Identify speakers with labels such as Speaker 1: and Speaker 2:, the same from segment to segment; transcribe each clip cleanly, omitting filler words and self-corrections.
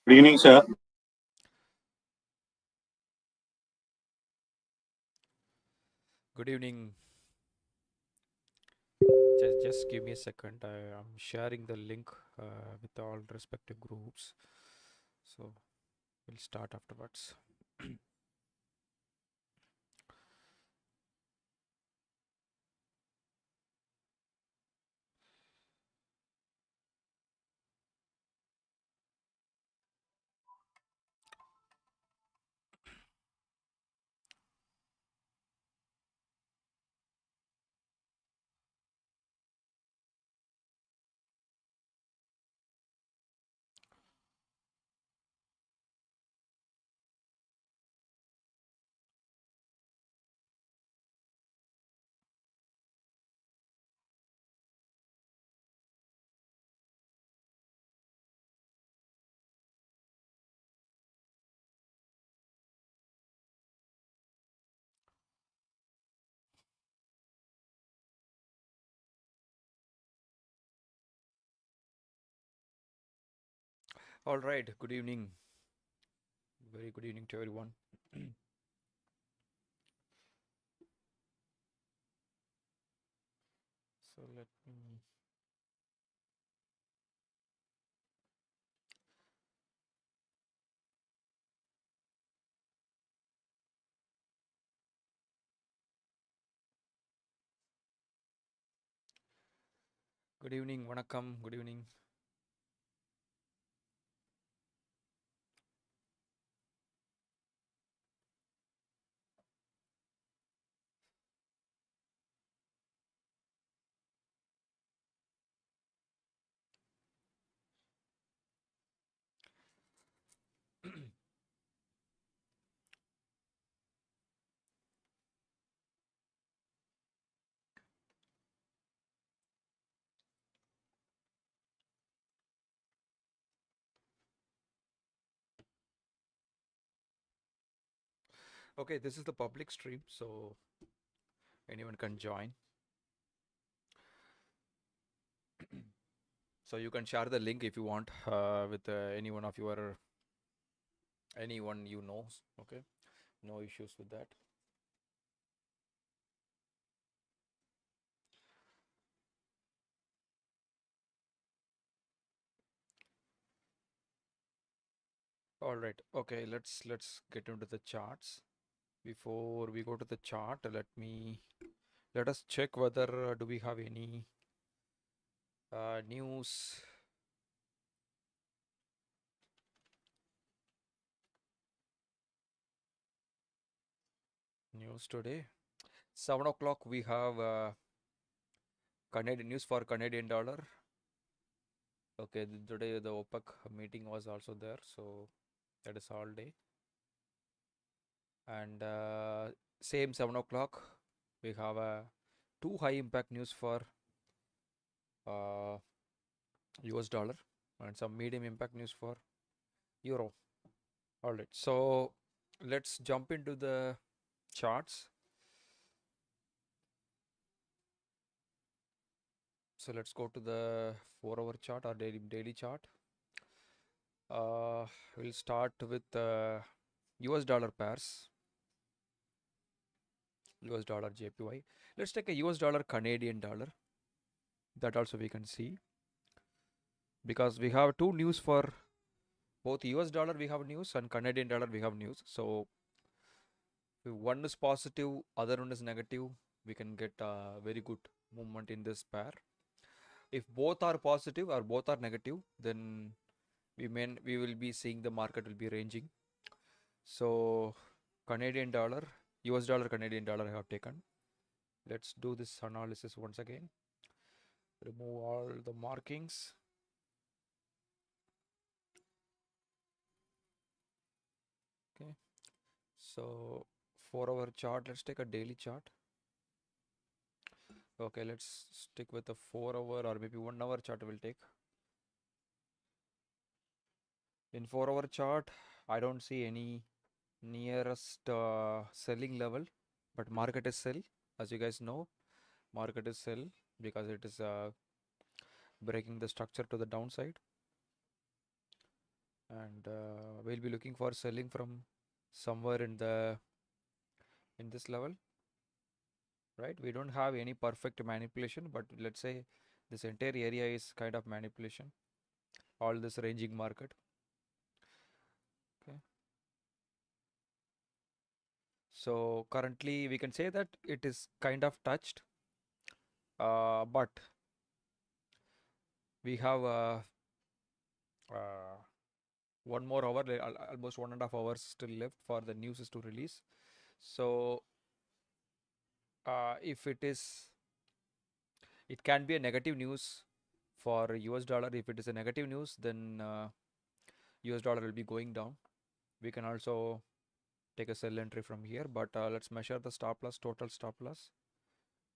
Speaker 1: Good evening, sir.
Speaker 2: Good evening. Just give me a second. I am sharing the link with all respective groups. So we'll start afterwards. All right. Good evening. Very good evening to everyone. So let me. Good evening. Vanakkam. Good evening. Okay, this is the public stream, so anyone can join. So you can share the link if you want with anyone you know. Okay, no issues with that. All right. Okay, let's get into the charts. Before we go to the chart, let us check whether do we have any news today. 7 o'clock we have Canadian news for Canadian dollar. Okay, today the OPEC meeting was also there, so that is all day. And same 7 o'clock we have two high impact news for uh, US dollar and some medium impact news for euro. All right, so let's jump into the charts. So let's go to the 4 hour chart or daily chart. We'll start with US dollar pairs, US dollar JPY. Let's take a US dollar Canadian dollar. That also we can see, because we have two news for both US dollar we have news and Canadian dollar we have news. So if one is positive, other one is negative, we can get a very good movement in this pair. If both are positive or both are negative, then we will be seeing the market will be ranging. So Canadian dollar, US dollar, Canadian dollar I have taken. Let's do this analysis once again. Remove all the markings. Okay. So 4-hour chart, let's take a daily chart. Okay, let's stick with the 4-hour or maybe 1-hour chart will take. In 4-hour chart, I don't see any nearest selling level, but market is sell. As you guys know, market is sell because it is breaking the structure to the downside, and we'll be looking for selling from somewhere in this level, right? We don't have any perfect manipulation, but let's say this entire area is kind of manipulation, all this ranging market. Okay, so currently we can say that it is kind of touched, but we have uh, one more hour, almost 1.5 hours still left for the news is to release. So if it can be a negative news for US dollar. If it is a negative news, then US dollar will be going down. We can also take a sell entry from here, but let's measure the stop loss, total stop loss.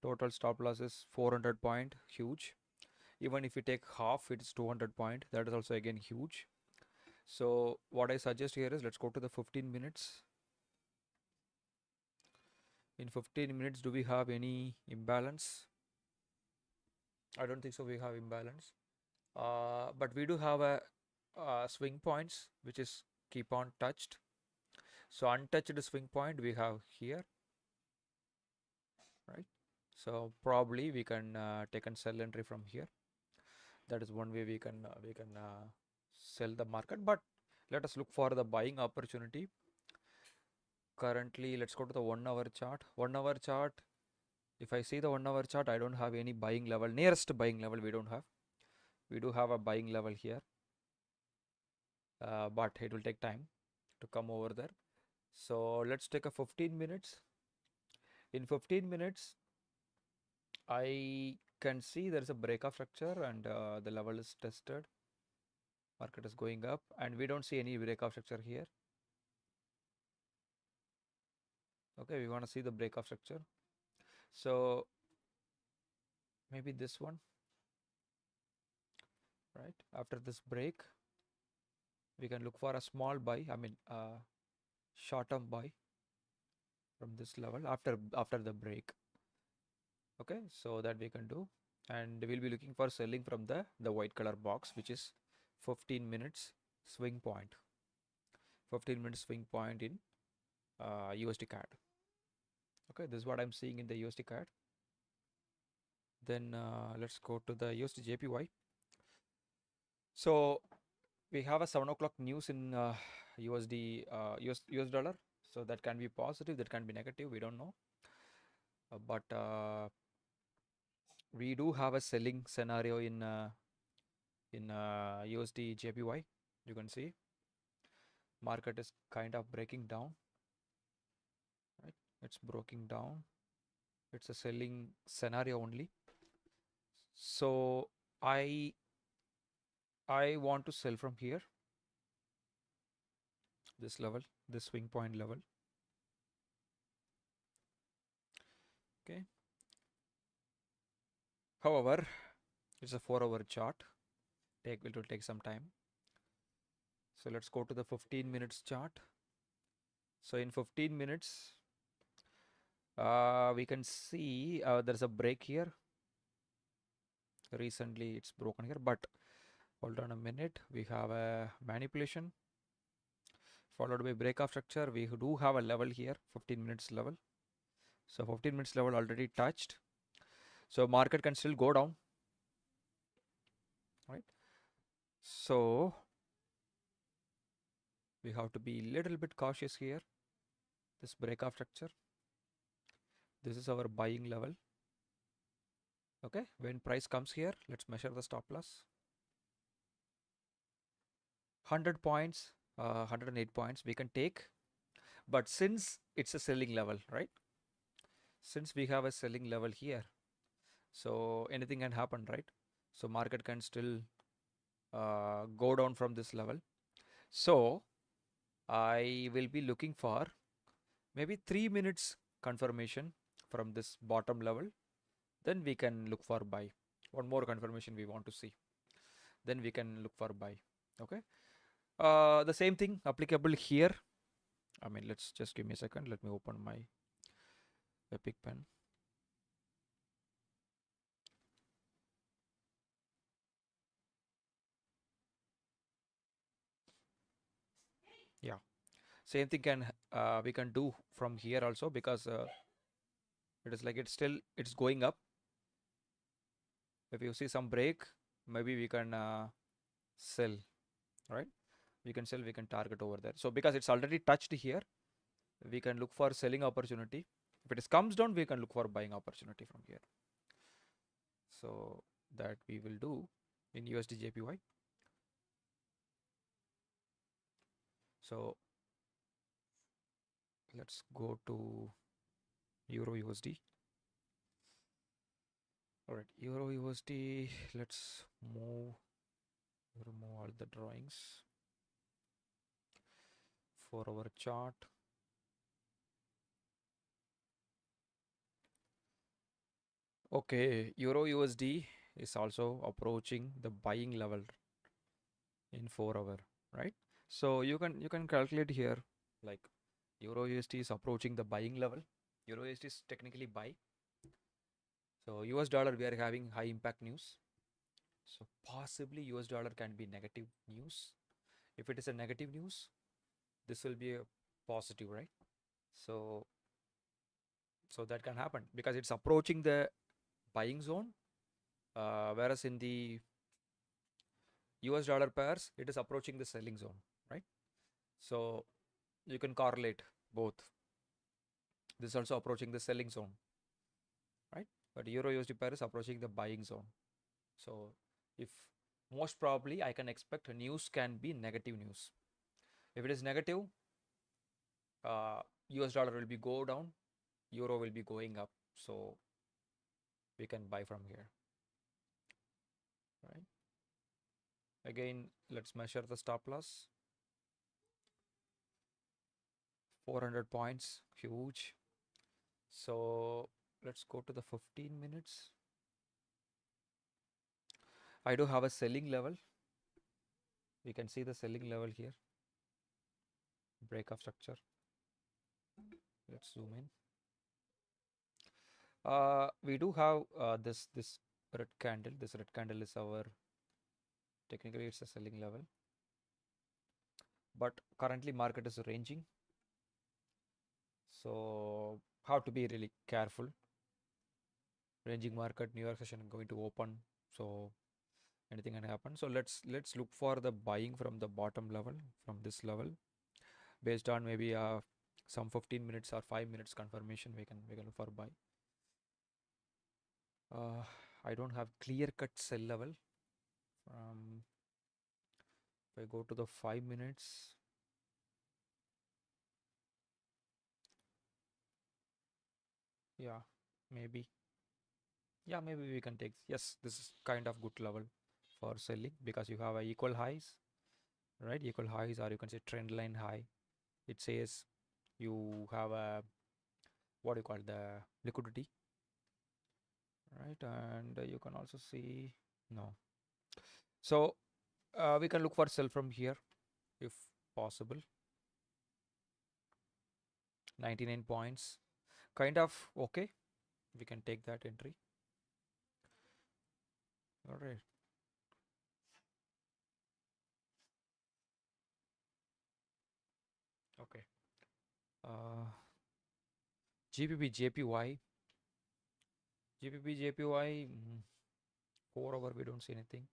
Speaker 2: Total stop loss is 400 point, huge. Even if we take half, it's 200 point. That is also again huge. So what I suggest here is let's go to the 15 minutes. In 15 minutes, do we have any imbalance? I don't think so. We have imbalance, but we do have a swing points which is keep on touched. So untouched swing point we have here, right? So probably we can take and sell entry from here. That is one way we can sell the market. But let us look for the buying opportunity. Currently, let's go to the 1-hour chart. 1-hour chart. If I see the 1-hour chart, I don't have any buying level. Nearest buying level we don't have. We do have a buying level here, but it will take time to come over there. So let's take a 15 minutes. In 15 minutes, I can see there is a breakout structure and the level is tested. Market is going up and we don't see any breakout structure here. Okay, we want to see the breakout structure. So maybe this one, right? After this break, we can look for a small buy. I mean, short-term buy from this level after the break. Okay, so that we can do, and we'll be looking for selling from the white color box, which is 15 minutes swing point. 15 minutes swing point in USD CAD. Okay, this is what I'm seeing in the USD CAD. Then let's go to the USD JPY. So we have a 7 o'clock news in USD US dollar. So that can be positive, that can be negative. We don't know, but we do have a selling scenario in USD JPY. You can see market is kind of breaking down, right? It's breaking down. It's a selling scenario only. So I want to sell from here, this level, this swing point level. Okay. However, it's a 4-hour chart. It will take some time. So let's go to the 15 minutes chart. So in 15 minutes, we can see there's a break here. Recently, it's broken here, but hold on a minute. We have a manipulation followed by breakout structure. We do have a level here, 15 minutes level. So 15 minutes level already touched. So market can still go down, right? So we have to be a little bit cautious here. This breakout structure. This is our buying level. Okay, when price comes here, let's measure the stop loss. 100 points, 108 points we can take. But since it's a selling level, right? Since we have a selling level here, so anything can happen, right? So market can still go down from this level. So I will be looking for maybe 3 minutes confirmation from this bottom level. Then we can look for buy. One more confirmation we want to see. Then we can look for buy. Okay. The same thing applicable here. I mean, let's just give me a second. Let me open my Epic Pen. Yeah. Same thing can we can do from here also, because it is like it's going up. If you see some break, maybe we can sell, right? We can sell, we can target over there. So because it's already touched here, we can look for selling opportunity. If it comes down, we can look for buying opportunity from here. So that we will do in USD JPY. So let's go to Euro USD. All right, Euro USD. Let's remove all the drawings for our chart. Okay, Euro USD is also approaching the buying level in 4 hour, right? So you can calculate here, like Euro USD is approaching the buying level. Euro USD is technically buy. So US dollar, we are having high impact news. So possibly US dollar can be negative news. If it is a negative news, this will be a positive, right? So that can happen because it's approaching the buying zone, whereas in the US dollar pairs, it is approaching the selling zone, right? So you can correlate both. This is also approaching the selling zone, right? But Euro USD pair is approaching the buying zone. So if most probably I can expect news can be negative news. If it is negative, US dollar will be go down, Euro will be going up. So we can buy from here, right? Again, let's measure the stop loss. 400 points, huge. So let's go to the 15 minutes. I do have a selling level. We can see the selling level here. Break of structure. Let's zoom in. We do have this red candle. This red candle is our, technically it's a selling level, but currently market is ranging, so have to be really careful. Ranging market, New York session going to open, so anything can happen. So let's look for the buying from the bottom level, from this level, based on maybe some 15 minutes or 5 minutes confirmation. We can look for buy. I don't have clear cut sell level. If I go to the 5 minutes, yeah, maybe we can take, yes, this is kind of good level for selling because you have a equal highs, right? Equal highs, or you can say trend line high. It says you have a, what do you call, the liquidity, right? And you can also see, no. So we can look for sell from here if possible. 99 points, kind of okay. We can take that entry. All right. Okay. GBP JPY. GBP JPY, 4 hour we don't see anything.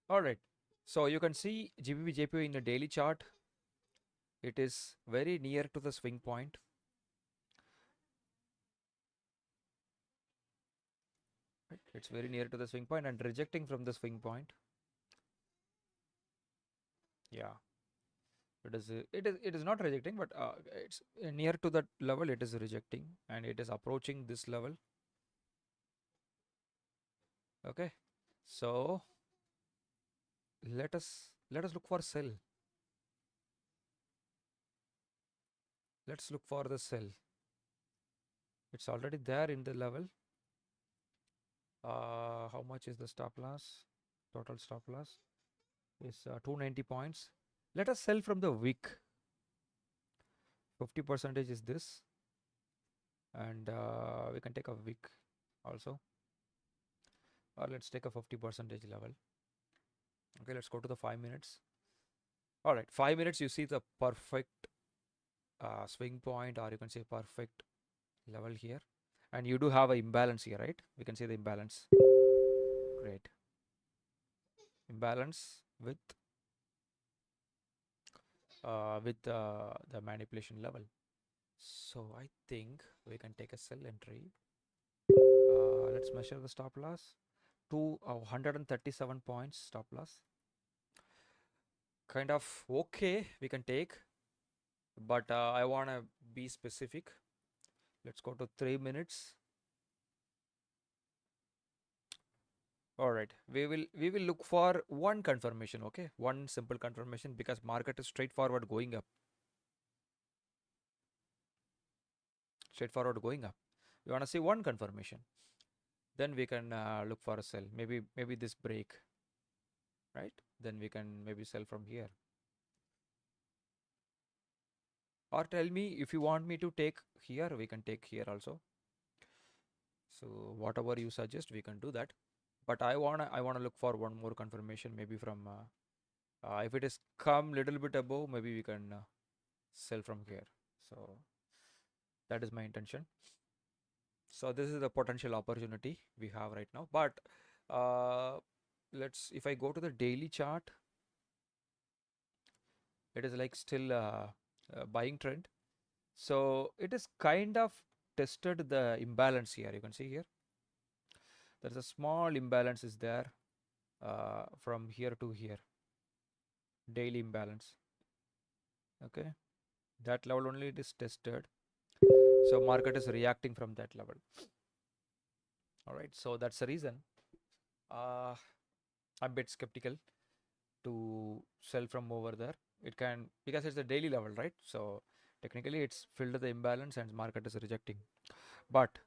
Speaker 2: All right. So you can see GBP JPY in the daily chart. It is very near to the swing point. Right? It's very near to the swing point and rejecting from the swing point. Yeah, it is not rejecting, but it's near to that level. It is rejecting, and it is approaching this level. Okay, so let us look for sell. Let's look for the sell. It's already there in the level. How much is the stop loss? Total stop loss is 290 points. Let us sell from the wick. 50% is this, and we can take a wick also, or let's take a 50% level. Okay, let's go to the 5 minutes. All right, 5 minutes. You see the perfect swing point, or you can say perfect level here, and you do have an imbalance here, right? We can see the imbalance. Great. Imbalance with the manipulation level. So I think we can take a sell entry. Let's measure the stop loss to 137 points stop loss. Kind of okay, we can take, but I want to be specific. Let's go to 3 minutes. All right, we will look for one confirmation. Okay, one simple confirmation, because market is straightforward going up. Straightforward going up. We want to see one confirmation. Then we can look for a sell. Maybe this break, right? Then we can maybe sell from here. Or tell me if you want me to take here, we can take here also. So whatever you suggest, we can do that. But I wanna look for one more confirmation, maybe from if it is come little bit above, maybe we can sell from here. So that is my intention. So this is the potential opportunity we have right now. But if I go to the daily chart, it is like still buying trend. So it is kind of tested the imbalance here. You can see here. There's a small imbalance is there from here to here. Daily imbalance. Okay. That level only it is tested. So market is reacting from that level. All right. So that's the reason I'm a bit skeptical to sell from over there. It can, because it's a daily level, right? So technically it's filled the imbalance and market is rejecting. But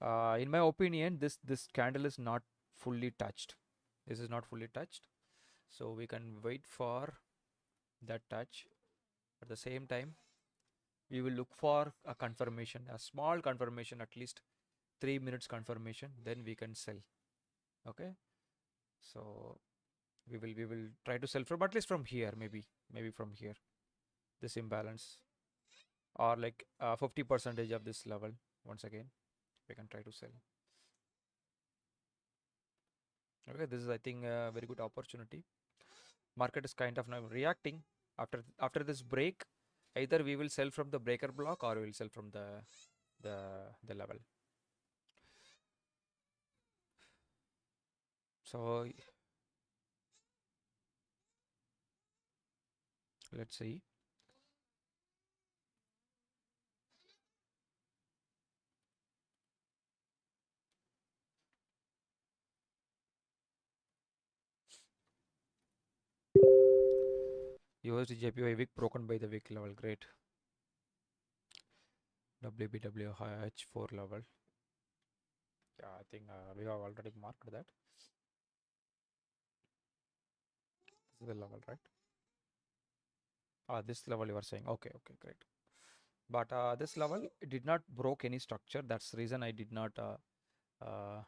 Speaker 2: in my opinion, this candle is not fully touched. This is not fully touched. So we can wait for that touch. At the same time, we will look for a confirmation, a small confirmation, at least 3 minutes confirmation, then we can sell. Okay, so we will try to sell from at least from here, maybe from here, this imbalance, or like 50% of this level. Once again, we can try to sell. Okay, this is, I think, a very good opportunity. Market is kind of now reacting after this break. Either we will sell from the breaker block, or we will sell from the level. So let's see. USD JPY wick broken by the wick level. Great. WBW H4 level. Yeah, I think we have already marked that. This is the level, right? This level you are saying. Okay, great. But this level, it did not broke any structure. That's the reason I did not. I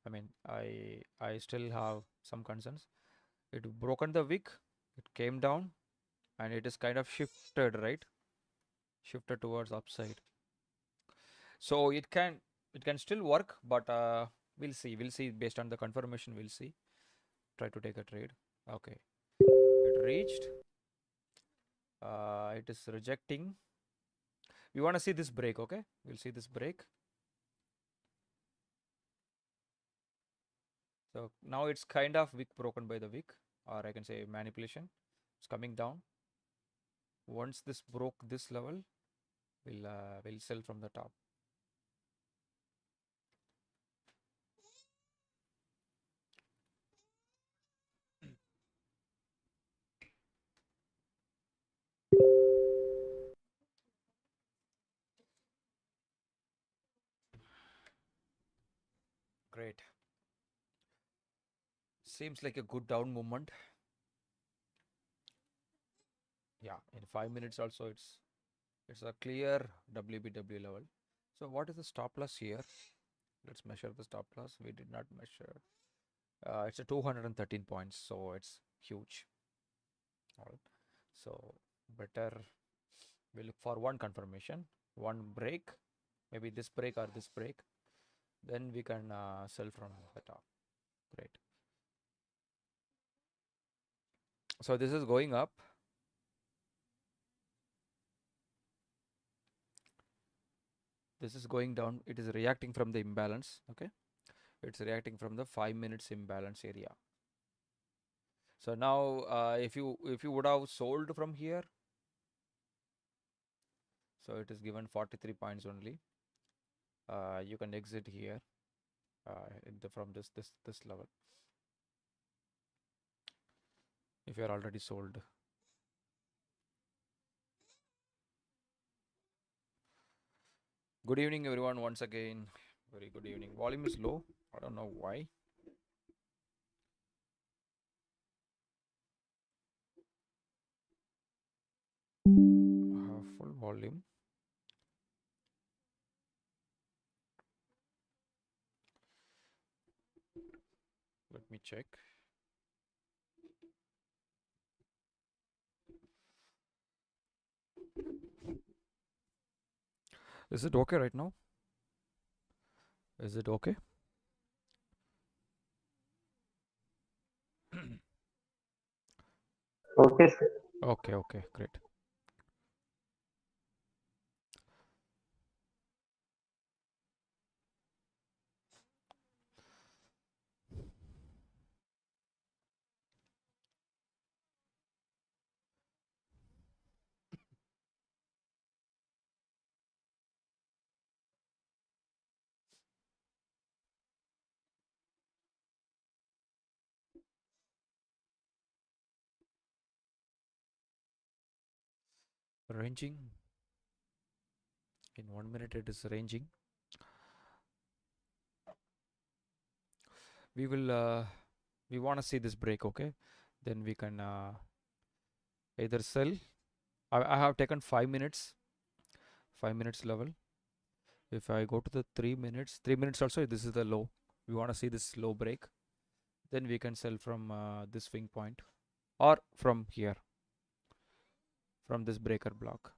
Speaker 2: mean, I still have some concerns. It broken the wick. It came down, and it is kind of shifted, right? Shifted towards upside. So it can still work, but we'll see based on the confirmation. We'll see. Try to take a trade. Okay, it reached. It is rejecting. We want to see this break. Okay, we'll see this break. So now it's kind of wick broken by the wick. or I can say manipulation. It's coming down. Once this broke this level, we'll sell from the top. Great. Seems like a good down movement. Yeah, in 5 minutes also it's a clear WBW level. So what is the stop loss here? Let's measure the stop loss. We did not measure. It's a 213 points, so it's huge. All right. So better we look for one confirmation, one break, maybe this break or this break. Then we can sell from the top. Great. So this is going up. This is going down. It is reacting from the imbalance. Okay. It's reacting from the 5 minutes imbalance area. So now if you would have sold from here, so it is given 43 points only. You can exit here from this level if you are already sold. Good evening everyone, once again. Very good evening. Volume is low. I don't know why. Full volume. Let me check. Is it okay right now? Is it okay?
Speaker 3: Okay, sir.
Speaker 2: Okay, great. Ranging. In 1 minute it is ranging. We will we want to see this break, okay? Then we can either sell. I have taken 5 minutes. 5 minutes level. If I go to the 3 minutes, 3 minutes also, this is the low. We want to see this low break. Then we can sell from this swing point or from here, from this breaker block.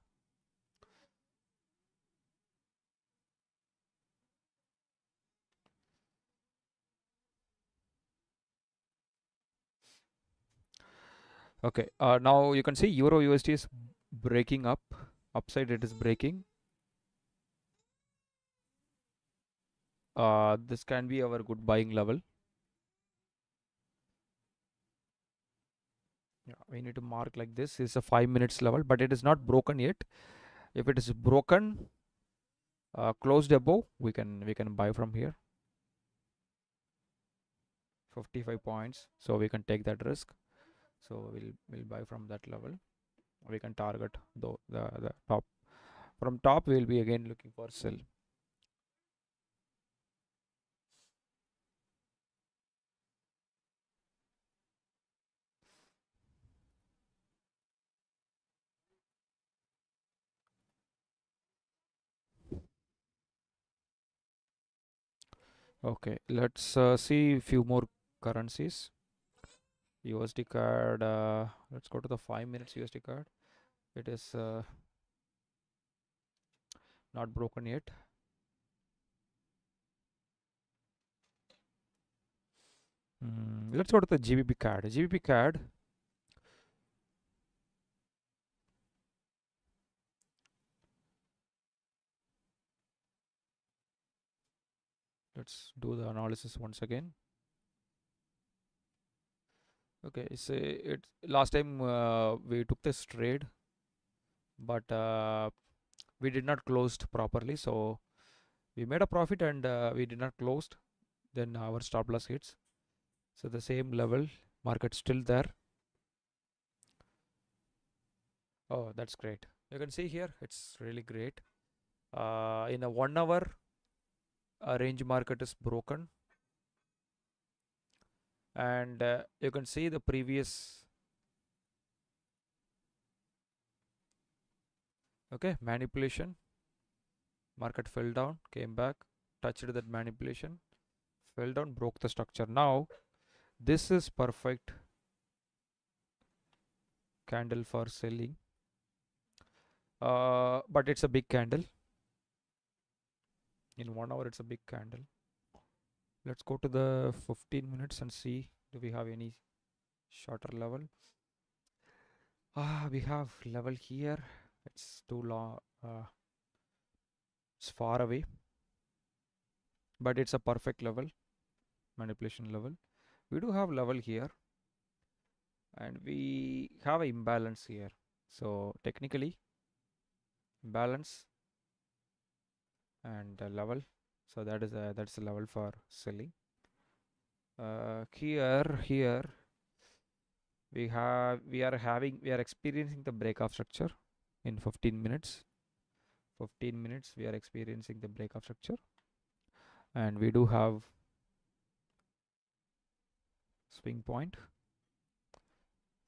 Speaker 2: Okay, now you can see Euro USD is breaking up. Upside it is breaking. This can be our good buying level. Yeah, we need to mark like this. It's a 5 minutes level, but it is not broken yet. If it is broken, closed above, we can buy from here. 55 points, so we can take that risk. So we'll buy from that level. We can target the top. From top, we'll be again looking for sell. Okay, let's see a few more currencies. USD card. Let's go to the 5 minutes USD card. It is not broken yet. Let's go to the GBP card. GBP card. Let's do the analysis once again. Okay, so it last time we took this trade, but we did not closed properly, so we made a profit and we did not closed. Then our stop loss hits. So the same level, market still there. Oh, that's great. You can see here, it's really great. In a 1 hour, range market is broken, and you can see the previous. Okay, manipulation. Market fell down, came back, touched that manipulation, fell down, broke the structure. Now this is perfect candle for selling, but it's a big candle. In 1 hour, it's a big candle. Let's go to the 15 minutes and see, do we have any shorter level? We have level here. It's too long. It's far away, but it's a perfect level, manipulation level. We do have level here, and we have an imbalance here. So technically, balance and level. So that's the level for selling. Here we are experiencing the breakout structure in 15 minutes. 15 minutes we are experiencing the breakout structure, and we do have swing point.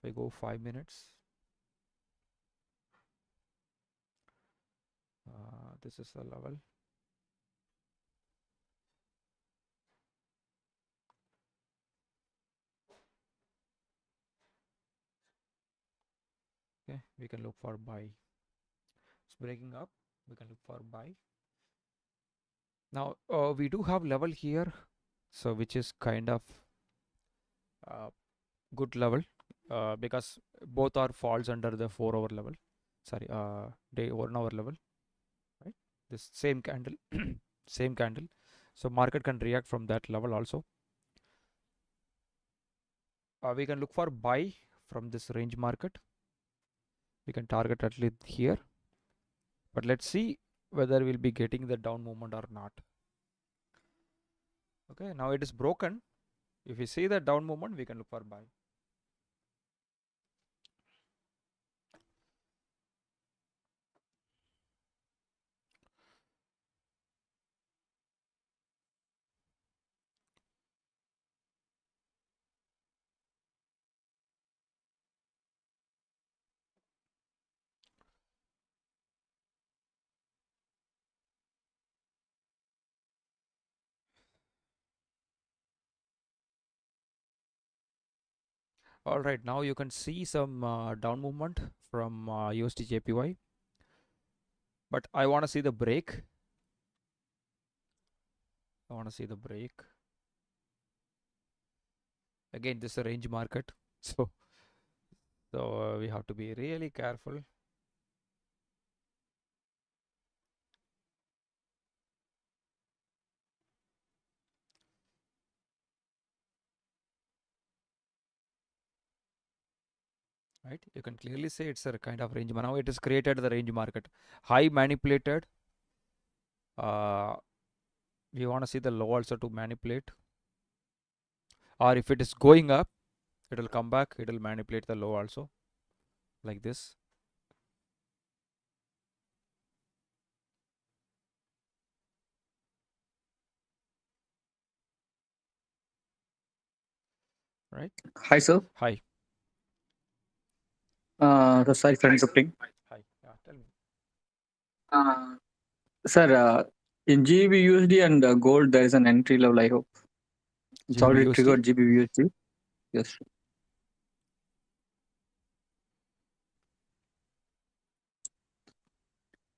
Speaker 2: If I go 5 minutes, this is the level. Okay, we can look for buy. It's breaking up, we can look for buy. Now we do have level here, so which is kind of good level, because both are falls under the 4 hour level, sorry, day 1 hour level, right? This same candle same candle, so market can react from that level also. We can look for buy from this range market. We can target at least here, but let's see whether we'll be getting the down movement or not. Okay, now it is broken. If we see the down movement, we can look for buy. All right, now you can see some down movement from USD JPY, but I want to see the break. I want to see the break. Again, this is a range market, so we have to be really careful. Right, you can clearly say it's a kind of range. Now it is created the range market, high manipulated. We want to see the low also to manipulate, or if it is going up, it will come back, it will manipulate the low also, like this. Right.
Speaker 3: Hi, sir.
Speaker 2: Hi.
Speaker 3: Sorry for interrupting.
Speaker 2: Hi. Yeah, tell me.
Speaker 3: Sir, in GBUSD and gold, there is an entry level, I hope. It's already
Speaker 2: GBUSD?
Speaker 3: triggered GBUSD. Yes.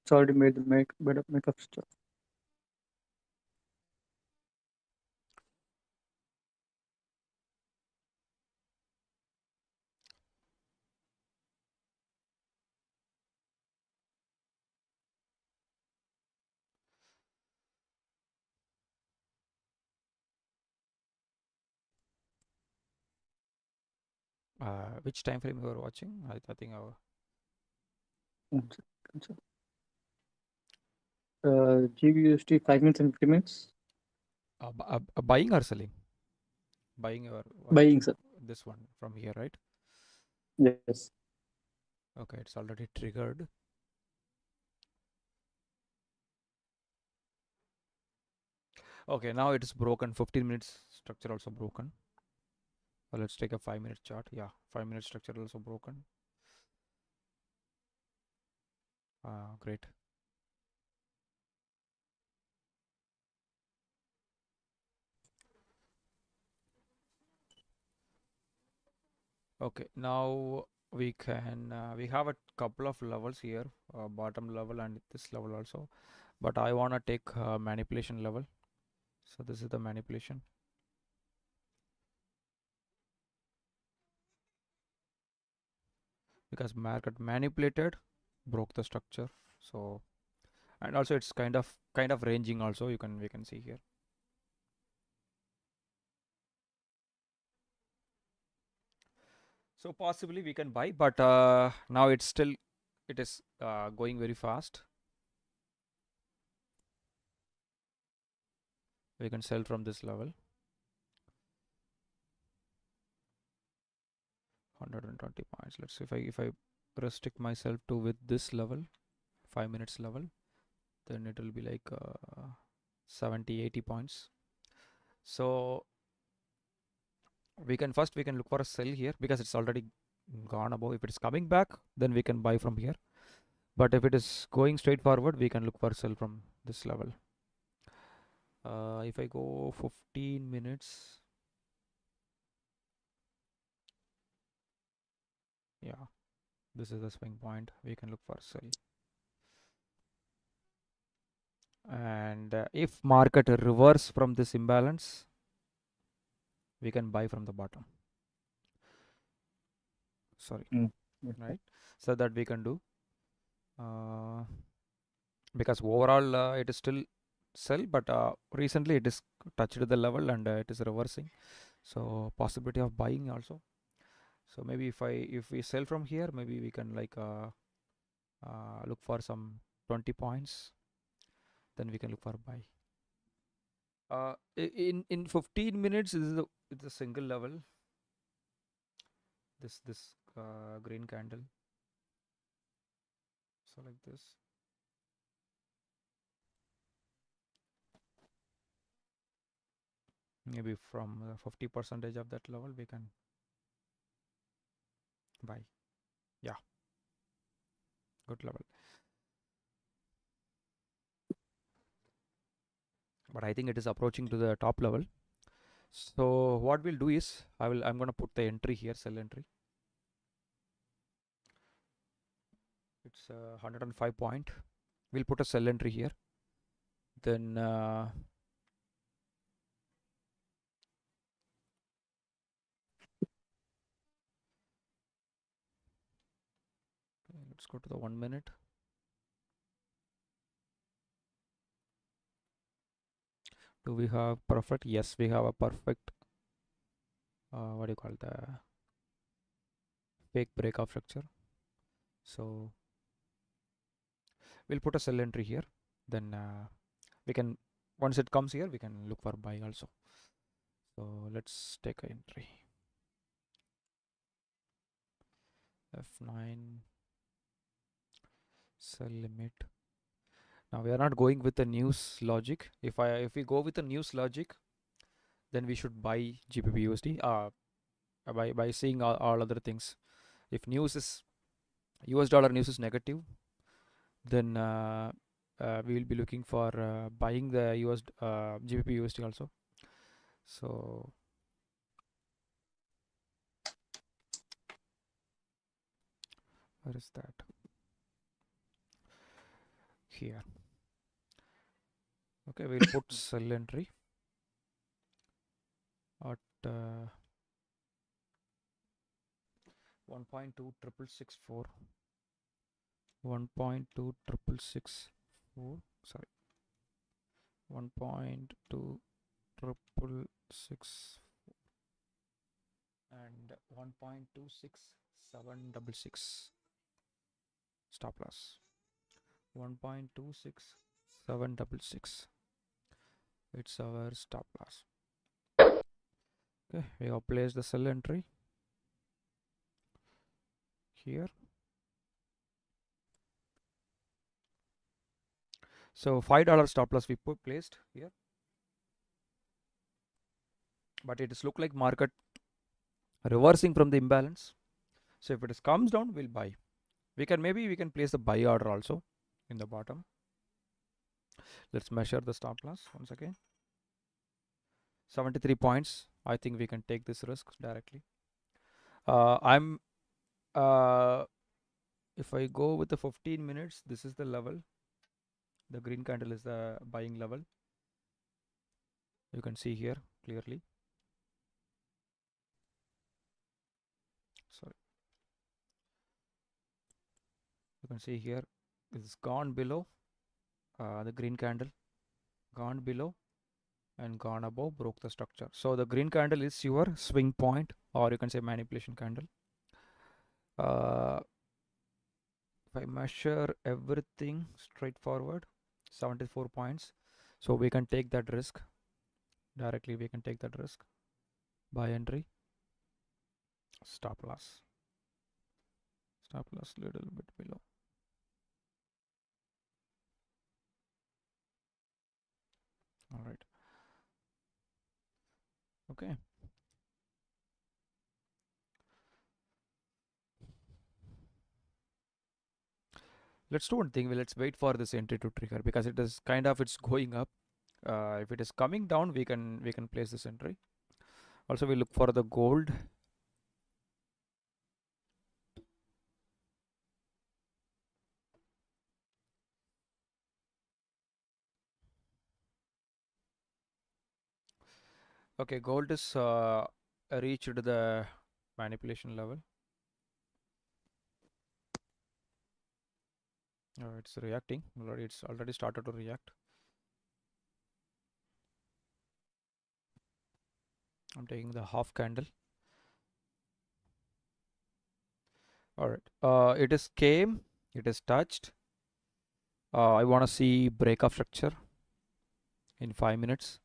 Speaker 3: It's already made the makeup stuff.
Speaker 2: Which time frame you are watching? I think our
Speaker 3: GBUSD 5 minutes and 50 minutes.
Speaker 2: buying or selling? Buying or what?
Speaker 3: Buying, sir.
Speaker 2: This one from here, right?
Speaker 3: Yes.
Speaker 2: Okay, it's already triggered. Okay, now it is broken. 15 minutes structure also broken. So let's take a 5-minute chart. Yeah, 5-minute structure also broken. Great. Okay, now we can we have a couple of levels here, bottom level and this level also, but I want to take manipulation level. So this is the manipulation. Because market manipulated, broke the structure. So, and also it's kind of ranging also, we can see here. So possibly we can buy, but now it is going very fast. We can sell from this level. 120 points. Let's see if I restrict myself to with this level, 5 minutes level, then it will be like 70-80 points. So we can look for a sell here because it's already gone above. If it is coming back, then we can buy from here. But if it is going straight forward, we can look for sell from this level. If I go 15 minutes, yeah, this is the swing point. We can look for sell. And if market reverse from this imbalance, we can buy from the bottom. Sorry, right? So that we can do. Because overall it is still sell, but recently it is touched the level and it is reversing. So possibility of buying also. So maybe if we sell from here, maybe we can like look for some 20 points. Then we can look for buy. In 15 minutes, it's a single level. This green candle. So like this. Maybe from 50% of that level we can buy. Yeah, good level. But I think it is approaching to the top level. So what we'll do is I'm gonna put the entry here, sell entry. It's 105 point. We'll put a sell entry here. Then let's go to the 1 minute. Do we have perfect? Yes, we have a perfect. What do you call the fake breakout structure? So we'll put a sell entry here. Then we can, once it comes here, we can look for buy also. So let's take an entry. F9 sell limit. Now we are not going with the news logic. If we go with the news logic, then we should buy GBP USD by seeing all other things. If news is US dollar news is negative, then we will be looking for buying the US GBP USD also. So where is that? Here. Okay, we'll put sell entry at 1.2664. 1.2664. Sorry. 1.2664. and 1.26766 stop loss. 1.26766. It's our stop loss. Okay, we have placed the sell entry here. So $5 stop loss we placed here, but it is look like market reversing from the imbalance. So if it is comes down, we'll buy. We can place the buy order also in the bottom. Let's measure the stop loss once again. 73 points. I think we can take this risk directly. I'm if I go with the 15 minutes, this is the level. The green candle is the buying level. You can see here clearly. Sorry. You can see here it's gone below the green candle, gone below and gone above, broke the structure. So the green candle is your swing point, or you can say manipulation candle. If I measure everything straightforward, 74 points. So we can take that risk directly. We can take that risk. Buy entry, stop loss. Stop loss little bit below. All right. Okay. Let's do one thing. Let's wait for this entry to trigger, because it is kind of it's going up. If it is coming down, we can place this entry. Also, we look for the gold. Okay, gold is reached the manipulation level. It's reacting already. It's already started to react. I'm taking the half candle. All right. It is came. It is touched. I want to see break of structure in 5 minutes.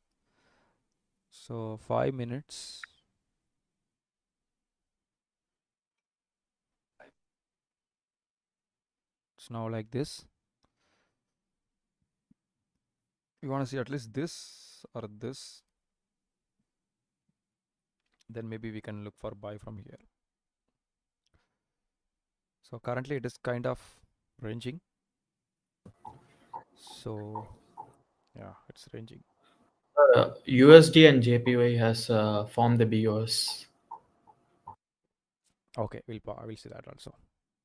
Speaker 2: So 5 minutes. It's now like this. You want to see at least this or this, then maybe we can look for buy from here. So currently it is kind of ranging. So yeah, it's ranging.
Speaker 4: USD and JPY has formed the BOS.
Speaker 2: Okay, I will see that also.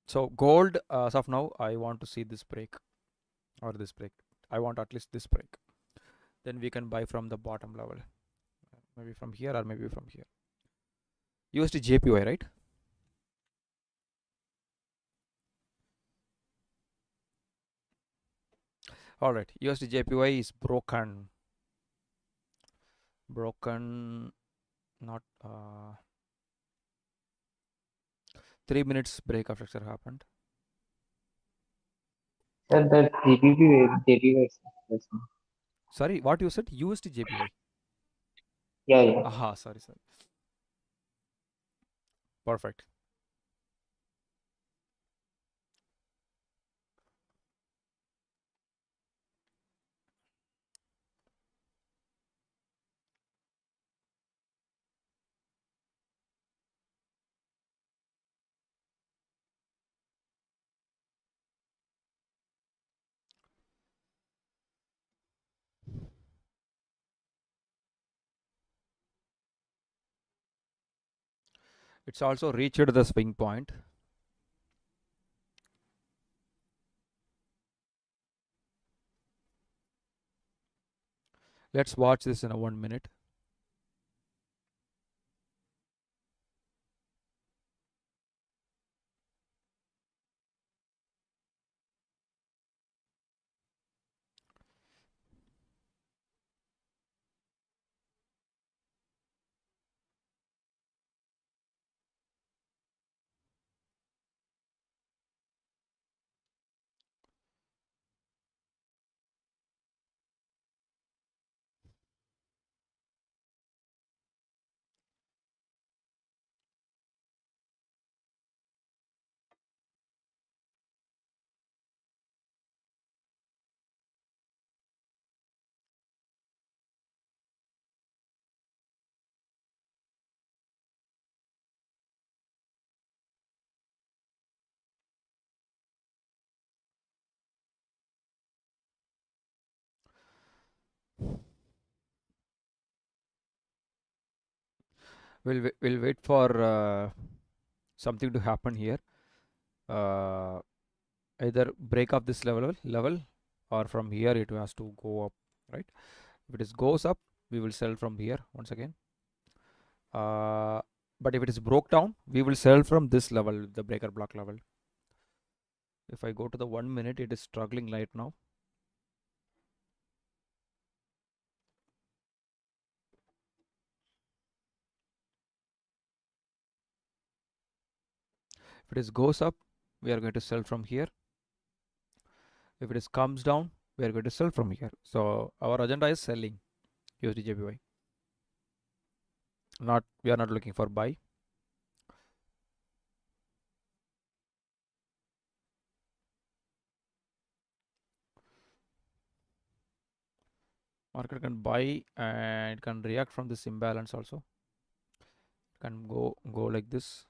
Speaker 2: So gold, as of now, I want to see this break or this break. I want at least this break. Then we can buy from the bottom level. Maybe from here or maybe from here. USD JPY, right? All right, USD JPY is broken. Not 3 minutes break of structure happened.
Speaker 5: Sir, that JPY.
Speaker 2: Sorry, what you said? USD JPY.
Speaker 5: Yeah.
Speaker 2: Aha, sorry. Perfect. It's also reached the swing point. Let's watch this in a 1 minute. We'll wait for something to happen here. Either break up this level, or from here it has to go up, right? If it goes up, we will sell from here once again. But if it is broke down, we will sell from this level, the breaker block level. If I go to the 1 minute, it is struggling right now. If it goes up, we are going to sell from here. If it comes down, we are going to sell from here. So our agenda is selling USD JPY. We are not looking for buy. Market can buy and it can react from this imbalance also. It can go like this.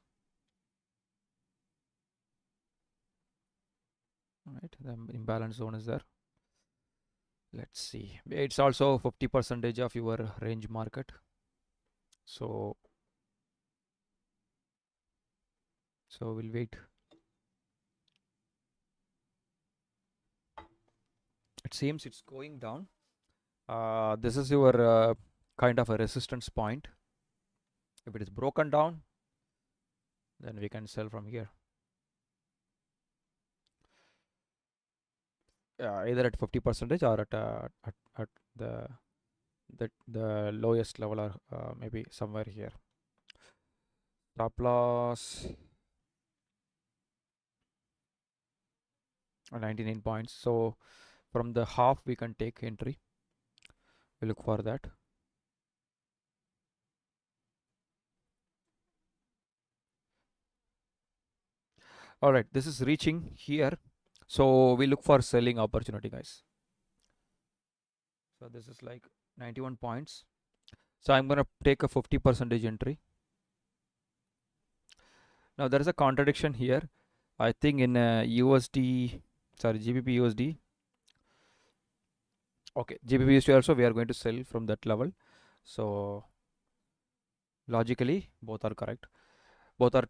Speaker 2: Right, the imbalance zone is there. Let's see. It's also 50% of your range market. So we'll wait. It seems it's going down. This is your kind of a resistance point. If it is broken down, then we can sell from here. Either at 50% or at the lowest level, or maybe somewhere here. Stop loss 99 points. So from the half we can take entry. We look for that. All right, this is reaching here, so we look for selling opportunity, guys. So this is like 91 points. So I'm gonna take a 50% entry. Now there is a contradiction here. I think in GBP USD. Okay, GBP USD also we are going to sell from that level. So logically both are correct. Both are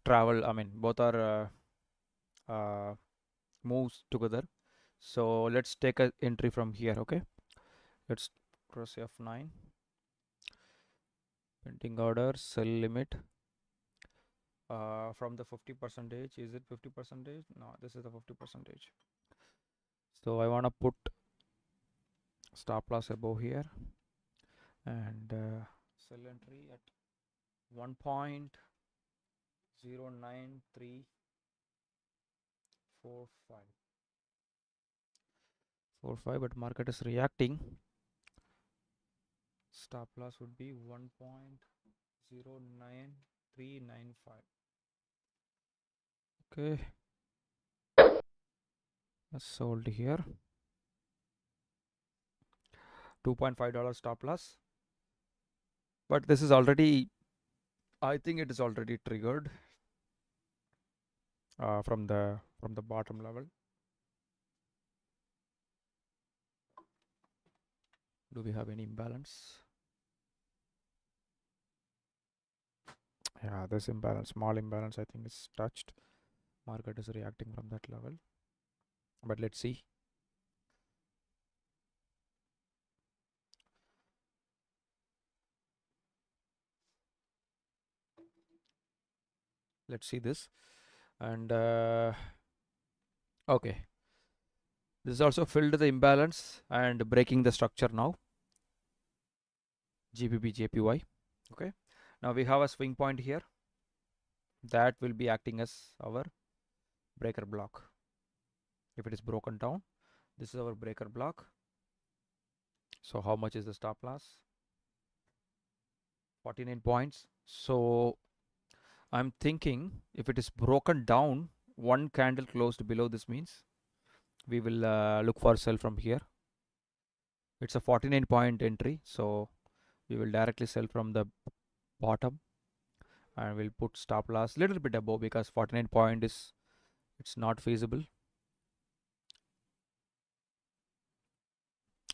Speaker 2: both are moves together. So let's take an entry from here. Okay, let's cross F9. Pending order, sell limit. From the 50%, is it 50%? No, this is the 50%. So I want to put stop loss above here and sell entry at 1.09345. But market is reacting. Stop loss would be 1.09395. Okay, that's sold here. $2.5 stop loss, but this is already, I think it is already triggered from the bottom level. Do we have any imbalance? Yeah, this imbalance, small imbalance, I think is touched. Market is reacting from that level, but let's see. Let's see this. And okay, this is also filled the imbalance and breaking the structure now. GBP JPY. Okay, now we have a swing point here that will be acting as our breaker block. If it is broken down, this is our breaker block. So how much is the stop loss? 49 points. So I'm thinking if it is broken down, one candle closed below this means we will look for sell from here. It's a 49 point entry, so we will directly sell from the bottom and we'll put stop loss little bit above, because 49 point is, it's not feasible,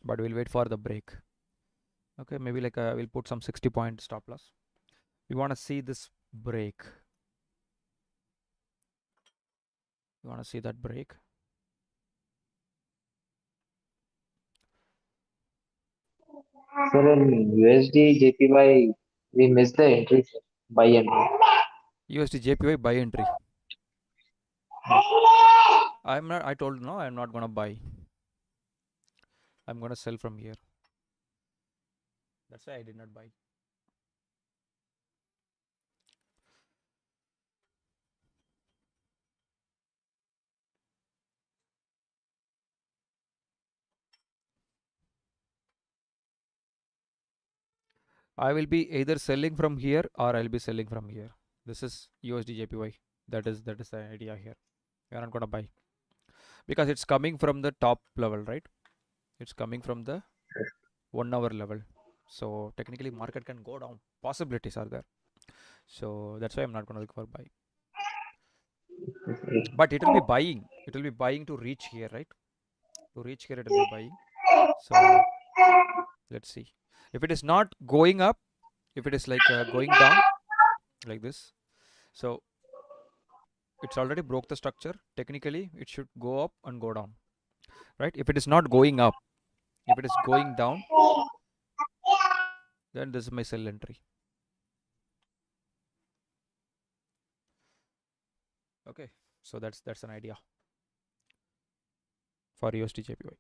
Speaker 2: but we'll wait for the break. Okay, maybe like we'll put some 60 point stop loss. We want to see this break. You want to see that break?
Speaker 5: Sir, in USD JPY, we missed the entry, sir. Buy entry.
Speaker 2: USD JPY buy entry. I told no, I'm not gonna buy. I'm gonna sell from here. That's why I did not buy. I will be either selling from here or I'll be selling from here. This is USD JPY. That is the idea here. We are not gonna buy because it's coming from the top level, right? It's coming from the 1 hour level. So technically market can go down. Possibilities are there. So that's why I'm not gonna look for buy. But it will be buying. It will be buying to reach here, right? To reach here, it will be buying. So let's see. If it is not going up, if it is like going down like this, so it's already broke the structure. Technically, it should go up and go down, right? If it is not going up, if it is going down, then this is my sell entry. Okay, so that's an idea for USD JPY.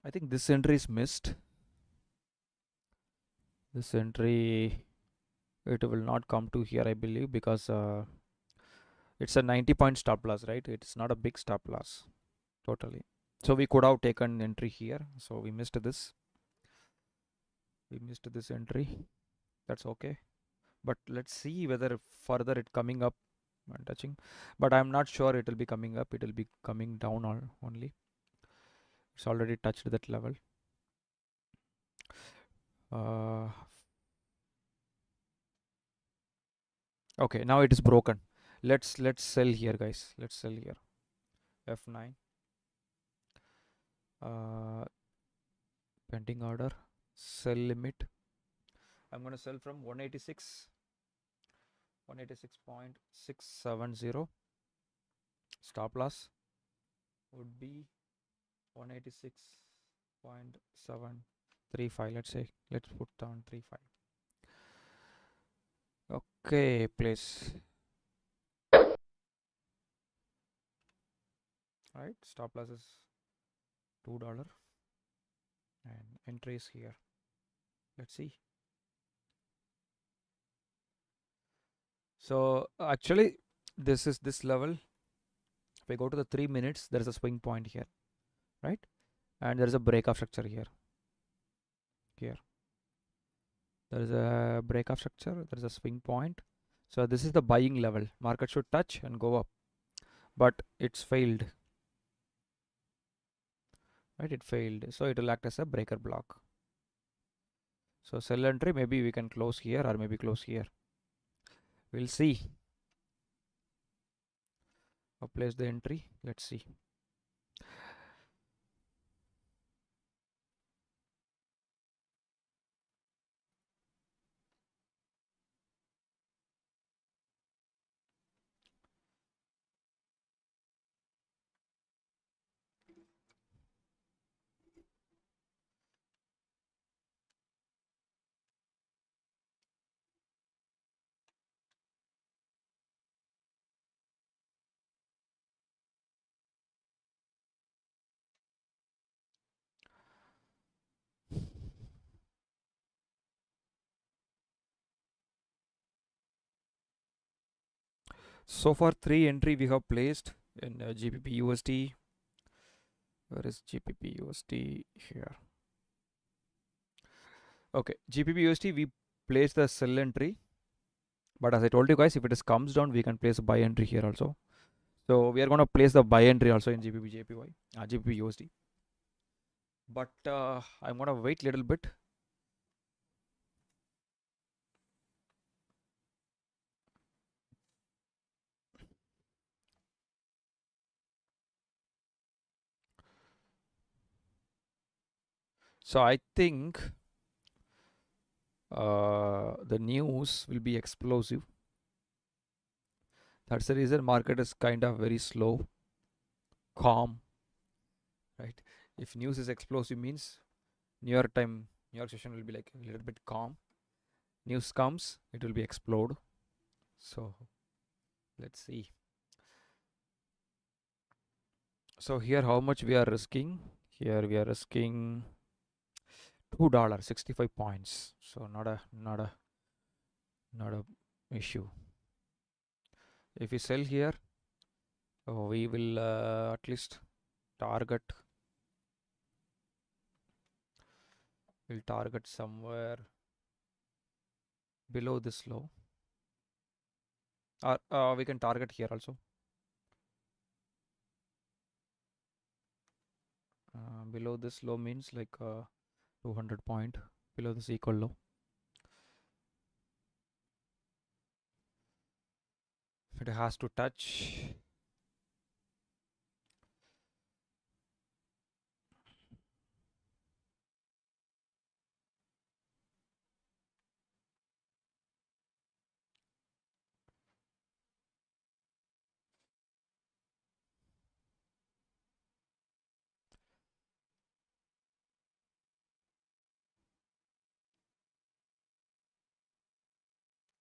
Speaker 2: I think this entry is missed. This entry, it will not come to here, I believe, because it's a 90-point stop loss, right? It's not a big stop loss totally. So we could have taken entry here. So we missed this. We missed this entry. That's okay. But let's see whether further it coming up and touching. But I'm not sure it will be coming up. It will be coming down only. It's already touched that level. Okay, now it is broken. Let's sell here, guys. Let's sell here. F9. Pending order. Sell limit. I'm gonna sell from 186.670. Stop loss would be 186.735. Let's say, let's put down 35. Okay, place. Right, stop loss is $2 and entry is here. Let's see. So actually this is this level. If I go to the 3 minutes, there is a swing point here, right? And there is a breakout structure here. There is a breakout structure, there is a swing point. So this is the buying level. Market should touch and go up, but it's failed, right? It failed, so it will act as a breaker block. So sell entry, maybe we can close here or maybe close here. We'll see. I'll place the entry. Let's see. So far 3 entry we have placed in GBP USD. Where is GBP USD? Here. Okay, GBP USD we place the sell entry, but as I told you guys, if it comes down, we can place a buy entry here also. So we are going to place the buy entry also in GBP JPY, GBP USD. But I'm going to wait a little bit. So I think the news will be explosive. That's the reason market is kind of very slow, calm, right? If news is explosive means New York session will be like a little bit calm. News comes, it will be explode. So let's see. So here how much we are risking? Here we are risking $2, 65 points. So not a issue. If we sell here, we will at least target. We'll target somewhere below this low. Or we can target here also. Below this low means like 200 point below this equal low. It has to touch.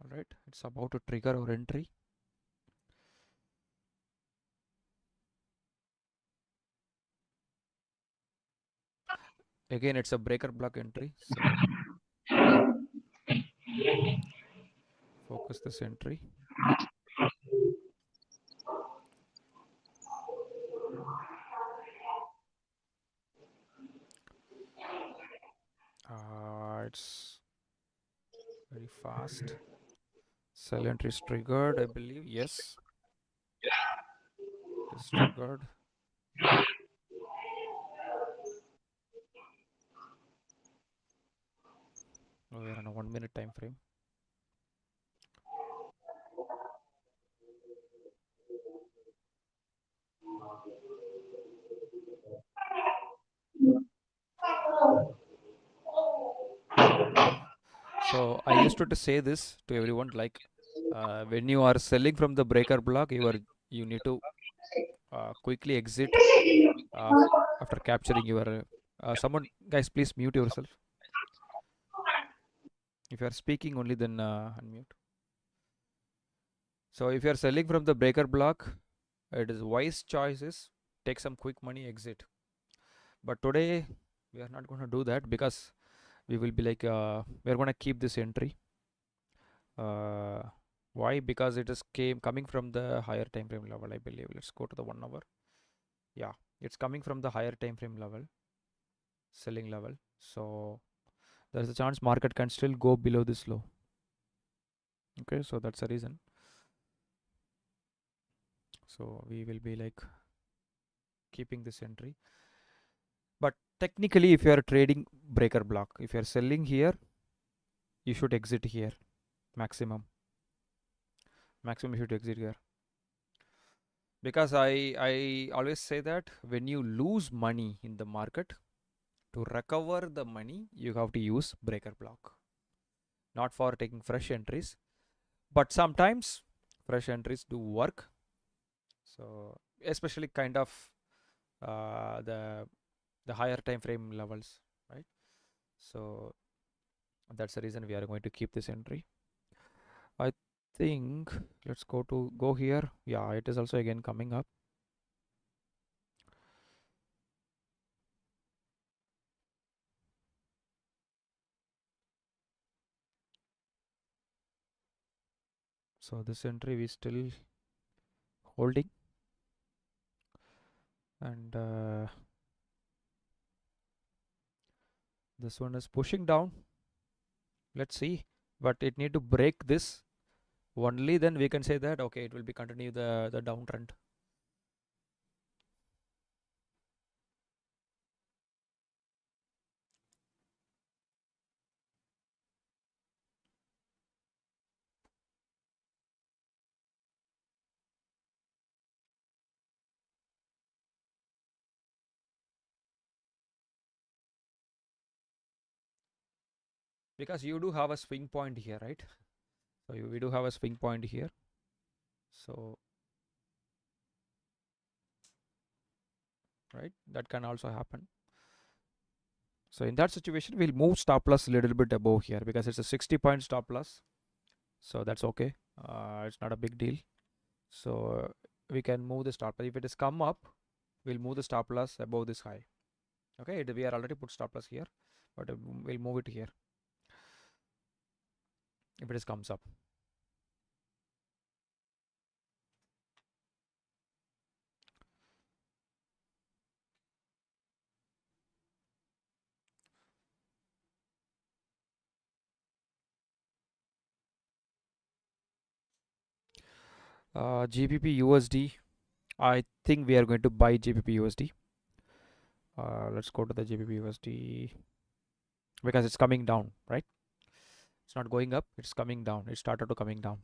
Speaker 2: All right, it's about to trigger our entry. Again, it's a breaker block entry, so focus this entry. It's very fast. Sell entry is triggered, I believe. Yes, it is triggered. We are on a 1 minute time frame. So I used to say this to everyone, like when you are selling from the breaker block, you need to quickly exit after capturing your someone. Guys, please mute yourself. If you are speaking only, then unmute. So if you are selling from the breaker block, it is wise choices. Take some quick money, exit. But today we are not going to do that because we will be like we are going to keep this entry. Why? Because it is coming from the higher time frame level, I believe. Let's go to the 1 hour. Yeah, it's coming from the higher time frame level, selling level. So there's a chance market can still go below this low. Okay, so that's the reason. So we will be like keeping this entry. But technically, if you are trading breaker block, if you are selling here, you should exit here. Maximum you should exit here. Because I always say that when you lose money in the market, to recover the money, you have to use breaker block. Not for taking fresh entries, but sometimes fresh entries do work. So especially kind of the higher time frame levels, right? So that's the reason we are going to keep this entry. I think let's go here. Yeah, it is also again coming up. So this entry we still holding, and this one is pushing down. Let's see, but it need to break this. Only then we can say that okay, it will be continue the downtrend. because you do have a swing point here, right? So we do have a swing point here. So right, that can also happen. So in that situation, we'll move stop loss a little bit above here because it's a 60-point stop loss. So that's okay. It's not a big deal. So we can move the stop loss. If it has come up, we'll move the stop loss above this high. Okay, we are already put stop loss here, but we'll move it here if it comes up. GBP USD. I think we are going to buy GBP USD. Let's go to the GBP USD because it's coming down, right? It's not going up, it's coming down. It started to coming down.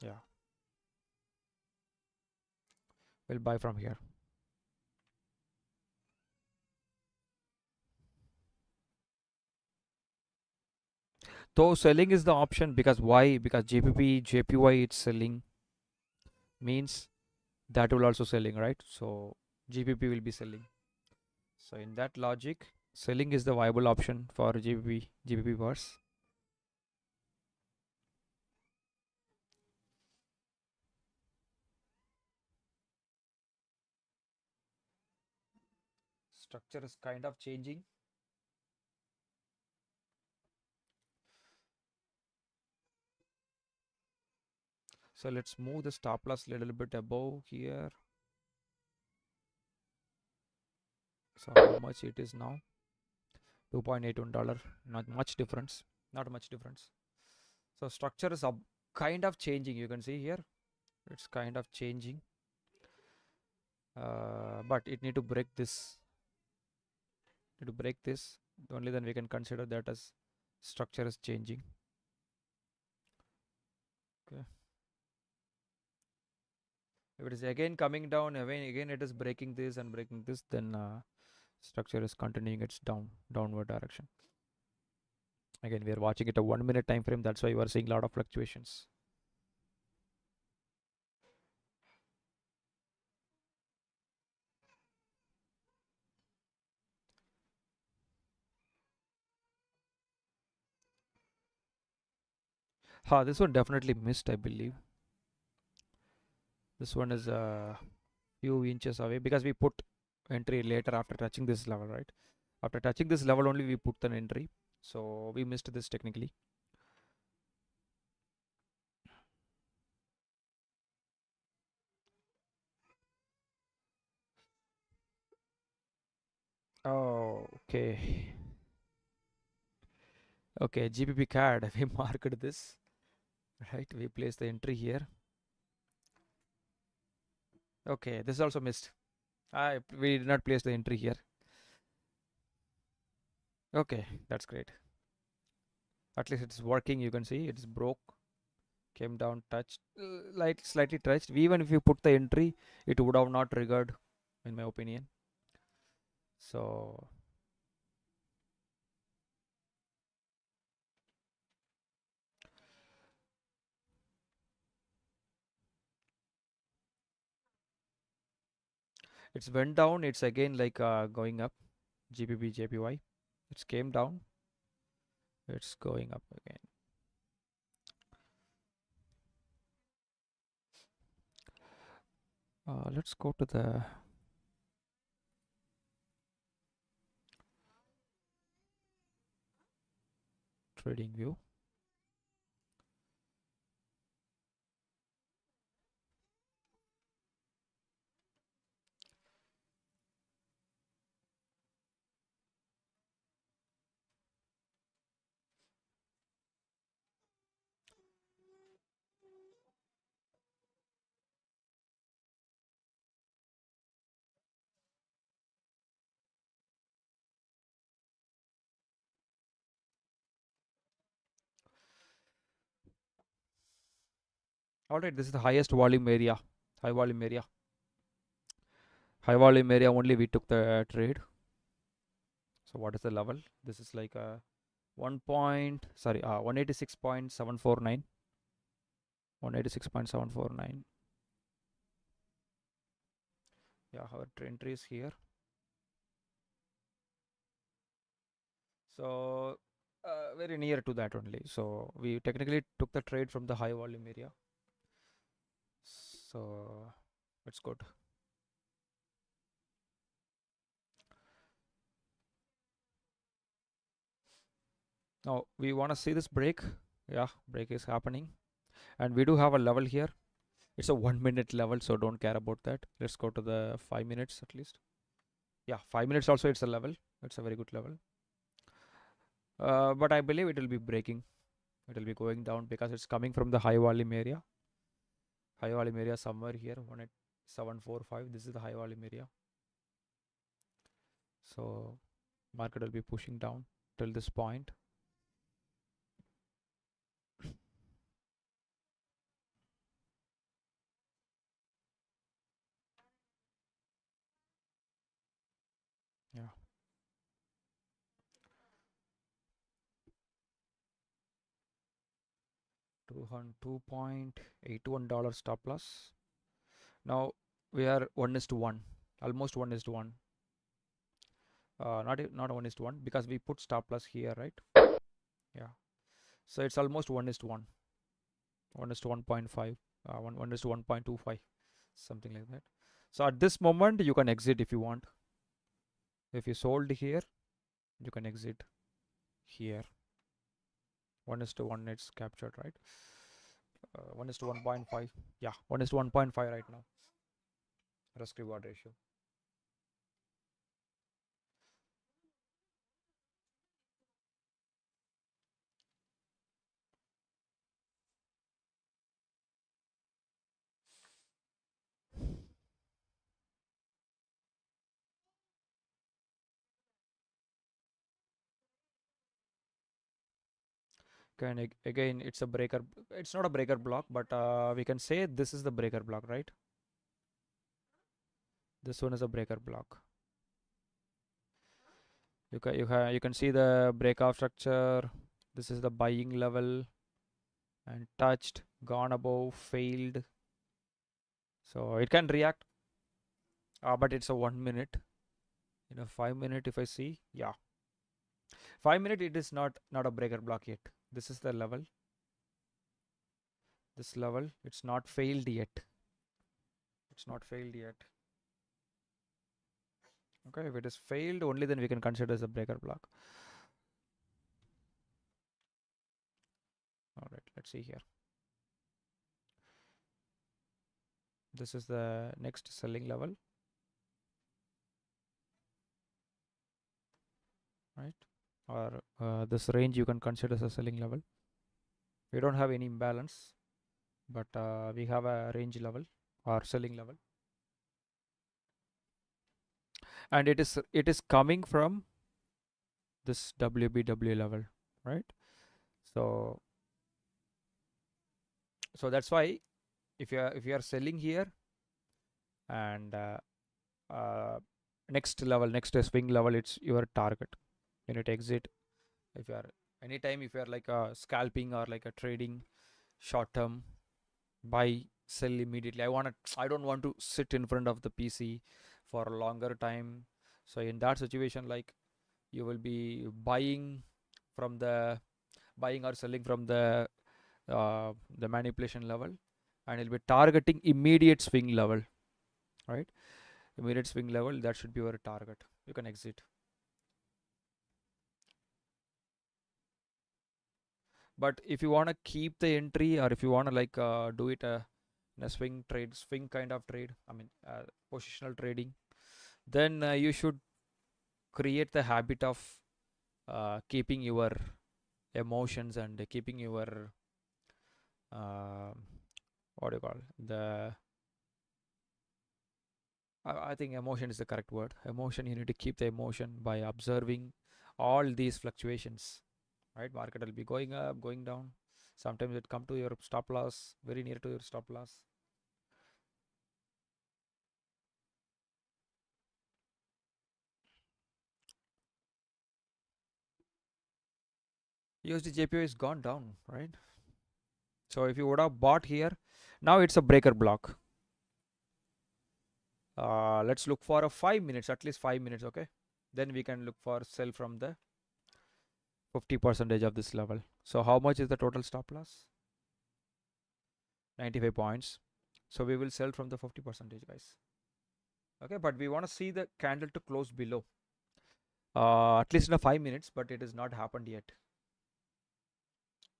Speaker 2: Yeah, we'll buy from here. Though selling is the option, because why? Because GBP JPY it's selling means that will also selling, right? So GBP will be selling. So in that logic, selling is the viable option for GBP bars. Structure is kind of changing. So let's move the stop loss a little bit above here. So how much it is now? $2.81. Not much difference. Not much difference. So structure is kind of changing. You can see here, it's kind of changing. But it need to break this. To break this, only then we can consider that as structure is changing. Okay. If it is again coming down, again it is breaking this and breaking this, then structure is continuing its downward direction. Again, we are watching it a 1 minute time frame. That's why you are seeing a lot of fluctuations. This one definitely missed, I believe. This one is a few inches away because we put entry later after touching this level, right? After touching this level only we put an entry. So we missed this technically. Oh, okay. Okay, GBP CAD, we marked this, right? We place the entry here. Okay, this is also missed. We did not place the entry here. Okay, that's great. At least it's working. You can see it's broke, came down, touched, slightly touched. Even if you put the entry, it would have not triggered, in my opinion. So it's went down. It's again like going up. GBP JPY. It's came down. It's going up again. Let's go to the trading view. All right, this is the highest volume area, high volume area. High volume area only we took the trade. So what is the level? This is like a 186.749. 186.749. Yeah, our entry is here. So very near to that only. So we technically took the trade from the high volume area. So it's good. Now we want to see this break. Yeah, break is happening, and we do have a level here. It's a 1 minute level, so don't care about that. Let's go to the 5 minutes at least. Yeah, 5 minutes also it's a level. It's a very good level. But I believe it will be breaking. It will be going down because it's coming from the high volume area. High volume area somewhere here, 18745. This is the high volume area. So market will be pushing down till this point. Yeah. $2.81 stop loss. Now we are 1:1, almost 1:1. Not 1:1 because we put stop loss here, right? Yeah. So it's almost 1:1. 1:1.5. 1:1.25, something like that. So at this moment you can exit if you want. If you sold here, you can exit here. 1:1 it's captured, right? 1:1.5. Yeah, 1:1.5 right now. Risk reward ratio. Again, it's a breaker. It's not a breaker block, but we can say this is the breaker block, right? This one is a breaker block. You can see the breakout structure. This is the buying level, and touched, gone above, failed. So it can react, but it's a 1 minute. In a 5 minute, if I see, yeah, 5 minute it is not a breaker block yet. This is the level. This level, it's not failed yet. It's not failed yet. Okay, if it is failed, only then we can consider as a breaker block. All right, let's see here. This is the next selling level, right? Or this range you can consider as a selling level. We don't have any imbalance, but we have a range level or selling level, and it is coming from this WBW level, right? So that's why if you are selling here, and next level, next swing level, it's your target. You need to exit. If you are anytime, if you are like a scalping or like a trading short term, buy, sell immediately. I don't want to sit in front of the PC for a longer time. So in that situation, like, you will be buying or selling from the manipulation level, and you'll be targeting immediate swing level, right? Immediate swing level, that should be your target. You can exit. But if you want to keep the entry, or if you want to like do it in a swing kind of trade, I mean positional trading, then you should create the habit of keeping your emotions and keeping your what do you call the I think emotion is the correct word. Emotion, you need to keep the emotion by observing all these fluctuations, right? Market will be going up, going down. Sometimes it come to your stop loss, very near to your stop loss. USD JPY is gone down, right? So if you would have bought here, now it's a breaker block. Let's look for a 5 minutes, at least 5 minutes, okay? Then we can look for sell from the 50% of this level. So how much is the total stop loss? 95 points. So we will sell from the 50%, guys. Okay, but we want to see the candle to close below. At least in a 5 minutes, but it has not happened yet.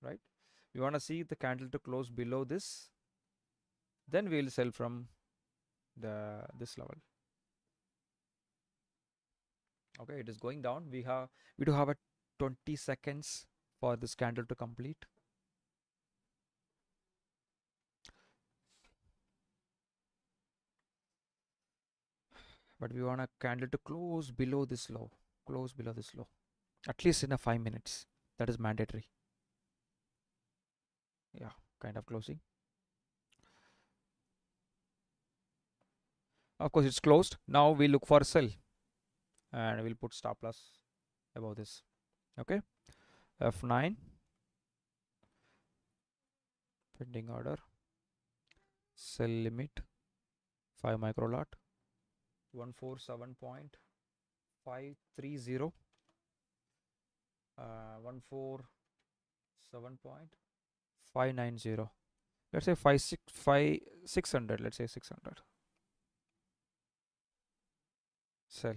Speaker 2: Right? We want to see the candle to close below this. Then we will sell from this level. Okay, it is going down. We do have a 20 seconds for this candle to complete. But we want a candle to close below this low. Close below this low. At least in a 5 minutes. That is mandatory. Yeah, kind of closing. Of course, it's closed. Now we look for sell. And we'll put stop loss above this. Okay. F9. Pending order. Sell limit. 5 micro lot. 147.530. 147.590. Let's say 600. Let's say 600. Sell.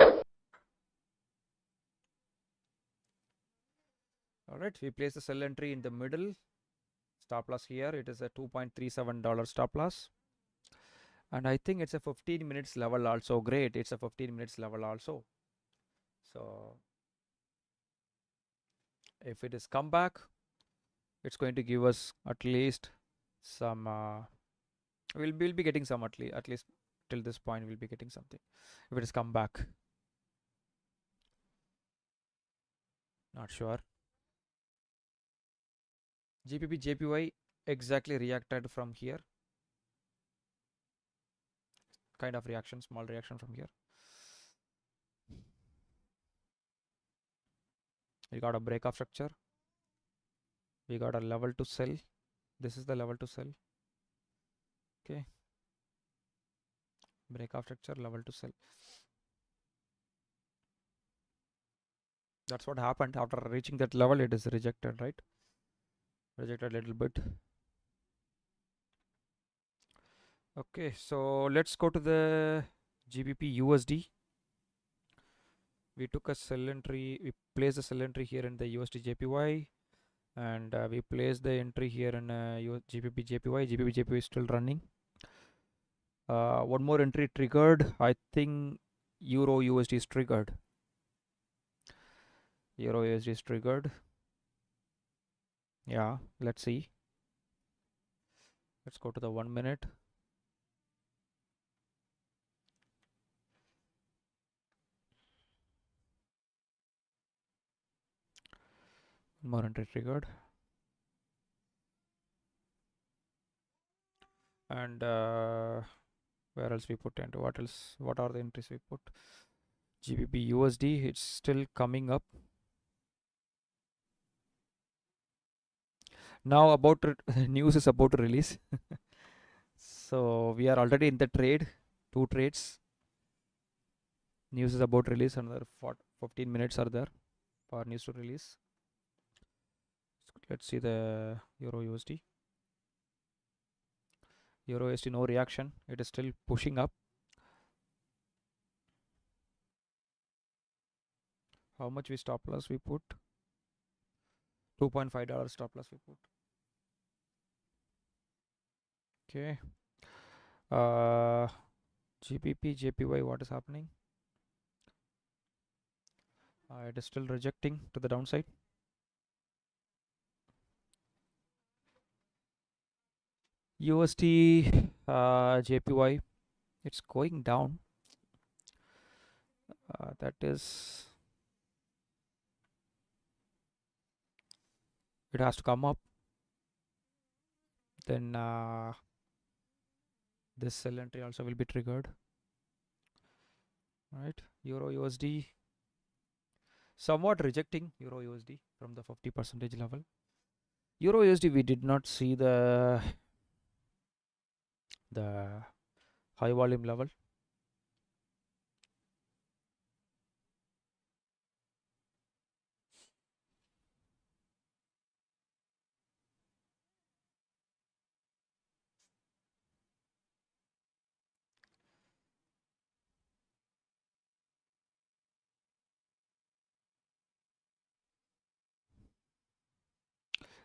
Speaker 2: All right, we place the sell entry in the middle. Stop loss here. It is a $2.37 stop loss. And I think it's a 15 minutes level also. Great, it's a 15 minutes level also. So if it is come back, it's going to give us at least some we'll be getting some at least till this point we'll be getting something if it is come back. Not sure. GBP JPY exactly reacted from here. Kind of reaction, small reaction from here. We got a breakout structure. We got a level to sell. This is the level to sell. Okay. Breakout structure, level to sell. That's what happened after reaching that level. It is rejected, right? Rejected a little bit. Okay, so let's go to the GBP USD. We took a sell entry. We placed a sell entry here in the USD JPY, and we placed the entry here in GBP JPY. GBP JPY is still running. One more entry triggered. I think Euro USD is triggered. Euro USD is triggered. Yeah, let's see. Let's go to the 1 minute. More entry triggered. And where else we put into? What else? What are the entries we put? GBP USD, it's still coming up. Now about news is about to release. So we are already in the trade. 2 trades. News is about to release. Another 15 minutes are there for news to release. Let's see the Euro USD. Euro USD, no reaction. It is still pushing up. How much we stop loss we put? $2.5 stop loss we put. Okay. GBP JPY, what is happening? It is still rejecting to the downside. USD JPY, it's going down. That is, it has to come up. Then this sell entry also will be triggered. Right, Euro USD somewhat rejecting Euro USD from the 50% level. Euro USD, we did not see the high volume level.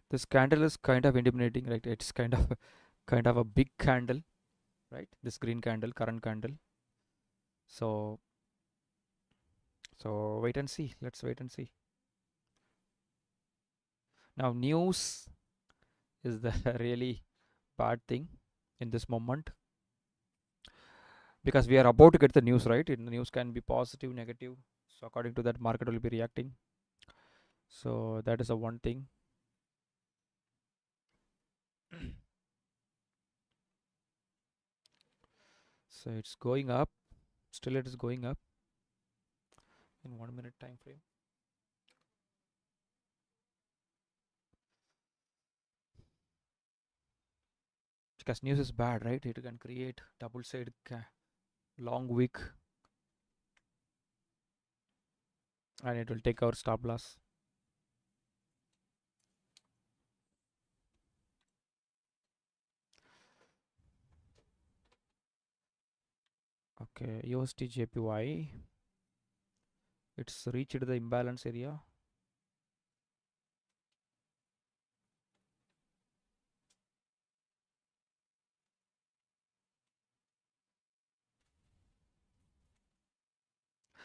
Speaker 2: This candle is kind of intimidating, right? It's kind of a big candle, right? This green candle, current candle. So wait and see. Let's wait and see. Now news is the really bad thing in this moment, because we are about to get the news, right? And the news can be positive, negative. So according to that, market will be reacting. So that is the one thing. So it's going up. Still it is going up in 1 minute time frame. Because news is bad, right? It can create double side long wick, and it will take our stop loss. Okay, USD JPY, it's reached the imbalance area.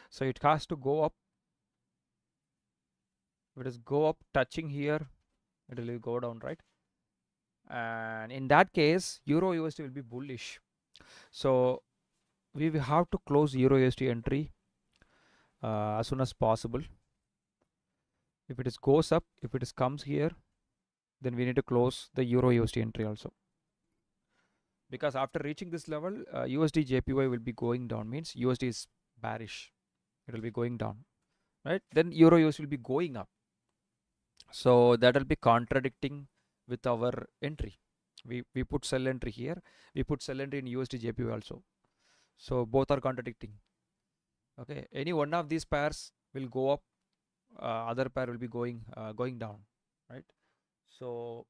Speaker 2: So it has to go up. If it is go up touching here, it will go down, right? And in that case, Euro USD will be bullish. So we will have to close Euro USD entry as soon as possible. If it is goes up, if it is comes here, then we need to close the Euro USD entry also. Because after reaching this level, USD JPY will be going down, means USD is bearish. It will be going down, right? Then Euro USD will be going up. So that will be contradicting with our entry. We put sell entry here. We put sell entry in USD JPY also. So both are contradicting. Okay, any one of these pairs will go up, other pair will be going down, right? So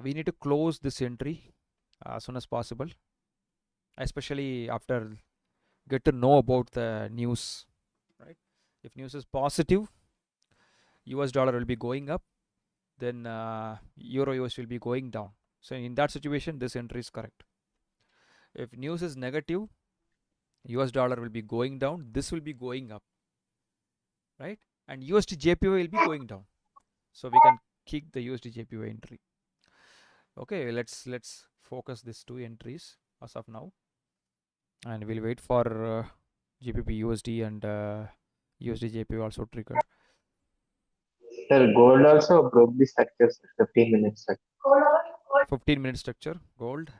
Speaker 2: we need to close this entry as soon as possible, especially after get to know about the news, right? If news is positive, US dollar will be going up, then Euro US will be going down. So in that situation, this entry is correct. If news is negative, US dollar will be going down, this will be going up, right? And USD JPY will be going down. So we can kick the USD JPY entry. Okay, let's focus these two entries as of now, and we'll wait for GBP USD and USD JPY also triggered.
Speaker 5: Sir, gold also broke the structure, sir, 15 minutes. Sir.
Speaker 2: 15-minute structure, gold.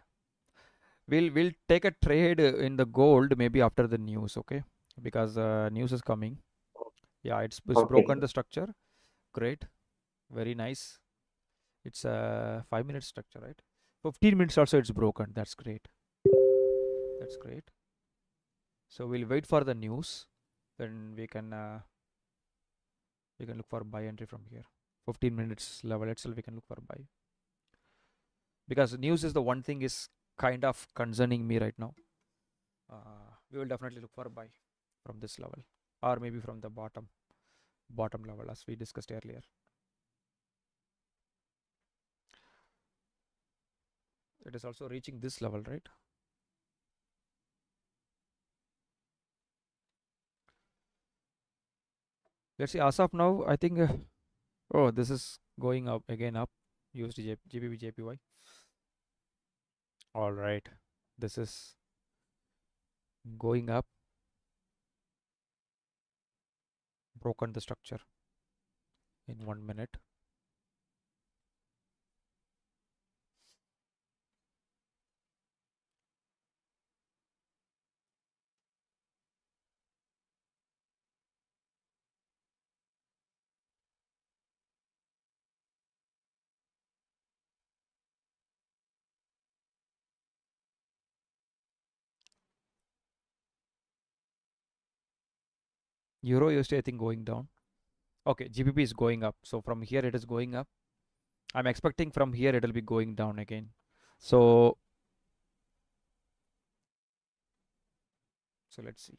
Speaker 2: We'll take a trade in the gold maybe after the news, okay? Because news is coming. Yeah, it's
Speaker 5: Okay,
Speaker 2: broken
Speaker 5: sir.
Speaker 2: the structure. Great, very nice. It's a 5-minute structure, right? 15 minutes also it's broken. That's great. That's great. So we'll wait for the news. Then we can look for buy entry from here. 15 minutes level itself we can look for buy. Because news is the one thing is kind of concerning me right now. We will definitely look for buy from this level, or maybe from the bottom level as we discussed earlier. It is also reaching this level, right? Let's see, as of now, I think oh, this is going up again, up USD GBP JPY. All right, this is going up, broken the structure in 1 minute. Euro USD I think going down. Okay, GBP is going up. So from here it is going up. I'm expecting from here it will be going down again. So let's see.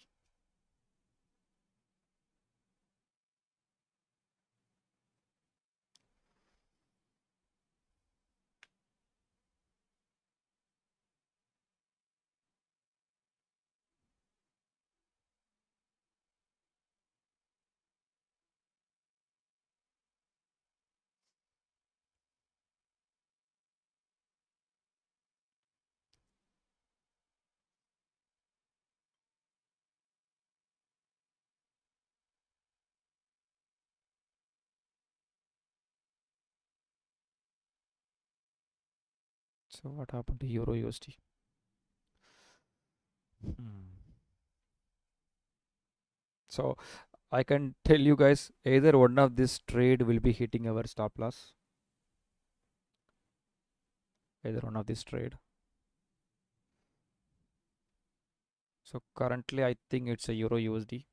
Speaker 2: So what happened to Euro USD? So I can tell you guys either one of this trade will be hitting our stop loss. Either one of this trade. So currently I think it's a Euro USD.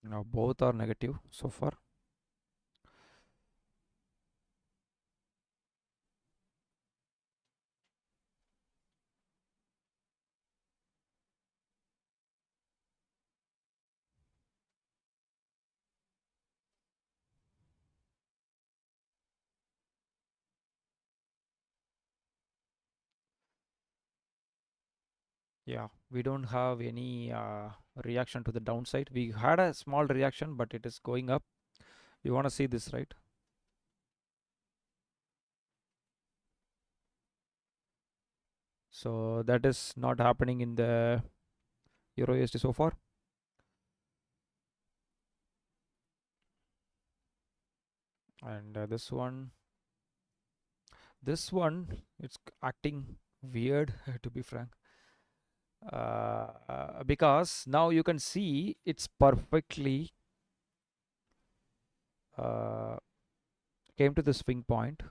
Speaker 2: Now both are negative so far. Yeah, we don't have any reaction to the downside. We had a small reaction, but it is going up. You want to see this, right? So that is not happening in the Euro USD so far. And this one, it's acting weird to be frank. Because now you can see it's perfectly came to the swing point,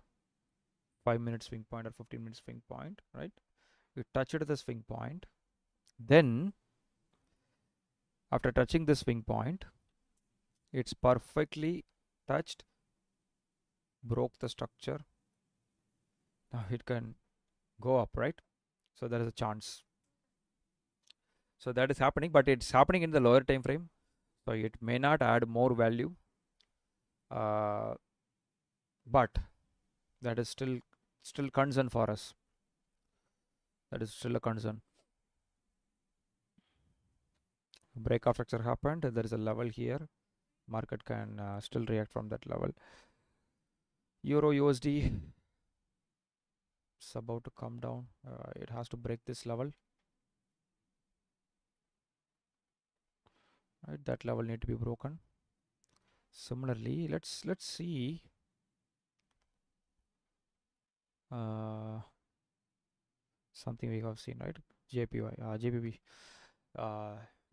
Speaker 2: 5-minute swing point or 15-minute swing point, right? You touch it at the swing point, then after touching the swing point, it's perfectly touched, broke the structure. Now it can go up, right? So there is a chance. So that is happening, but it's happening in the lower time frame, so it may not add more value, but that is still concern for us. That is still a concern. Breakout structure happened. There is a level here. Market can still react from that level. Euro USD is about to come down. It has to break this level. Right, that level need to be broken. Similarly, let's see something we have seen, right? JPY, JPB,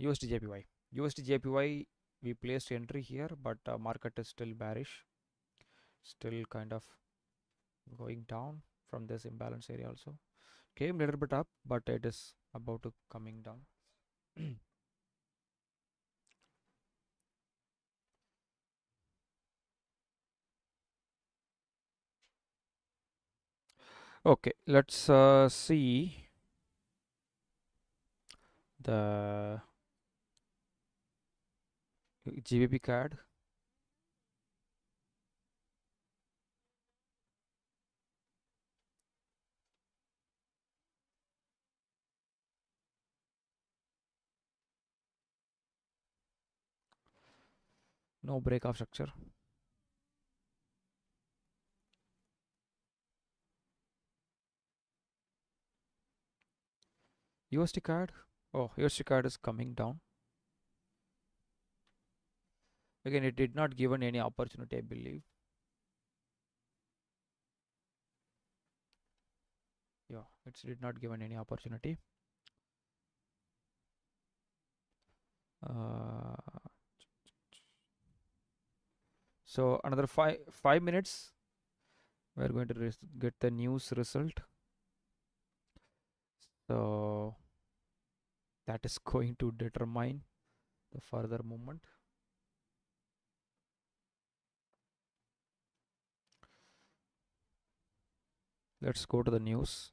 Speaker 2: USD JPY. USD JPY, we placed entry here, but market is still bearish, still kind of going down from this imbalance area. Also came a little bit up, but it is about to coming down. Okay, let's see the GBP card. No breakout structure. USD card. Oh, USD card is coming down. Again, it did not given any opportunity, I believe. Yeah, it did not given any opportunity. So another 5 minutes, we're going to get the news result. So that is going to determine the further movement. Let's go to the news.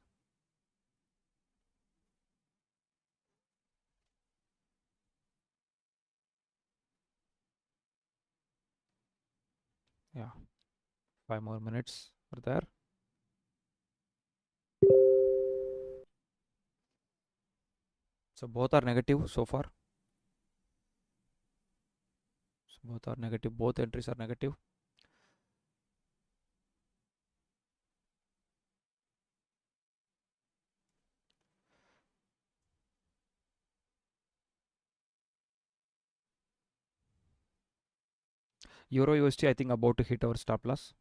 Speaker 2: Yeah, 5 more minutes are there. So both are negative so far. So both are negative. Both entries are negative. Euro USD, I think about to hit our stop loss.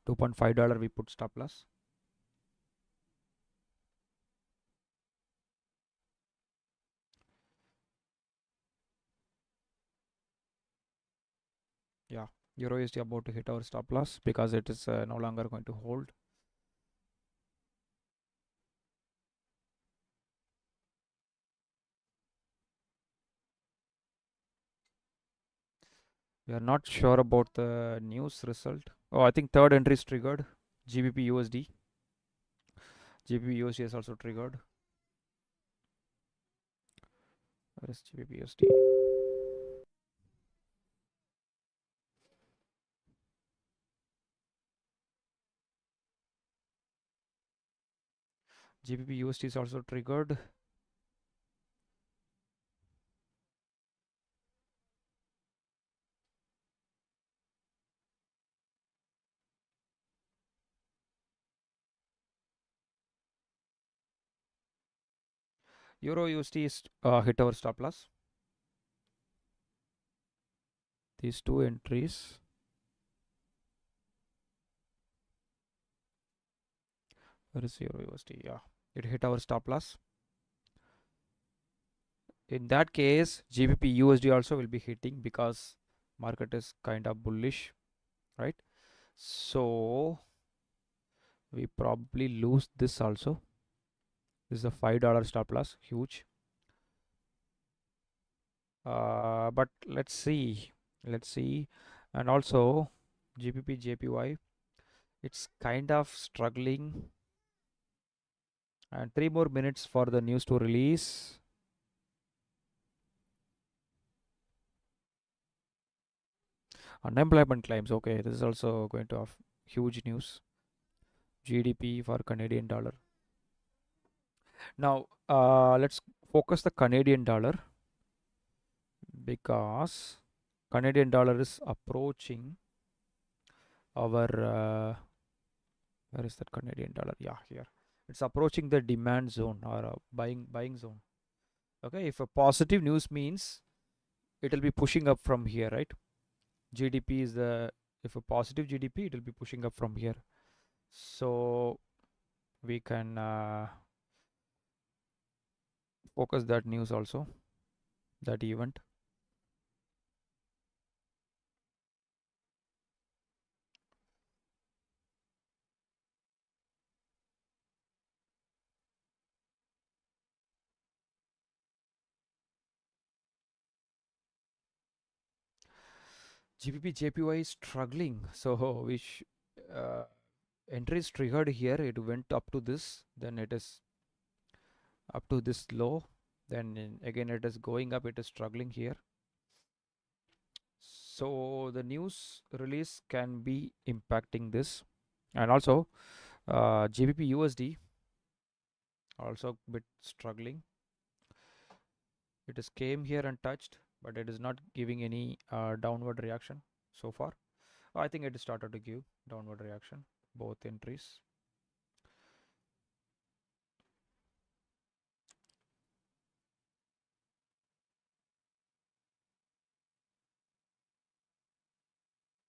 Speaker 2: $2.5 we put stop loss. Yeah, Euro USD about to hit our stop loss because it is no longer going to hold. We are not sure about the news result. Oh, I think third entry is triggered. GBP USD. GBP USD is also triggered. Where is GBP USD? GBP USD is also triggered. Euro USD is hit our stop loss. These two entries. Where is Euro USD? Yeah, it hit our stop loss. In that case, GBP USD also will be hitting because market is kind of bullish, right? So we probably lose this also. This is a $5 stop loss, huge. But let's see. And also GBP JPY, it's kind of struggling. And 3 more minutes for the news to release. Unemployment claims. Okay, this is also going to have huge news. GDP for Canadian dollar. Now let's focus the Canadian dollar, because Canadian dollar is approaching our where is that Canadian dollar? Yeah, here. It's approaching the demand zone or buying zone. Okay, if a positive news means it will be pushing up from here, right? GDP is if a positive GDP, it will be pushing up from here. So we can focus that news also, that event. GBP JPY is struggling, so which entry is triggered here. It went up to this, then it is up to this low, then again it is going up, it is struggling here. So the news release can be impacting this. And also GBP USD also a bit struggling. It is came here and touched, but it is not giving any downward reaction so far. I think it started to give downward reaction, both entries.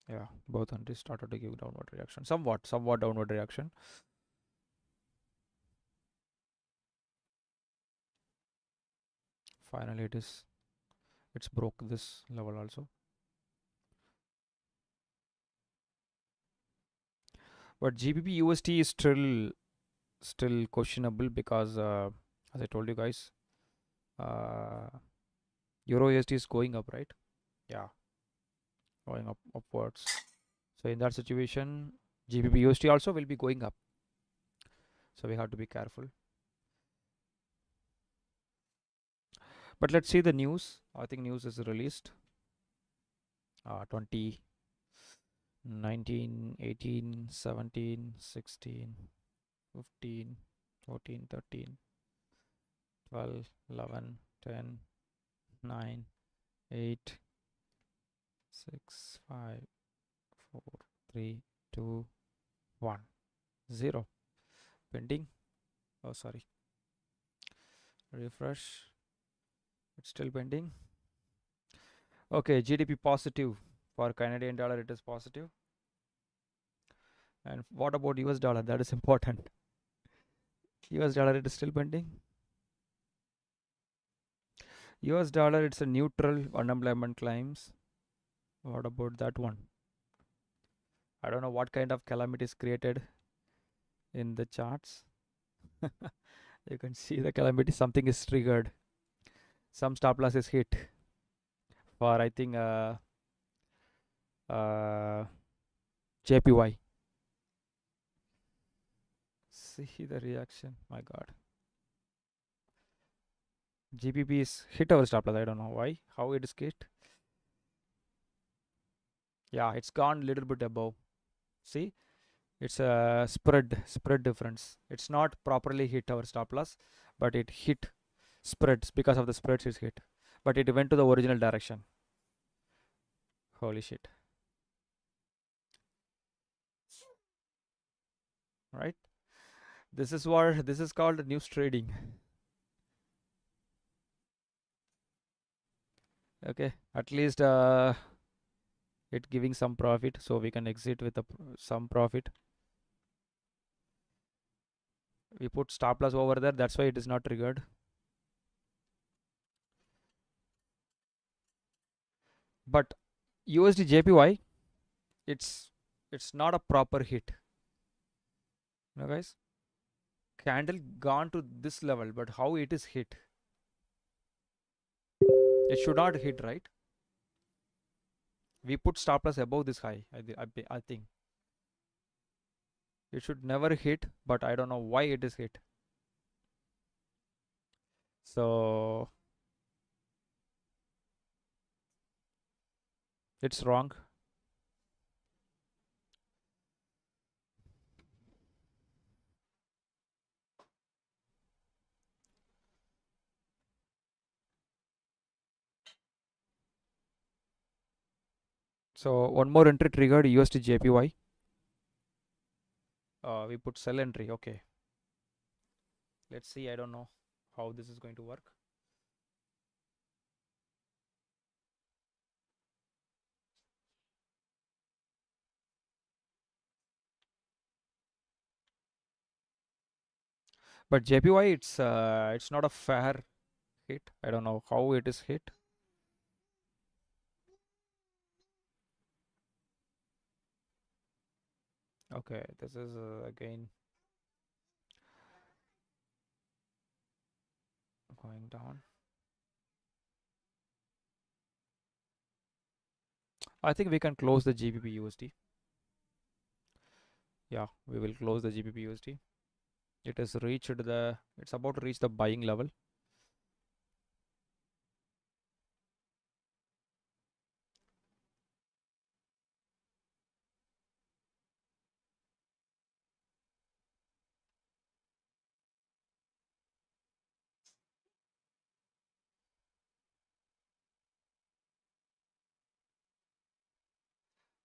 Speaker 2: Yeah, both entries started to give downward reaction, somewhat downward reaction. Finally it is It's broke this level also. But GBP USD is still questionable because as I told you guys, Euro USD is going up, right? Yeah, going upwards. So in that situation, GBP USD also will be going up. So we have to be careful. But let's see the news. I think news is released. 20, 19, 18, 17, 16, 15, 14, 13, 12, 11, 10, 9, 8, 6, 5, 4, 3, 2, 1, 0. Pending. Oh, sorry. Refresh. It's still pending. Okay, GDP positive. For Canadian dollar, it is positive. And what about US dollar? That is important. US dollar, it is still pending. US dollar, it's a neutral unemployment claims. What about that one? I don't know what kind of calamity is created in the charts. You can see the calamity. Something is triggered. Some stop loss is hit for I think JPY. See the reaction. My God. GBP is hit our stop loss. I don't know why. How it is hit. Yeah, it's gone a little bit above. See, it's a spread difference. It's not properly hit our stop loss, but it hit spreads. Because of the spreads it's hit, but it went to the original direction. Holy shit. Right, this is called news trading. Okay, at least it giving some profit, so we can exit with some profit. We put stop loss over there, that's why it is not triggered. But USD JPY, it's not a proper hit. You know, guys, candle gone to this level, but how it is hit? It should not hit, right? We put stop loss above this high. I think it should never hit, but I don't know why it is hit. So it's wrong. So one more entry triggered, USD JPY. We put sell entry. Okay, let's see. I don't know how this is going to work. But JPY, it's not a fair hit. I don't know how it is hit. Okay, this is again going down. I think we can close the GBP USD. Yeah, we will close the GBP USD. It has reached it's about to reach the buying level.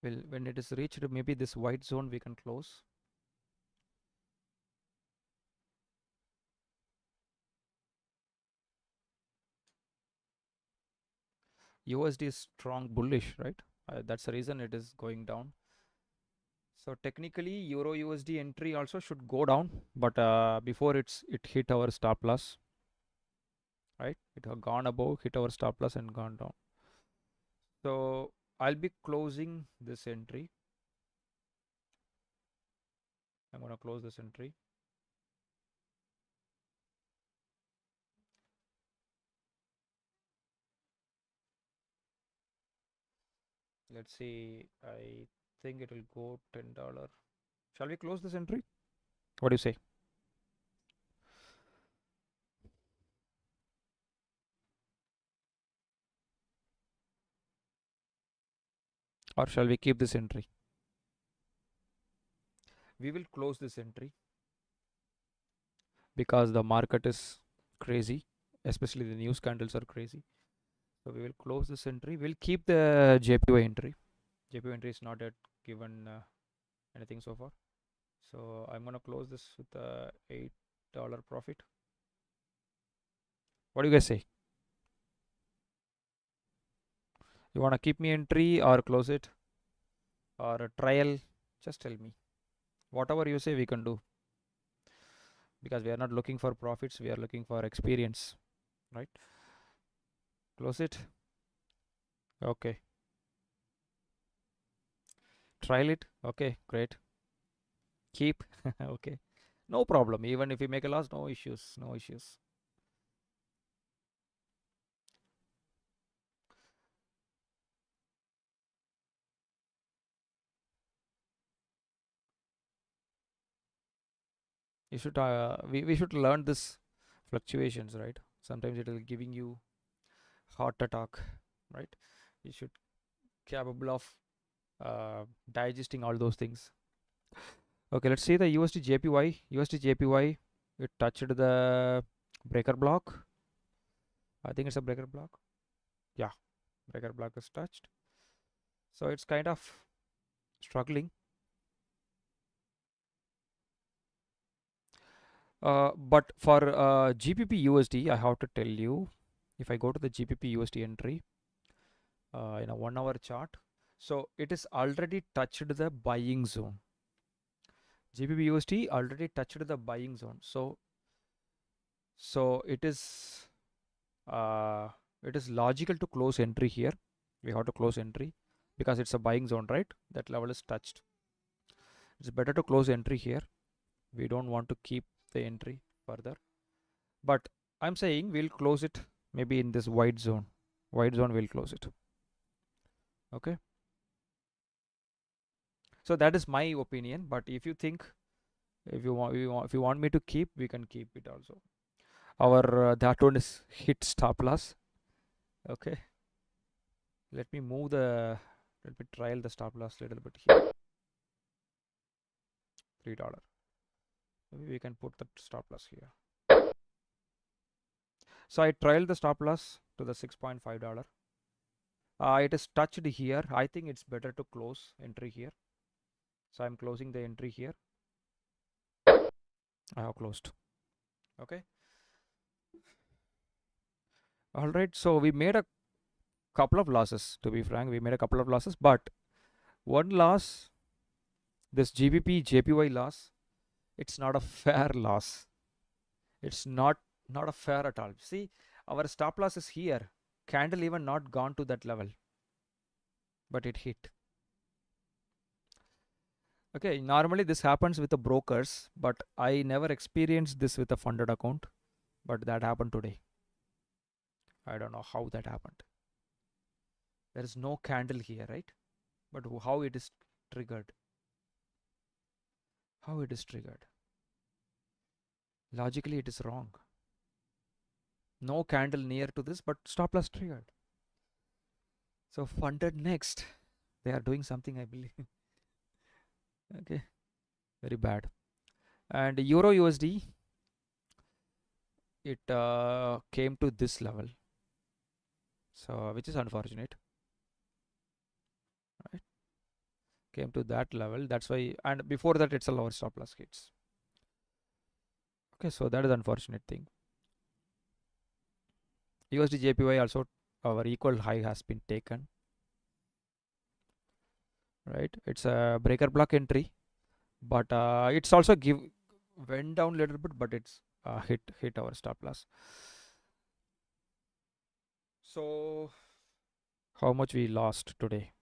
Speaker 2: Well, when it is reached maybe this white zone, we can close. USD is strong bullish, right? That's the reason it is going down. So technically Euro USD entry also should go down, but before it hit our stop loss. right? It have gone above, hit our stop loss and gone down. So I'll be closing this entry. I'm going to close this entry. Let's see, I think it will go $10. Shall we close this entry? What do you say? Or shall we keep this entry? We will close this entry because the market is crazy, especially the news candles are crazy. So we will close this entry. We'll keep the JPY entry. JPY entry is not yet given anything so far. So I'm going to close this with a $8 profit. What do you guys say? You want to keep me entry or close it or a trial? Just tell me. Whatever you say, we can do. Because we are not looking for profits, we are looking for experience, right? Close it. Okay. Trial it. Okay, great. Keep. Okay. No problem. Even if we make a loss, no issues. No issues. You should we should learn this fluctuations, right? Sometimes it will giving you heart attack, right? You should capable of digesting all those things. Okay, let's see the USD JPY. USD JPY, it touched the breaker block. I think it's a breaker block. Yeah, breaker block is touched. So it's kind of struggling. But for GBP USD, I have to tell you, if I go to the GBP USD entry in a 1 hour chart, so it is already touched the buying zone. GBP USD already touched the buying zone. So it is logical to close entry here. We have to close entry because it's a buying zone, right? That level is touched. It's better to close entry here. We don't want to keep the entry further, but I'm saying we'll close it maybe in this white zone. White zone, we'll close it. Okay, so that is my opinion, but if you think, if you want me to keep, we can keep it also. Our that one is hit stop loss. Okay, let me trial the stop loss a little bit here. $3. Maybe we can put the stop loss here. So I trialed the stop loss to the $6.5. It is touched here. I think it's better to close entry here. So I'm closing the entry here. I have closed. Okay. All right. So we made a couple of losses, to be frank. We made a couple of losses, but one loss, this GBP JPY loss, it's not a fair loss. It's not a fair at all. See, our stop loss is here. Candle even not gone to that level, but it hit. Okay, normally this happens with the brokers, but I never experienced this with a funded account, but that happened today. I don't know how that happened. There is no candle here, right? But how it is triggered? How it is triggered? Logically, it is wrong. No candle near to this, but stop loss triggered. So funded next. They are doing something, I believe. Okay, very bad. And Euro USD, it came to this level, so which is unfortunate, right? Came to that level, that's why, and before that it's a lower stop loss hits. Okay, so that is unfortunate thing. USD JPY also, our equal high has been taken, right? It's a breaker block entry, but it's also went down a little bit, but it's hit our stop loss. So how much we lost today?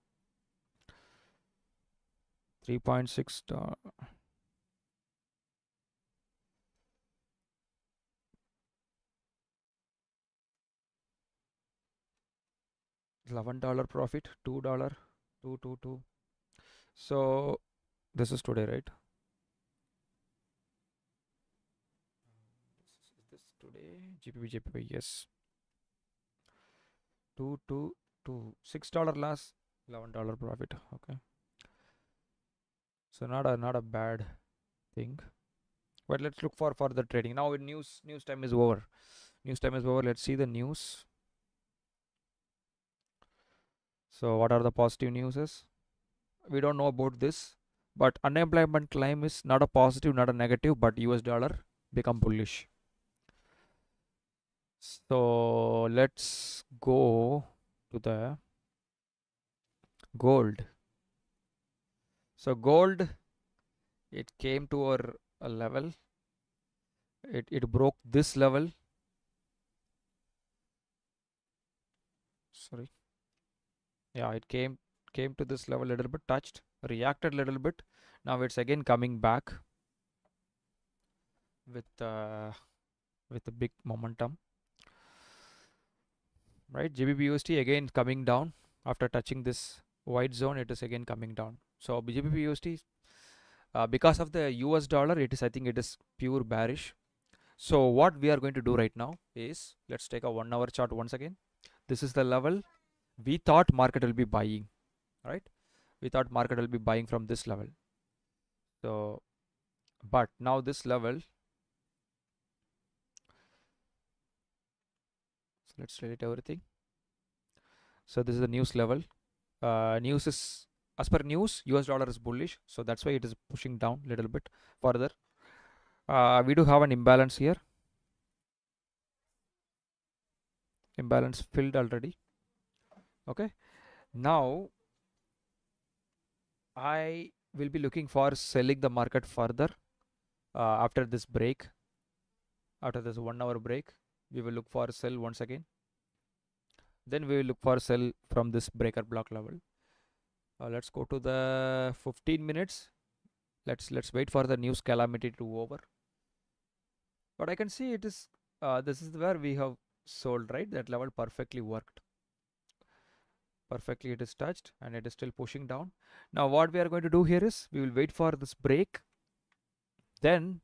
Speaker 2: 3.6 $11 profit, $2, 222. So this is today, right? Is this today? GPP, yes. 222, $6 loss, $11 profit. Okay. So not a bad thing. But let's look for further trading. Now news time is over. News time is over. Let's see the news. So what are the positive newses? We don't know about this, but unemployment claim is not a positive, not a negative, but US dollar become bullish. So let's go to the gold. So gold, it came to a level. It broke this level. Sorry. Yeah, it came to this level a little bit, touched, reacted a little bit. Now it's again coming back with a big momentum. Right, GBP/USD again coming down after touching this white zone. It is again coming down. So GBP/USD, because of the US dollar, I think it is pure bearish. So what we are going to do right now is, let's take a 1 hour chart once again. This is the level we thought market will be buying, right? We thought market will be buying from this level. So, but now this level, so let's delete everything. So this is the news level. News is, as per news, US dollar is bullish, so that's why it is pushing down a little bit further. We do have an imbalance here. Imbalance filled already. Okay. Now I will be looking for selling the market further after this break. After this 1 hour break, we will look for sell once again. Then we will look for sell from this breaker block level. Let's go to the 15 minutes. Let's wait for the news calamity to over. But I can see it is this is where we have sold, right? That level perfectly worked. Perfectly it is touched and it is still pushing down. Now what we are going to do here is we will wait for this break. Then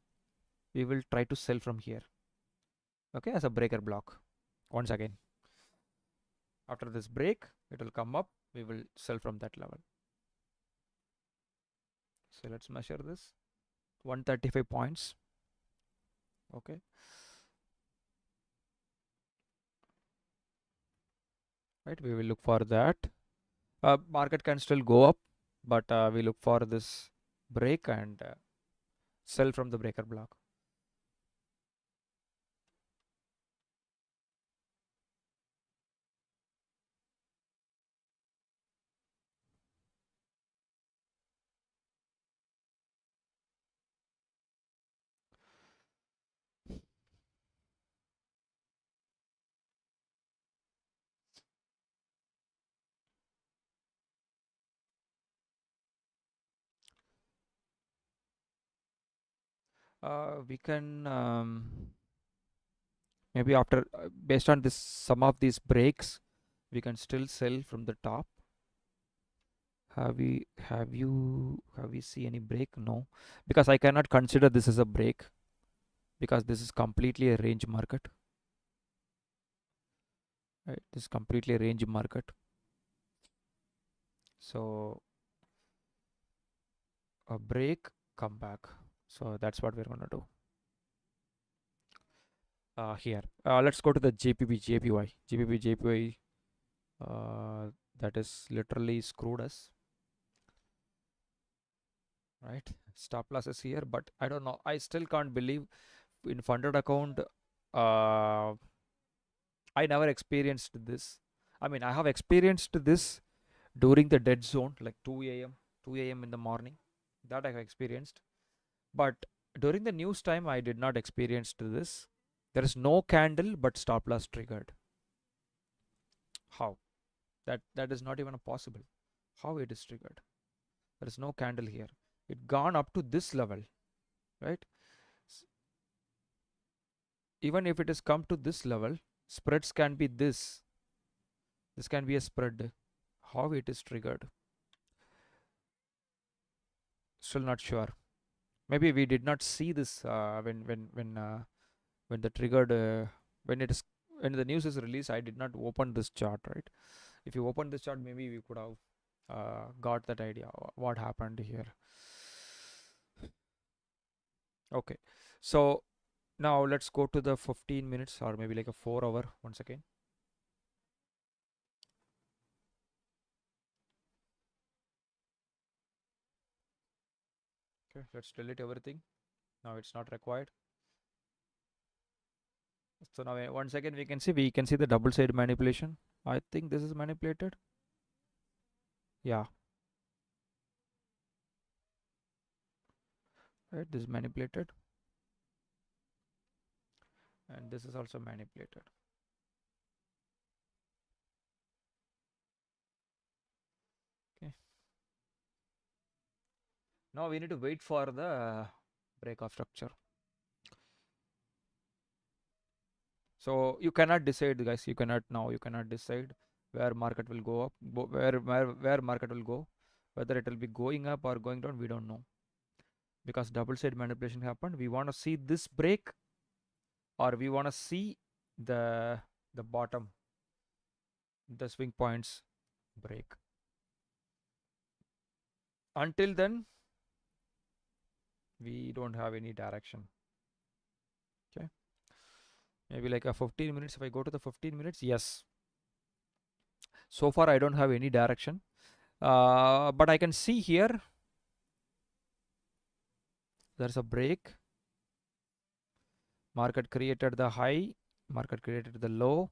Speaker 2: we will try to sell from here. Okay, as a breaker block once again. After this break, it will come up. We will sell from that level. So let's measure this. 135 points. Okay. Right, we will look for that. Market can still go up, but we look for this break and sell from the breaker block. We can maybe after based on this some of these breaks, we can still sell from the top. Have we see any break? No, because I cannot consider this as a break because this is completely a range market. Right, this is completely a range market. So a break, come back. So that's what we're gonna do. Here, let's go to the JPY. That is literally screwed us. Right, stop losses here, but I don't know. I still can't believe in funded account. I never experienced this. I mean, I have experienced this during the dead zone, like 2 a.m. in the morning. That I have experienced. But during the news time, I did not experience this. There is no candle, but stop loss triggered. How? That is not even possible. How it is triggered? There is no candle here. It gone up to this level, right? Even if it has come to this level, spreads can be this. This can be a spread. How it is triggered? Still not sure. Maybe we did not see this when the triggered when the news is released. I did not open this chart, right? If you open this chart, maybe we could have got that idea what happened here. Okay, so now let's go to the 15 minutes or maybe like a 4 hour once again. Okay, let's delete everything. Now it's not required. So now once again we can see the double side manipulation. I think this is manipulated. Yeah, right, this is manipulated, and this is also manipulated. Okay, now we need to wait for the break of structure. So you cannot decide, guys. You cannot decide where market will go up, where market will go, whether it will be going up or going down. We don't know, because double side manipulation happened. We want to see this break, or we want to see the bottom, the swing points break. Until then, we don't have any direction. Okay, maybe like a 15 minutes. If I go to the 15 minutes, yes, so far I don't have any direction, but I can see here there's a break. Market created the high, market created the low.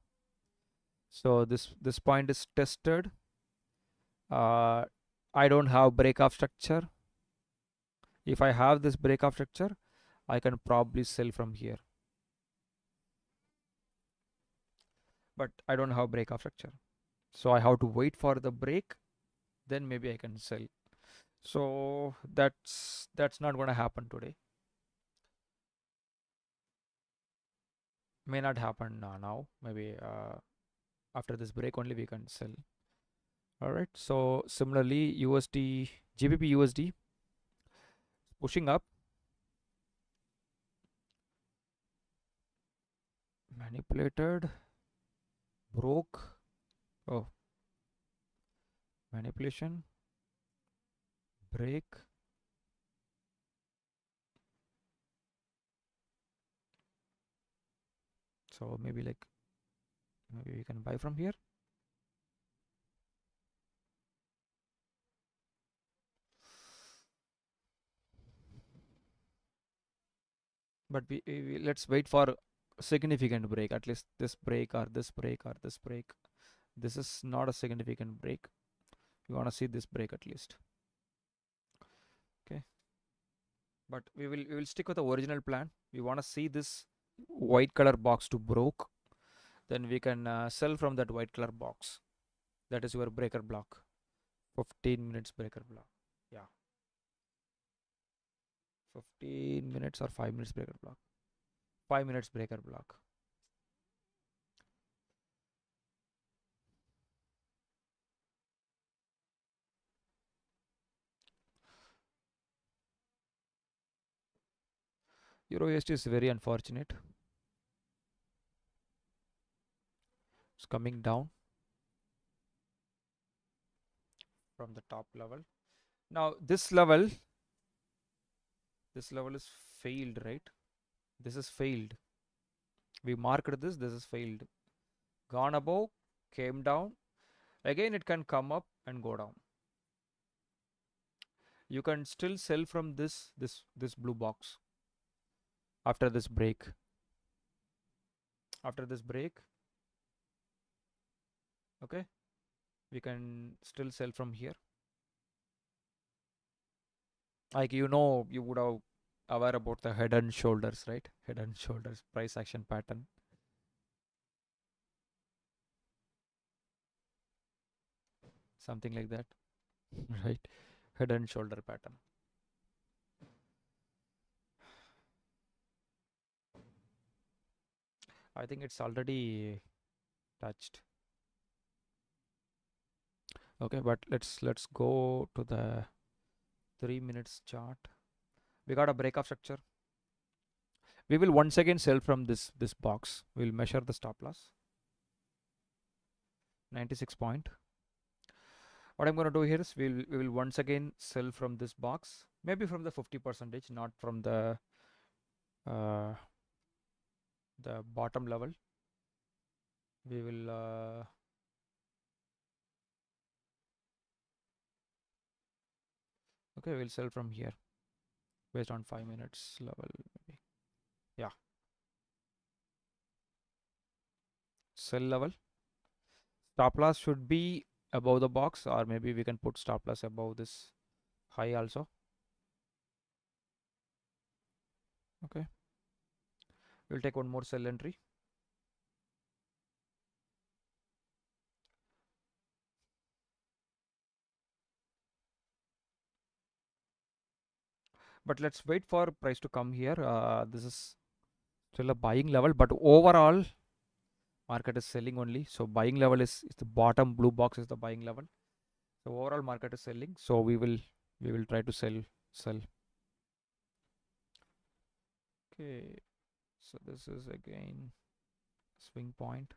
Speaker 2: So this point is tested. I don't have breakout structure. If I have this breakout structure, I can probably sell from here. But I don't have breakout structure, so I have to wait for the break, then maybe I can sell. So that's not going to happen today. May not happen now. Maybe after this break only we can sell. All right, so similarly USD, GBP USD pushing up, manipulated, broke. Oh, manipulation, break, so maybe we can buy from here. But we let's wait for significant break, at least this break or this break or this break. This is not a significant break. You want to see this break at least. Okay, but we will stick with the original plan. We want to see this white color box to broke, then we can sell from that white color box. That is your breaker block. 15 minutes breaker block. Yeah, 15 minutes or 5 minutes breaker block. 5 minutes breaker block. Euro USD is very unfortunate. It's coming down from the top level. Now this level is failed, right? This is failed. We marked this is failed. Gone above, came down. Again it can come up and go down. You can still sell from this blue box after this break. After this break, okay, we can still sell from here. Like, you would have aware about the head and shoulders, right? Head and shoulders price action pattern. something like that. Right, head and shoulder pattern. I think it's already touched. Okay, but let's go to the 3 minutes chart. We got a breakout structure. We will once again sell from this box. We'll measure the stop loss. 96 point. What I'm going to do here is we will once again sell from this box, maybe from the 50%, not from the bottom level. We will okay, we'll sell from here based on 5 minutes level, maybe. Yeah, sell level. Stop loss should be above the box, or maybe we can put stop loss above this high also. Okay, we'll take one more sell entry. But let's wait for price to come here. This is still a buying level, but overall market is selling only. So buying level is the bottom blue box is the buying level. So overall market is selling. So we will try to sell. Okay, so this is again swing point.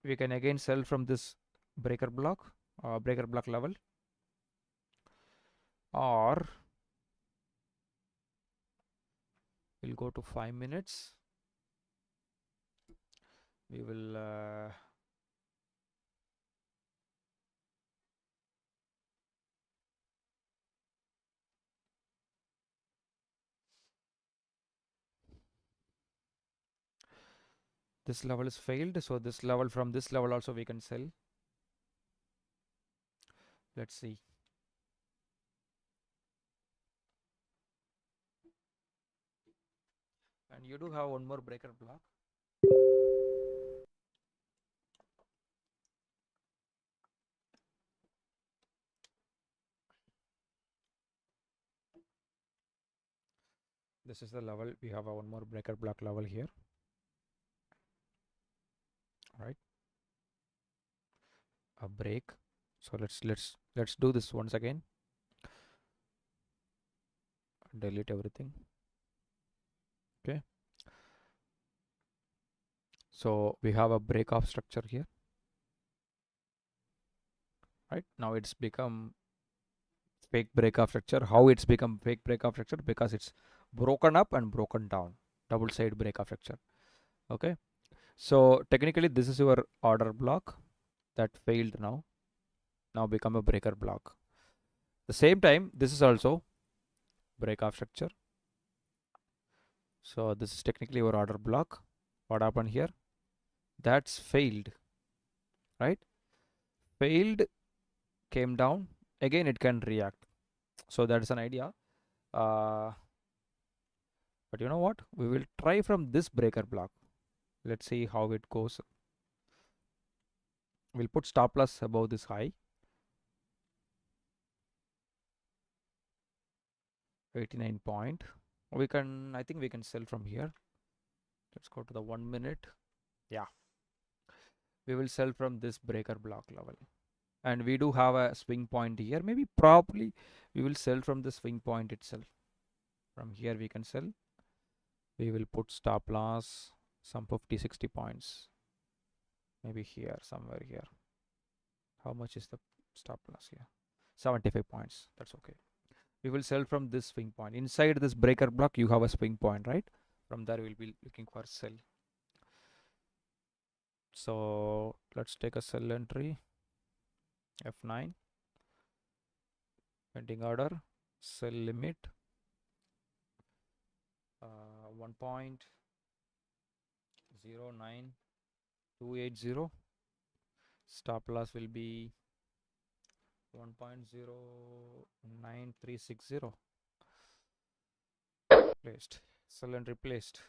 Speaker 2: We can again sell from this breaker block level, or we'll go to 5 minutes. We will this level is failed, so this level, from this level also we can sell. Let's see. And you do have one more breaker block. This is the level. We have a one more breaker block level here. All right, a break. So let's do this once again. Delete everything. Okay, so we have a break off structure here. Right now it's become fake breakoff structure. How it's become fake breakoff structure? Because it's broken up and broken down. Double side breakoff structure. Okay, so technically this is your order block that failed now become a breaker block. The same time this is also breakoff structure. So this is technically your order block. What happened here? That's failed, right? Failed, came down, again it can react. So that's an idea. But you know what? We will try from this breaker block. Let's see how it goes. We'll put stop loss above this high. 89 point. I think we can sell from here. Let's go to the 1 minute. Yeah, we will sell from this breaker block level, and we do have a swing point here. Maybe probably we will sell from the swing point itself. From here we can sell. We will put stop loss some 50-60 points, maybe here, somewhere here. How much is the stop loss here? 75 points. That's okay. We will sell from this swing point. Inside this breaker block you have a swing point, right? From there we'll be looking for sell. So let's take a sell entry. F9, pending order, sell limit 1.09280. Stop loss will be 1.09360. Placed. Sell entry placed.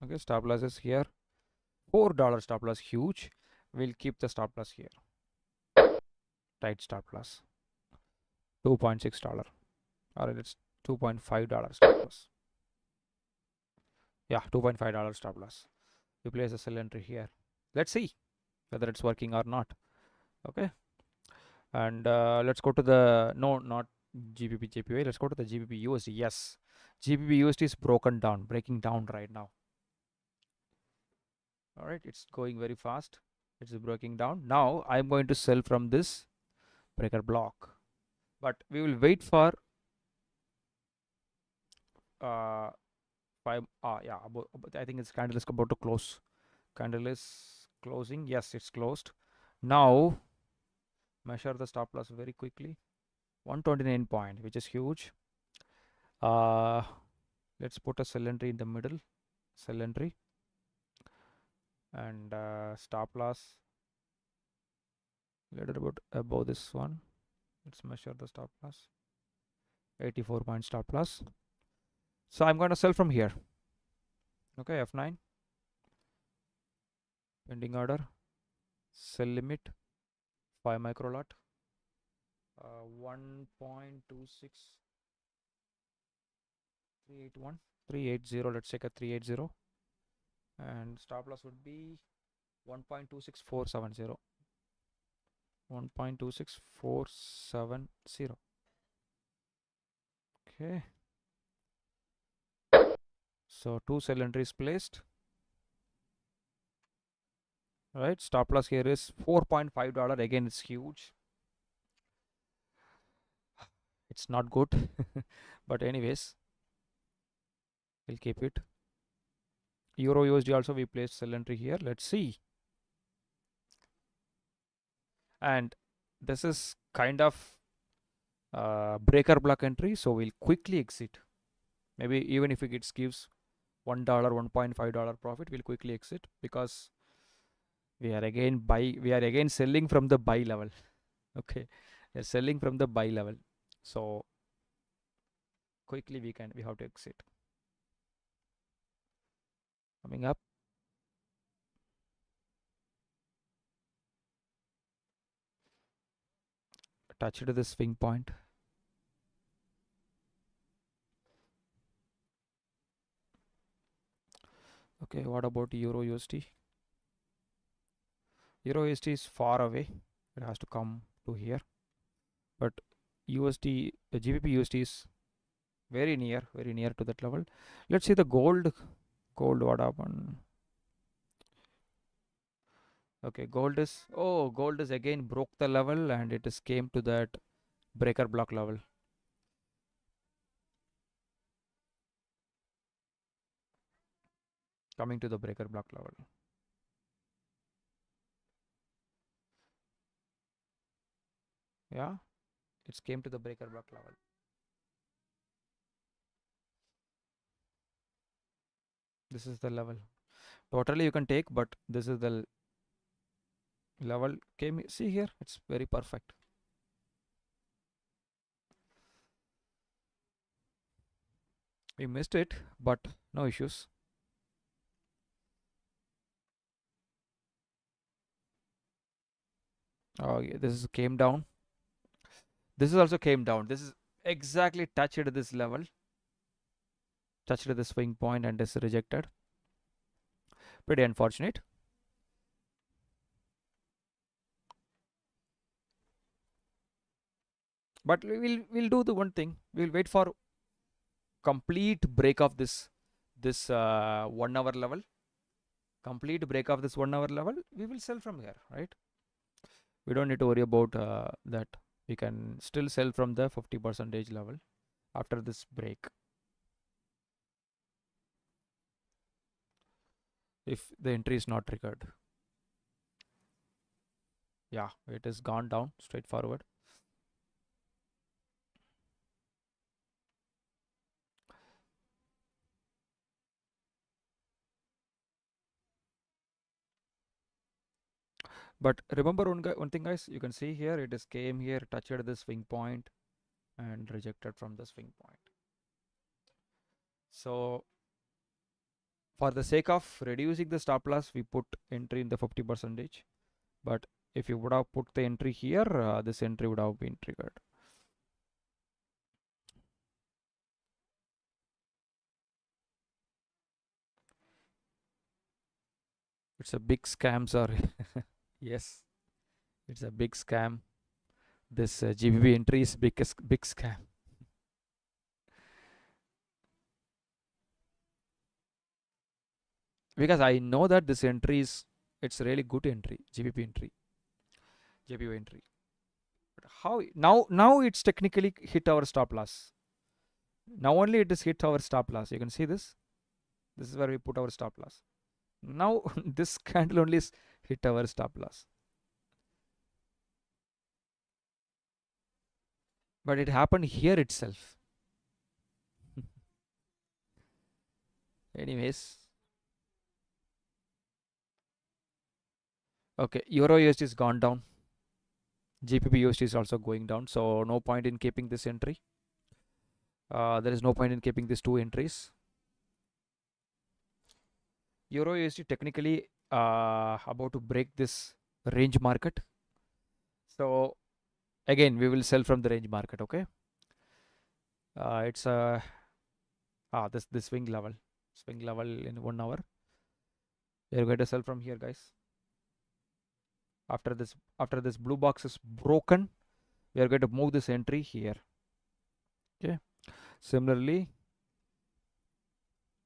Speaker 2: Okay, stop loss is here. $4 stop loss, huge. We'll keep the stop loss here. Tight stop loss. $2.6. Alright, it's $2.5 stop loss. Yeah, $2.5 stop loss. We place a sell entry here. Let's see whether it's working or not. Okay. And let's go to the not GBP JPY. Let's go to the GBP USD. Yes, GBP USD is breaking down right now. All right, it's going very fast. It's breaking down. Now I'm going to sell from this breaker block, but we will wait for five. Yeah, I think it's candle is about to close. Candle is closing. Yes, it's closed. Now measure the stop loss very quickly. 129 point, which is huge. Let's put a sell entry in the middle. Sell entry. And stop loss little bit above this one. Let's measure the stop loss. 84 point stop loss. So I'm going to sell from here. Okay, F9. Pending order. Sell limit 5 micro lot. 1.26 381 380. Let's take a 380. And stop loss would be 1.26470. 1.26470. Okay. So 2 sell entries placed. Right. Stop loss here is $4.5. Again, it's huge. It's not good. But anyways, we'll keep it. Euro USD also we placed sell entry here. Let's see. And this is kind of breaker block entry, so we'll quickly exit. Maybe even if it gives $1, $1.5 profit, we'll quickly exit because we are again selling from the buy level. Okay, we are selling from the buy level, so quickly we have to exit. Coming up. Touch to the swing point. Okay, what about Euro USD? Euro USD is far away. It has to come to here. But USD, GBP USD is very near to that level. Let's see the gold. Gold, what happened? Okay, gold is again broke the level and it is came to that breaker block level. Coming to the breaker block level. Yeah, it's came to the breaker block level. This is the level. Totally you can take, but this is the level came. See here, it's very perfect. We missed it, but no issues. Oh, yeah, this is came down. This is also came down. This is exactly touched at this level. Touched at the swing point and is rejected. Pretty unfortunate. But we'll do the one thing. We'll wait for complete break of this 1 hour level. Complete break of this 1 hour level. We will sell from here, right? We don't need to worry about that. We can still sell from the 50% level after this break. If the entry is not triggered. Yeah, it has gone down straightforward. But remember one thing, guys, you can see here it is came here, touched the swing point and rejected from the swing point. So For the sake of reducing the stop loss, we put entry in the 50%. But if you would have put the entry here, this entry would have been triggered. It's a big scam, sorry. Yes, it's a big scam. This GBP entry is big scam. Because I know that this entry is, it's really good entry, GBP entry, JPY entry. But how now it's technically hit our stop loss. Now only it is hit our stop loss. You can see this. This is where we put our stop loss. Now this candle only is hit our stop loss. But it happened here itself. Anyways. Okay, Euro USD is gone down. GBP USD is also going down. So no point in keeping this entry. There is no point in keeping these two entries. Euro USD technically about to break this range market. So again, we will sell from the range market. Okay. It's this swing level in 1 hour. We are going to sell from here, guys. After this blue box is broken, we are going to move this entry here. Okay. Similarly,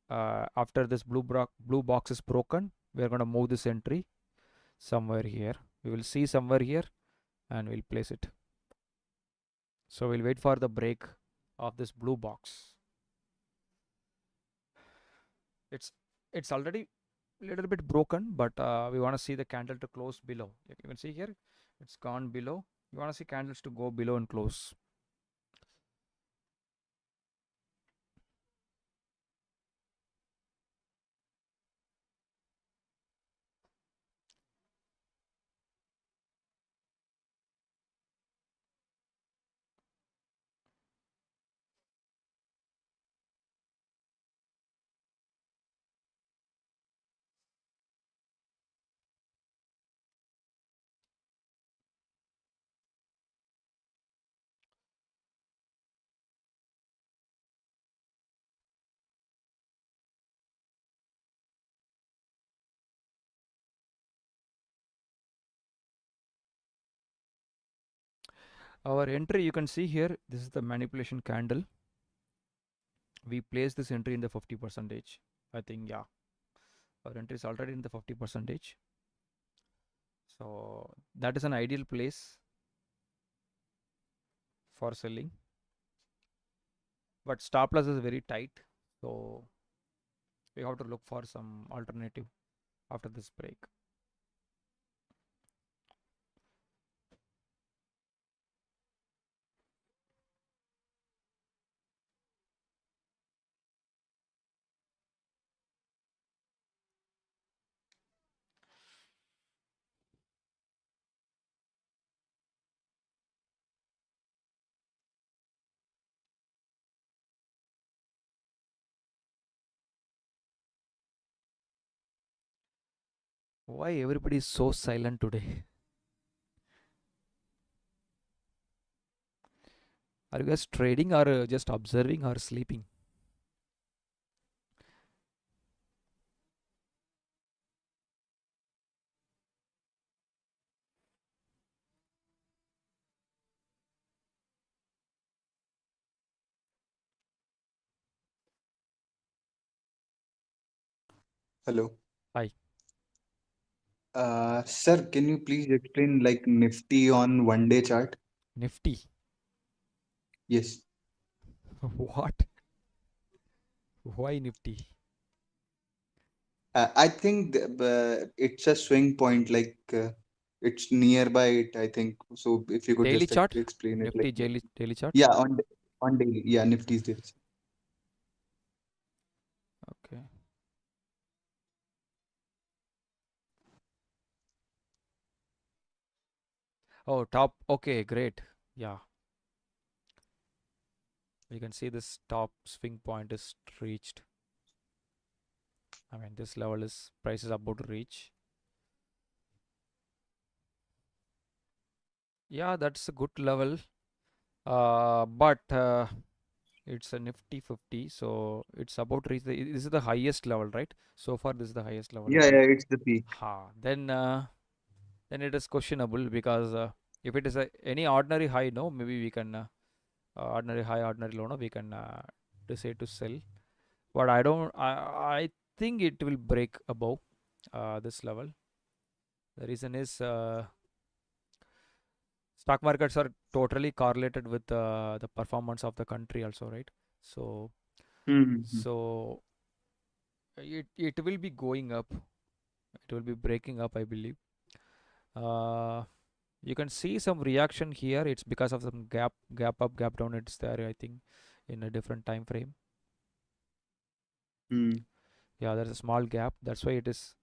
Speaker 2: after this blue box is broken, we are going to move this entry somewhere here. We will see somewhere here and we'll place it. So we'll wait for the break of this blue box. It's already a little bit broken, but we want to see the candle to close below. You can see here it's gone below. You want to see candles to go below and close. Our entry, you can see here, this is the manipulation candle. We place this entry in the 50%. I think, yeah, our entry is already in the 50%. So that is an ideal place for selling. But stop loss is very tight. So we have to look for some alternative after this break. Why everybody is so silent today? Are you guys trading or just observing or sleeping?
Speaker 6: Hello.
Speaker 2: Hi.
Speaker 6: Sir, can you please explain like Nifty on 1 day chart?
Speaker 2: Nifty.
Speaker 6: Yes.
Speaker 2: What? Why Nifty?
Speaker 6: I think it's a swing point, like it's nearby it, I think. So if you could
Speaker 2: Daily
Speaker 6: just
Speaker 2: chart?
Speaker 6: explain it
Speaker 2: Nifty
Speaker 6: like
Speaker 2: daily chart?
Speaker 6: yeah, on daily. Yeah, Nifty's daily.
Speaker 2: Okay. Oh, top. Okay, great. Yeah. You can see this top swing point is reached. I mean, this level is price is about to reach. Yeah, that's a good level. But it's a Nifty 50, so it's about to reach this is the highest level, right? So far, this is the highest level.
Speaker 6: Yeah, yeah, it's the peak.
Speaker 2: Then it is questionable because if it is any ordinary high, no, maybe we can ordinary high, ordinary low, no, we can decide to sell. But I think it will break above this level. The reason is stock markets are totally correlated with the performance of the country also, right? So so it will be going up. It will be breaking up, I believe. You can see some reaction here. It's because of some gap up, gap down. It's there, I think, in a different time frame. Yeah, there's a small gap. That's why it is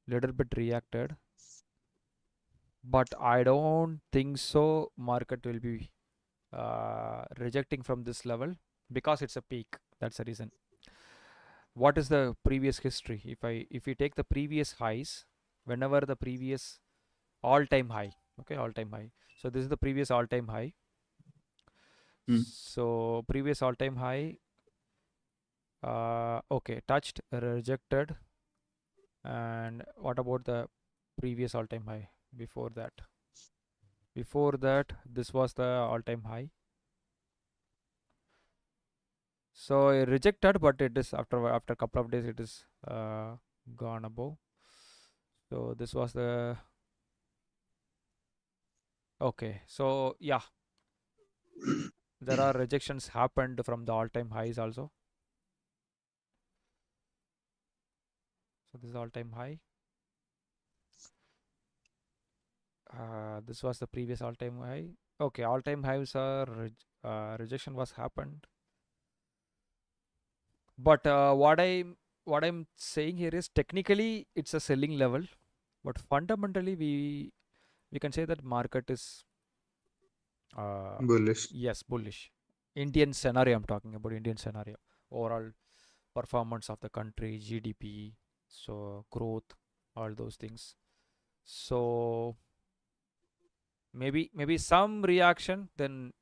Speaker 2: little bit reacted. But I don't think so. Market will be rejecting from this level because it's a peak. That's the reason. What is the previous history? If we take the previous highs, whenever the previous all-time high, okay, all-time high. So this is the previous all-time high. So previous all-time high, okay, touched, rejected, and what about the previous all-time high before that? Before that, this was the all-time high. So rejected, but it is after a couple of days, it is gone above. So this was the okay. So yeah, there are rejections happened from the all-time highs also. So this is all-time high. This was the previous all-time high. Okay, all-time highs are rejection was happened. But what I'm saying here is technically it's a selling level, but fundamentally we can say that market is
Speaker 6: Bullish.
Speaker 2: yes, bullish. Indian scenario, I'm talking about Indian scenario. Overall performance of the country, GDP, so growth, all those things. So maybe some reaction, then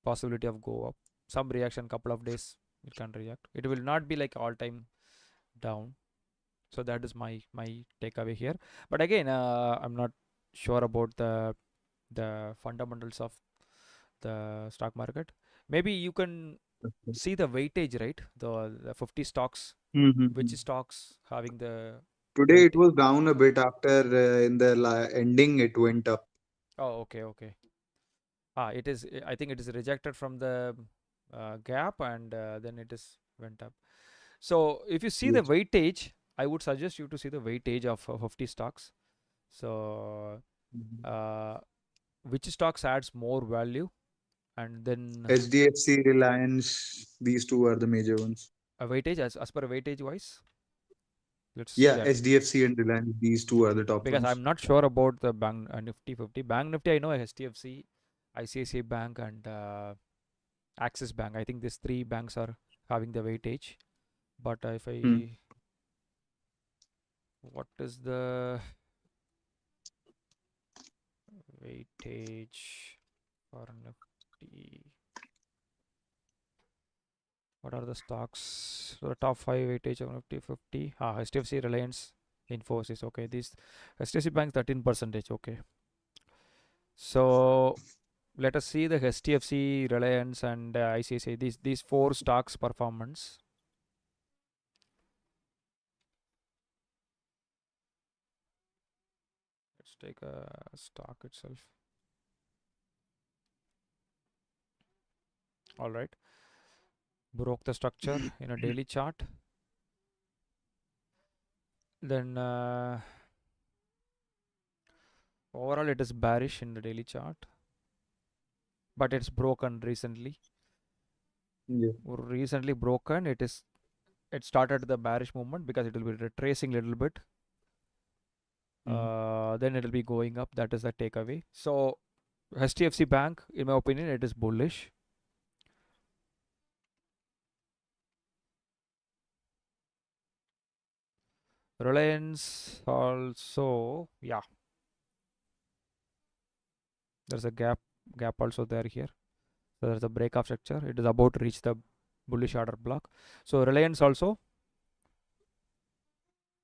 Speaker 2: possibility of go up. Some reaction, couple of days it can react. It will not be like all time down. So that is my takeaway here. But again, I'm not sure about the fundamentals of the stock market. Maybe you can see the weightage, right? The 50 stocks, which stocks having the
Speaker 6: Today it
Speaker 2: weight.
Speaker 6: was down a bit after in the ending it went up.
Speaker 2: Oh, okay. It is. I think it is rejected from the gap, and then it is went up. So if you see the
Speaker 6: Yes.
Speaker 2: weightage, I would suggest you to see the weightage of 50 stocks. So which stocks adds more value, and then
Speaker 6: HDFC, Reliance, these two are the major ones.
Speaker 2: a weightage as per weightage wise. Let's
Speaker 6: Yeah,
Speaker 2: yeah,
Speaker 6: HDFC and Reliance, these two are the top
Speaker 2: because
Speaker 6: ones.
Speaker 2: I'm not sure about the bank Nifty 50. Bank Nifty, I know HDFC, ICICI Bank, and Axis Bank. I think these three banks are having the weightage. But if I what is the weightage for Nifty? What are the stocks? So the top 5 weightage of Nifty 50. HDFC, Reliance, Infosys. Okay, these HDFC Bank 13%. Okay. So let us see the HDFC, Reliance, and ICICI. These four stocks performance. Let's take a stock itself. All right. Broke the structure in a daily chart. Then overall it is bearish in the daily chart, but it's broken recently.
Speaker 6: Yeah.
Speaker 2: Recently broken. It started the bearish movement because it will be retracing a little bit. Then it will be going up. That is the takeaway. So HDFC Bank, in my opinion, it is bullish. Reliance also, yeah. There's a gap also there here. So there's a breakout structure. It is about to reach the bullish order block. So Reliance also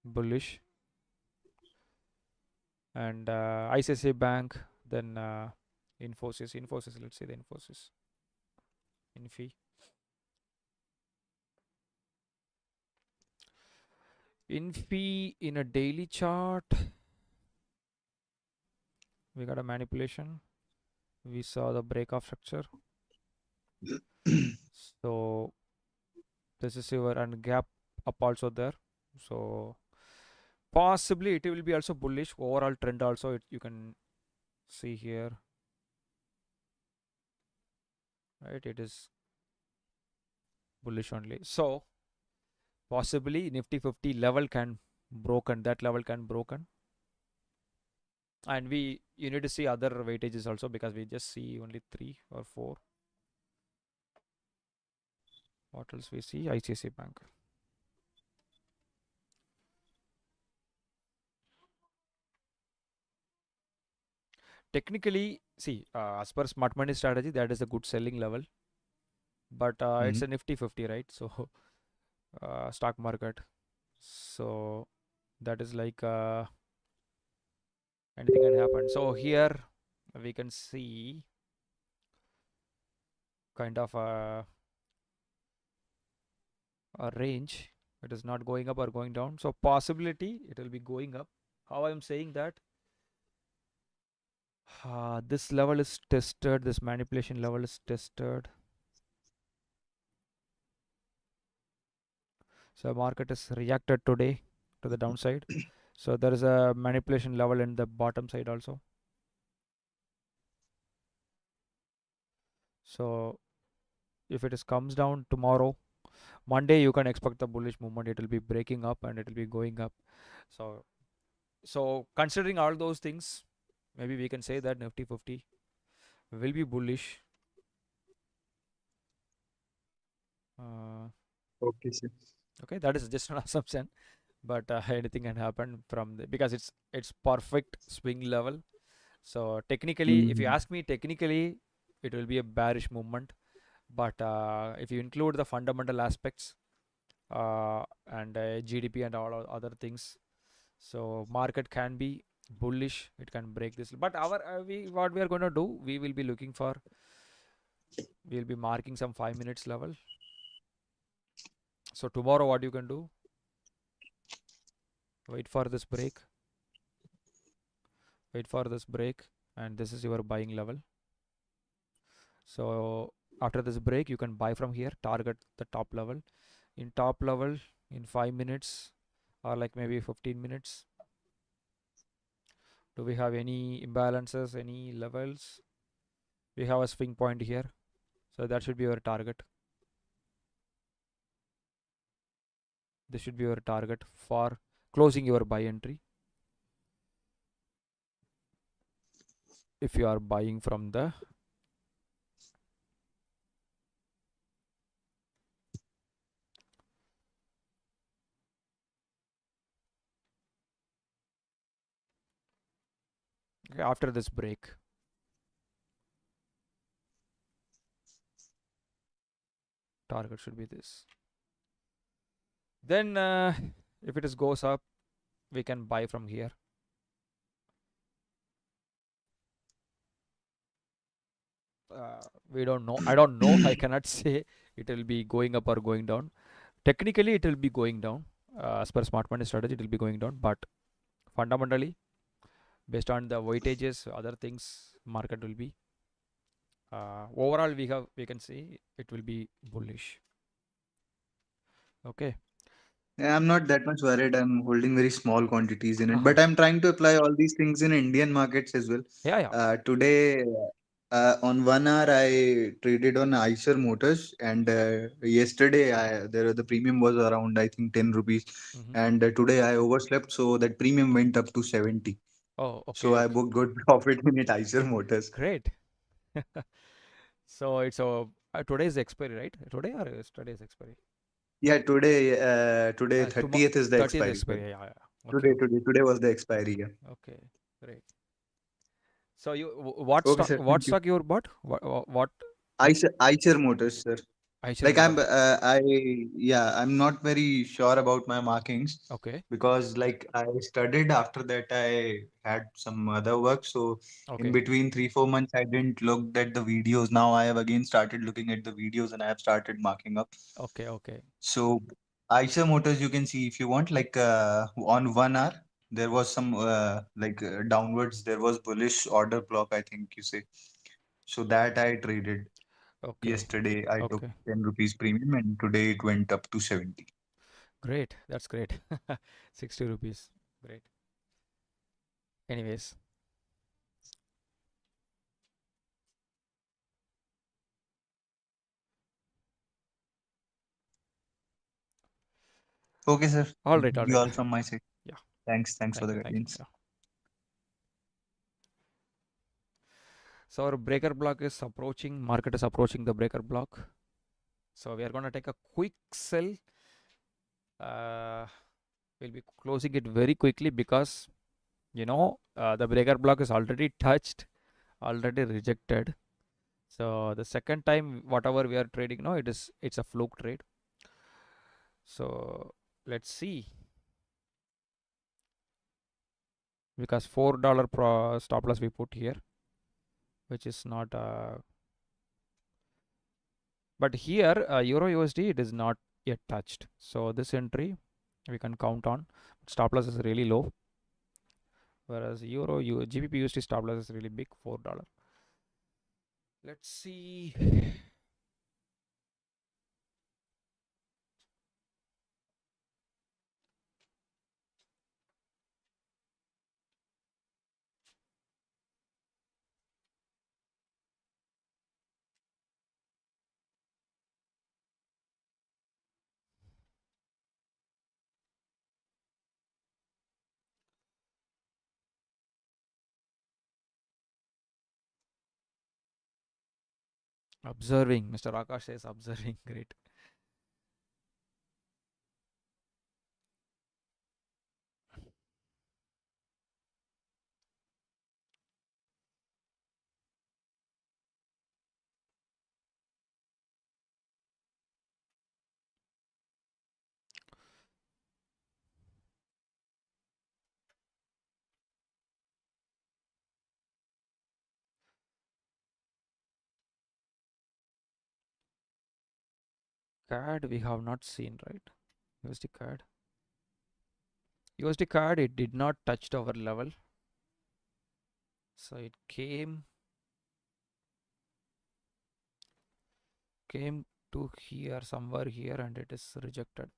Speaker 2: bullish, and ICICI Bank, then Infosys. Let's say the Infosys. Infi. Infi in a daily chart. We got a manipulation. We saw the breakout structure. So this is your and gap up also there. So possibly it will be also bullish. Overall trend also you can see here. Right, it is bullish only. So possibly Nifty 50 level can broken. That level can broken. And you need to see other weightages also, because we just see only 3 or 4. What else we see? ICICI Bank. Technically, see, as per smart money strategy, that is a good selling level. But it's a Nifty 50, right? So stock market. So that is like anything can happen. So here we can see kind of a range. It is not going up or going down. So possibility it will be going up. How I am saying that? This level is tested. This manipulation level is tested. So market is reacted today to the downside. So there is a manipulation level in the bottom side also. So if it comes down tomorrow, Monday, you can expect the bullish movement. It will be breaking up and it will be going up. So considering all those things, maybe we can say that Nifty 50 will be bullish.
Speaker 6: Okay, sir.
Speaker 2: Okay, that is just an assumption, but anything can happen from because it's perfect swing level. So technically, if you ask me, technically it will be a bearish movement. But if you include the fundamental aspects and GDP and all other things, so market can be bullish. It can break this. But what we are going to do, we will be looking for. We'll be marking some 5 minutes level. So tomorrow, what you can do? Wait for this break. Wait for this break, and this is your buying level. So after this break, you can buy from here. Target the top level. In top level, in 5 minutes or like maybe 15 minutes. Do we have any imbalances, any levels? We have a swing point here. So that should be your target. This should be your target for closing your buy entry. If you are buying from the after this break. Target should be this. Then if it goes up, we can buy from here. We don't know. I don't know. I cannot say it will be going up or going down. Technically, it will be going down. As per smart money strategy, it will be going down. But fundamentally, based on the weightages, other things, market will be. Overall, we can see it will be bullish. Okay.
Speaker 6: Yeah, I'm not that much worried. I'm holding very small quantities in it, but I'm trying to apply all these things in Indian markets as well.
Speaker 2: Yeah.
Speaker 6: Today, on 1 hour, I traded on Eicher Motors, and yesterday, the premium was around, I think, 10 rupees, and today I overslept, so that premium went up to 70.
Speaker 2: Oh, okay.
Speaker 6: So I booked good profit in it, Eicher Motors.
Speaker 2: Great. So it's today's expiry, right? Today or yesterday's expiry?
Speaker 6: Yeah, today
Speaker 2: Tomo-
Speaker 6: 30th is the
Speaker 2: 30th
Speaker 6: expiry.
Speaker 2: expiry. Yeah.
Speaker 6: Today was the expiry. Yeah.
Speaker 2: Okay, great. So what
Speaker 6: Okay,
Speaker 2: stock?
Speaker 6: sir.
Speaker 2: What
Speaker 6: Thank you.
Speaker 2: stock you bought? What
Speaker 6: Eicher Motors, sir.
Speaker 2: Eicher
Speaker 6: Like
Speaker 2: Motors?
Speaker 6: I'm not very sure about my markings
Speaker 2: Okay,
Speaker 6: because like I studied after that I had some other work. So in
Speaker 2: okay,
Speaker 6: between 3 4 months I didn't look at the videos. Now I have again started looking at the videos and I have started marking up.
Speaker 2: okay.
Speaker 6: So Eicher Motors, you can see if you want, like on 1 hour, there was some downwards, there was bullish order block, I think you say. So that I traded
Speaker 2: Okay,
Speaker 6: yesterday. I took
Speaker 2: okay.
Speaker 6: 10 rupees premium and today it went up to 70.
Speaker 2: Great. That's great. 60 rupees. Great. Anyways,
Speaker 6: Okay, sir.
Speaker 2: all
Speaker 6: That
Speaker 2: right,
Speaker 6: will
Speaker 2: all
Speaker 6: be
Speaker 2: right.
Speaker 6: all from my side.
Speaker 2: Yeah.
Speaker 6: Thanks for
Speaker 2: Thank
Speaker 6: the
Speaker 2: you. Thank you.
Speaker 6: guidance.
Speaker 2: Yeah. So our breaker block is approaching. Market is approaching the breaker block. So we are going to take a quick sell. We'll be closing it very quickly because the breaker block is already touched, already rejected. So the second time whatever we are trading now, it's a fluke trade. So let's see, because $4 stop loss we put here, which is not but here euro USD it is not yet touched. So this entry we can count on. Stop loss is really low, whereas GBP USD stop loss is really big, $4. Let's see. Observing, Mr. Akash says observing. Great. CAD we have not seen, right? USD CAD. USD CAD, it did not touch our level. So it came to here, somewhere here, and it is rejected.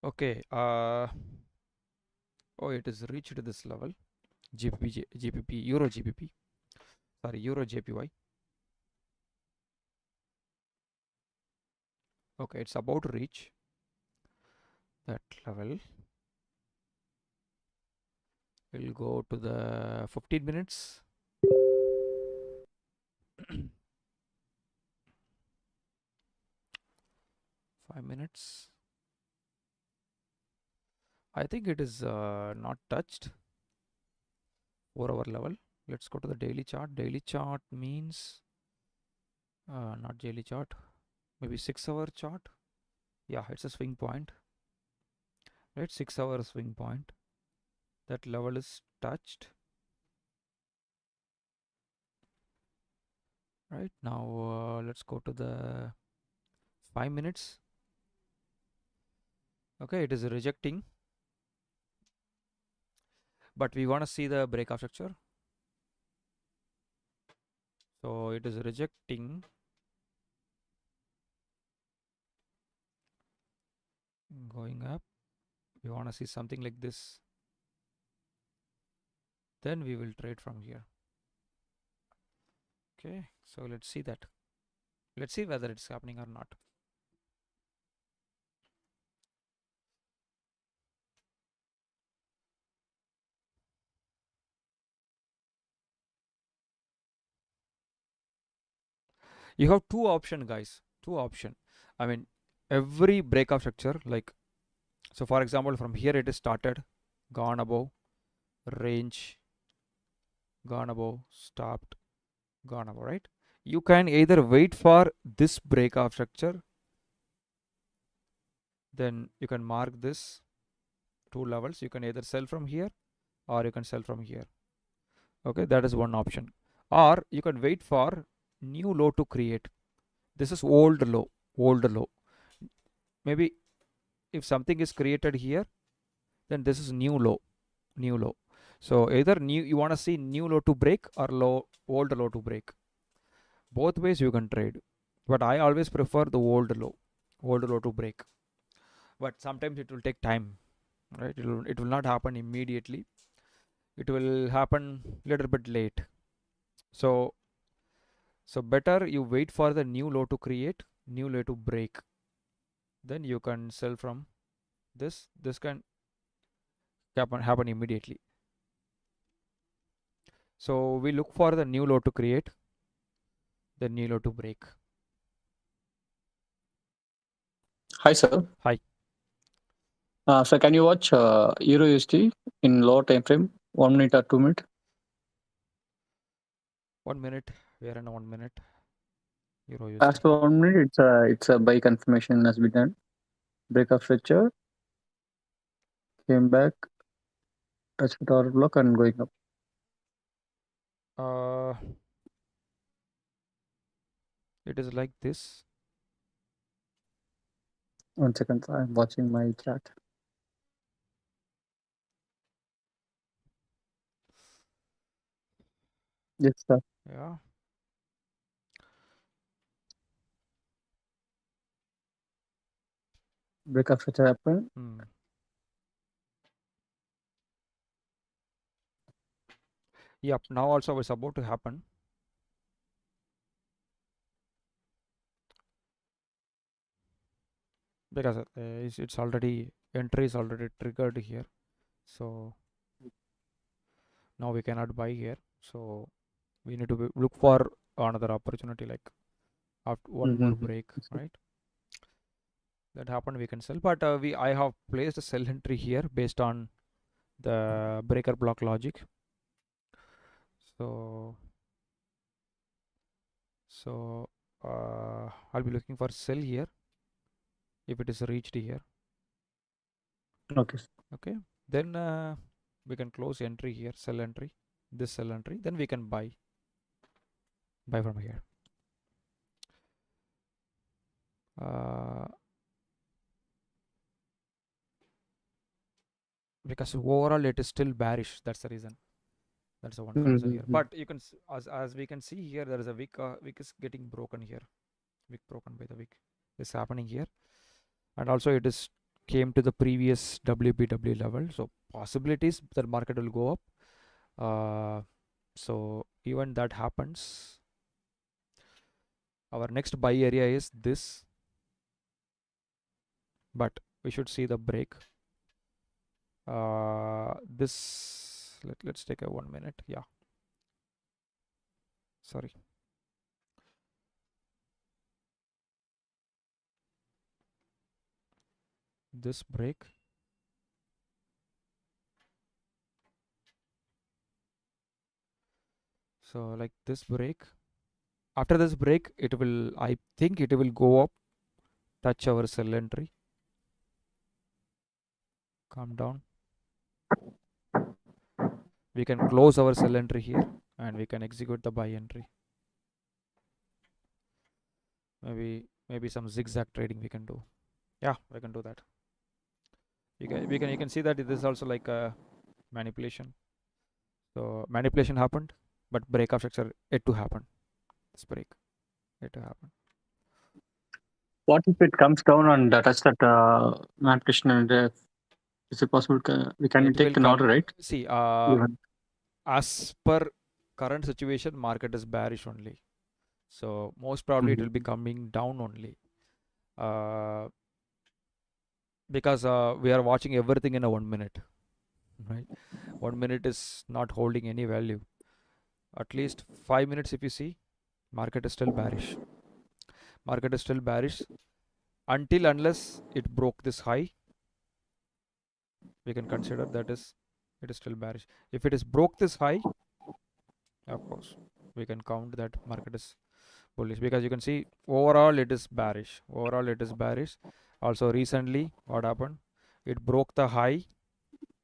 Speaker 2: Okay. Oh, it is reached this level. GBP, Euro GBP. Sorry, Euro JPY. Okay, it's about to reach that level. We'll go to the 15 minutes. 5 minutes. I think it is not touched 4-hour level. Let's go to the daily chart. Daily chart means not daily chart, maybe 6-hour chart. Yeah, it's a swing point, right? 6-hour swing point. That level is touched. Right now, let's go to the 5 minutes. Okay, it is rejecting. but we want to see the breakout structure. So it is rejecting. Going up. We want to see something like this. Then we will trade from here. Okay, so let's see that. Let's see whether it's happening or not. You have two option, guys. Two option. I mean, every breakout structure, like, so for example, from here it is started, gone above, range, gone above, stopped, gone above, right? You can either wait for this breakout structure, then you can mark this two levels. You can either sell from here or you can sell from here. Okay, that is one option. Or you can wait for new low to create. This is old low, old low. Maybe if something is created here, then this is new low, new low. So either new, you want to see new low to break or old low to break. Both ways you can trade, but I always prefer the old low to break. But sometimes it will take time, right? It will not happen immediately. It will happen little bit late. So better you wait for the new low to create, new low to break. Then you can sell from this. This can happen immediately. So we look for the new low to create, the new low to break.
Speaker 3: Hi, sir.
Speaker 2: Hi.
Speaker 3: So can you watch Euro USD in lower time frame, 1 minute or 2 minute?
Speaker 2: 1 minute. We are in 1 minute. Euro USD.
Speaker 3: After 1 minute, it's a buy confirmation has been done. Breakup structure, came back, touch with our block and going up.
Speaker 2: It is like this.
Speaker 3: 1 second, I'm watching my chart. Yes, sir.
Speaker 2: Yeah.
Speaker 3: Breakup structure happened.
Speaker 2: Yep. Now also it's about to happen. Because it's already, entry is already triggered here. So now we cannot buy here. So we need to look for another opportunity, like after one more break, right? That happened, we can sell. But I have placed a sell entry here based on the breaker block logic. So I'll be looking for sell here if it is reached here.
Speaker 3: Okay.
Speaker 2: Okay. Then we can close entry here, sell entry, this sell entry. Then we can buy from here. Because overall it is still bearish. That's the reason. That's the one concern here. But you can, as we can see here, there is a wick is getting broken here. Wick broken by the wick. This happening here, and also it is came to the previous WBW level. So possibilities that market will go up. So even that happens, our next buy area is this. But we should see the break. This let's take a 1 minute. Yeah. Sorry. This break. So like this break. After this break, it will, I think it will go up, touch our sell entry, come down. We can close our sell entry here and we can execute the buy entry. Maybe some zigzag trading we can do. Yeah, we can do that. You can see that it is also like a manipulation. So manipulation happened, but breakout structure yet to happen. This break yet to happen.
Speaker 3: What if it comes down and touch that manipulation and is it possible? We can
Speaker 2: It
Speaker 3: take
Speaker 2: will
Speaker 3: an order,
Speaker 2: come.
Speaker 3: right?
Speaker 2: See,
Speaker 3: Even.
Speaker 2: as per current situation, market is bearish only. So most probably it will be coming down only. Because we are watching everything in a 1 minute, right? 1 minute is not holding any value. At least 5 minutes, if you see, market is still bearish. Market is still bearish until unless it broke this high. We can consider that is it is still bearish. If it is broke this high, of course, we can count that market is bullish, because you can see overall it is bearish. Overall it is bearish. Also recently, what happened? It broke the high,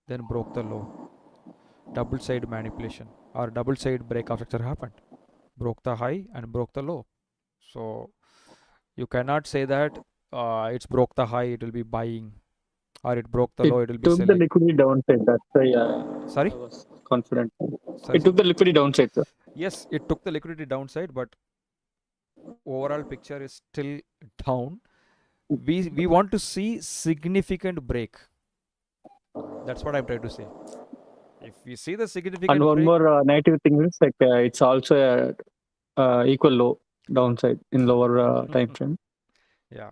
Speaker 2: then broke the low. Double side manipulation or double side breakout structure happened. Broke the high and broke the low. So you cannot say that it's broke the high, it will be buying, or it broke the
Speaker 3: It
Speaker 2: low, it will be
Speaker 3: took the
Speaker 2: selling.
Speaker 3: liquidity downside. That's why
Speaker 2: Sorry?
Speaker 3: I was confident.
Speaker 2: Sorry,
Speaker 3: It took the liquidity downside, sir.
Speaker 2: yes, it took the liquidity downside, but overall picture is still down. We want to see significant break. That's what I'm trying to say. If we see the significant
Speaker 3: And one
Speaker 2: break,
Speaker 3: more negative thing is like it's also a equal low downside in lower time frame.
Speaker 2: yeah,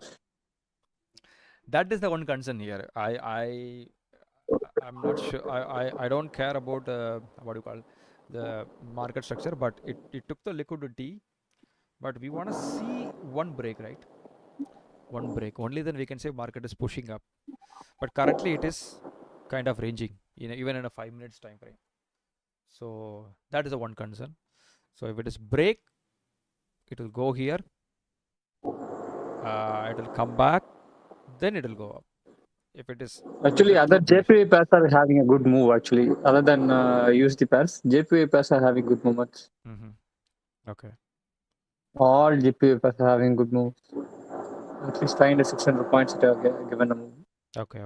Speaker 2: that is the one concern here. I'm not sure. I don't care about what you call the market structure, but it took the liquidity. But we want to see one break, right? One break. Only then we can say market is pushing up. But currently it is kind of ranging, even in a 5 minutes time frame. So that is the one concern. So if it is break, it will go here. It will come back, then it will go up. If it is
Speaker 3: Actually, other
Speaker 2: too bullish.
Speaker 3: JPY pairs are having a good move. Actually, other than USD pairs, JPY pairs are having good movements.
Speaker 2: Okay.
Speaker 3: All JPY pairs are having good moves. At least 500, 600 points it have given a move.
Speaker 2: Okay.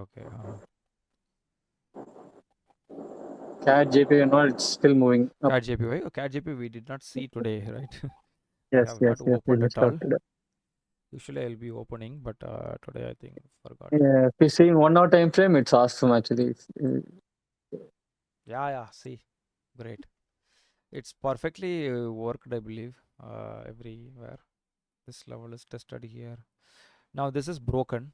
Speaker 3: CAD JPY and all, it's still moving up.
Speaker 2: CAD JPY. Oh, CAD JPY we did not see today, right?
Speaker 3: Yes,
Speaker 2: have
Speaker 3: yes,
Speaker 2: not
Speaker 3: yes. We
Speaker 2: opened
Speaker 3: just
Speaker 2: at all.
Speaker 3: started.
Speaker 2: Usually I'll be opening, but today I think forgot.
Speaker 3: Yeah, if you see in 1 hour time frame, it's awesome actually.
Speaker 2: Yeah. See, great. It's perfectly worked, I believe, everywhere. This level is tested here. Now this is broken.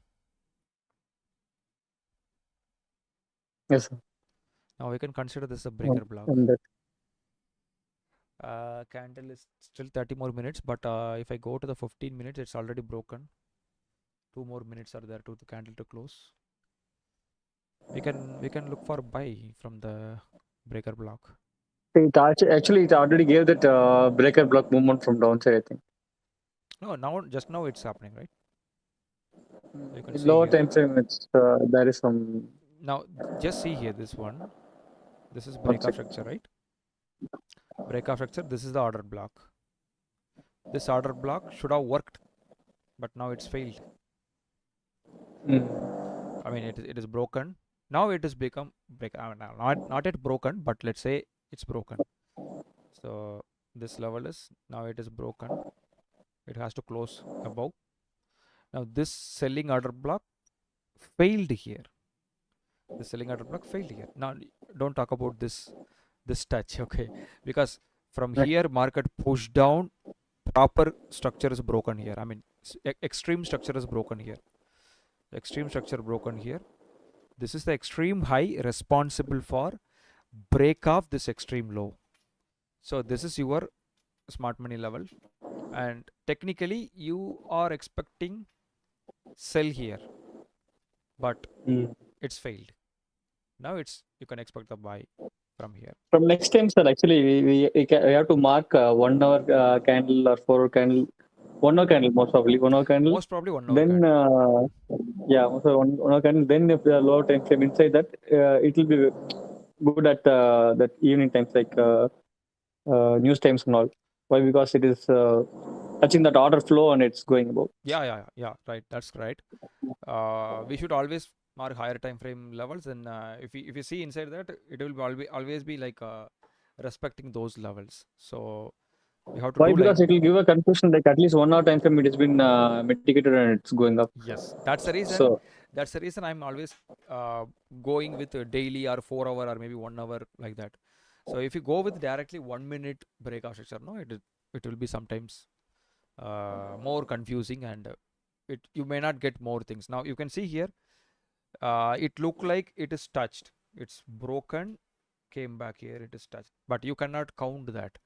Speaker 3: Yes, sir.
Speaker 2: Now we can consider this a breaker block.
Speaker 3: And that,
Speaker 2: Candle is still 30 more minutes, but if I go to the 15 minutes, it's already broken. 2 more minutes are there to the candle to close. We can look for buy from the breaker block.
Speaker 3: it already gave that breaker block movement from downside, I think.
Speaker 2: No, just now it's happening, right? You can
Speaker 3: In
Speaker 2: see
Speaker 3: lower
Speaker 2: here.
Speaker 3: time frame, it's there is some.
Speaker 2: Now just see here, this one. This is breakout structure, right? Breakout structure. This is the order block. This order block should have worked, but now it's failed. I mean, it is broken. Now it has become not yet broken, but let's say it's broken. So this level is now it is broken. It has to close above. Now this selling order block failed here. The selling order block failed here. Now don't talk about this touch, okay? Because from here market pushed down, proper structure is broken here. I mean, extreme structure is broken here. Extreme structure broken here. This is the extreme high responsible for break off this extreme low. So this is your smart money level, and technically you are expecting sell here, but it's failed. Now you can expect the buy from here.
Speaker 3: From next time, sir, actually we have to mark 1 hour candle or 4 hour candle. 1 hour candle, most probably 1 hour candle.
Speaker 2: Most probably 1 hour
Speaker 3: Then
Speaker 2: candle.
Speaker 3: yeah, so 1 hour candle. Then if the lower time frame inside that, it will be good at that evening times, like news times and all. Why? Because it is touching that order flow and it's going above.
Speaker 2: Yeah, right, that's right. We should always mark higher time frame levels, and if you see inside that, it will always be like respecting those levels. So we have to
Speaker 3: Why?
Speaker 2: do like
Speaker 3: Because it will give a confusion like at least 1 hour time frame it has been mitigated and it's going up.
Speaker 2: yes. That's the reason.
Speaker 3: So
Speaker 2: That's the reason I'm always going with a daily or 4 hour or maybe 1 hour like that. So if you go with directly 1 minute breakout structure, no, it will be sometimes more confusing and you may not get more things. Now you can see here, it look like it is touched. It's broken, came back here. It is touched, but you cannot count that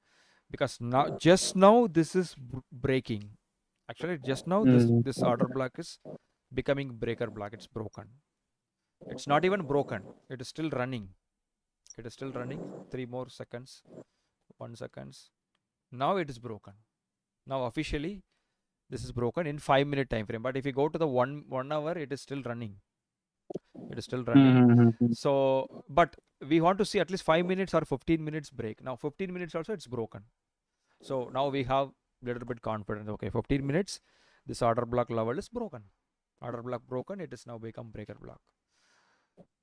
Speaker 2: because just now this is breaking. Actually, just now this order block is becoming breaker block. It's broken. It's not even broken. It is still running. It is still running. 3 more seconds. 1 seconds. Now it is broken. Now officially this is broken in 5-minute time frame. But if you go to the 1 hour, it is still running. It is still running. So, but we want to see at least 5 minutes or 15 minutes break. Now 15 minutes also it's broken. So now we have little bit confidence. Okay, 15 minutes, this order block level is broken. Order block broken, it is now become breaker block.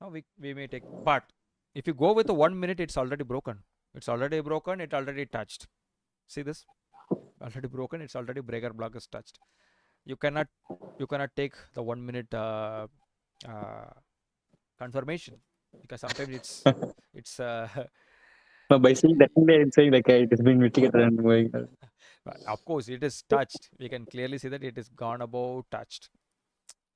Speaker 2: Now we may take, but if you go with the 1 minute, it's already broken. It's already broken, it already touched. See this? Already broken, it's already breaker block is touched. You cannot take the 1 minute confirmation because sometimes it's
Speaker 3: no, by saying that I'm saying like it has been mitigated and going.
Speaker 2: Of course, it is touched. We can clearly see that it is gone above touched.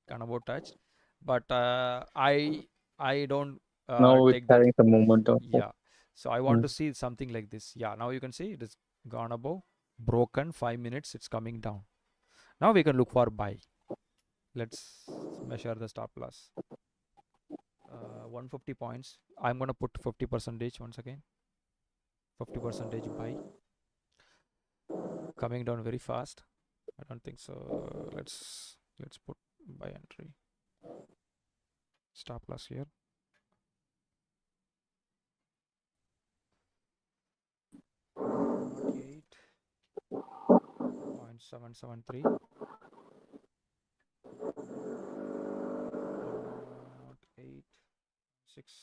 Speaker 2: Gone above touched. But I don't
Speaker 3: Now it's
Speaker 2: take that.
Speaker 3: having some movement.
Speaker 2: Yeah. So I want to see something like this. Yeah. Now you can see it is gone above, broken. 5 minutes. It's coming down. Now we can look for buy. Let's measure the stop loss. 150 points. I'm gonna put 50% once again. 50% buy. Coming down very fast. I don't think so. Let's put buy entry. Stop loss here. Not 8.773. Not 8 6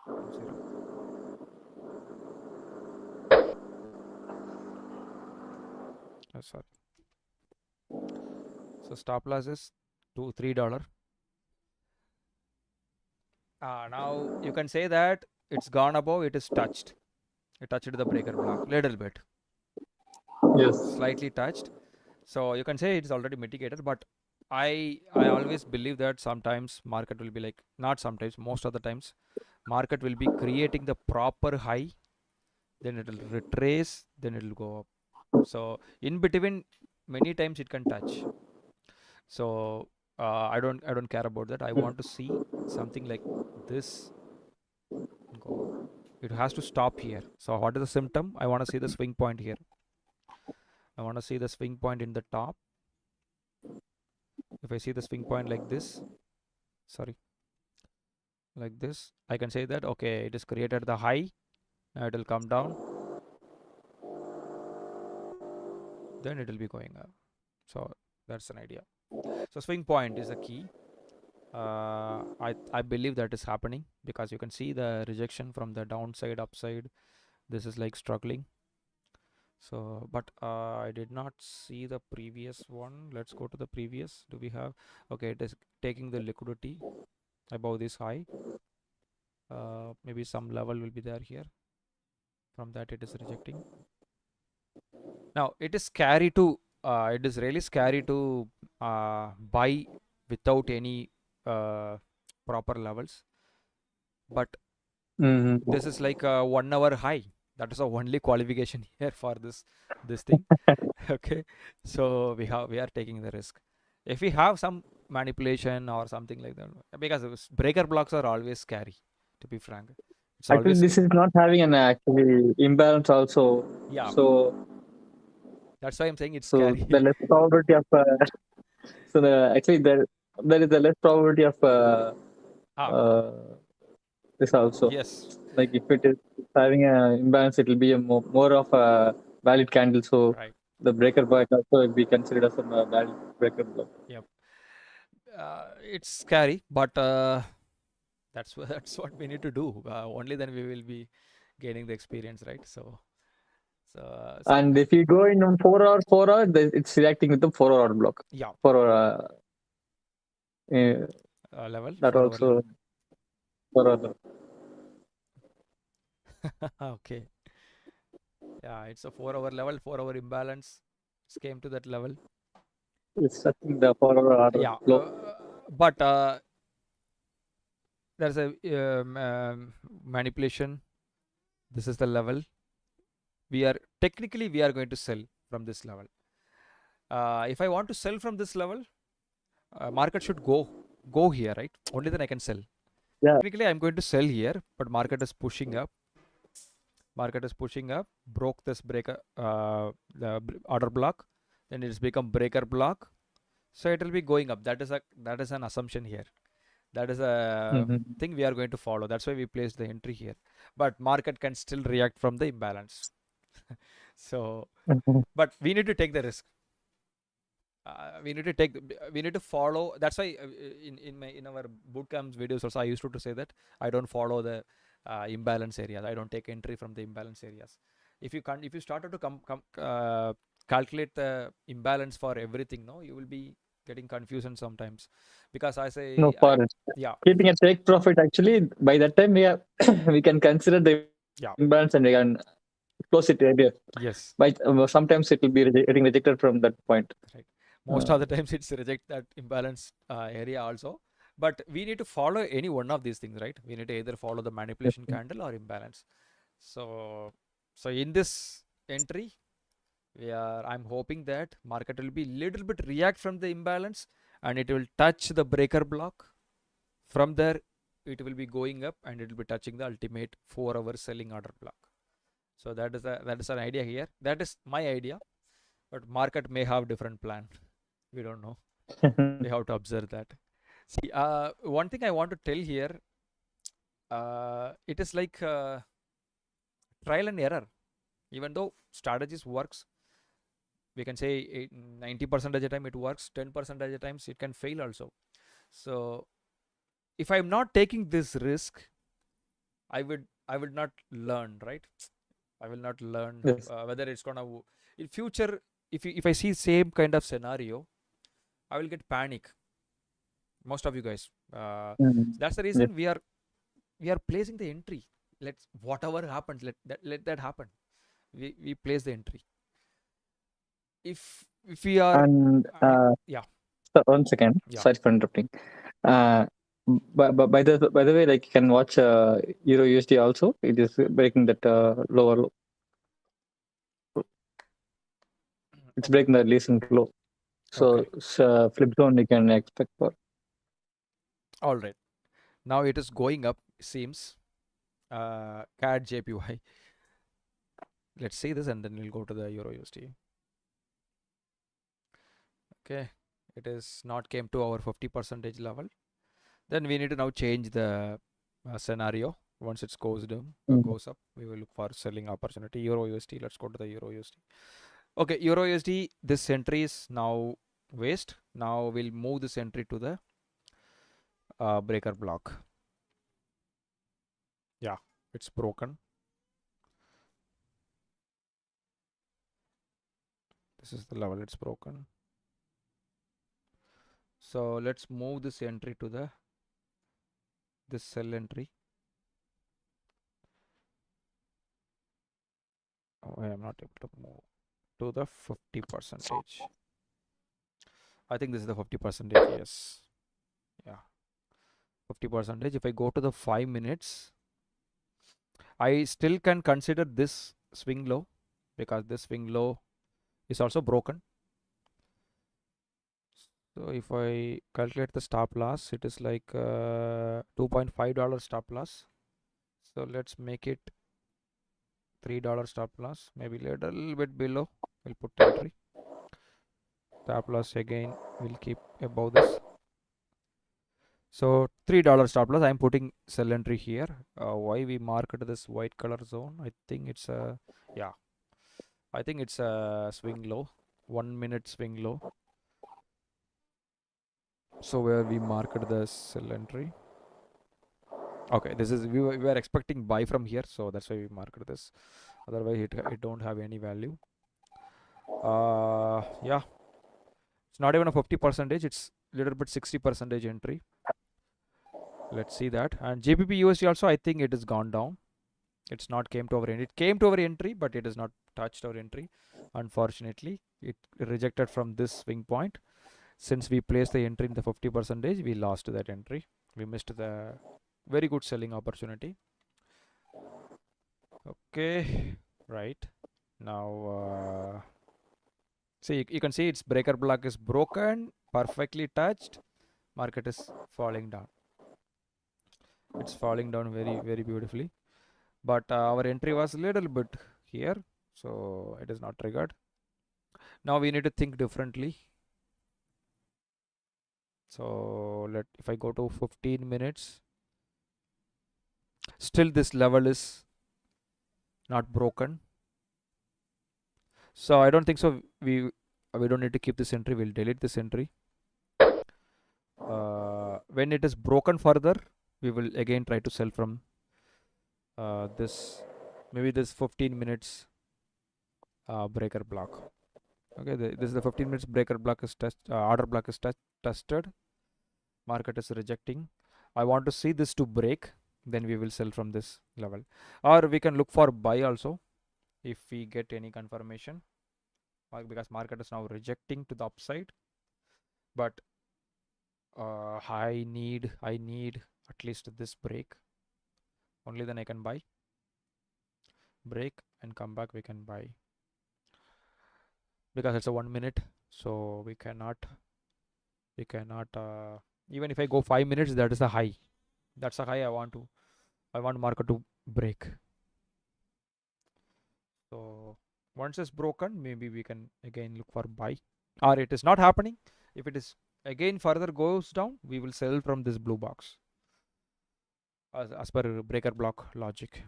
Speaker 2: 0. Oh, sorry. So stop loss is $3. Now you can say that it's gone above. It is touched. It touched the breaker block little bit.
Speaker 3: Yes.
Speaker 2: Slightly touched. So you can say it's already mitigated, but I always believe that sometimes market will be like, not sometimes, most of the times market will be creating the proper high, then it will retrace, then it will go up. So in between many times it can touch. So I don't care about that. I want to see something like this go up. It has to stop here. So what is the symptom? I want to see the swing point here. I want to see the swing point in the top. If I see the swing point like this, sorry, like this, I can say that okay, it is created the high. Now it will come down, then it will be going up. So that's an idea. So swing point is the key. I believe that is happening because you can see the rejection from the downside, upside. This is like struggling. So, but I did not see the previous one. Let's go to the previous. Do we have? Okay, it is taking the liquidity above this high. Maybe some level will be there here. From that, it is rejecting. Now, it is scary to. It is really scary to buy without any proper levels. But this is like a 1 hour high. That is the only qualification here for this thing. Okay, so we are taking the risk. If we have some manipulation or something like that, because breaker blocks are always scary, to be frank. It's
Speaker 3: Actually,
Speaker 2: always
Speaker 3: this is not having an actually imbalance also.
Speaker 2: Yeah.
Speaker 3: So
Speaker 2: that's why I'm saying it's
Speaker 3: so
Speaker 2: scary.
Speaker 3: the less probability of so the actually there is the less probability of this also.
Speaker 2: Yes.
Speaker 3: Like if it is having an imbalance, it will be a more of a valid candle. So
Speaker 2: Right.
Speaker 3: the breaker block also will be considered as a valid breaker block.
Speaker 2: Yep. It's scary, but that's what we need to do. Only then we will be gaining the experience, right? So
Speaker 3: And if you go in on 4 hour, it's reacting with the 4 hour block.
Speaker 2: yeah,
Speaker 3: 4 hour.
Speaker 2: level
Speaker 3: That
Speaker 2: 4 hour
Speaker 3: also
Speaker 2: level.
Speaker 3: 4 hour.
Speaker 2: Okay. Yeah, it's a 4 hour level, 4 hour imbalance. It's came to that level.
Speaker 3: It's touching the 4 hour order
Speaker 2: Yeah,
Speaker 3: flow.
Speaker 2: but there's a manipulation. This is the level. We are going to sell from this level. If I want to sell from this level, market should go here, right? Only then I can sell.
Speaker 3: Yeah.
Speaker 2: Technically, I'm going to sell here, but market is pushing up. Market is pushing up, broke this breaker, the order block, then it's become breaker block. So it will be going up. That is an assumption here. That is a thing we are going to follow. That's why we placed the entry here. But market can still react from the imbalance. So, but we need to take the risk. We need to follow. That's why in our bootcamps videos also I used to say that I don't follow the imbalance areas. I don't take entry from the imbalance areas. If you started to calculate the imbalance for everything, no, you will be getting confusion sometimes, because I say
Speaker 3: No, for
Speaker 2: yeah,
Speaker 3: keeping a take profit, actually by that time we can consider the
Speaker 2: yeah,
Speaker 3: imbalance and we can close it earlier.
Speaker 2: yes,
Speaker 3: But sometimes it will be getting rejected from that point.
Speaker 2: right. Most of the times it's reject that imbalance area also. But we need to follow any one of these things, right? We need to either follow the manipulation candle or imbalance. So in this entry, I'm hoping that market will be little bit react from the imbalance and it will touch the breaker block. From there, it will be going up and it will be touching the ultimate 4 hour selling order block. So that is an idea here. That is my idea, but market may have different plan. We don't know. We have to observe that. See, one thing I want to tell here, it is like trial and error. Even though strategies works, we can say 90% of the time it works, 10% of the times it can fail also. So if I'm not taking this risk, I would not learn, right? I will not learn
Speaker 3: Yes.
Speaker 2: whether it's gonna in future. If I see same kind of scenario, I will get panic. Most of you guys. That's the reason we are placing the entry. Let's whatever happens, let that happen. We place the entry. If we are
Speaker 3: And
Speaker 2: yeah.
Speaker 3: so 1 second.
Speaker 2: Yeah.
Speaker 3: Sorry for interrupting. But by the way, like you can watch Euro USD also. It is breaking that lower low. It's breaking the recent low. So flip zone you can expect for.
Speaker 2: All right. Now it is going up. Seems. CAD JPY. Let's see this and then we'll go to the Euro USD. Okay, it is not came to our 50% level. Then we need to now change the scenario. Once it goes down, goes up, we will look for selling opportunity. Euro USD. Let's go to the Euro USD. Okay, Euro USD. This entry is now waste. Now we'll move this entry to the breaker block. Yeah, it's broken. This is the level it's broken. So let's move this entry to this sell entry. Oh, I am not able to move to the 50%. I think this is the 50%. Yes. Yeah. 50%. If I go to the 5 minutes, I still can consider this swing low, because this swing low is also broken. So if I calculate the stop loss, it is like $2.5 stop loss. So let's make it $3 stop loss, maybe a little bit below. We'll put entry. Stop loss again we'll keep above this. So $3 stop loss. I'm putting sell entry here. Why we marked this white color zone? I think it's a I think it's a swing low, 1 minute swing low. So where we marked the sell entry. Okay, this is we were expecting buy from here, so that's why we marked this. Otherwise, it don't have any value. Yeah, it's not even a 50%. It's little bit 60% entry. Let's see that. And JPP USD also, I think it has gone down. It's not came to our entry. It came to our entry, but it has not touched our entry. Unfortunately, it rejected from this swing point. Since we placed the entry in the 50%, we lost that entry. We missed the very good selling opportunity. Okay, right now, see, you can see its breaker block is broken, perfectly touched. Market is falling down. It's falling down very beautifully. But our entry was a little bit here, so it is not triggered. Now we need to think differently. So if I go to 15 minutes, still this level is not broken. So I don't think so. We don't need to keep this entry. We'll delete this entry. When it is broken further, we will again try to sell from this, maybe this 15 minutes breaker block. Okay, this is the 15 minutes breaker block is order block is tested. Market is rejecting. I want to see this to break, then we will sell from this level, or we can look for buy also if we get any confirmation, because market is now rejecting to the upside. But I need at least this break, only then I can buy. Break and come back, we can buy, because it's a 1 minute, so we cannot even if I go 5 minutes, that is a high. That's a high I want market to break. So once it's broken, maybe we can again look for buy, or it is not happening. If it is again further goes down, we will sell from this blue box as per breaker block logic.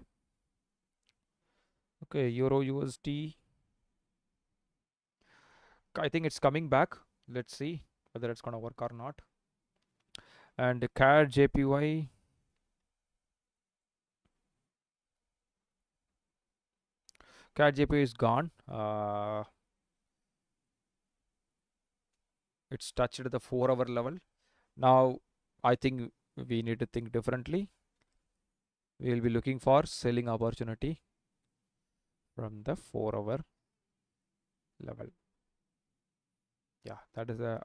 Speaker 2: Okay, Euro USD, I think it's coming back. Let's see whether it's gonna work or not. And CAD JPY, CAD JPY is gone. It's touched the 4-hour level. Now I think we need to think differently. We will be looking for selling opportunity from the 4-hour level. Yeah, that is a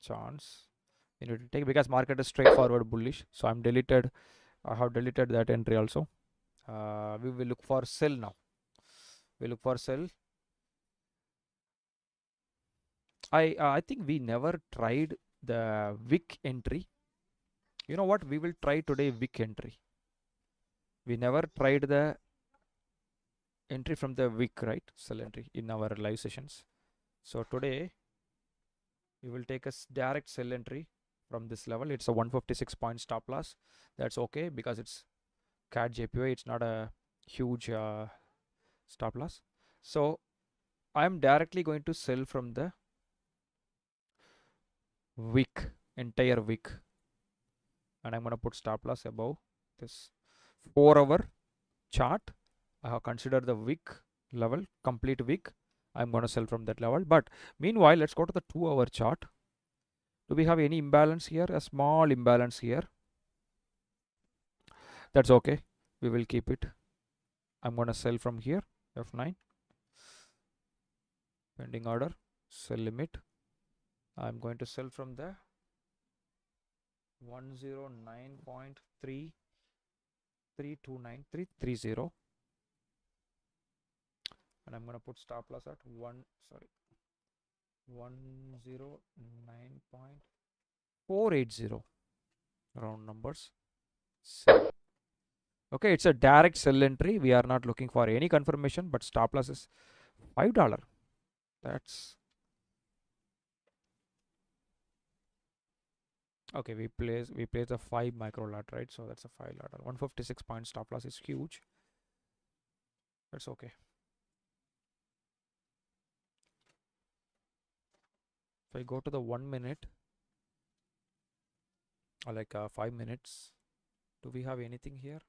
Speaker 2: chance we need to take, because market is straightforward bullish. So I have deleted that entry also. We will look for sell now. We look for sell. I think we never tried the wick entry. You know what? We will try today wick entry. We never tried the entry from the wick, right? Sell entry in our live sessions. So today we will take a direct sell entry from this level. It's a 156 point stop loss. That's okay, because it's CAD JPY. It's not a huge stop loss. So I'm directly going to sell from the wick, entire wick, and I'm going to put stop loss above this 4-hour chart. I have considered the wick level, complete wick. I'm going to sell from that level. But meanwhile, let's go to the 2-hour chart. Do we have any imbalance here? A small imbalance here. That's okay. We will keep it. I'm going to sell from here. F9. Pending order. Sell limit. I'm going to sell from the 109.3329330. And I'm going to put stop loss at 109.480, round numbers. Sell. Okay, it's a direct sell entry. We are not looking for any confirmation, but stop loss is $5. That's okay. We place a 5 micro lot, right? So that's a $5. 156 point stop loss is huge. That's okay. If I go to the 1 minute, or like 5 minutes, Do we have anything here?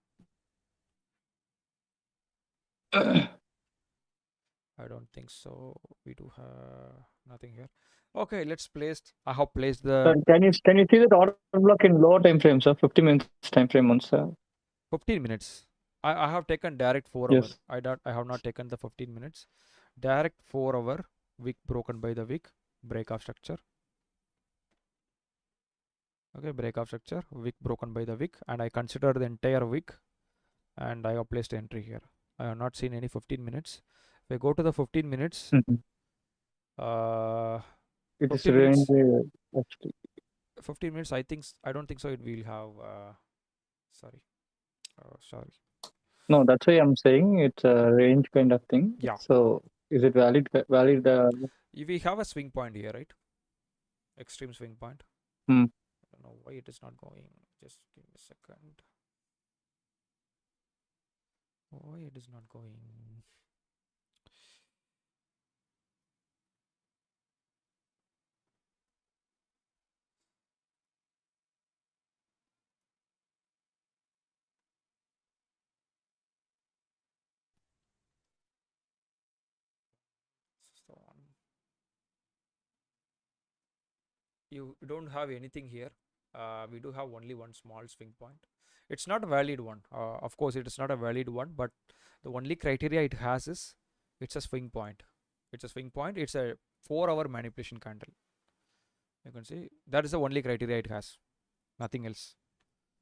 Speaker 2: I don't think so. We do have nothing here. Okay, let's place. I have placed the
Speaker 3: Can you see that order block in lower time frame, sir? 50 minutes time frame on, sir.
Speaker 2: 15 minutes. I have taken direct 4 hour.
Speaker 3: Yes.
Speaker 2: I have not taken the 15 minutes. Direct 4 hour wick broken by the wick breakout structure. Okay, breakout structure, wick broken by the wick, and I consider the entire wick, and I have placed entry here. I have not seen any 15 minutes. If I go to the 15 minutes,
Speaker 3: Mhm. It is
Speaker 2: 15 minutes.
Speaker 3: range actually.
Speaker 2: 15 minutes. I don't think so. It will have. Sorry.
Speaker 3: No, that's why I'm saying it's a range kind of thing.
Speaker 2: Yeah.
Speaker 3: So is it valid?
Speaker 2: We have a swing point here, right? Extreme swing point.
Speaker 3: Hmm.
Speaker 2: I don't know why it is not going. Just give me a second. Why it is not going? So you don't have anything here. We do have only one small swing point. It's not a valid one. Of course, it is not a valid one, but the only criteria it has is it's a swing point. It's a swing point. It's a 4-hour manipulation candle. You can see that is the only criteria it has. Nothing else.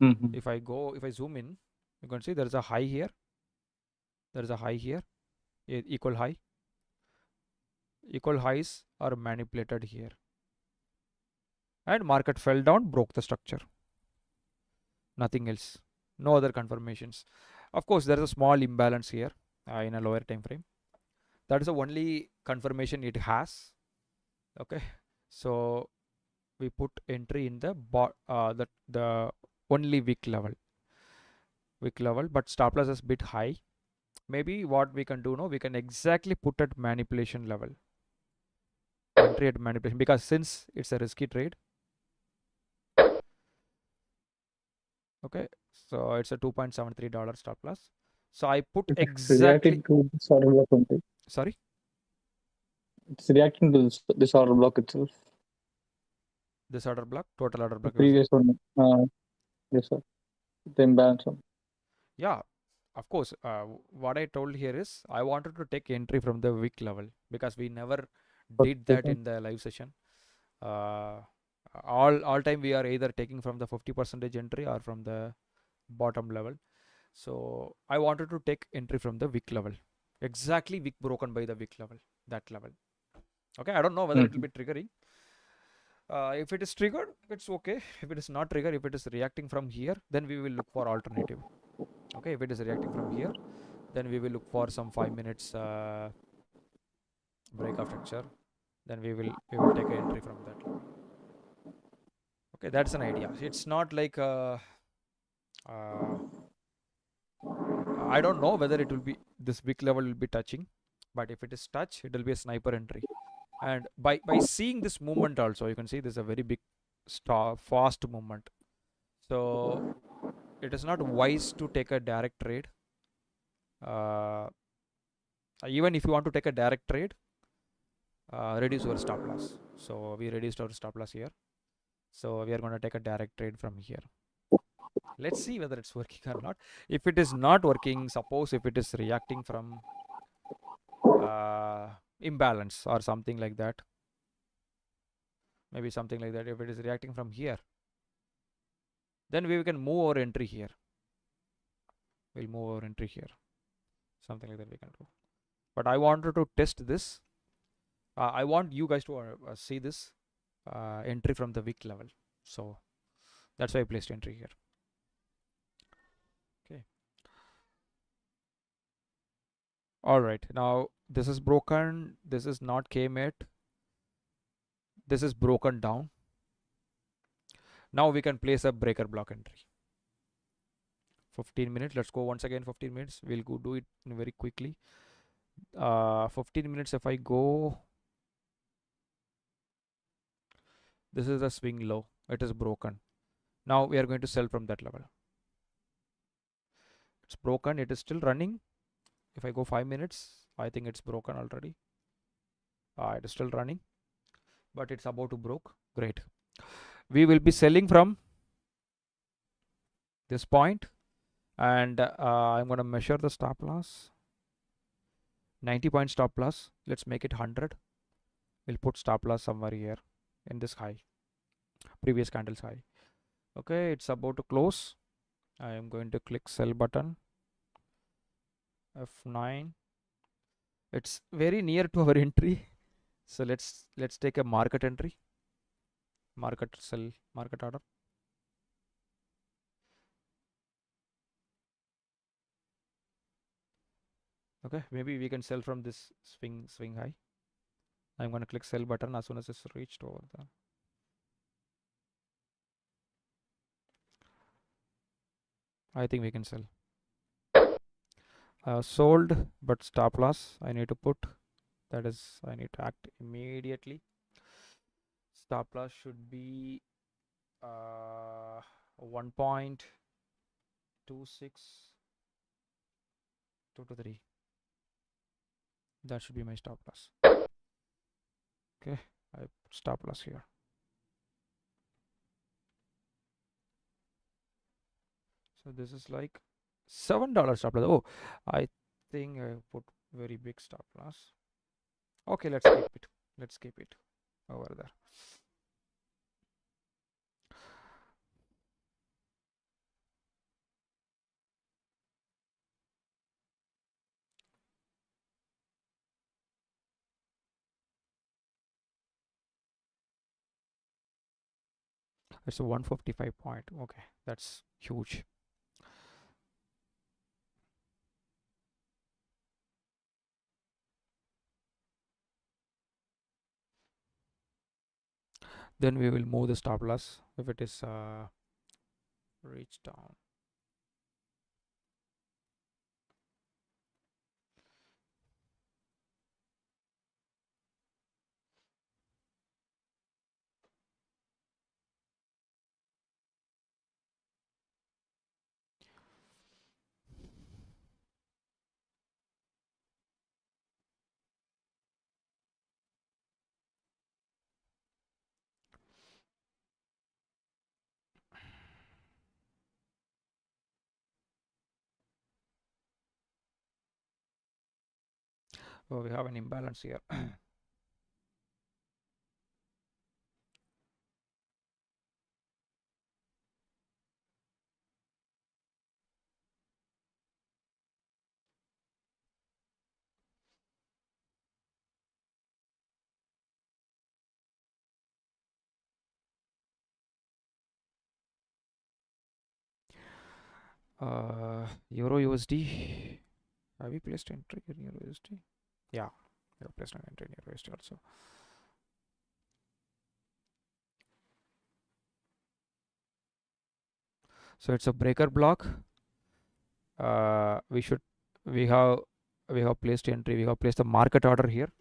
Speaker 3: Mhm.
Speaker 2: If I zoom in, you can see there is a high here. There is a high here. Equal high. Equal highs are manipulated here. And market fell down, broke the structure. Nothing else. No other confirmations. Of course, there is a small imbalance here in a lower time frame. That is the only confirmation it has. Okay, so we put entry in the the only wick level. But stop loss is bit high. Maybe what we can do now, we can exactly put at manipulation level. Entry at manipulation, because since it's a risky trade. Okay, so it's a $2.73 stop loss. So I put
Speaker 3: It's
Speaker 2: exactly.
Speaker 3: reacting to this order block only.
Speaker 2: Sorry.
Speaker 3: It's reacting to this order block itself.
Speaker 2: This order block, total order
Speaker 3: The
Speaker 2: block.
Speaker 3: previous one. Yes, sir. The imbalance one.
Speaker 2: Yeah, of course. What I told here is I wanted to take entry from the wick level because we never did that in the live session. All time we are either taking from the 50% entry or from the bottom level. So I wanted to take entry from the wick level. Exactly wick broken by the wick level. That level. Okay, I don't know whether it will be triggering. If it is triggered, it's okay. If it is not triggered, if it is reacting from here, then we will look for alternative. Okay, if it is reacting from here, then we will look for some 5 minutes breakout structure. Then we will take an entry from that level. Okay, that's an idea. It's not like I don't know whether it will be this wick level will be touching, but if it is touch, it will be a sniper entry. And by seeing this movement also, you can see this is a very big fast movement. So it is not wise to take a direct trade. Even if you want to take a direct trade, reduce your stop loss. So we reduced our stop loss here. So we are going to take a direct trade from here. Let's see whether it's working or not. If it is not working, suppose if it is reacting from imbalance or something like that, maybe something like that, if it is reacting from here, then we can move our entry here. We'll move our entry here. Something like that we can do. But I wanted to test this. I want you guys to see this entry from the wick level. So that's why I placed entry here. Okay. All right. Now this is broken. This is not came yet. This is broken down. Now we can place a breaker block entry. 15 minutes. Let's go once again. 15 minutes. We'll go do it very quickly. 15 minutes. If I go, this is a swing low. It is broken. Now we are going to sell from that level. It's broken. It is still running. If I go 5 minutes, I think it's broken already. It is still running, but it's about to broke. Great. We will be selling from this point, and I'm going to measure the stop loss. 90-point stop loss. Let's make it 100. We'll put stop loss somewhere here in this high, previous candle's high. Okay, it's about to close. I am going to click sell button. F9. It's very near to our entry, so let's take a market entry. Market sell, market order. Okay, maybe we can sell from this swing high. I'm going to click sell button as soon as it's reached over there. I think we can sell. Sold, but stop loss I need to put. That is, I need to act immediately. Stop loss should be 1.26 2 to 3. That should be my stop loss. Okay, I put stop loss here. So this is like $7 stop loss. Oh, I think I put very big stop loss. Okay, let's keep it. Let's keep it over there. It's a 155 point. Okay, that's huge. Then we will move the stop loss if it is reached down. Oh, we have an imbalance here. Euro USD. Have we placed entry in Euro USD? Yeah, we have placed an entry in Euro USD also. So it's a breaker block. We have placed entry. We have placed the market order here.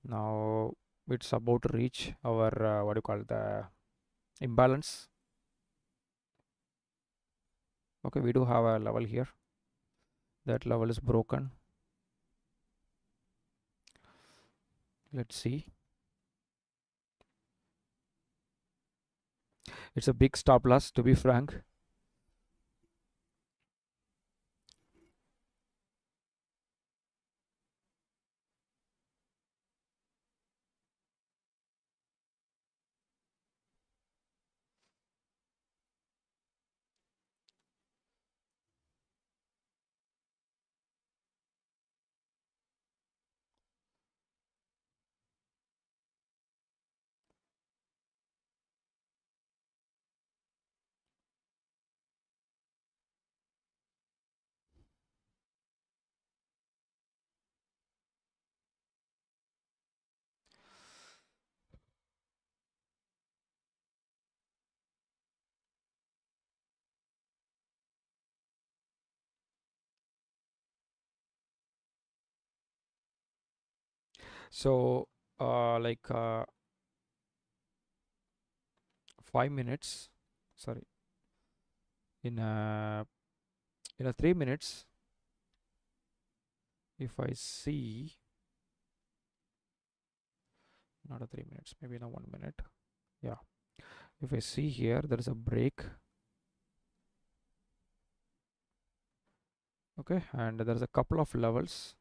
Speaker 2: Now it's about to reach our what do you call the imbalance. Okay, we do have a level here. That level is broken. Let's see. It's a big stop loss, to be frank. So like 5 minutes, sorry, in a 3 minutes, if I see, not a 3 minutes, maybe in a 1 minute, yeah, if I see here there is a break, okay, and there is a couple of levels.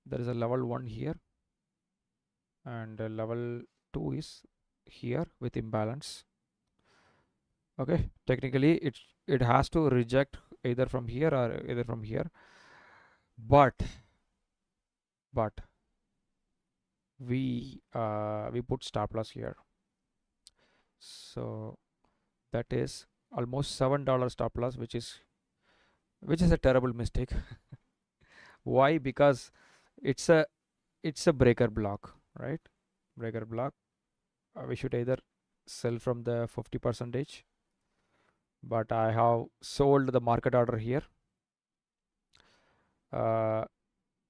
Speaker 2: There is a level 1 here, and level 2 is here with imbalance. Okay, technically it has to reject either from here or either from here, but we put stop loss here, so that is almost $7 stop loss, which is a terrible mistake. Why? Because it's a breaker block, right? Breaker block. We should either sell from the 50 percentage, but I have sold the market order here.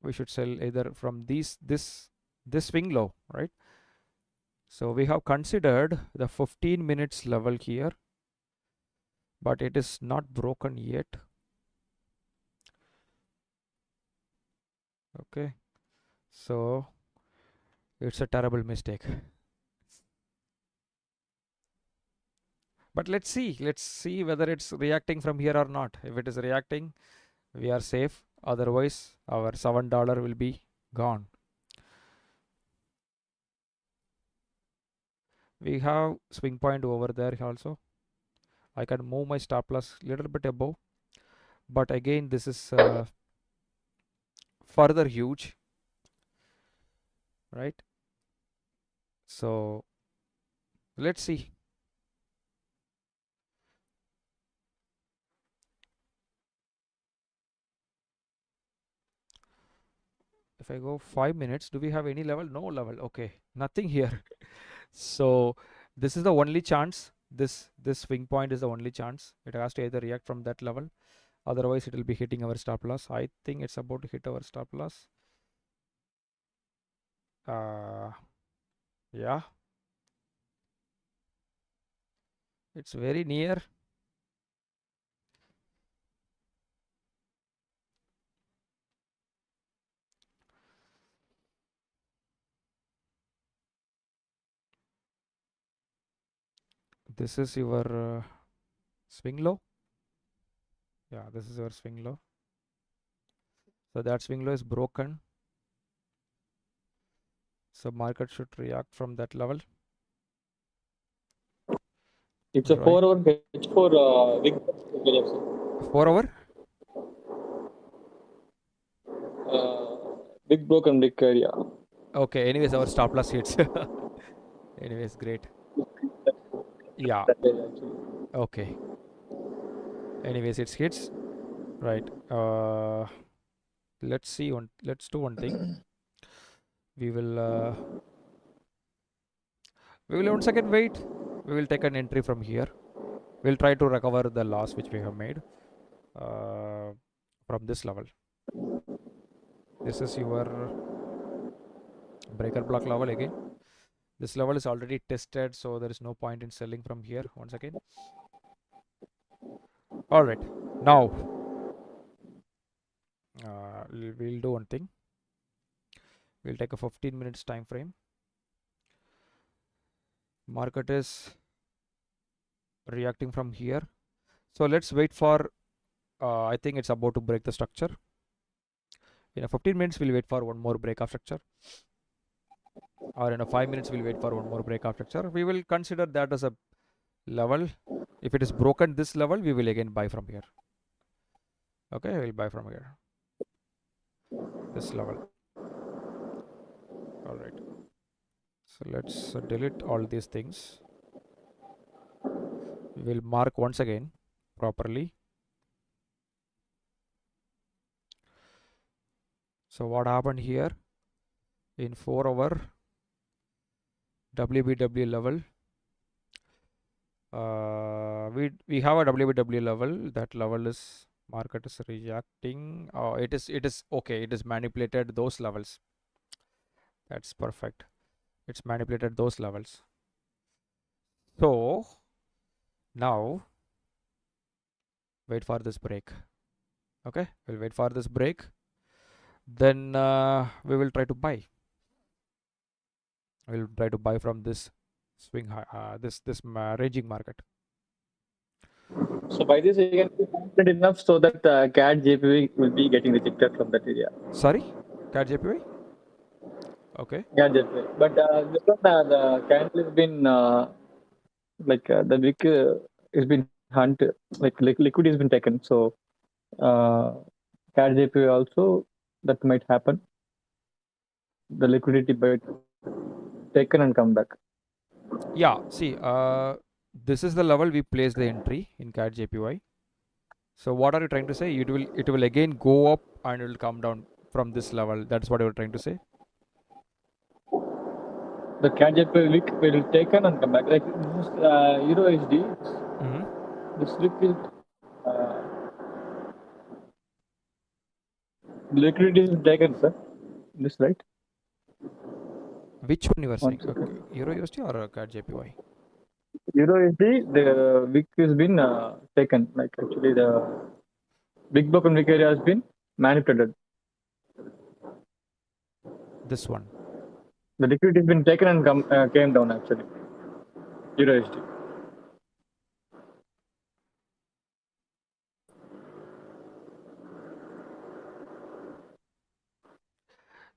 Speaker 2: We should sell either from this swing low, right? So we have considered the 15 minutes level here, but it is not broken yet. Okay, so it's a terrible mistake. But let's see whether it's reacting from here or not. If it is reacting, we are safe. Otherwise, our $7 will be gone. We have swing point over there also. I can move my stop loss little bit above, but again this is further huge, right? So let's see. If I go 5 minutes, do we have any level? No level. Okay, nothing here. So this is the only chance. This swing point is the only chance. It has to either react from that level, otherwise it will be hitting our stop loss. I think it's about to hit our stop loss. Yeah, it's very near. This is your swing low. Yeah, this is your swing low. So that swing low is broken. So market should react from that level.
Speaker 3: It's a
Speaker 2: Right.
Speaker 3: 4 hour H4 big
Speaker 2: 4 hour?
Speaker 3: big broken brick area.
Speaker 2: Okay, anyways, our stop loss hits. Anyways, great. Yeah,
Speaker 3: That area actually.
Speaker 2: okay. Anyways, it hits. Right. Let's do one thing. We will once again wait. We will take an entry from here. We'll try to recover the loss which we have made from this level. This is your breaker block level again. This level is already tested, so there is no point in selling from here once again. All right, now we'll do one thing. We'll take a 15 minutes time frame. Market is reacting from here, so let's wait for I think it's about to break the structure. In a 15 minutes we'll wait for one more break of structure, or in a 5 minutes we'll wait for one more break of structure. We will consider that as a level. If it is broken this level, we will again buy from here. Okay, we'll buy from here, this level. All right, so let's delete all these things. We will mark once again properly. So what happened here in 4 hour WBW level? We have a WBW level. That level is market is reacting. It is okay. It is manipulated those levels. That's perfect. It's manipulated those levels. So Now wait for this break. Okay, we'll wait for this break, then we will try to buy. We'll try to buy from this swing high, this ranging market.
Speaker 3: So by this, you can be confident enough so that CAD JPY will be getting rejected from that area.
Speaker 2: Sorry, CAD JPY. Okay,
Speaker 3: CAD JPY. But this one, the candle has been the wick has been hunted, like liquid has been taken. So CAD JPY also that might happen. The liquidity might taken and come back.
Speaker 2: yeah, see, this is the level we place the entry in CAD JPY. So what are you trying to say? It will again go up and it will come down from this level. That's what you were trying to say.
Speaker 3: The CAD JPY wick will taken and come back. Like this Euro HD, this wick is liquidity is taken, sir. This right?
Speaker 2: Which one you were saying?
Speaker 3: second.
Speaker 2: Euro USD or CAD JPY?
Speaker 3: Euro USD, the wick has been taken. Like actually, the big broken wick area has been manipulated.
Speaker 2: This one.
Speaker 3: The liquidity has been taken and came down actually. Euro USD.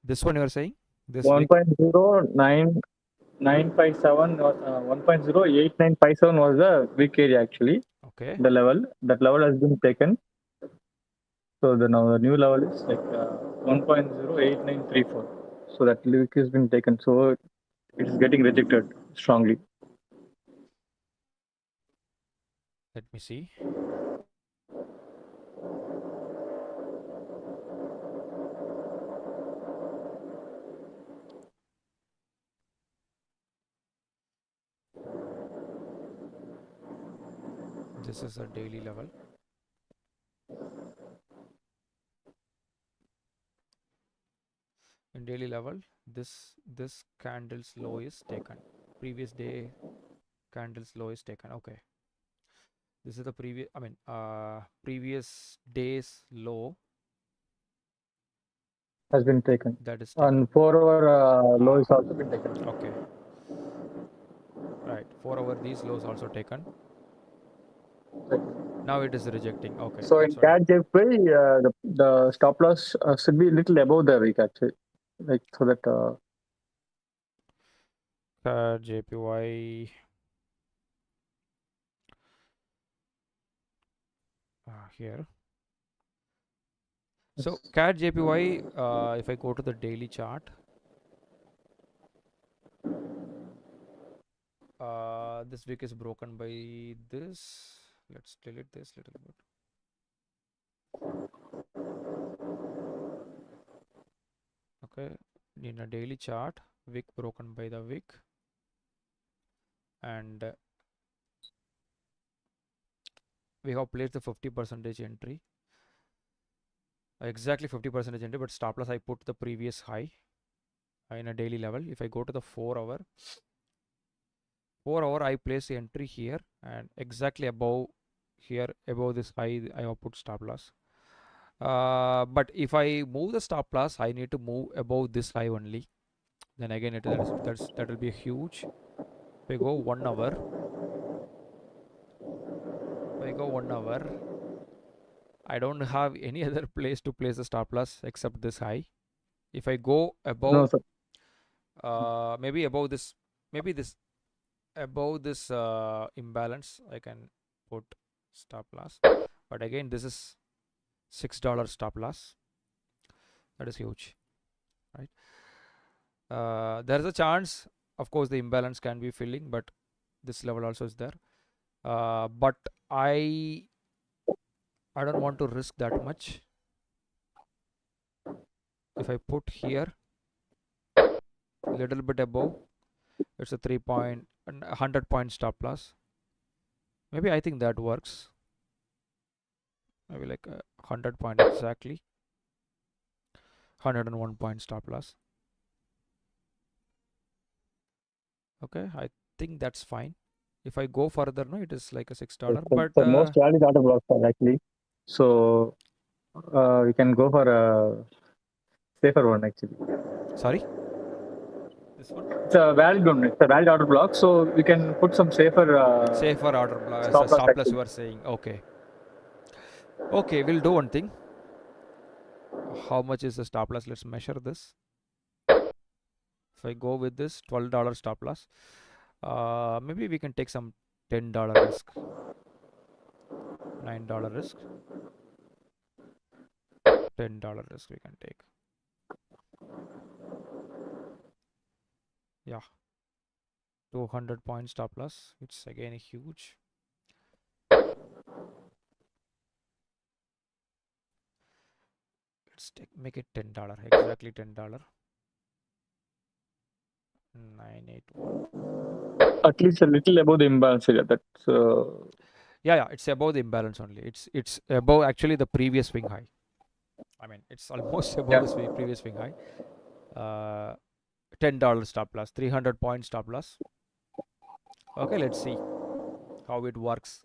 Speaker 2: This one you were saying? This
Speaker 3: 1.0957 or 1.08957 was the wick area actually.
Speaker 2: Okay.
Speaker 3: The level, that level has been taken. So now the new level is like 1.08934. So that wick has been taken. So it is getting rejected strongly.
Speaker 2: Let me see. This is a daily level. In daily level, this candle's low is taken. Previous day candle's low is taken. Okay. This is the previous day's low
Speaker 3: Has been taken.
Speaker 2: that is taken.
Speaker 3: And 4-hour low is also been taken.
Speaker 2: Okay. Right. 4-hour these lows also taken. Now it is rejecting. Okay.
Speaker 3: So in CAD JPY, the stop loss should be a little above the wick actually, like so that.
Speaker 2: JPY here. So CAD JPY, if I go to the daily chart, this wick is broken by this. Let's delete this little bit. Okay, in a daily chart, wick broken by the wick, and we have placed the 50% entry, exactly 50% entry, but stop loss I put the previous high in a daily level. If I go to the 4-hour, I place the entry here, and exactly above here, above this high, I have put stop loss. But if I move the stop loss, I need to move above this high only. Then again, that will be huge. If I go 1 hour, I don't have any other place to place the stop loss except this high. If I go above,
Speaker 3: No, sir.
Speaker 2: maybe above this, above this imbalance, I can put stop loss. But again, this is $6 stop loss. That is huge, right? There is a chance, of course, the imbalance can be filling, but this level also is there. But I don't want to risk that much. If I put here a little bit above, it's a 100-point stop loss. Maybe I think that works. Maybe like 100 point exactly. 101 point stop loss. Okay, I think that's fine. If I go further, no, it is like a $6.
Speaker 3: So,
Speaker 2: But
Speaker 3: so most valid order blocks are actually. So we can go for a safer one actually.
Speaker 2: sorry, this one.
Speaker 3: It's a valid one. It's a valid order block, so we can put some safer.
Speaker 2: Safer order block,
Speaker 3: stop loss
Speaker 2: stop loss
Speaker 3: actually.
Speaker 2: you are saying. Okay. Okay, we'll do one thing. How much is the stop loss? Let's measure this. If I go with this $12 stop loss, maybe we can take some $10 risk, $9 risk, $10 risk we can take. Yeah, 200 point stop loss. It's again huge. Let's make it $10, exactly $10. 981.
Speaker 3: At least a little above the imbalance area. That's
Speaker 2: Yeah, it's above the imbalance only. It's above actually the previous swing high. I mean, it's almost above the previous swing high. $10 stop loss, 300 point stop loss. Okay, let's see how it works.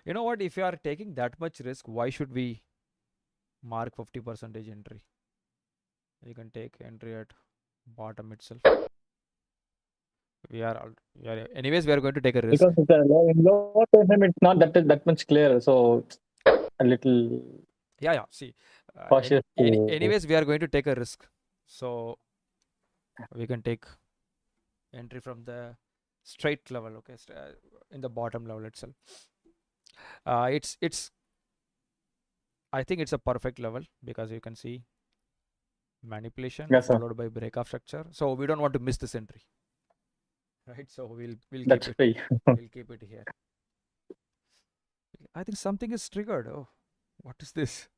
Speaker 2: You know what? If you are taking that much risk, why should we mark 50% entry? You can take entry at bottom itself. Anyways, we are going to take a risk.
Speaker 3: because it's a in lower time it's not that much clear. So a little
Speaker 2: Yeah. See,
Speaker 3: cautious.
Speaker 2: anyways, we are going to take a risk. So we can take entry from the straight level, okay, in the bottom level itself. It's I think it's a perfect level because you can see manipulation followed by breakoff structure. So we don't want to miss this entry, right? So we'll
Speaker 3: That's
Speaker 2: keep it. We'll keep it here. I think something is triggered. Oh, what is this?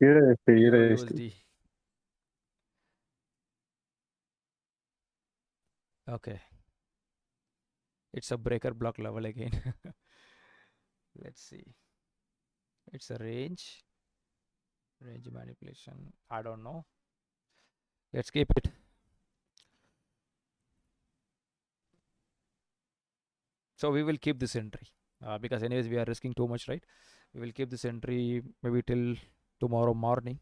Speaker 2: USD. Okay. It's a breaker block level again. Let's see. It's a range manipulation. I don't know. Let's keep it. So we will keep this entry because anyways we are risking too much, right? We will keep this entry maybe till tomorrow morning.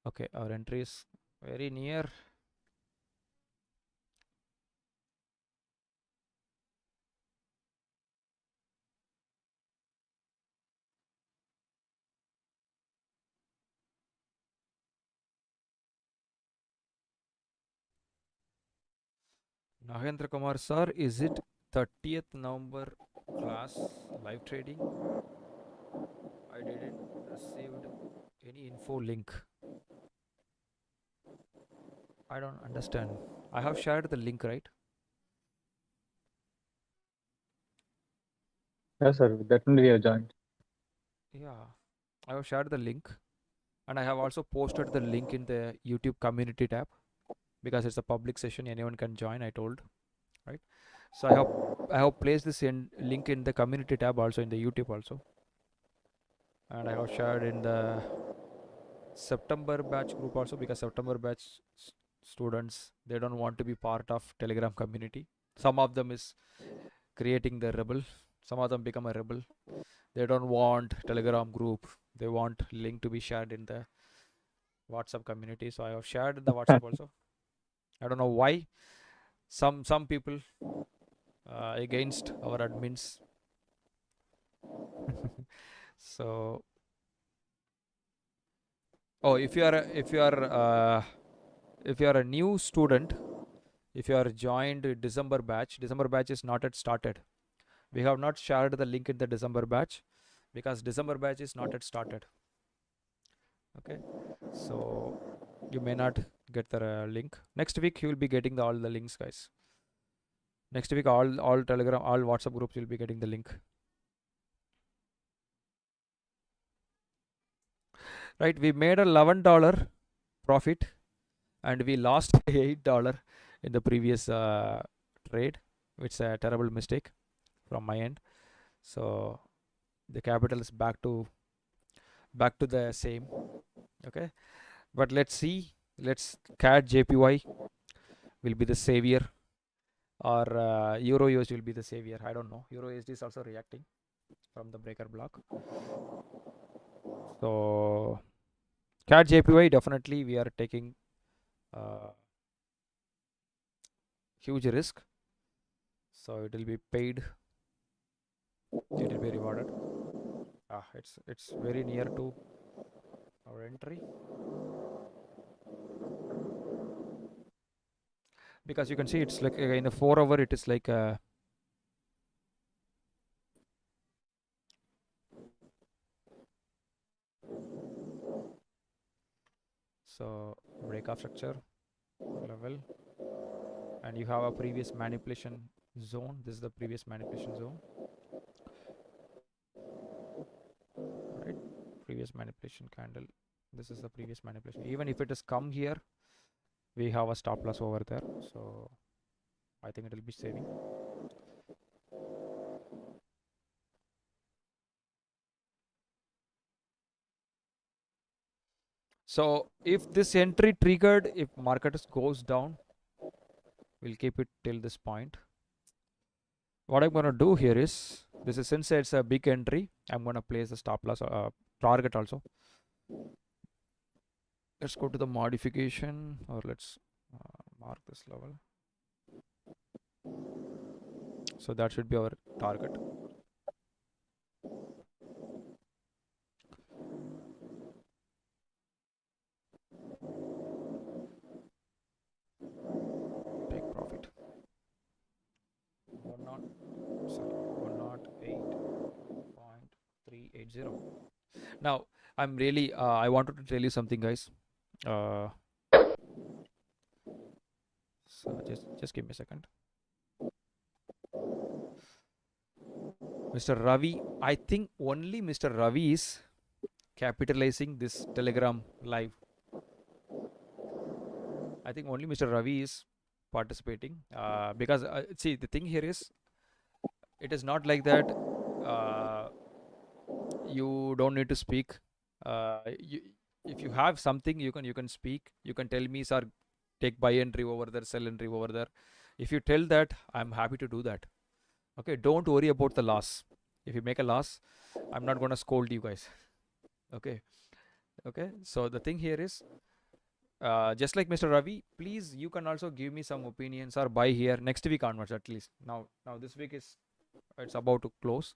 Speaker 2: Okay, our entry is very near. Nagendra Kumar sir, is it 30th November class live trading? I didn't received any info link. I don't understand. I have shared the link, right?
Speaker 3: Yes, sir. Definitely we have joined.
Speaker 2: Yeah, I have shared the link, and I have also posted the link in the YouTube community tab because it's a public session. Anyone can join. I told, right? So I have placed this link in the community tab also in the YouTube also, and I have shared in the September batch group also because September batch students, they don't want to be part of Telegram community. Some of them is creating the rebel. Some of them become a rebel. They don't want Telegram group. They want link to be shared in the WhatsApp community. So I have shared in the WhatsApp also. I don't know why some people against our admins. So if you are a new student, if you are joined December batch is not yet started. We have not shared the link in the December batch because December batch is not yet started. Okay, so you may not get the link. Next week you will be getting all the links, guys. Next week all Telegram, all WhatsApp groups will be getting the link. right? We made a $11 profit and we lost $8 in the previous trade, which is a terrible mistake from my end. So the capital is back to the same. Okay, but let's see. Let's CAD JPY will be the savior, or Euro USD will be the savior. I don't know. Euro USD is also reacting from the breaker block. So CAD JPY, definitely we are taking huge risk. So it will be paid. It will be rewarded. It's very near to our entry, because you can see it's like in the 4 hour it is like so breakout structure level, and you have a previous manipulation zone. This is the previous manipulation zone, right? Previous manipulation candle. This is the previous manipulation. Even if it has come here, we have a stop loss over there, so I think it will be saving. So if this entry triggered, if market goes down, we'll keep it till this point. What I'm going to do here is, this is, since it's a big entry, I'm going to place the stop loss target also. Let's go to the modification, or let's mark this level. So that should be our target. Take profit. 108.380. Now I'm really I wanted to tell you something, guys. So just give me a second. Mr. Ravi, I think only Mr. Ravi is capitalizing this Telegram live. I think only Mr. Ravi is participating, because see, the thing here is, it is not like that you don't need to speak. If you have something, you can speak. You can tell me, sir, take buy entry over there, sell entry over there. If you tell that, I'm happy to do that. Okay, don't worry about the loss. If you make a loss, I'm not going to scold you guys. Okay, so the thing here is, just like Mr. Ravi, please, you can also give me some opinions, or buy here next week onwards at least. Now this week it's about to close,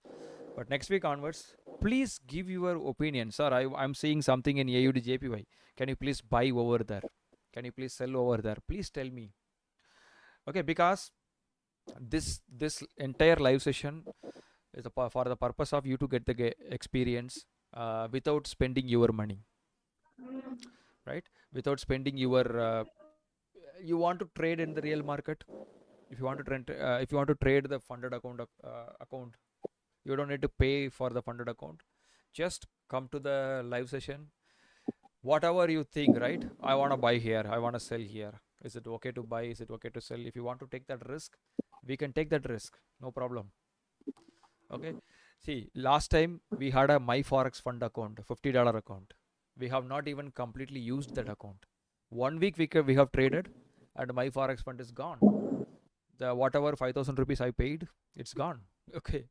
Speaker 2: but next week onwards, please give your opinion. Sir, I'm seeing something in AUD JPY. Can you please buy over there? Can you please sell over there? Please tell me. Okay, because this entire live session is for the purpose of you to get the experience without spending your money, right? Without spending your you want to trade in the real market. If you want to trade the funded account, you don't need to pay for the funded account. Just come to the live session. Whatever you think, right? I want to buy here, I want to sell here. Is it okay to buy? Is it okay to sell? If you want to take that risk, we can take that risk, no problem. Okay, see, last time we had a My Forex fund account, $50 account. We have not even completely used that account. 1 week we have traded, and My Forex fund is gone. The whatever 5,000 rupees I paid, it's gone. Okay,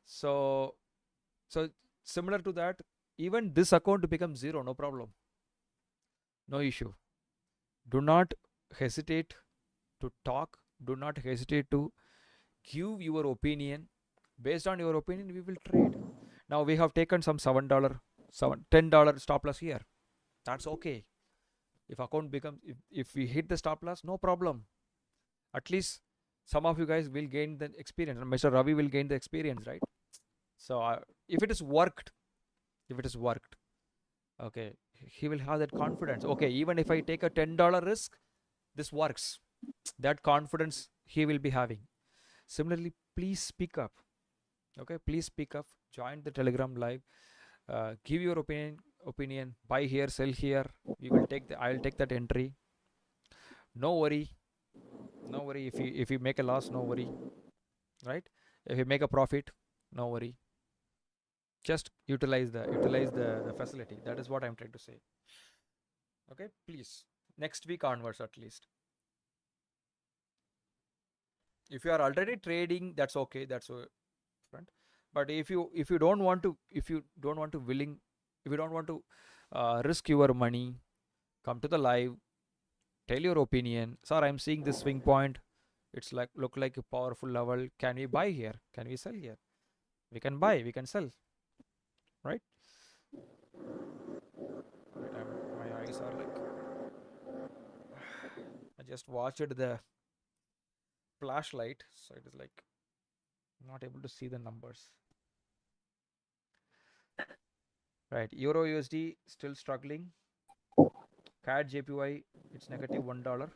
Speaker 2: so similar to that, even this account becomes zero, no problem, no issue. Do not hesitate to talk. Do not hesitate to give your opinion. Based on your opinion, we will trade. Now we have taken some $10 stop loss here. That's okay. If account becomes, if we hit the stop loss, no problem. At least some of you guys will gain the experience, and Mr. Ravi will gain the experience, right? So if it is worked, okay, he will have that confidence. Okay, even if I take a $10 risk, this works. That confidence he will be having. Similarly, please speak up. Okay, please speak up. Join the Telegram live. Give your opinion. opinion, buy here, sell here. I'll take that entry. No worry. If you make a loss, no worry. Right? If you make a profit, no worry. Just utilize the facility. That is what I'm trying to say. Okay, please. Next week onwards at least. If you are already trading, that's okay. That's front. But if you don't want to risk your money, come to the live, tell your opinion. Sir, I'm seeing this swing point. It's look like a powerful level. Can we buy here? Can we sell here? We can buy, we can sell. Right? My eyes are like, I just watched the flashlight, so it is like not able to see the numbers. Right, Euro USD still struggling. CAD JPY, it's negative $1.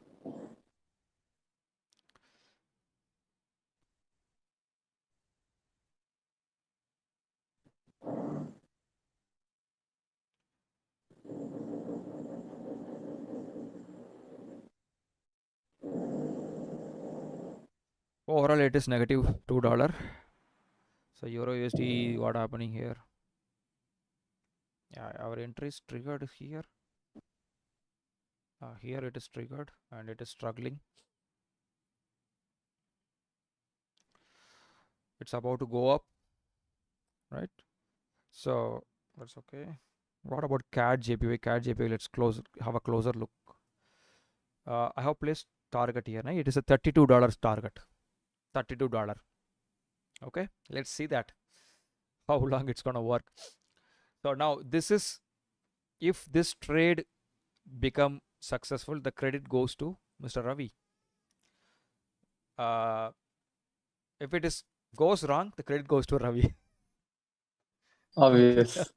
Speaker 2: Overall, it is negative $2. So Euro USD, what happening here? Yeah, our entry is triggered here. Here it is triggered and it is struggling. It's about to go up, right? So that's okay. What about CAD JPY? CAD JPY, let's have a closer look. I have placed target here. It is a $32 target. $32. Okay, let's see that how long it's gonna work. So now this is, if this trade become successful, the credit goes to Mr. Ravi. If it goes wrong, the credit goes to Ravi.
Speaker 3: Obvious.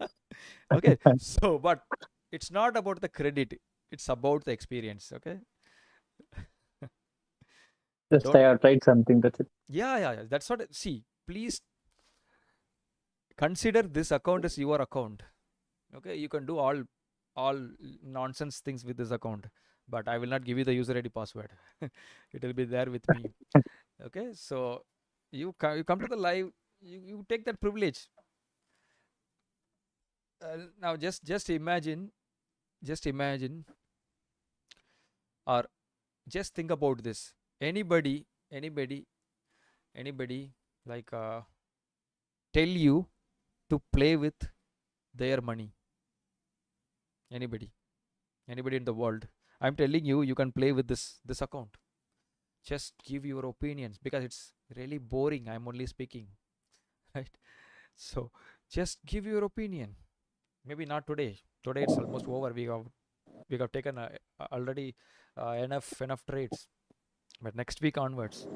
Speaker 2: Okay, so but it's not about the credit, it's about the experience. Okay.
Speaker 3: Just I have tried something, that's it.
Speaker 2: Yeah. That's what. See, please consider this account as your account. Okay, you can do all nonsense things with this account, but I will not give you the user ID password. It will be there with me. Okay, so you come to the live, you take that privilege. Now just imagine, or just think about this. Anybody like tell you to play with their money? Anybody in the world? I'm telling you, you can play with this account. Just give your opinions, because it's really boring. I'm only speaking, right? So just give your opinion. Maybe not today. Today it's almost over. We have taken already enough trades. But next week onwards,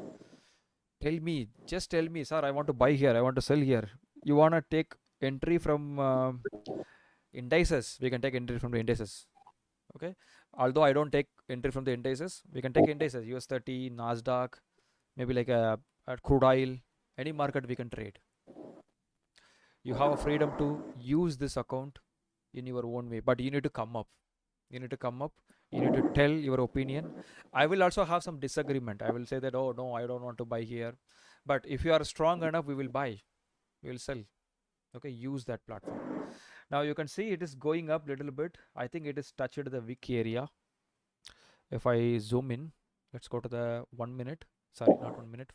Speaker 2: just tell me, sir, I want to buy here, I want to sell here. You want to take entry from indices? We can take entry from the indices. Okay, although I don't take entry from the indices, we can take indices, US 30, Nasdaq, maybe like a crude oil, any market we can trade. You have a freedom to use this account in your own way, but you need to come up. You need to tell your opinion. I will also have some disagreement. I will say that, oh no, I don't want to buy here. But if you are strong enough, we will buy, we will sell. Okay, use that platform. Now you can see it is going up little bit. I think it is touched the wick area. If I zoom in, let's go to the 1 minute. Sorry, not 1 minute,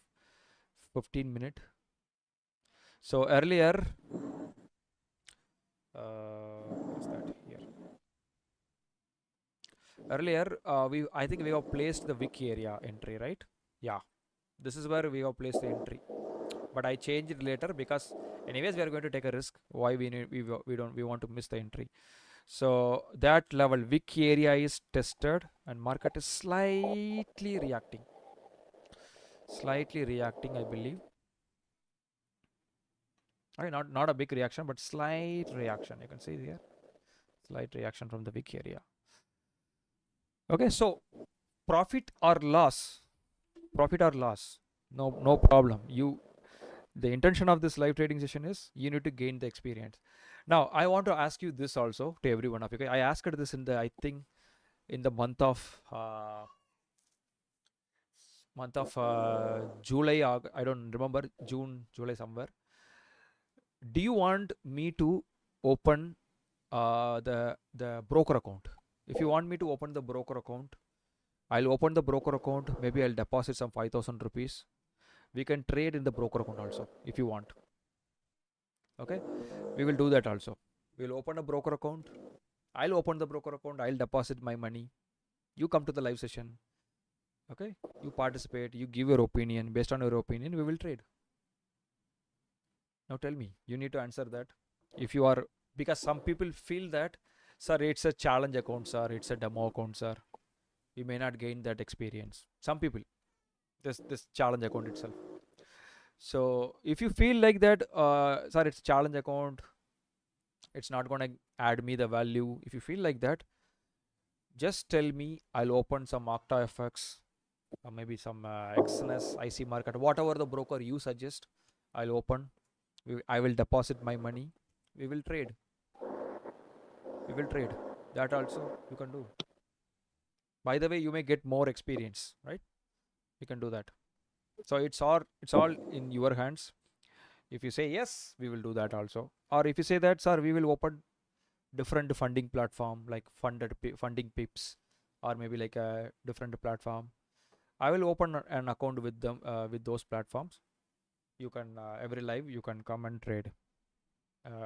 Speaker 2: 15 minute. So earlier, what is that here? Earlier, I think we have placed the wick area entry, right? Yeah, this is where we have placed the entry. But I changed it later because anyways we are going to take a risk. Why we want to miss the entry? So that level wick area is tested and market is slightly reacting, I believe. Okay, not a big reaction, but slight reaction. You can see here, slight reaction from the wick area. Okay, so profit or loss, no problem. The intention of this live trading session is you need to gain the experience. Now I want to ask you this also to every one of you. Okay? I asked this in the, I think, in the month of July. I don't remember, June, July somewhere. Do you want me to open the broker account? If you want me to open the broker account, I'll open the broker account. Maybe I'll deposit some 5,000 rupees. We can trade in the broker account also if you want. Okay, we will do that also. We'll open a broker account. I'll open the broker account. I'll deposit my money. You come to the live session. Okay, you participate. You give your opinion. Based on your opinion, we will trade. Now tell me, you need to answer that. If you are, because some people feel that, sir, it's a challenge account, sir, it's a demo account, sir, we may not gain that experience. Some people, this challenge account itself. So if you feel like that, sir, it's challenge account, it's not going to add me the value. If you feel like that, just tell me. I'll open some Octa FX, or maybe some XNS, IC market, whatever the broker you suggest, I'll open. I will deposit my money. We will trade. We will trade. That also you can do. By the way, you may get more experience, right? You can do that. So it's all in your hands. If you say yes, we will do that also. Or if you say that, sir, we will open different funding platform like funding pips, or maybe like a different platform. I will open an account with them, with those platforms. You can every live you can come and trade.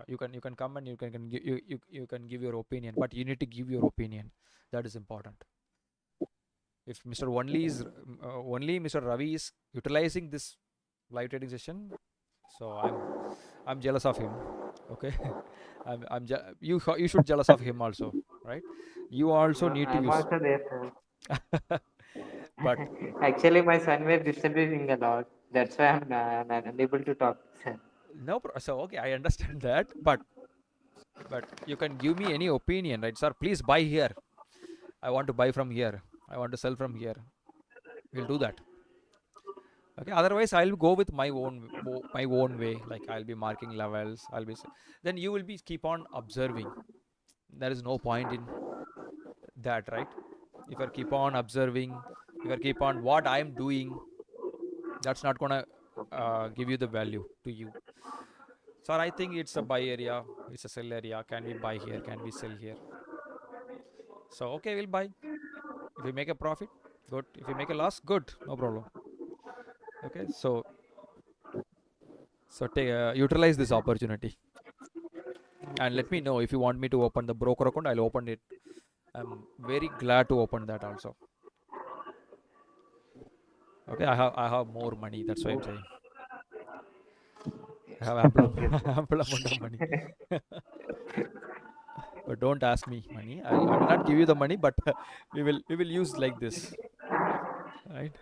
Speaker 2: You can come and you can give your opinion, but you need to give your opinion. That is important. If Mr. Only Mr. Ravi is utilizing this live trading session, so I'm jealous of him. Okay, you should jealous of him also, right? You also need to
Speaker 5: I'm
Speaker 2: use.
Speaker 5: also there, sir.
Speaker 2: But
Speaker 5: Actually, my son was disturbing a lot. That's why I'm unable to talk, sir.
Speaker 2: no, so okay, I understand that, but you can give me any opinion, right, sir? Please buy here. I want to buy from here. I want to sell from here. We'll do that. Okay. Otherwise, I'll go with my own way. Like I'll be marking levels. Then you will be keep on observing. There is no point in that, right? If you keep on observing, if you keep on what I'm doing, that's not gonna give you the value to you. So I think it's a buy area, it's a sell area. Can we buy here? Can we sell here? So okay, we'll buy. If we make a profit, good. If we make a loss, good. No problem. Okay, so utilize this opportunity and let me know if you want me to open the broker account. I'll open it. I'm very glad to open that also. Okay, I have more money. That's why I'm saying. I have ample amount of money. But don't ask me money. I will not give you the money, but we will use like this, right?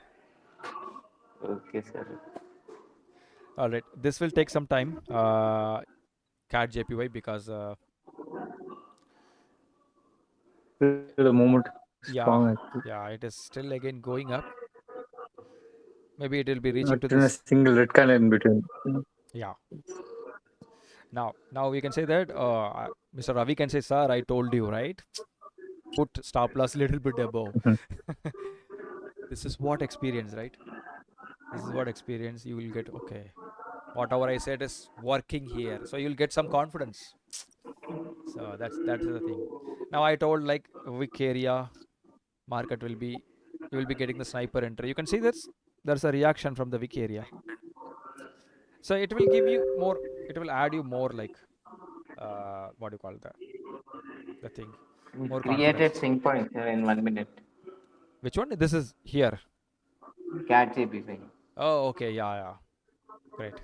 Speaker 5: Okay, sir.
Speaker 2: All right. This will take some time. CAD JPY because
Speaker 3: The moment is strong.
Speaker 2: yeah, it is still again going up. Maybe it will be reaching
Speaker 3: Not
Speaker 2: to
Speaker 3: even a
Speaker 2: this.
Speaker 3: single red candle in between.
Speaker 2: Yeah. Now we can say that Mr. Ravi can say, sir, I told you, right? Put stop loss little bit above. This is what experience, right? This is what experience you will get. Okay, whatever I said is working here, so you'll get some confidence. So that's the thing. Now I told like which area market will be, you will be getting the sniper entry. You can see there's a reaction from the wick area. So it will give you more. It will add you more like what do you call the thing?
Speaker 5: We
Speaker 2: More
Speaker 5: created
Speaker 2: confidence.
Speaker 5: sync point, sir, in 1 minute.
Speaker 2: Which one? This is here.
Speaker 5: CAT JPY.
Speaker 2: Oh, okay. Yeah. Great.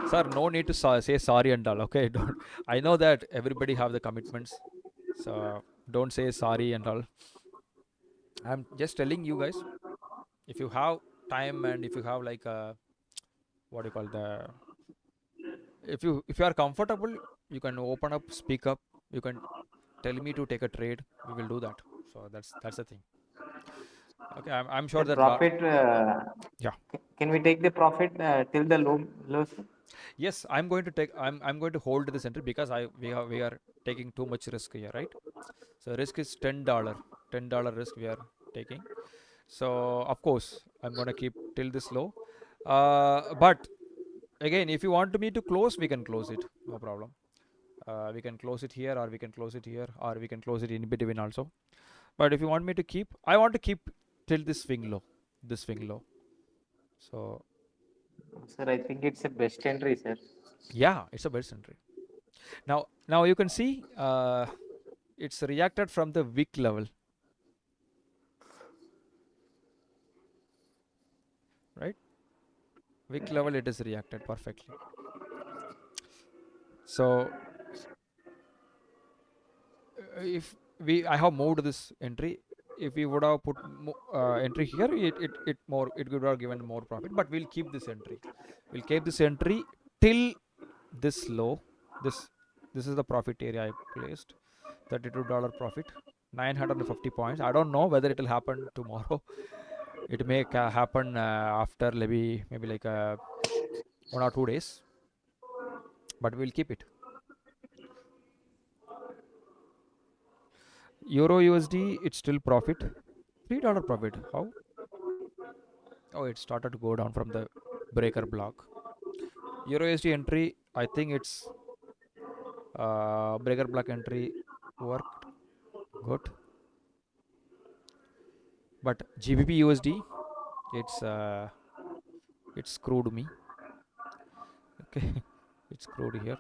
Speaker 2: Sir, no need to say sorry and all. Okay, don't. I know that everybody have the commitments, so don't say sorry and all. I'm just telling you guys, if you have time and if you have like a what do you call if you are comfortable, you can open up, speak up. You can tell me to take a trade. We will do that. So that's the thing. Okay, I'm sure
Speaker 5: The
Speaker 2: that
Speaker 5: profit.
Speaker 2: yeah.
Speaker 5: Can we take the profit till the low, sir?
Speaker 2: Yes, I'm going to take. I'm going to hold this entry because we are taking too much risk here, right? So risk is $10. $10 risk we are taking. So of course I'm going to keep till this low. But again, if you want me to close, we can close it. No problem. We can close it here, or we can close it here, or we can close it in between also. But if you want me to keep, I want to keep till this swing low. This swing low. So
Speaker 5: Sir, I think it's a best entry, sir.
Speaker 2: yeah, it's a best entry. Now you can see it's reacted from the wick level, right? Wick level it is reacted perfectly. So if I have moved this entry, if we would have put entry here, it would have given more profit. But we'll keep this entry. We'll keep this entry till this low. This is the profit area I placed. $32 profit, 950 points. I don't know whether it will happen tomorrow. It may happen after maybe like 1 or 2 days, but we'll keep it. Euro USD, it's still profit. $3 profit. How? Oh, it started to go down from the breaker block. Euro USD entry, I think it's breaker block entry worked good. But GBP USD, it screwed me. Okay, it's screwed here.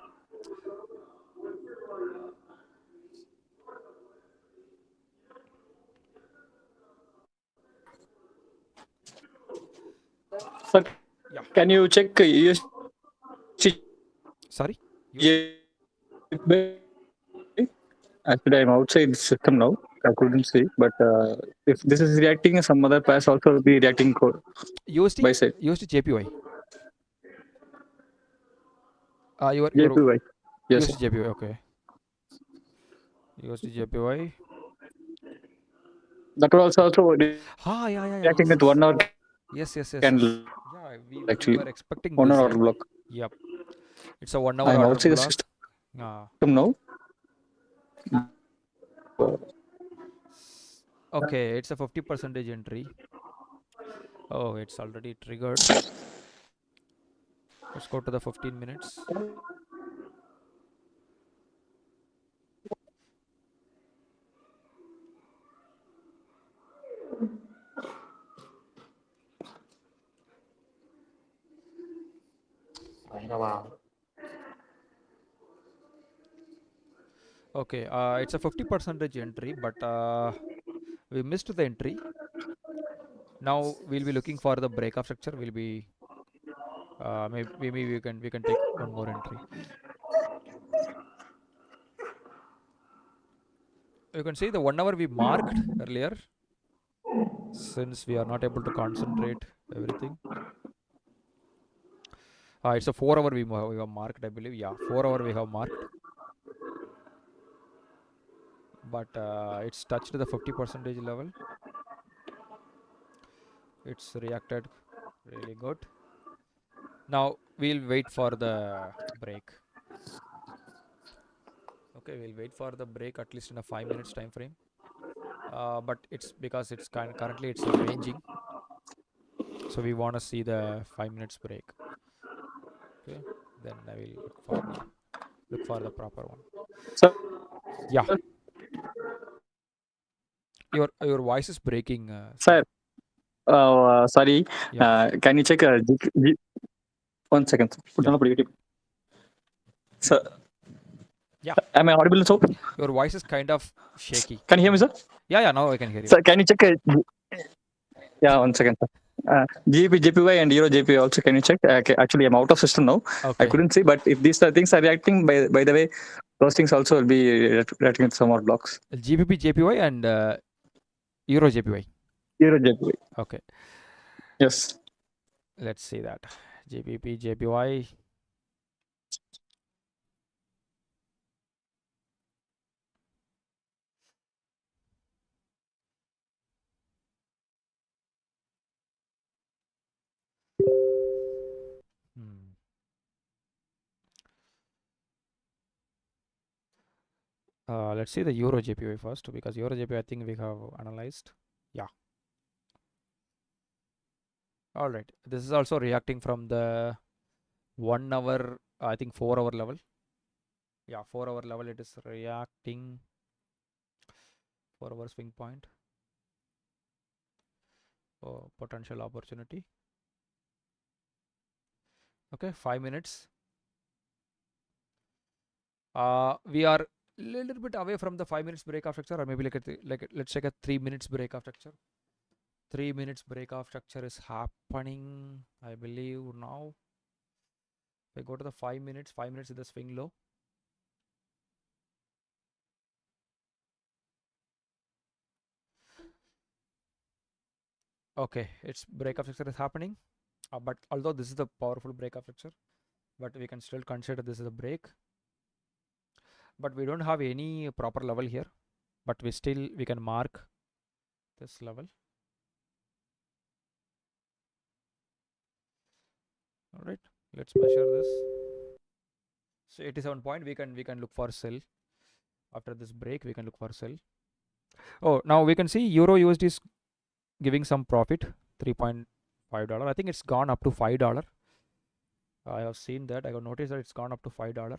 Speaker 3: Sir,
Speaker 2: Yeah.
Speaker 3: can you check USD?
Speaker 2: Sorry. USD?
Speaker 3: Actually, I'm outside the system now. I couldn't see, but if this is reacting, some other pairs also will be reacting
Speaker 2: USD?
Speaker 3: by side.
Speaker 2: USD JPY. Your
Speaker 3: JPY. Yes.
Speaker 2: USD JPY. Okay. USD JPY.
Speaker 3: That was also
Speaker 2: Yeah.
Speaker 3: reacting
Speaker 2: Yes,
Speaker 3: with 1 hour
Speaker 2: yes.
Speaker 3: candle.
Speaker 2: Yeah, we
Speaker 3: Actually,
Speaker 2: were expecting
Speaker 3: 1
Speaker 2: this,
Speaker 3: hour
Speaker 2: right?
Speaker 3: order block.
Speaker 2: Yep. It's a 1 hour
Speaker 3: I'm
Speaker 2: order
Speaker 3: outside the
Speaker 2: block.
Speaker 3: system now.
Speaker 2: Okay, it's a 50% entry. Oh, it's already triggered. Let's go to the 15 minutes.
Speaker 5: Wow.
Speaker 2: Okay, it's a 50% entry, but we missed the entry. Now we'll be looking for the breakup structure. We'll be maybe we can take one more entry. You can see the 1 hour we marked earlier, since we are not able to concentrate everything. It's a 4 hour we have marked, I believe. Yeah, 4 hour we have marked, but it's touched the 50% level. It's reacted really good. Now we'll wait for the break. Okay, we'll wait for the break at least in a 5 minutes time frame. But it's because it's currently it's ranging, so we want to see the 5 minutes break. Okay, then I will look for the proper one.
Speaker 3: So,
Speaker 2: Yeah, your voice is breaking,
Speaker 3: sir, sorry.
Speaker 2: Yeah.
Speaker 3: Can you check? 1 second. Put
Speaker 2: Yeah.
Speaker 3: on the Sir,
Speaker 2: Yeah.
Speaker 3: am I audible? So,
Speaker 2: Your voice is kind of shaky.
Speaker 3: can you hear me, sir?
Speaker 2: Yeah. Now I can hear you.
Speaker 3: Sir, can you check? Yeah, 1 second, sir. GBP, JPY, and Euro JPY also. Can you check? Okay, actually, I'm out of system now.
Speaker 2: Okay.
Speaker 3: I couldn't see, but if these things are reacting, by the way, those things also will be reacting with some more blocks.
Speaker 2: GBP, JPY, and Euro JPY.
Speaker 3: Euro JPY.
Speaker 2: Okay.
Speaker 3: Yes.
Speaker 2: Let's see that. GBP, JPY. Hmm. Let's see the Euro JPY first, because Euro JPY I think we have analyzed. Yeah. All right. This is also reacting from the 1 hour, I think 4 hour level. Yeah, 4 hour level it is reacting. 4 hour swing point. Oh, potential opportunity. Okay, 5 minutes. We are little bit away from the 5 minutes breakout structure, or maybe let's take a 3 minutes breakout structure. 3 minutes breakout structure is happening, I believe now. If I go to the 5 minutes, 5 minutes is the swing low. Okay, its breakup structure is happening, but although this is the powerful breakup structure, but we can still consider this is a break. But we don't have any proper level here, but we can mark this level. All right, let's measure this. So 87 point, we can look for sell. After this break, we can look for sell. Oh, now we can see Euro USD is giving some profit, $3.5. I think it's gone up to $5. I have seen that. I have noticed that it's gone up to $5.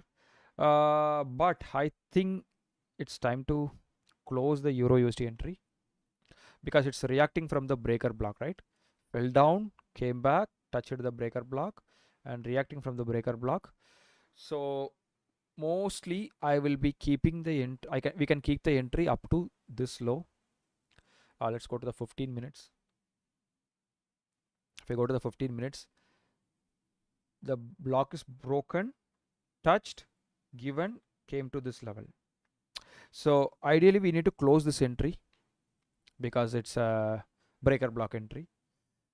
Speaker 2: But I think it's time to close the Euro USD entry, because it's reacting from the breaker block, right? Fell down, came back, touched the breaker block, and reacting from the breaker block. So mostly I will be keeping the we can keep the entry up to this low. Let's go to the 15 minutes. If we go to the 15 minutes, the block is broken, touched, given, came to this level. So ideally we need to close this entry because it's a breaker block entry,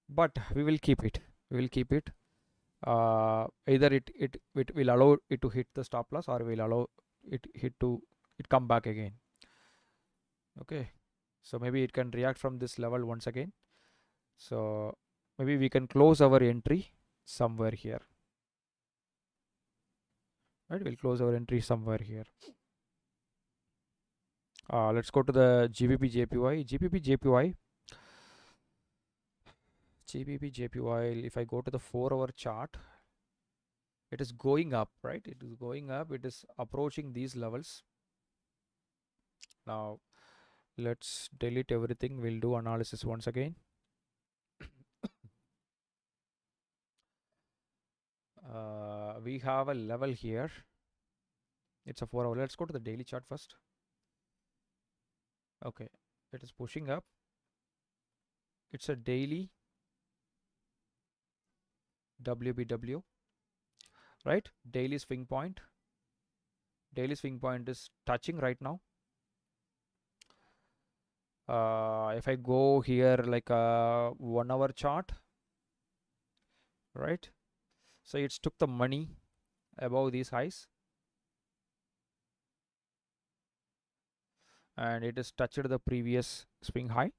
Speaker 2: but we will keep it. Either it will allow it to hit the stop loss, or will allow it come back again. Okay, so maybe it can react from this level once again. So maybe we can close our entry somewhere here. Right, we'll close our entry somewhere here. Let's go to the GBP JPY. If I go to the 4 hour chart, it is going up, right? It is going up. It is approaching these levels. Now let's delete everything. We'll do analysis once again. We have a level here. It's a 4 hour. Let's go to the daily chart first. Okay, it is pushing up. It's a daily WBW, right? Daily swing point. Daily swing point is touching right now. If I go here like a 1 hour chart, right? So it's took the money above these highs, and it has touched the previous swing high.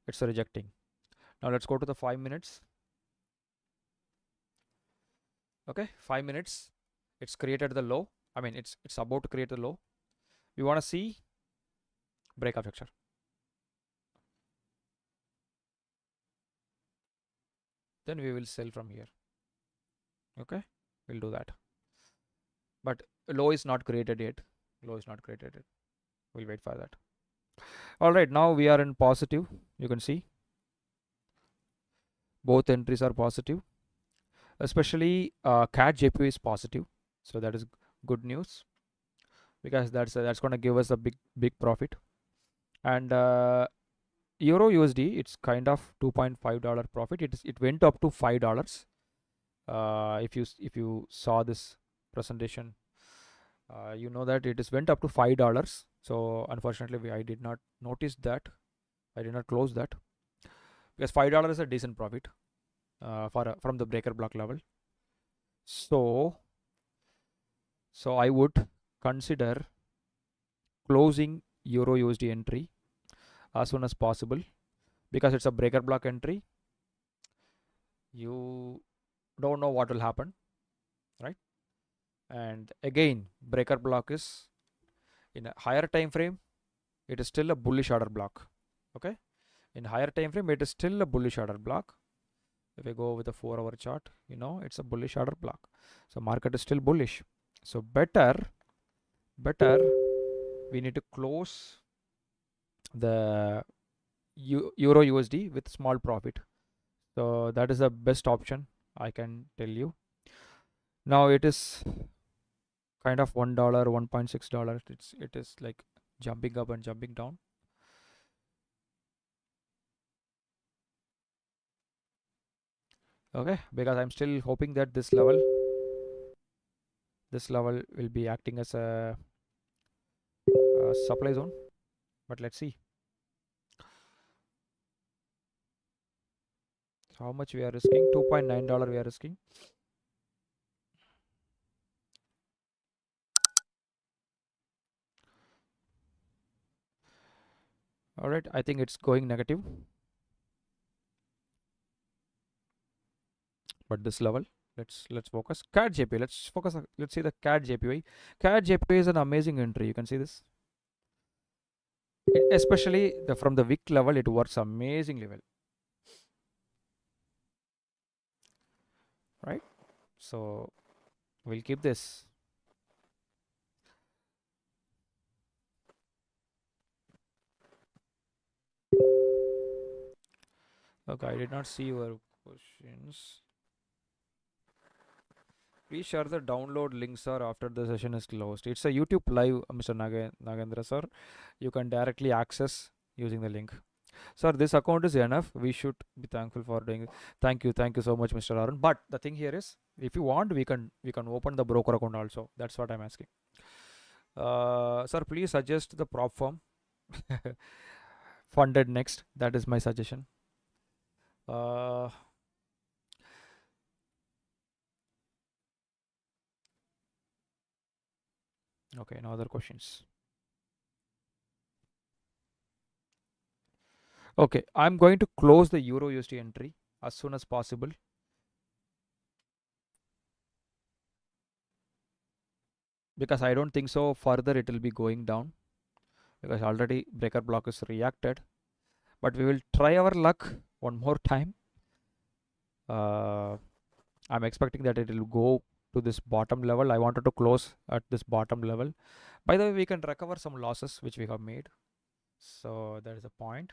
Speaker 2: It's rejecting. Now let's go to the 5 minutes. Okay, 5 minutes. It's created the low. I mean, it's about to create the low. We want to see breakout structure. Then we will sell from here. Okay, we'll do that. But low is not created yet. We'll wait for that. All right, now we are in positive. You can see both entries are positive. Especially CAD JPY is positive, so that is good news, because that's going to give us a big profit. And Euro USD, it's kind of $2.5 profit. It went up to $5. If you saw this presentation, you know that it went up to $5. So unfortunately I did not notice that. I did not close that, because $5 is a decent profit from the breaker block level. So I would consider closing Euro USD entry as soon as possible, because it's a breaker block entry. You don't know what will happen, right? And again, breaker block is In a higher time frame, it is still a bullish order block. Okay, in higher time frame, it is still a bullish order block. If I go with a 4-hour chart, it's a bullish order block. So market is still bullish. So better we need to close the Euro USD with small profit. So that is the best option I can tell you. Now it is kind of $1, $1.6. It is like jumping up and jumping down. Okay, because I'm still hoping that this level will be acting as a supply zone, but let's see how much we are risking. $2.9 we are risking. All right, I think it's going negative, but this level, let's focus CAD JPY. Let's focus. Let's see the CAD JPY. CAD JPY is an amazing entry. You can see this. Especially from the wick level, it works amazingly well. Right, so we'll keep this. Okay, I did not see your questions. Please share the download link, sir, after the session is closed. It's a YouTube live, Mr. Nagendra, sir. You can directly access using the link. Sir, this account is enough. We should be thankful for doing it. Thank you so much, Mr. Arun. But the thing here is, if you want, we can open the broker account also. That's what I'm asking. Sir, please suggest the prop firm funded next. That is my suggestion. Okay, no other questions. Okay, I'm going to close the Euro USD entry as soon as possible. Because I don't think so further it will be going down, because already breaker block is reacted. But we will try our luck one more time. I'm expecting that it will go to this bottom level. I wanted to close at this bottom level. By the way, we can recover some losses which we have made. So that is the point.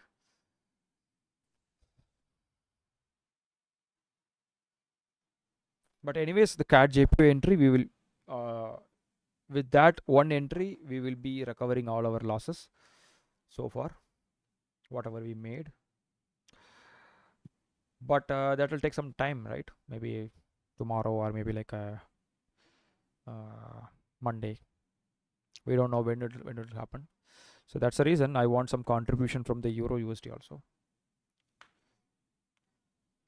Speaker 2: But anyways, the CAD JPY entry, we will with that one entry, we will be recovering all our losses so far, whatever we made. But that will take some time, right? Maybe tomorrow or maybe like a Monday. We don't know when it will happen. So that's the reason I want some contribution from the Euro USD also.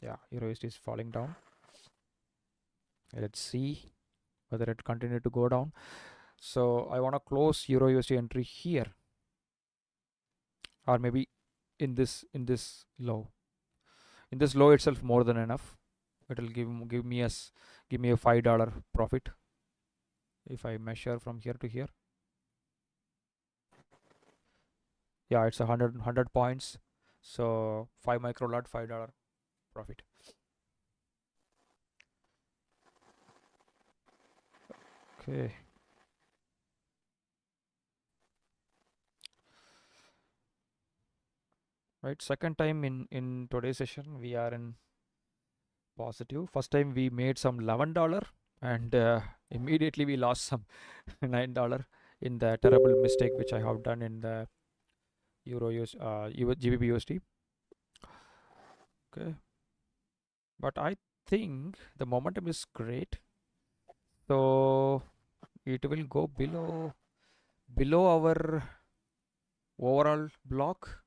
Speaker 2: Yeah, Euro USD is falling down. Let's see whether it continue to go down. So I want to close Euro USD entry here, or maybe in this low. In this low itself, more than enough. It will give me a $5 profit if I measure from here to here. Yeah, it's 100 points. So 5 micro lot, $5 profit. Okay. Right, second time in today's session we are in positive. First time we made some $11 and immediately we lost some $9 in the terrible mistake which I have done in the GBP USD. Okay, but I think the momentum is great, so it will go below our overall block.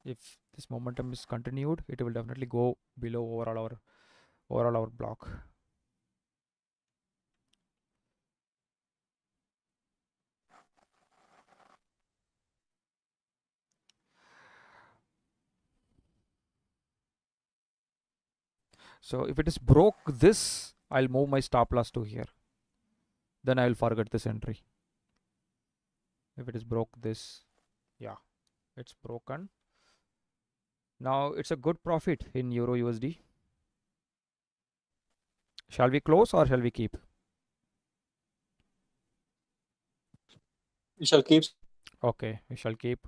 Speaker 2: If this momentum is continued, it will definitely go below overall our block. So if it is broke this, I'll move my stop loss to here. Then I will forget this entry. if it is broke this, yeah, it's broken. Now it's a good profit in Euro USD. Shall we close or shall we keep?
Speaker 3: We shall keep.
Speaker 2: Okay, we shall keep.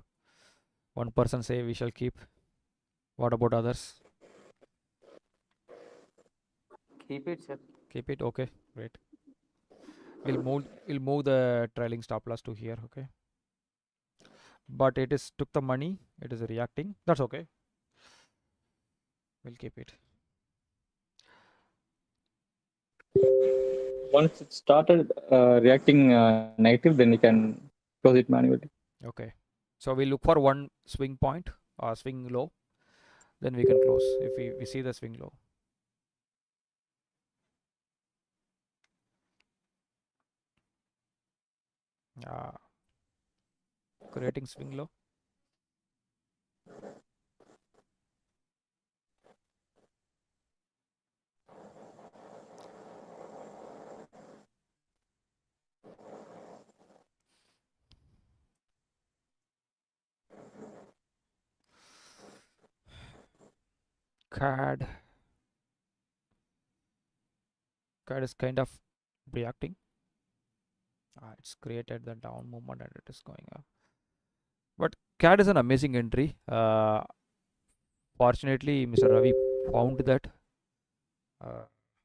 Speaker 2: One person say we shall keep. What about others?
Speaker 7: Keep it, sir.
Speaker 2: Keep it. Okay, great. We'll move the trailing stop loss to here. Okay. But it is took the money. It is reacting. That's okay. We'll keep it.
Speaker 3: Once it started reacting negative, then we can close it manually.
Speaker 2: Okay. So we look for one swing point or swing low. Then we can close if we see the swing low. Creating swing low. CAD is kind of reacting. It's created the down movement and it is going up. But CAD is an amazing entry. Fortunately, Mr. Ravi found that.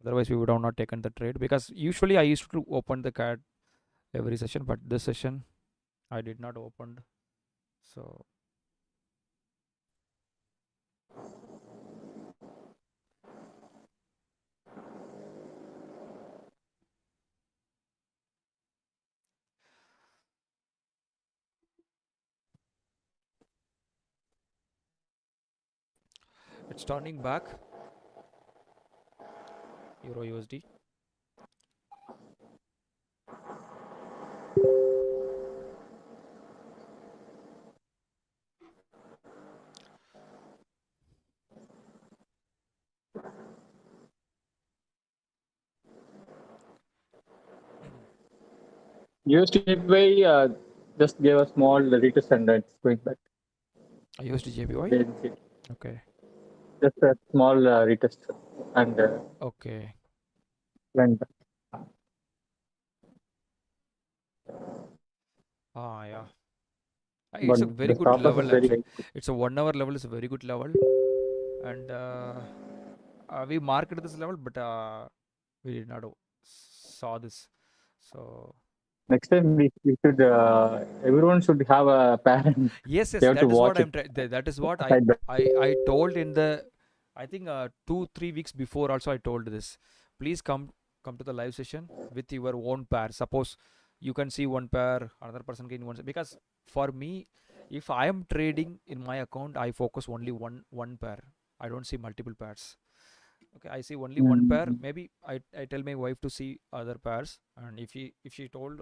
Speaker 2: Otherwise, we would have not taken the trade, because usually I used to open the CAD every session, but this session I did not open. So it's turning back. Euro USD.
Speaker 3: USD just gave a small retest and it's going back.
Speaker 2: USD JPY.
Speaker 3: Didn't see it.
Speaker 2: Okay.
Speaker 3: Just a small retest and
Speaker 2: Okay.
Speaker 3: went back.
Speaker 2: Yeah. It's a
Speaker 3: But
Speaker 2: very
Speaker 3: the
Speaker 2: good
Speaker 3: stop loss is
Speaker 2: level
Speaker 3: very
Speaker 2: actually.
Speaker 3: high.
Speaker 2: It's a 1 hour level is a very good level, and we marked this level, but we did not saw this. So
Speaker 3: Next time we should everyone should have a parent.
Speaker 2: yes,
Speaker 3: They have
Speaker 2: that
Speaker 3: to
Speaker 2: is
Speaker 3: watch
Speaker 2: what I'm
Speaker 3: it.
Speaker 2: trying. That is what
Speaker 3: Like that.
Speaker 2: I told in the, I think 2-3 weeks before also I told this. Please come to the live session with your own pair. Suppose you can see one pair, another person can one, because for me, if I am trading in my account, I focus only one pair. I don't see multiple pairs. Okay, I see only one pair. Maybe I tell my wife to see other pairs, and if she told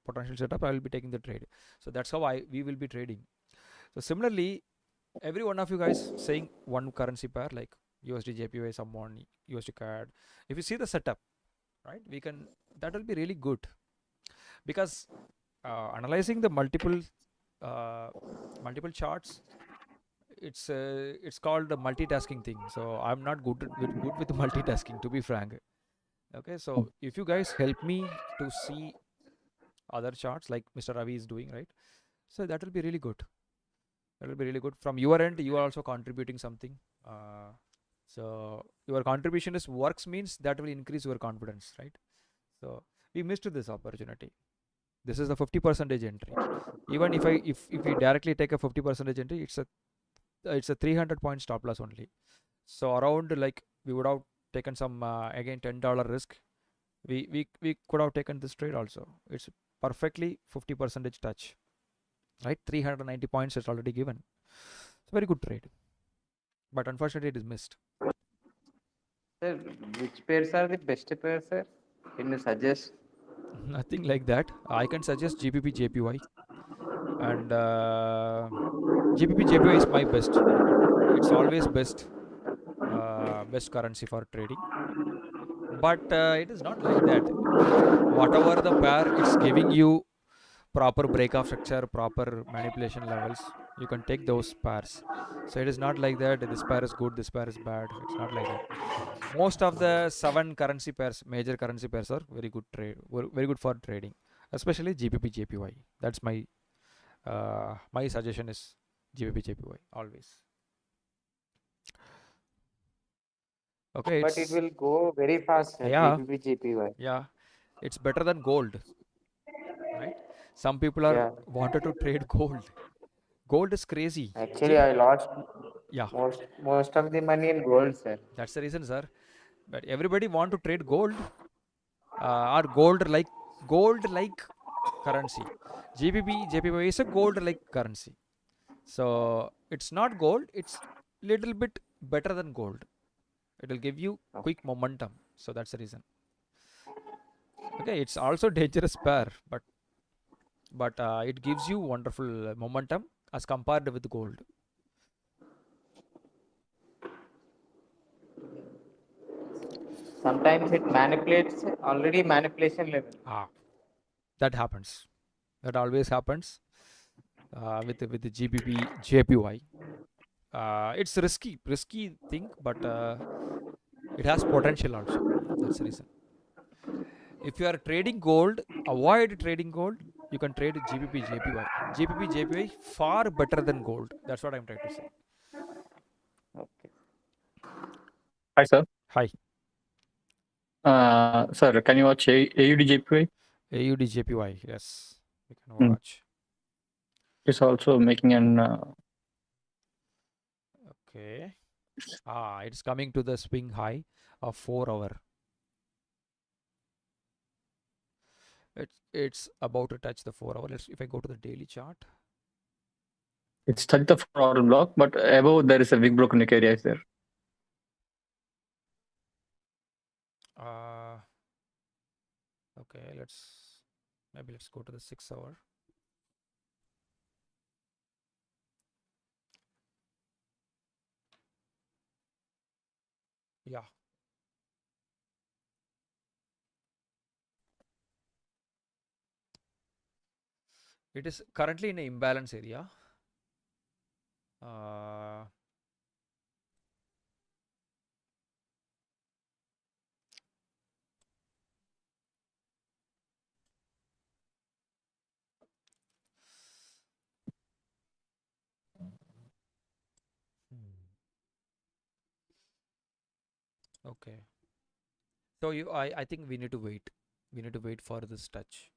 Speaker 2: potential setup, I will be taking the trade. So that's how we will be trading. So similarly, every one of you guys saying one currency pair like USD JPY, someone USD CAD. If you see the setup, right, that will be really good, because analyzing the multiple charts, it's called the multitasking thing. So I'm not good with multitasking, to be frank. Okay, so if you guys help me to see other charts like Mr. Ravi is doing, right, so that will be really good. That will be really good. From your end, you are also contributing something. So your contribution is works, means that will increase your confidence, right? So we missed this opportunity. This is the 50% entry. Even if we directly take a 50% entry, it's a 300 point stop loss only. So around, like, we would have taken some again $10 risk. We could have taken this trade also. It's perfectly 50% touch, right? 390 points is already given. It's a very good trade, but unfortunately it is missed.
Speaker 7: Sir, which pairs are the best pairs, sir? Can you suggest?
Speaker 2: Nothing like that. I can suggest GBP JPY, and GBP JPY is my best. It's always best currency for trading. But it is not like that. Whatever the pair it's giving you, proper breakoff structure, proper manipulation levels, you can take those pairs. So it is not like that this pair is good, this pair is bad. It's not like that. Most of the 7 currency pairs, major currency pairs, are very good very good for trading, especially GBP JPY. That's my my suggestion is GBP JPY always. Okay,
Speaker 7: But it
Speaker 2: it's
Speaker 7: will go very fast, sir.
Speaker 2: yeah,
Speaker 7: GBP, JPY.
Speaker 2: yeah, it's better than gold, right? Some people are
Speaker 7: Yeah.
Speaker 2: wanted to trade gold. Gold is crazy.
Speaker 7: Actually, I lost
Speaker 2: Yeah,
Speaker 7: most of the money in gold, sir.
Speaker 2: that's the reason, sir. But everybody want to trade gold or gold like currency. JPY is a gold like currency. So it's not gold. It's little bit better than gold. It will give you quick momentum. So that's the reason. Okay, it's also dangerous pair, but it gives you wonderful momentum as compared with gold.
Speaker 7: Sometimes it manipulates already manipulation level.
Speaker 2: That happens. That always happens with the GBP JPY. It's risky thing, but it has potential also. That's the reason. If you are trading gold, avoid trading gold. You can trade GBP JPY. GBP JPY far better than gold. That's what I'm trying to say.
Speaker 7: Okay.
Speaker 3: Hi, sir.
Speaker 2: Hi.
Speaker 3: Sir, can you watch AUD JPY?
Speaker 2: AUD JPY. Yes, we can watch.
Speaker 3: It's also making an.
Speaker 2: Okay. It's coming to the swing high of 4 hour. It's about to touch the 4 hour. If I go to the daily chart.
Speaker 3: It's touched the 4 hour block, but above there is a big broken neck area. Is there?
Speaker 2: Okay, let's go to the 6 hour. Yeah. It is currently in an imbalance area. Okay. So I think we need to wait. We need to wait for this touch.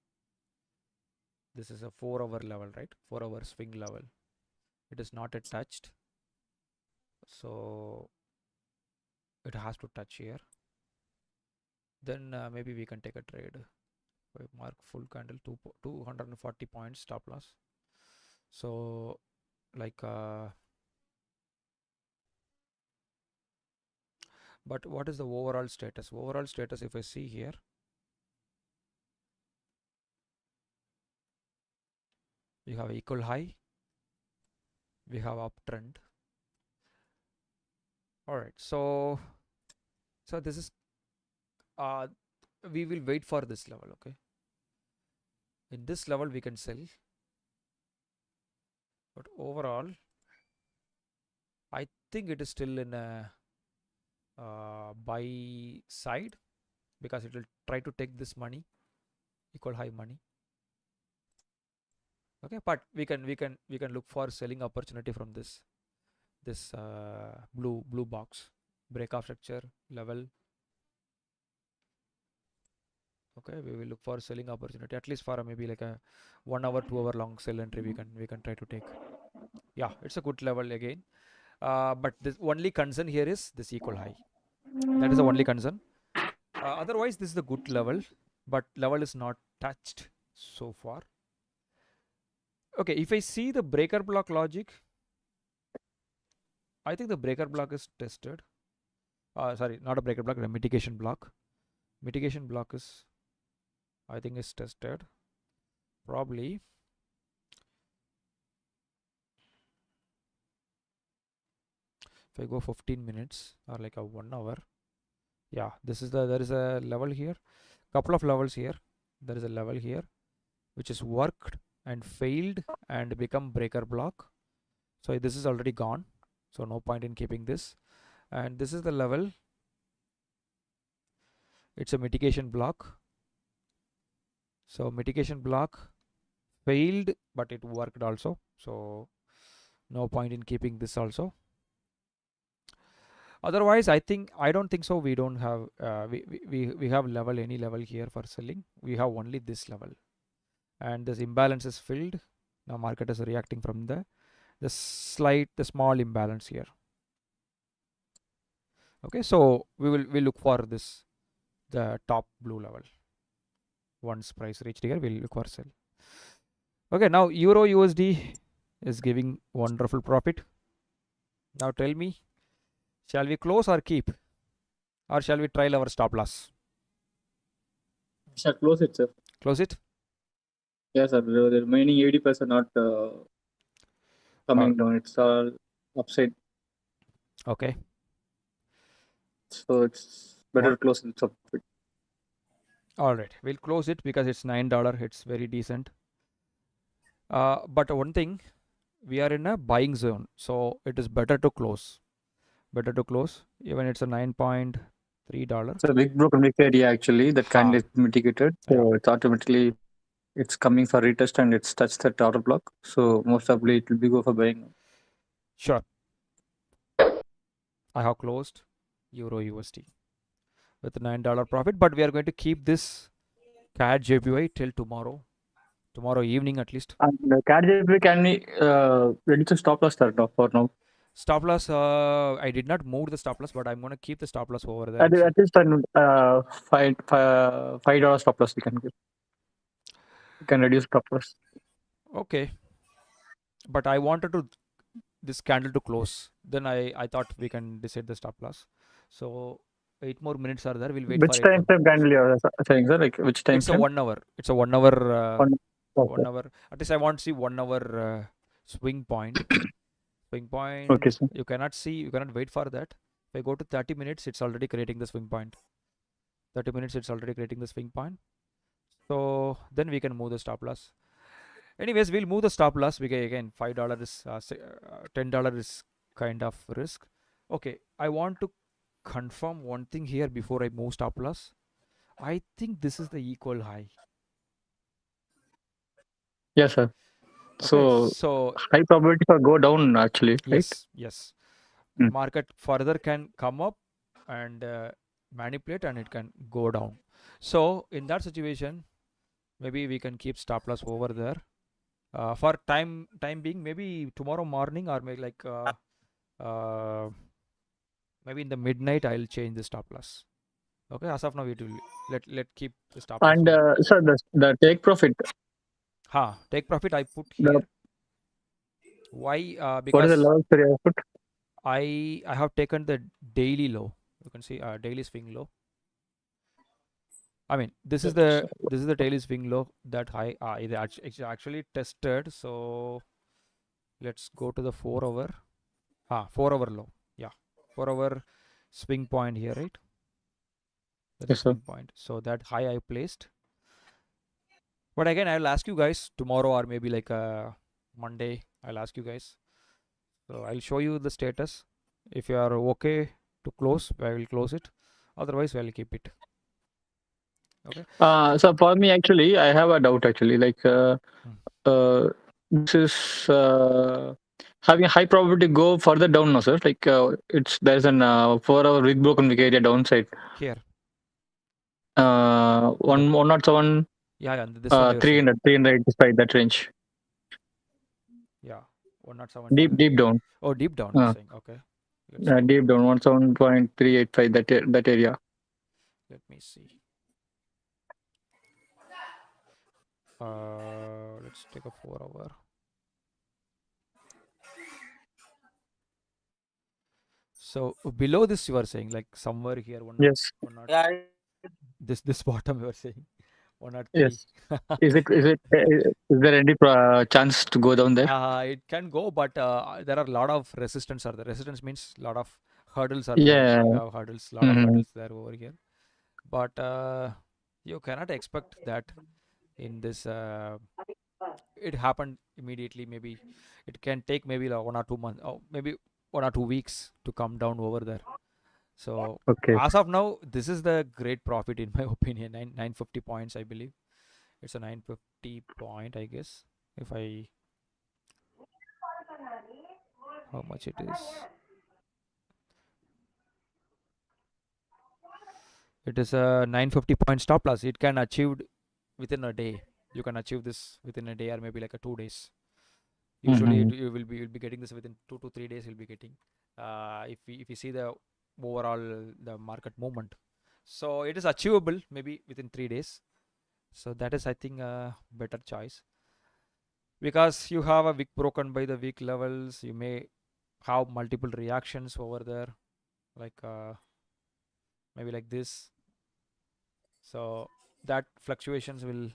Speaker 2: This is a 4 hour level, right? 4 hour swing level. It is not yet touched. So it has to touch here. Then maybe we can take a trade. Mark full candle 240 points stop loss. So like but what is the overall status? Overall status, if I see here, we have equal high, we have uptrend. All right, so this is we will wait for this level. Okay, in this level we can sell, but overall I think it is still in a buy side, because it will try to take this money, equal high money. Okay, but we can look for selling opportunity from this blue box breakoff structure level. Okay, we will look for selling opportunity at least for maybe like a 1 hour 2 hour long sell entry. We can try to take. Yeah, it's a good level again, but the only concern here is this equal high. That is the only concern. Otherwise this is the good level, but level is not touched so far. Okay, if I see the breaker block logic, I think the breaker block is tested. Sorry, not a breaker block, a mitigation block. Mitigation block is, I think, is tested. Probably. If I go 15 minutes or like a 1 hour, yeah, there is a level here, couple of levels here. There is a level here which is worked and failed and become breaker block. So this is already gone, so no point in keeping this. And this is the level, it's a mitigation block. So mitigation block failed, but it worked also, so no point in keeping this also. Otherwise, I don't think so. We don't have we have level, any level here for selling. We have only this level, and this imbalance is filled. Now market is reacting from the small imbalance here. Okay, so we'll look for this, the top blue level. Once price reached here, we'll look for sell. Okay, now Euro USD is giving wonderful profit. Now tell me, shall we close or keep, or shall we trial our stop loss?
Speaker 3: Shall close it, sir.
Speaker 2: Close it.
Speaker 3: Yes, sir. The remaining 80% not coming down. It's all upside.
Speaker 2: Okay.
Speaker 3: So it's better to close it up.
Speaker 2: All right, we'll close it because it's $9. It's very decent. But one thing, we are in a buying zone, so it is better to close. Better to close, even it's a $9.3.
Speaker 3: It's a big broken wick area actually that kind of mitigated. So it's automatically it's coming for retest and it's touched that order block. So most probably it will be go for buying.
Speaker 2: Sure. I have closed Euro USD with $9 profit, but we are going to keep this CAD JPY till tomorrow evening at least.
Speaker 3: And the CAD JPY, can we reduce the stop loss there for now?
Speaker 2: Stop loss, I did not move the stop loss, but I'm going to keep the stop loss over there.
Speaker 3: At least $5 stop loss we can give. You can reduce stop loss.
Speaker 2: Okay, but I wanted to this candle to close. Then I thought we can decide the stop loss. So 8 more minutes are there. We'll wait.
Speaker 3: Which time frame candle you are saying, sir? Like which time frame?
Speaker 2: It's a 1 hour. It's a 1 hour.
Speaker 3: 1
Speaker 2: hour. At least I want to see 1 hour swing point. Swing point.
Speaker 3: Okay, sir.
Speaker 2: You cannot see. You cannot wait for that. If I go to 30 minutes, it's already creating the swing point. 30 minutes, it's already creating the swing point. So then we can move the stop loss. Anyways, we'll move the stop loss because again $5 is $10 is kind of risk. Okay, I want to confirm one thing here before I move stop loss. I think this is the equal high.
Speaker 3: Yes, sir.
Speaker 2: Okay, so
Speaker 3: high probability for go down actually, right?
Speaker 2: Yes. Market further can come up and manipulate and it can go down. So in that situation, maybe we can keep stop loss over there. For time being, maybe tomorrow morning or maybe like maybe in the midnight I'll change the stop loss. Okay, as of now it will let keep the stop loss.
Speaker 3: And sir, the take profit.
Speaker 2: Take profit I put here. Why? Because
Speaker 3: what is the level for your put?
Speaker 2: I have taken the daily low. You can see daily swing low. I mean, this is the daily swing low that high. It's actually tested. So let's go to the 4 hour. 4 hour low. Yeah, 4 hour swing point here, right? That's
Speaker 3: yes,
Speaker 2: swing point. So that high I placed. But again, I'll ask you guys tomorrow or maybe like Monday. I'll ask you guys. So I'll show you the status. If you are okay to close, I will close it. Otherwise, I'll keep it. Okay.
Speaker 3: So for me, actually, I have a doubt. Actually, like this is having a high probability to go further down, no, sir. Like there's an 4 hour weak broken wick area downside.
Speaker 2: Here.
Speaker 3: 107.
Speaker 2: Yeah. This one.
Speaker 3: 385, that range.
Speaker 2: Yeah. 107.
Speaker 3: Deep down.
Speaker 2: Oh, deep down. You're saying. Okay.
Speaker 3: Deep down. 17.385. That area.
Speaker 2: Let me see. Let's take a 4 hour. So below this, you are saying like somewhere here.
Speaker 3: Yes.
Speaker 2: This bottom you are saying. 103.
Speaker 3: Yes. Is there any chance to go down there?
Speaker 2: It can go, but there are a lot of resistance. The resistance means a lot of hurdles are
Speaker 3: there.
Speaker 2: We have hurdles, lot of hurdles there over here. But you cannot expect that in this it happened immediately. Maybe it can take maybe like 1 or 2 months, or maybe 1 or 2 weeks to come down over there. So
Speaker 3: Okay.
Speaker 2: as of now, this is the great profit in my opinion. 950 points, I believe. It's a 950 point, I guess. If I, how much it is? It is a 950 point stop loss. It can achieved within a day. You can achieve this within a day or maybe like a 2 days. Usually you will be getting this within 2 to 3 days. You'll be getting if you see the overall the market movement. So it is achievable maybe within 3 days. So that is, I think, a better choice, because you have a wick broken by the weak levels. You may have multiple reactions over there, like maybe like this. So that fluctuations will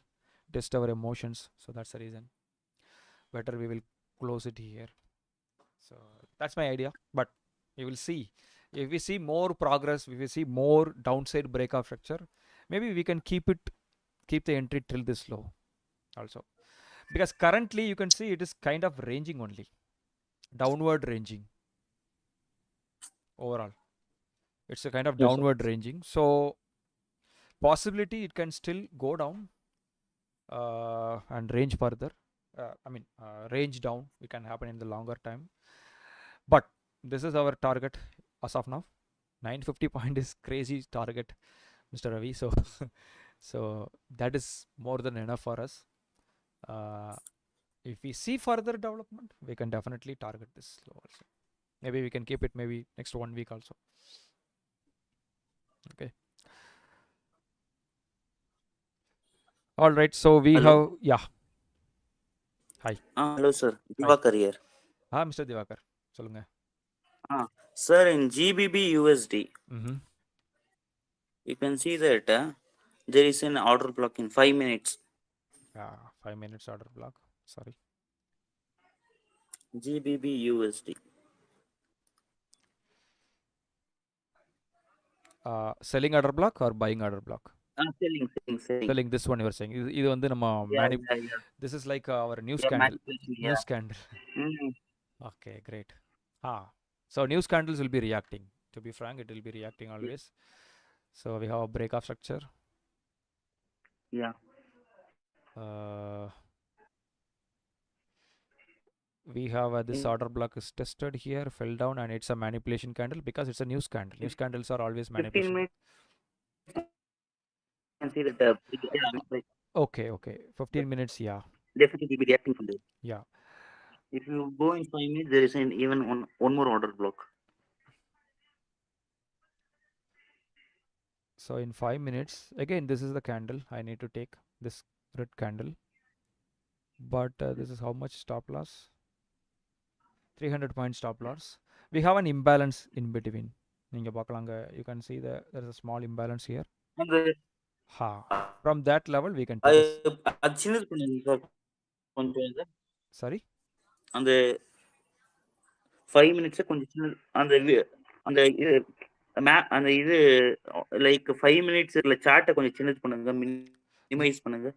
Speaker 2: test our emotions. So that's the reason better we will close it here. So that's my idea, but we will see. If we see more progress, if we see more downside breakout structure, maybe we can keep the entry till this low also, because currently you can see it is kind of ranging only, downward ranging overall. It's a kind of
Speaker 3: Yes, sir.
Speaker 2: downward ranging. So possibility it can still go down and range further. Range down, it can happen in the longer time, but this is our target as of now. 950 point is crazy target, Mr. Ravi. So so that is more than enough for us. If we see further development, we can definitely target this low also. Maybe we can keep it maybe next 1 week also. Okay. All right. So we
Speaker 8: Hello.
Speaker 2: have, yeah. Hi.
Speaker 8: Hello, sir. Divakar here.
Speaker 2: Mr. Divakar. Solunga.
Speaker 8: Sir, in GBP USD,
Speaker 2: Mm-hmm.
Speaker 8: you can see that there is an order block in 5 minutes.
Speaker 2: Yeah, 5 minutes order block. Sorry.
Speaker 8: GBP USD.
Speaker 2: Selling order block or buying order block?
Speaker 8: Selling.
Speaker 2: Selling, this one you were saying. இது வந்து நம்ம
Speaker 8: Yeah.
Speaker 2: This is like our news
Speaker 8: Yeah,
Speaker 2: candle.
Speaker 8: manipulation,
Speaker 2: News
Speaker 8: yeah.
Speaker 2: candle.
Speaker 8: Mm.
Speaker 2: Okay, great. So news candles will be reacting. To be frank, it will be reacting always. So we have a breakout structure.
Speaker 8: Yeah.
Speaker 2: We have this order block is tested here, fell down, and it's a manipulation candle because it's a news candle. News candles are always
Speaker 8: 15
Speaker 2: manipulation.
Speaker 8: minutes. You can see that.
Speaker 2: Okay. 15 minutes, yeah.
Speaker 8: Definitely will be reacting from there.
Speaker 2: Yeah.
Speaker 8: If you go in 5 minutes, there is even one more order block.
Speaker 2: So in 5 minutes, again, this is the candle. I need to take this red candle. But this is how much stop loss? 300 point stop loss. We have an imbalance in between. You can see there is a small imbalance here. From that level, we can take Sorry?
Speaker 8: அந்த 5 minutes கொஞ்சம் சின்ன அந்த இது like 5 minutes இல்ல சார்ட்ட கொஞ்சம் சின்னது பண்ணுங்க, மினிமைஸ் பண்ணுங்க.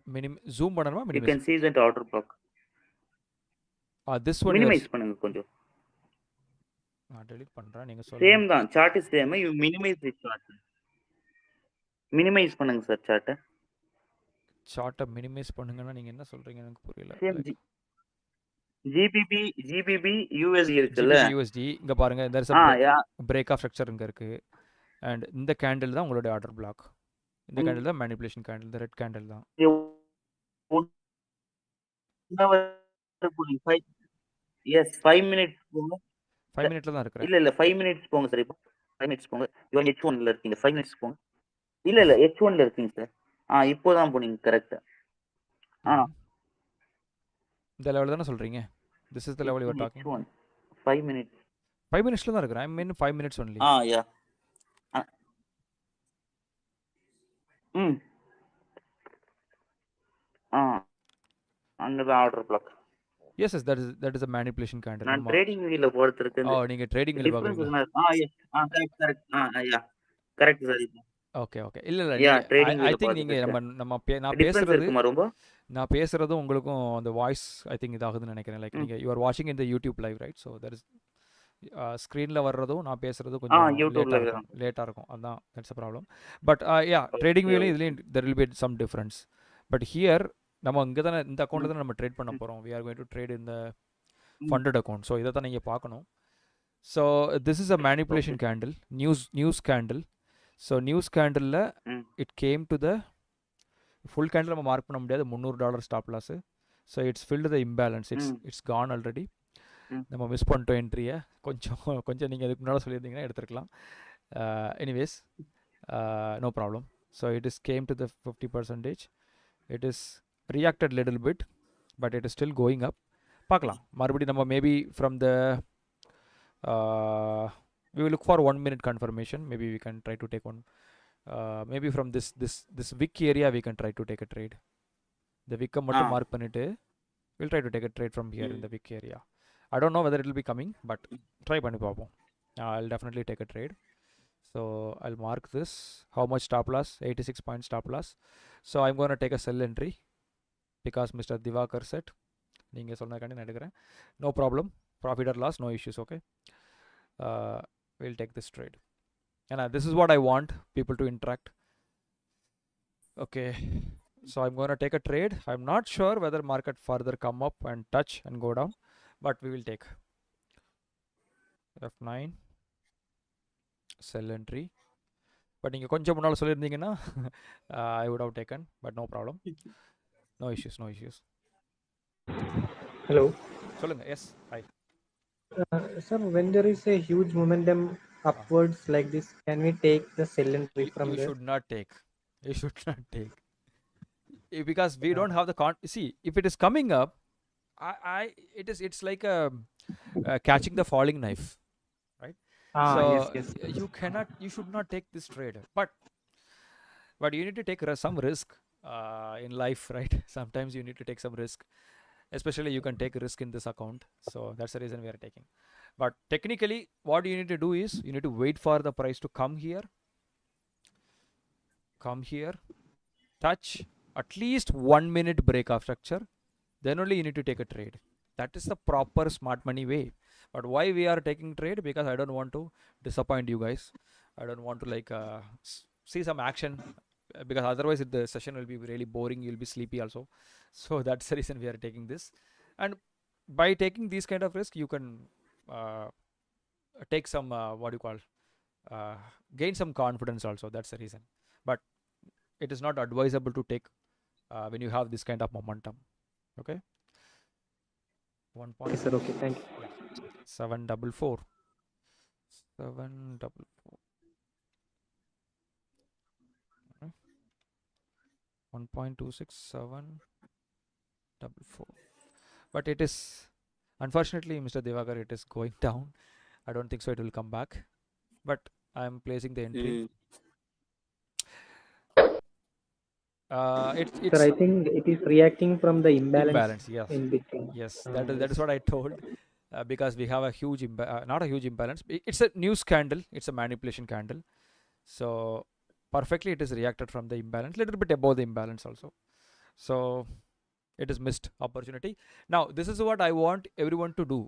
Speaker 2: ஜூம் பண்ணணுமா?
Speaker 8: You can see that order block.
Speaker 2: This one
Speaker 8: minimize பண்ணுங்க கொஞ்சம்.
Speaker 2: நான் delete பண்றேன், நீங்க சொல்லுங்க.
Speaker 8: சேம் தான், chart is same. You minimize the chart. Minimize பண்ணுங்க சார் சார்ட்ட.
Speaker 2: சார்ட்ட மினிமைஸ் பண்ணுங்கன்னா நீங்க என்ன சொல்றீங்க எனக்கு புரியல.
Speaker 8: GBP USD இருக்குல்ல,
Speaker 2: USD இங்க பாருங்க, there is a break of structure இங்க இருக்கு. and இந்த கேண்டில் தான் உங்களுடைய ஆர்டர் பிளாக். இந்த கேண்டில் தான் மேனிபுலேஷன் கேண்டில், இந்த ரெட் கேண்டில் தான்.
Speaker 8: எஸ் 5 minutes போங்க.
Speaker 2: 5 மினிட்ல தான் இருக்கறேன்.
Speaker 8: இல்ல 5 minutes போங்க சார். இப்போ 5 minutes போங்க. you are H1 ல இருக்கீங்க. 5 minutes போங்க. இல்ல H1 ல இருக்கீங்க சார். இப்போதான் போனீங்க. கரெக்ட்.
Speaker 2: இந்த லெவல் தான சொல்றீங்க? This is the level you are talking.
Speaker 8: H1 5 minutes.
Speaker 2: 5 minutesல தான் இருக்கறேன். I mean 5 minutes only.
Speaker 8: Yeah. அங்க order black.
Speaker 2: Yes, that is a manipulation candle.
Speaker 8: நான் ட்ரேடிங் வியூல போறதுக்கு
Speaker 2: நீங்க ட்ரேடிங் வியூல பாக்குறீங்க.
Speaker 8: Correct. Correct sir.
Speaker 2: Okay okay இல்லை இல்லை
Speaker 8: யா
Speaker 2: நீங்கள்
Speaker 8: ட்ரேடிங்
Speaker 2: ஐ
Speaker 8: வியூல
Speaker 2: திங்க்
Speaker 8: பார்த்துட்டு
Speaker 2: நீங்கள்
Speaker 8: இருக்கேன்.
Speaker 2: நான்
Speaker 8: டிஃபரன்ஸ்
Speaker 2: பேசுகிறது
Speaker 8: இருக்குமா ரொம்ப?
Speaker 2: நான் பேசுகிறதும் உங்களுக்கும் அந்த வாய்ஸ் ஐ திங்க் இதாகுதுன்னு நினைக்கிறேன். லைக்
Speaker 8: ம்.
Speaker 2: நீங்கள் யூ ஆர் வாட்சிங் இந்த YouTube live right? So that is ஸ்க்ரீனில் வர்றதும் நான் பேசுகிறதும் கொஞ்சம்
Speaker 8: யூடியூப்ல
Speaker 2: லேட்டாக இருக்கும் அதுதான் that's a problem. But yeah trading
Speaker 8: okay
Speaker 2: வியூலையும் இதுலேயும் there will be some difference. But here நம்ம இங்கே தானே இந்த அக்கௌண்ட்டில் தானே நம்ம ட்ரேட் பண்ண போகிறோம். We are going to trade இந்த ஃபண்டட் அக்கௌண்ட். ஸோ இதை தான் நீங்கள் பார்க்கணும். So this is a manipulation candle, news candle. So news கேண்டிலில் it came to the full candle நம்ம மார்க் பண்ண முடியாது, $300 stop loss. So it's filled the imbalance, it's gone already. நம்ம மிஸ் பண்ணிட்டோம் என்ட்ரியை. கொஞ்சம் நீங்கள் இதுக்கு முன்னால் சொல்லியிருந்தீங்கன்னா எடுத்துருக்கலாம். Anyways no problem. So it is came to the 50%. It is reacted little bit, but it is still going up. பார்க்கலாம் மறுபடியும் நம்ம maybe from the we will look for 1 minute confirmation. Maybe we can try to take one. Maybe from this wick area we can try to take a trade. The wick மட்டும் mark பண்ணிட்டு we'll try to take a trade from here in the wick area. I don't know whether it will be coming, but try பண்ணி பார்ப்போம். I'll definitely take a trade. So I'll mark this. How much stop loss? 86 point stop loss. So I'm going to take a sell entry because Mr. Divakar said நீங்கள் சொன்னதுக்காண்டி நான் எடுக்கிறேன். No problem. Profit or loss, no issues. Okay. We'll take this trade. And this is what I want people to interact. Okay. So I'm going to take a trade. I'm not sure whether market further come up and touch and go down, but we will take F9 sell entry. But நீங்கள் கொஞ்சம் முன்னால் சொல்லியிருந்தீங்கன்னா I would have taken, but no problem. No issues.
Speaker 9: Hello.
Speaker 2: சொல்லுங்க. Yes. Hi.
Speaker 9: Sir, when there is a huge momentum upwards like this, can we take the sell entry from
Speaker 2: You
Speaker 9: there?
Speaker 2: should not take. You should not take. Because we don't have the see, if it is coming up, it's like catching the falling knife, right? So
Speaker 9: Yes.
Speaker 2: you should not take this trade. But you need to take some risk in life, right? Sometimes you need to take some risk. Especially you can take risk in this account. So that's the reason we are taking. But technically what you need to do is you need to wait for the price to come here, touch at least 1 minute break of structure, then only you need to take a trade. That is the proper smart money way. But why we are taking trade? Because I don't want to disappoint you guys. I don't want to like see some action, because otherwise the session will be really boring. You'll be sleepy also. So that's the reason we are taking this. And by taking these kind of risk, you can take some gain some confidence also. That's the reason. But it is not advisable to take when you have this kind of momentum. Okay. 1 point.
Speaker 9: Yes, sir. Okay, thank you.
Speaker 2: 744. 744. 1.26744. But it is, unfortunately, Mr. Divakar, it is going down. I don't think so it will come back. But I am placing the entry. It's
Speaker 9: Sir, I think it is reacting from the imbalance
Speaker 2: yes.
Speaker 9: in between.
Speaker 2: Yes, that is what I told. Because we have a huge not a huge imbalance. It's a news candle. It's a manipulation candle. So perfectly it is reacted from the imbalance, little bit above the imbalance also. So it is missed opportunity. Now this is what I want everyone to do.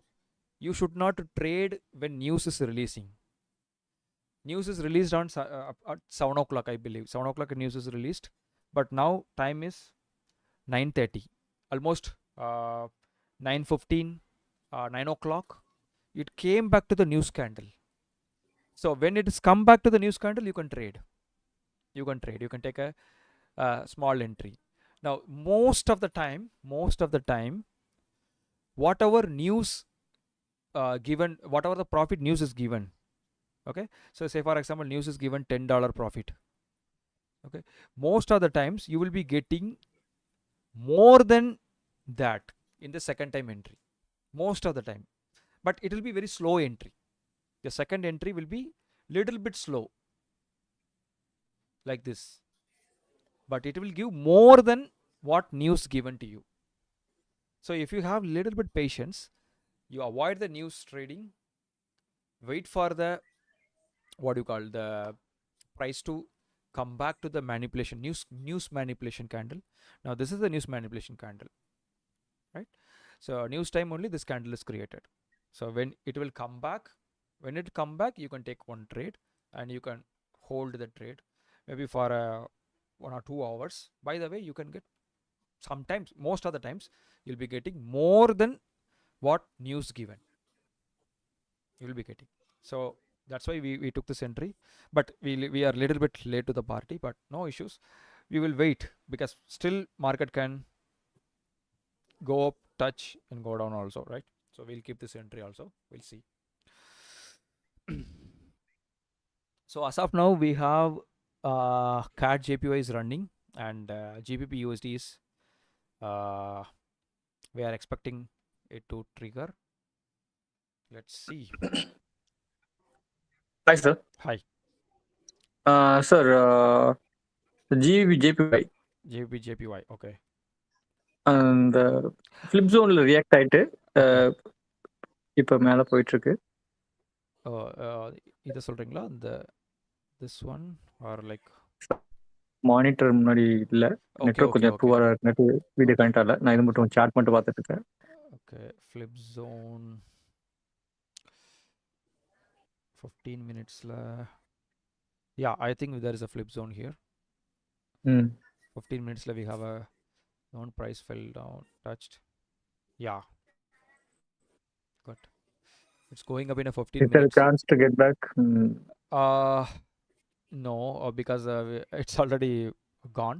Speaker 2: You should not trade when news is releasing. News is released on at 7 o'clock, I believe. 7 o'clock news is released, but now time is 9:30, almost 9:15, 9 o'clock. It came back to the news candle. So when it is come back to the news candle, you can trade. You can take a small entry. Now most of the time whatever news given, whatever the profit news is given, okay, so say for example news is given $10 profit, okay, most of the times you will be getting more than that in the second time entry, most of the time. But it will be very slow entry. The second entry will be little bit slow, like this, but it will give more than what news given to you. So if you have little bit patience, you avoid the news trading, wait for the the price to come back to the manipulation news manipulation candle. Now this is the news manipulation candle, right? So news time only this candle is created. So when it will come back, when it come back, you can take one trade and you can hold the trade maybe for 1 or 2 hours. By the way, you can get sometimes, most of the times, you'll be getting more than what news given. You will be getting. So that's why we took this entry, but we are a little bit late to the party, but no issues. We will wait because still market can go up, touch, and go down also, right? So we'll keep this entry also. We'll see. So as of now, we have CAD JPY is running and GBP USD is we are expecting it to trigger. Let's see.
Speaker 3: Hi, sir.
Speaker 2: Hi.
Speaker 3: Sir, JPY
Speaker 2: JPY. Okay.
Speaker 3: and flip zone react ஆயிட்டு இப்போ மேலே போயிட்டு இருக்கு.
Speaker 2: இதை சொல்றீங்களா? இந்த this one or like
Speaker 3: monitor முன்னாடி இல்ல, நெட்வொர்க் கொஞ்சம் புவரா இருக்கு, நெட் வீடியோ கனெக்ட் ஆகல. நான் இது மட்டும் சார்ட் மட்டும் பார்த்துட்டு இருக்கேன்.
Speaker 2: Okay, flip zone 15 minutesல yeah, I think there is a flip zone here. 15 minutesல we have a non price fell down, touched. Yeah, good. It's going up in a 15 minutes.
Speaker 3: Is there a chance to get back?
Speaker 2: No, because it's already gone.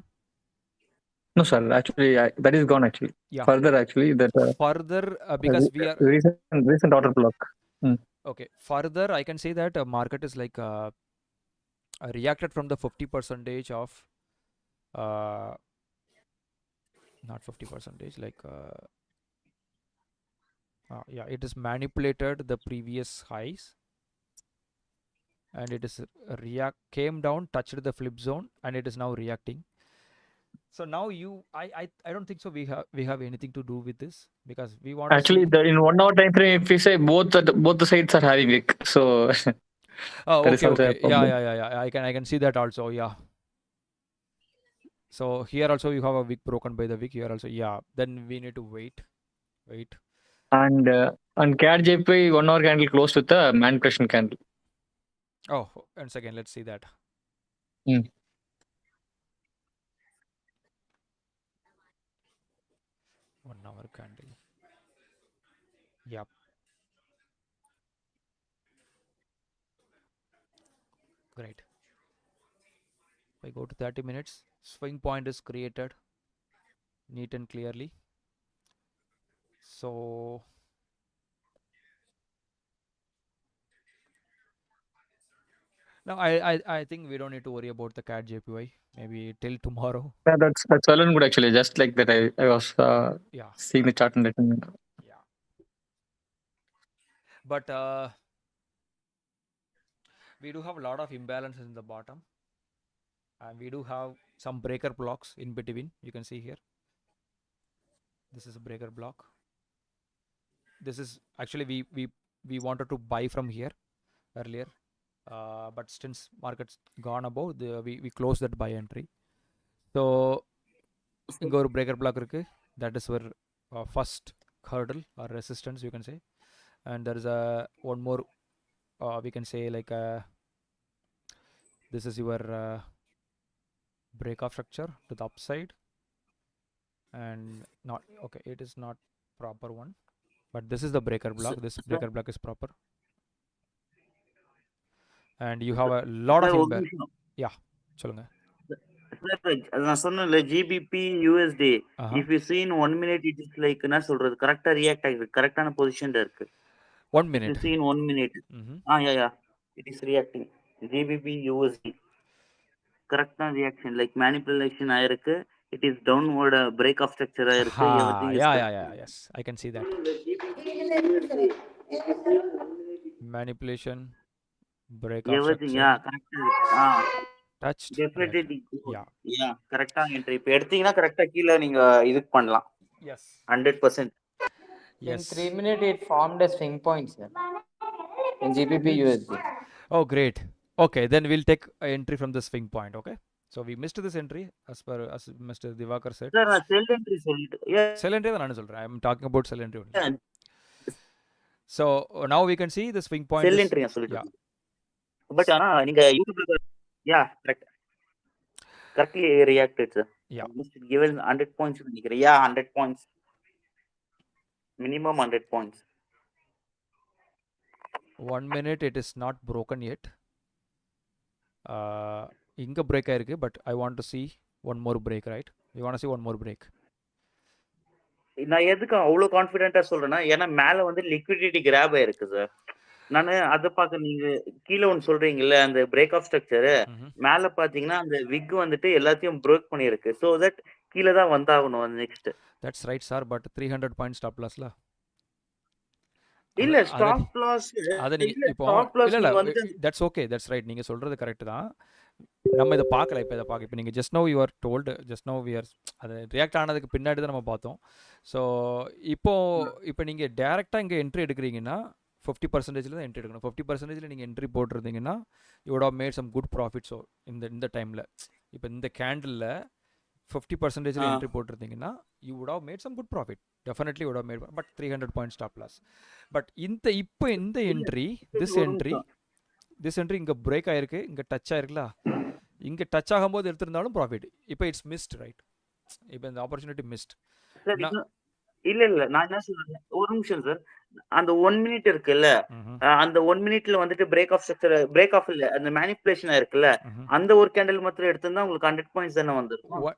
Speaker 3: No, sir. Actually, that is gone. Actually,
Speaker 2: yeah.
Speaker 3: Further, actually, that
Speaker 2: further because we are
Speaker 3: recent order block.
Speaker 2: Okay, further I can say that market is like reacted from the 50% of not 50%, like yeah, it is manipulated the previous highs and it is came down, touched the flip zone, and it is now reacting. So now I don't think so we have anything to do with this because we want
Speaker 3: actually
Speaker 2: to
Speaker 3: in 1 hour time frame, if we say both the sides are having wick, so
Speaker 2: okay. Yeah, I can see that also. Yeah, so here also you have a wick broken by the wick here also. Yeah, then we need to wait.
Speaker 3: And CAD JPY 1 hour candle closed with a manipulation candle.
Speaker 2: Oh, once again, let's see that. 1 hour candle. Yep. Great. If I go to 30 minutes, swing point is created neat and clearly. So now I think we don't need to worry about the CAD JPY maybe till tomorrow.
Speaker 3: Yeah, that's well and good actually. Just like that, I was seeing the chart and letting me know.
Speaker 2: Yeah. But we do have a lot of imbalances in the bottom, and we do have some breaker blocks in between. You can see here. This is a breaker block. This is actually we wanted to buy from here earlier, but since market's gone above, we closed that buy entry. So inga or breaker block irukku, that is where first hurdle or resistance you can say, and there is a one more we can say like this is your breakoff structure to the upside, and not okay, it is not proper one, but this is the breaker block. This breaker block is proper, and you have a lot of yeah, சொல்லுங்க.
Speaker 8: நான் சொன்னேன்ல GBP USD, if you see in 1 minute it is like என்ன சொல்றது, கரெக்ட்டா react ஆகிருக்கு, கரெக்ட்டான பொசிஷன்ல இருக்கு.
Speaker 2: 1 minute.
Speaker 8: You see in 1 minute. Yeah, it is reacting. GBP USD கரெக்ட்டா ரியாக்ஷன், like manipulation ஆயிருக்கு. It is downward break of structure ஆயிருக்கு. Everything is
Speaker 2: yes, I can see that. Manipulation, break of
Speaker 8: everything,
Speaker 2: structure.
Speaker 8: yeah, correct.
Speaker 2: Touched.
Speaker 8: Definitely. Yeah, கரெக்ட்டா entry. இப்போ எடுத்தீங்கன்னா கரெக்ட்டா கீழ நீங்க இது பண்ணலாம்.
Speaker 2: Yes.
Speaker 8: 100%.
Speaker 7: Yes. In 3 minutes it formed a swing point, sir. In GBP USD.
Speaker 2: Oh, great. Okay, then we'll take an entry from the swing point. Okay, so we missed this entry as Mr. Divakar said.
Speaker 8: Sir நான் செல் entry சொல்லிட்டு
Speaker 2: Sell entry தான் நான் சொல்றேன். I'm talking about sell entry only. So now we can see the swing point
Speaker 8: sell
Speaker 2: is,
Speaker 8: entry நான் சொல்லிட்டு
Speaker 2: yeah,
Speaker 8: but ஆனா நீங்க யூடியூப்ல correctly reacted sir
Speaker 2: yeah.
Speaker 8: given 100 points நினைக்கிறேன். Yeah, 100 points. Minimum 100 points.
Speaker 2: 1 minute it is not broken yet. Inga break ஆயிருக்கு, but I want to see one more break, right? You want to see one more break.
Speaker 8: நான் எதுக்கு அவ்வளோ கான்ஃபிடென்ட்டா சொல்றேன்னா, ஏன்னா மேல வந்து liquidity graph ஆயிருக்கு சார். நானு அதை பார்க்க நீங்க கீழே ஒன்று சொல்றீங்கல்ல, அந்த பிரேக் ஆஃப் ஸ்ட்ரக்சர் மேல பாத்தீங்கன்னா அந்த விக் வந்துட்டு எல்லாத்தையும் பிரேக் பண்ணிருக்கு. ஸோ தட் கீழே தான் வந்தாகணும் next.
Speaker 2: That's right, sir, but 300 point stop loss la.
Speaker 8: இல்ல ஸ்டாப் லாஸ்
Speaker 2: அத நீங்க இப்போ இல்ல that's okay, that's right, நீங்க சொல்றது கரெக்ட் தான். நம்ம இதை பார்க்கல, இப்போ இதை பார்க்க இப்போ நீங்கள் just know you are told, just know we are அது ரியாக்ட் ஆனதுக்கு பின்னாடி தான் நம்ம பார்த்தோம். ஸோ இப்போ நீங்கள் டேரெக்டாக இங்கே என்ட்ரி எடுக்கிறீங்கன்னா 50% தான் என்ட்ரி எடுக்கணும். 50% நீங்கள் என்ட்ரி போட்டிருந்தீங்கன்னா you would have made some good profit. So இந்த டைமில் இப்போ இந்த கேண்டிலில் 50% என்ட்ரி போட்டிருந்தீங்கன்னா you would have made some good profit. Definitely would have made, but 300 point stop loss. But இப்போ இந்த என்ட்ரி திஸ் என்ட்ரி இங்கே பிரேக் ஆகிருக்கு, இங்கே டச் ஆகிருக்குல்ல, இங்கே டச் ஆகும்போது எடுத்திருந்தாலும் ப்ராஃபிட். இப்போ இட்ஸ் மிஸ்ட், ரைட்? இப்போ இந்த ஆப்பர்ச்சுனிட்டி மிஸ்ட்.
Speaker 8: இல்ல நான் என்ன சொல்றேன், ஒரு நிமிஷம் சார். அந்த 1 மினிட் இருக்குல்ல, அந்த 1 மினிட்ல வந்துட்டு break of structure, break of இல்ல, அந்த மேனிபுலேஷன் இருக்குல்ல, அந்த ஒரு கேண்டில் மாத்திரம் எடுத்திருந்தா உங்களுக்கு 100 பாயிண்ட்ஸ் தானே வந்துருக்கும்.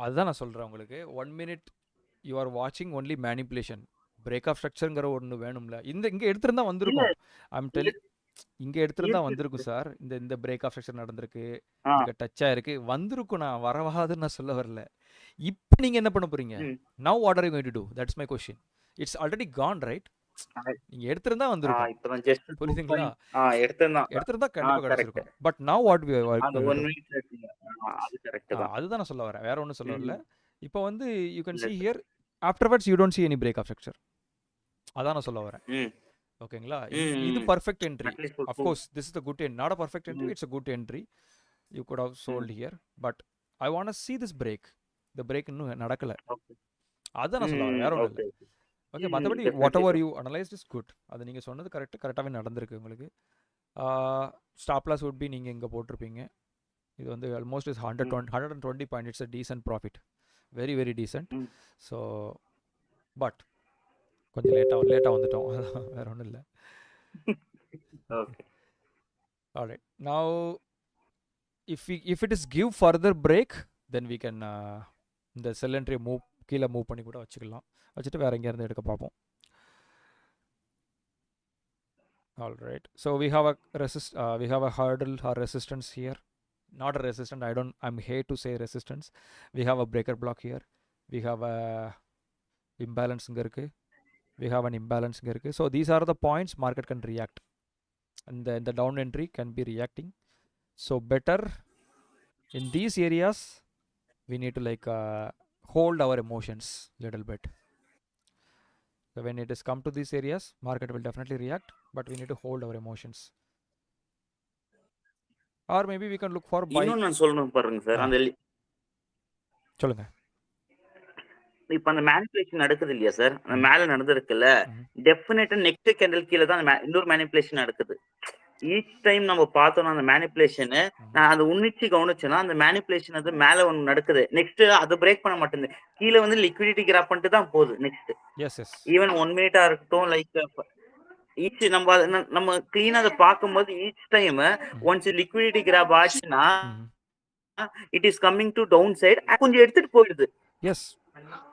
Speaker 2: அதுதான் நான் சொல்றேன் உங்களுக்கு. 1 மினிட் யூ ஆர் வாட்சிங் ஒன்லி மேனிபுலேஷன். பிரேக் ஆஃப் ஸ்ட்ரக்சர்ங்கிற ஒன்று வேணும்ல. இங்கே எடுத்திருந்தா வந்திருக்கும். ஐம் டெல்லிங், இங்கே எடுத்திருந்தா வந்திருக்கும் சார். இந்த பிரேக் ஆஃப் ஸ்ட்ரக்சர் நடந்திருக்கு, இங்கே டச் ஆயிருக்கு, வந்திருக்கும். நான் வரவாதுன்னு நான் சொல்ல வரல. இப்போ நீங்க என்ன பண்ண போறீங்க? Now what are you going to do? That's my question. It's already gone, right? நீங்க எடுத்திருந்தா வந்திருக்கும்.
Speaker 8: இப்போதான் ஜஸ்ட்
Speaker 2: புரியுதுங்களா? எடுத்திருந்தா கண்டிப்பா கிடைச்சிருக்கும். But now what we are
Speaker 8: அந்த 1 மினிட் அது கரெக்ட் தான்.
Speaker 2: அதுதான் நான் சொல்ல வரேன், வேற ஒன்றும் சொல்ல வரல. இப்போ வந்து you can see here afterwards you don't see any break of structure. அதான் நான் சொல்ல வரேன். ஓகேங்களா? இது perfect entry. Of course this is the good entry, not a perfect entry, it's a good entry. You could have sold here, but I want to see this break. The break இன்னும் நடக்கல. அதான் நான் சொல்ல வரேன், வேற ஒன்றும் இல்லை. Okay, மற்றபடி what ever you analyse is good. அது நீங்கள் சொன்னது கரெக்டாகவே நடந்திருக்கு உங்களுக்கு. ஸ்டாப் லாஸ் வுட் பி நீங்கள் இங்கே போட்டிருப்பீங்க. இது வந்து almost is 120 point. It's a decent profit, very very descent. So but கொஞ்சம் லேட்டாக வந்துட்டோம், வேற ஒன்றும் இல்லை. Alright, now if it is give further break then we can இந்த செல் என்ட்ரி கீழே மூவ் பண்ணி கூட வச்சுக்கலாம். வச்சுட்டு வேற எங்கேருந்து எடுக்க பார்ப்போம். Alright, so we have a hurdle or resistance here. Not a resistance, I'm here to say resistance. We have a breaker block here. We have a imbalance இங்க இருக்கு. We have an imbalance இங்க இருக்கு. So these are the points market can react, and the down entry can be reacting. So better in these areas we need to like hold our emotions little bit. So when it is come to these areas, market will definitely react, but we need to hold our emotions. Or maybe we can look for buy.
Speaker 8: இன்னும் நான் சொல்லணும் பாருங்க sir, அந்த
Speaker 2: சொல்லுங்க.
Speaker 8: இப்போ அந்த manipulation நடக்குது இல்லையா சார், அந்த மேல நடந்திருக்குல்ல, டெஃபினட்டா நெக்ஸ்ட் கேண்டில் கீழே தான் இன்னொரு மேனிபுலேஷன் நடக்குது. ஈச் டைம் நம்ம பார்த்தோம்னா அந்த மேனிபுலேஷன், நான் அதை உன்னிச்சு கவனிச்சேன்னா அந்த மேனிபுலேஷன் அது மேல ஒன்று நடக்குது, நெக்ஸ்ட் அதை பிரேக் பண்ண மாட்டேங்குது, கீழே வந்து லிக்விடிட்டி கிராப் பண்ணிட்டு தான் போகுது நெக்ஸ்ட். ஈவன் 1 மினிட்டா இருக்கட்டும், லைக் ஈச் நம்ம கிளீனா அதை பார்க்கும்போது each time once liquidity grab ஆச்சுன்னா it is coming to down side, கொஞ்சம் எடுத்துட்டு போயிடுது.
Speaker 2: எஸ்,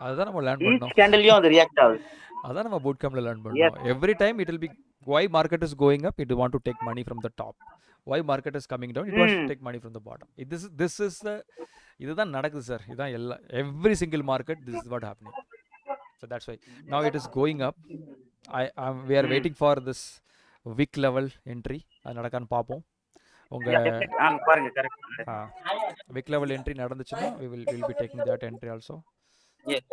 Speaker 2: அதுதான் நம்ம லேர்ன் பண்ணோம்.
Speaker 8: ஈச் கேண்டல்லையும் அது ரியாக்ட் ஆகுது.
Speaker 2: அதான் நம்ம பூட் கேம்ப்ல லேர்ன் பண்ணோம். Every time it will be why market is going up, it want to take money from the top. Why market is coming down, it wants to take money from the bottom. This is the இதுதான் நடக்குது sir. இதுதான் எல்லா every single market this is what happening. So that's why now it is going up. We are waiting for this wick level entry. அது நடக்கான்னு பார்ப்போம். உங்க
Speaker 8: பாருங்க correct
Speaker 2: wick level entry நடந்துச்சுன்னா we will be taking that entry also. Yes.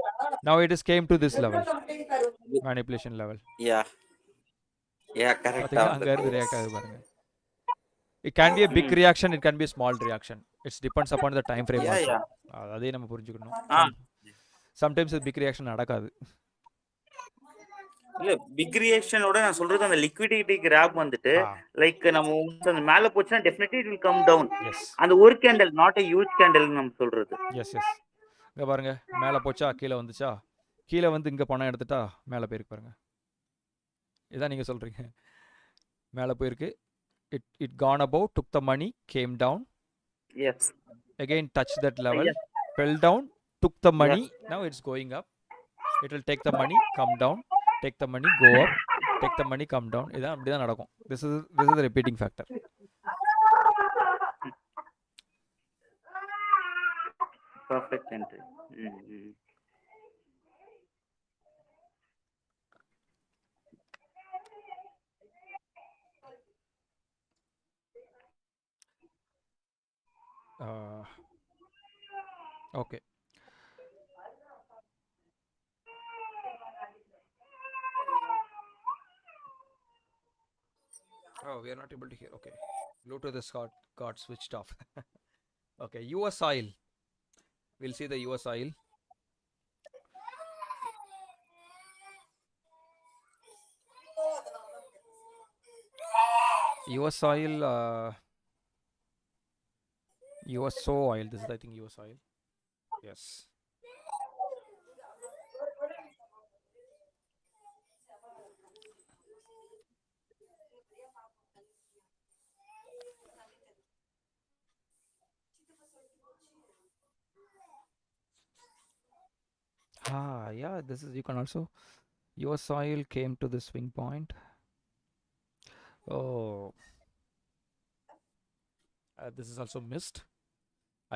Speaker 2: Now it is came to this level, manipulation level.
Speaker 8: Yeah, correct.
Speaker 2: அங்க இருந்து react ஆகுது பாருங்க. it can be a big reaction, it can be a small reaction. It depends upon the time frame
Speaker 8: Yeah,
Speaker 2: also.
Speaker 8: yeah.
Speaker 2: அதே நம்ம புரிஞ்சுக்கணும்.
Speaker 8: ஆ
Speaker 2: Sometimes a big reaction நடக்காது.
Speaker 8: இல்ல big ரியாக்ஷனோட நான் சொல்றது அந்த லிக்விடிட்டி கிராப் வந்துட்டு லைக் நம்ம அந்த மேல போச்சுன்னா definitely it will come down.
Speaker 2: Yes
Speaker 8: அந்த ஒரு candle not a huge candle நம்ம சொல்றது.
Speaker 2: எஸ் எஸ் இங்கே பாருங்க, மேலே போச்சா கீழே வந்துச்சா, கீழே வந்து இங்கே பணம் எடுத்துட்டா மேலே போயிருக்கு பாருங்க. இதான் நீங்கள் சொல்கிறீங்க. மேலே போயிருக்கு, it gone above, took the money, came down,
Speaker 8: Yes.
Speaker 2: again touched that level,
Speaker 8: Yes.
Speaker 2: fell down, took the money,
Speaker 8: Yes.
Speaker 2: now it's going up. It will take the money, come down, take the money, go up, take the money, come down. இதான் அப்படி தான் நடக்கும். This is the repeating factor.
Speaker 8: Perfect entry.
Speaker 2: Okay. Oh, we are not able to hear. Okay. Bluetooth is got switched off. Okay, US oil. We'll see the US oil. US oil, USO oil. This is, I think, US oil. Yes. Yeah, this is, you can also, US oil came to the swing point. Oh, this is also missed.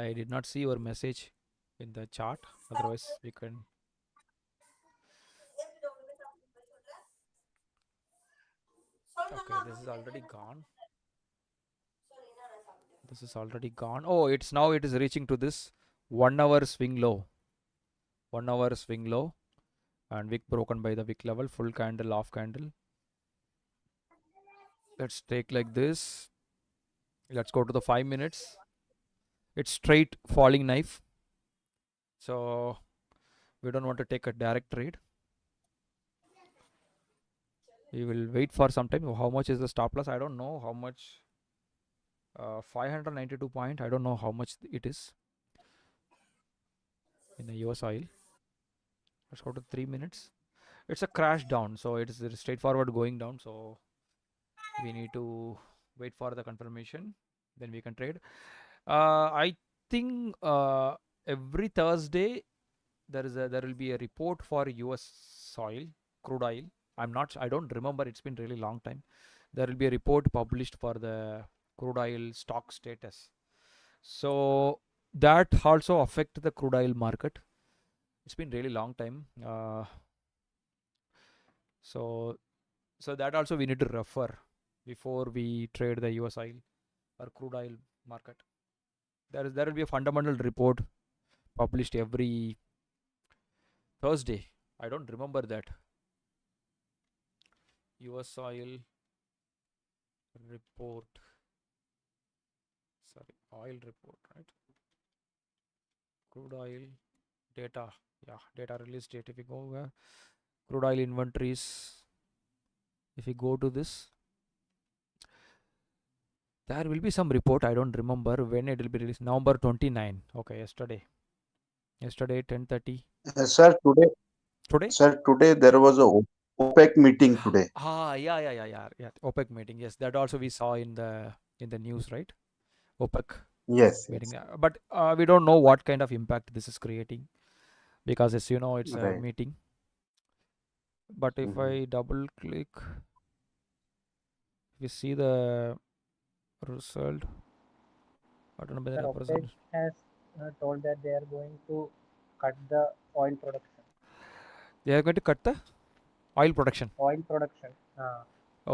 Speaker 2: I did not see your message in the chart. Otherwise, we can. Okay, this is already gone. This is already gone. Oh, it's now it is reaching to this 1 hour swing low. 1 hour swing low, and wick broken by the wick level. Full candle, off candle. Let's take like this. Let's go to the 5 minutes. It's straight falling knife, so we don't want to take a direct trade. We will wait for some time. How much is the stop loss? I don't know how much. 592 point. I don't know how much it is in the US oil. Let's go to 3 minutes. It's a crash down, so it is straightforward going down. So we need to wait for the confirmation, then we can trade. I think every Thursday there will be a report for US oil, crude oil. I don't remember. It's been really long time. There will be a report published for the crude oil stock status. So that also affect the crude oil market. It's been really long time. So that also we need to refer before we trade the US oil or crude oil market. There will be a fundamental report published every Thursday. I don't remember that. US oil report. Sorry, oil report, right? Crude oil data. Yeah, data release date. If we go where crude oil inventories, if we go to this, there will be some report. I don't remember when it will be released. November 29. Okay, yesterday 10:30.
Speaker 1: Sir, today there was a OPEC meeting today.
Speaker 2: Yeah. OPEC meeting. Yes, that also we saw in the news, right? OPEC.
Speaker 1: Yes.
Speaker 2: Meeting. But we don't know what kind of impact this is creating, because as you know, it's a meeting. But if I double click, we see the result. I don't know whether
Speaker 9: OPEC has told that they are going to cut the oil production.
Speaker 2: They are going to cut the oil production.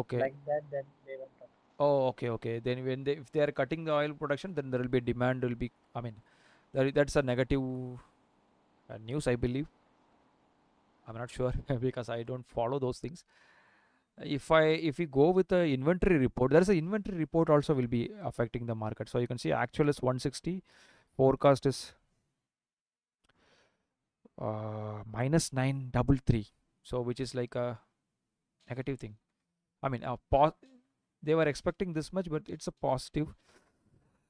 Speaker 2: Okay.
Speaker 9: Like that they were talking.
Speaker 2: Oh, okay. Then if they are cutting the oil production, then there will be demand. That's a negative news, I believe. I'm not sure because I don't follow those things. if we go with the inventory report, there is an inventory report also will be affecting the market. So you can see actual is 160, forecast is minus 933. So which is like a negative thing. I mean, they were expecting this much, but it's a positive.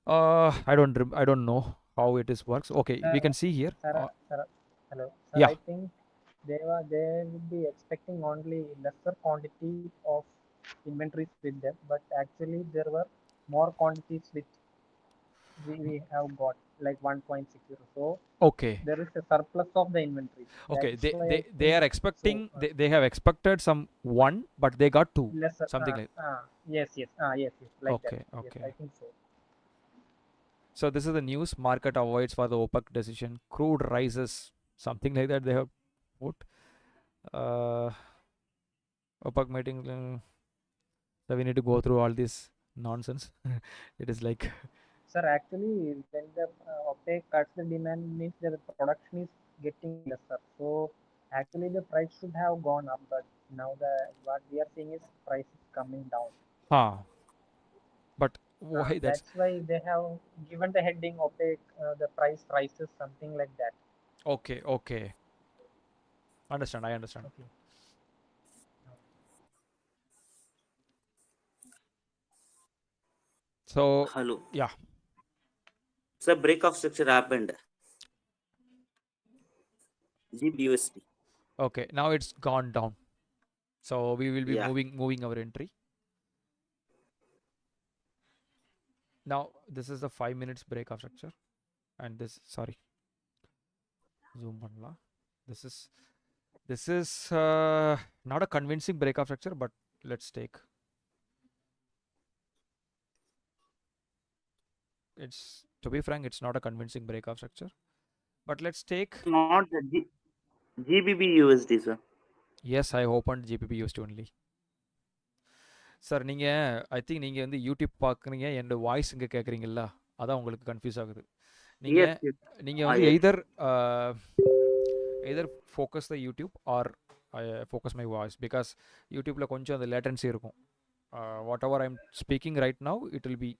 Speaker 2: I don't know how it is works. Okay, we can see here.
Speaker 9: Hello, sir.
Speaker 2: Yeah.
Speaker 9: I think they would be expecting only lesser quantity of inventories with them, but actually there were more quantities which we have got, like 1.60. So
Speaker 2: Okay.
Speaker 9: there is a surplus of the inventory.
Speaker 2: Okay,
Speaker 9: That's why I
Speaker 2: they are
Speaker 9: think
Speaker 2: expecting
Speaker 9: so.
Speaker 2: they have expected some one, but they got two,
Speaker 9: Lesser.
Speaker 2: something like.
Speaker 9: Yes, like that.
Speaker 2: Okay,
Speaker 9: Yes,
Speaker 2: okay.
Speaker 9: I think so.
Speaker 2: So this is the news. Market avoids for the OPEC decision. Crude rises, something like that. They have put. OPEC meeting. So we need to go through all this nonsense. It is like.
Speaker 9: Sir, actually, when the OPEC cuts the demand, means the production is getting lesser. So actually, the price should have gone up, but now what we are seeing is price is coming down.
Speaker 2: But why
Speaker 9: that's why they have given the heading OPEC, the price rises, something like that.
Speaker 2: Okay, okay. I understand.
Speaker 9: Okay.
Speaker 2: So
Speaker 8: hello.
Speaker 2: Yeah.
Speaker 8: So break of structure happened. GBUSD.
Speaker 2: Okay, now it's gone down. So we will be moving our entry. Now this is the 5 minutes break of structure, and this zoom panla. This is not a convincing break of structure, but let's take. It's, to be frank, it's not a convincing break of structure, but let's take.
Speaker 8: Not the GBP USD, sir.
Speaker 2: Yes, I opened GBP USD only. Sir நீங்கள் I think நீங்கள் வந்து YouTube பார்க்குறீங்க, என்னோட voice இங்கே கேட்குறீங்களா, அதான் உங்களுக்கு confuse ஆகுது. நீங்கள் வந்து either focus the YouTube or focus my voice, because யூடியூப்பில் கொஞ்சம் அந்த லேட்டன்சி இருக்கும். Whatever I'm speaking right now it will be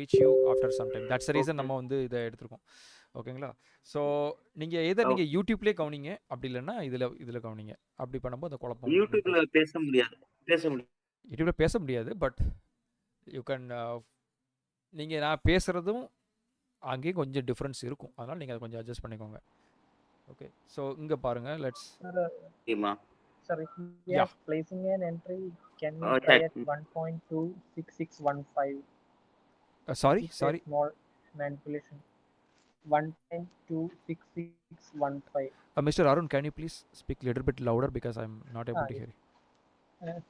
Speaker 2: reach you after some time. That's reason நம்ம வந்து இதை எடுத்துருக்கோம். ஓகேங்களா? ஸோ நீங்கள் யூடியூப்லேயே கவனிங்க, அப்படி இல்லைன்னா இதில் கவனிங்க. அப்படி பண்ணும்போது அந்த குழப்பம்.
Speaker 8: யூடியூப்பில் பேச
Speaker 2: முடியாது, பட் யூ கேன். நீங்கள் நான் பேசுகிறதும் அங்கேயும் கொஞ்சம் டிஃப்ரென்ஸ் இருக்கும், அதனால் நீங்கள் அதை கொஞ்சம் அட்ஜஸ்ட் பண்ணிக்கோங்க. ஓகே, ஸோ இங்கே பாருங்கள். Let's.
Speaker 9: Sir, if we are placing an entry, can we try at 1.26615?
Speaker 2: Sorry.
Speaker 9: Small manipulation. 1.26615.
Speaker 2: Mr. Arun, can you please speak a little bit louder, because I'm not able to hear you.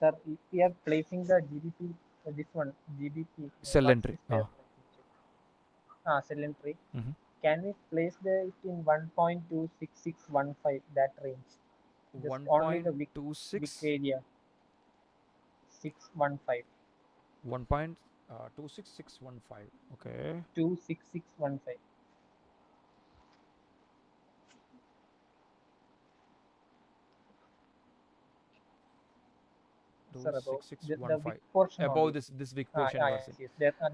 Speaker 9: Sir, if we are placing the GBP, this one, GBP.
Speaker 2: Sell entry.
Speaker 9: Sell entry. Can we place it in 1.26615, that range? Just only the wick area. 615.
Speaker 2: 1.26615. Okay.
Speaker 9: 26615. Sir, the wick portion
Speaker 2: above
Speaker 9: only.
Speaker 2: this wick portion.
Speaker 9: Yes, that one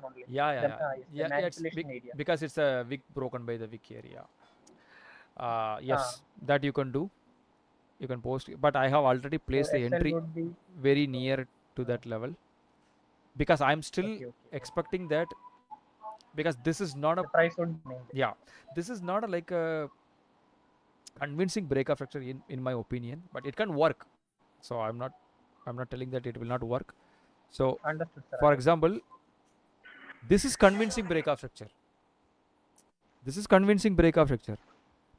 Speaker 9: only.
Speaker 2: Manipulation area. Because it's a wick broken by the wick area. Yes, that you can do. You can post, but I have already placed the entry very near to that level, because I'm still expecting that, because this is not
Speaker 9: the price would
Speaker 2: this is not like a convincing break of structure in my opinion, but it can work. So I'm not telling that it will not work. So
Speaker 9: understood, sir.
Speaker 2: For example, this is convincing break of structure. This is convincing break of structure,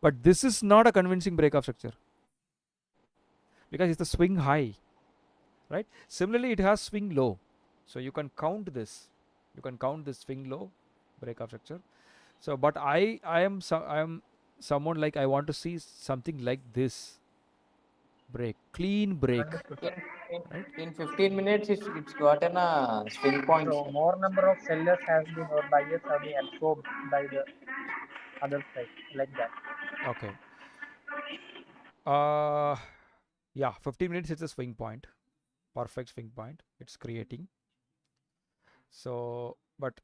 Speaker 2: but this is not a convincing break of structure, because it's a swing high, right? Similarly, it has swing low, so you can count this. You can count this swing low break of structure. So, but I am someone like, I want to see something like this break, clean break.
Speaker 7: In 15 minutes, it's gotten a swing point.
Speaker 9: So more number of sellers has been, or buyers have been absorbed by the other side, like that.
Speaker 2: Okay. Yeah, 15 minutes it's a swing point, perfect swing point it's creating. So but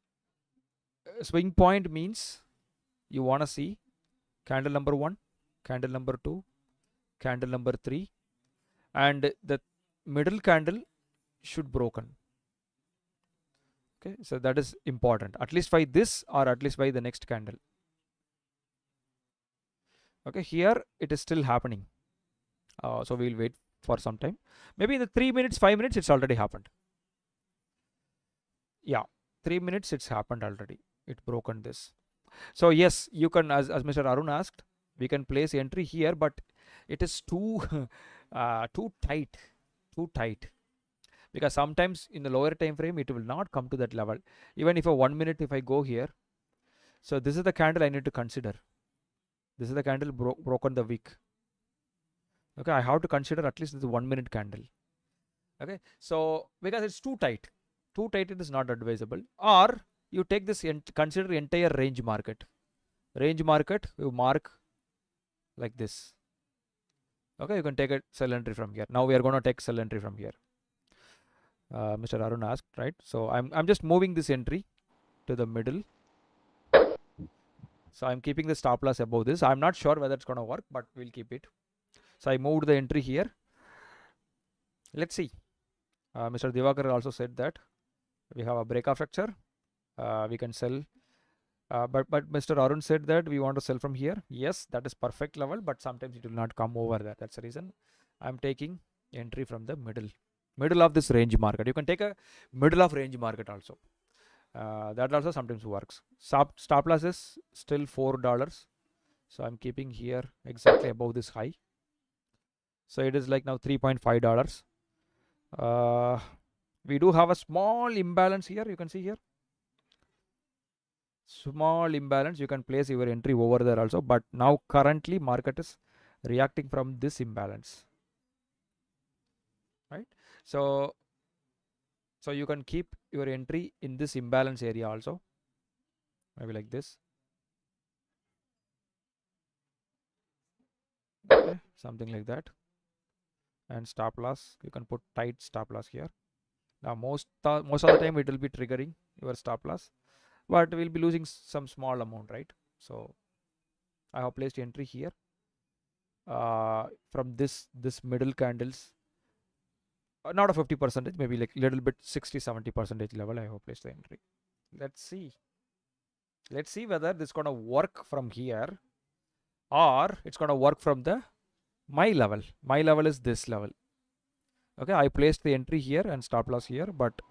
Speaker 2: swing point means you want to see candle number 1, candle number 2, candle number 3, and the middle candle should broken. Okay, so that is important, at least by this or at least by the next candle. Okay, here it is still happening, so we'll wait for some time. Maybe in the 3 minutes, 5 minutes it's already happened. Yeah, 3 minutes it's happened already, it broken this. So yes, you can, as Mr. Arun asked, we can place entry here, but it is too too tight, because sometimes in the lower time frame it will not come to that level. Even if a 1 minute, if I go here, so this is the candle I need to consider. This is the candle broken the wick. Okay, I have to consider at least this 1 minute candle. Okay, so because it's too tight, it is not advisable. Or you take this consider entire range market. Range market, you mark like this. Okay, you can take a sell entry from here. Now we are going to take sell entry from here. Mr. Arun asked, right? So I'm just moving this entry to the middle. So I'm keeping the stop loss above this. I'm not sure whether it's going to work, but we'll keep it. So I moved the entry here. Let's see. Mr. Divakar also said that we have a breakout structure. We can sell. But Mr. Arun said that we want to sell from here. Yes, that is perfect level, but sometimes it will not come over there. That's the reason I'm taking entry from the middle of this range market. You can take a middle of range market also. That also sometimes works. Stop loss is still $4. So I'm keeping here exactly above this high. So it is like now $3.5. We do have a small imbalance here. You can see here. Small imbalance. You can place your entry over there also. But now currently market is reacting from this imbalance. Right? So you can keep your entry in this imbalance area also. Maybe like this. Okay, something like that. And stop loss, you can put tight stop loss here. Now most of the time it will be triggering your stop loss, but we'll be losing some small amount, right? So I have placed entry here from this middle candles, not a 50%, maybe like little bit 60-70% level. I have placed the entry. Let's see whether this is gonna work from here or it's gonna work from the my level. My level is this level. Okay, I placed the entry here and stop loss here, but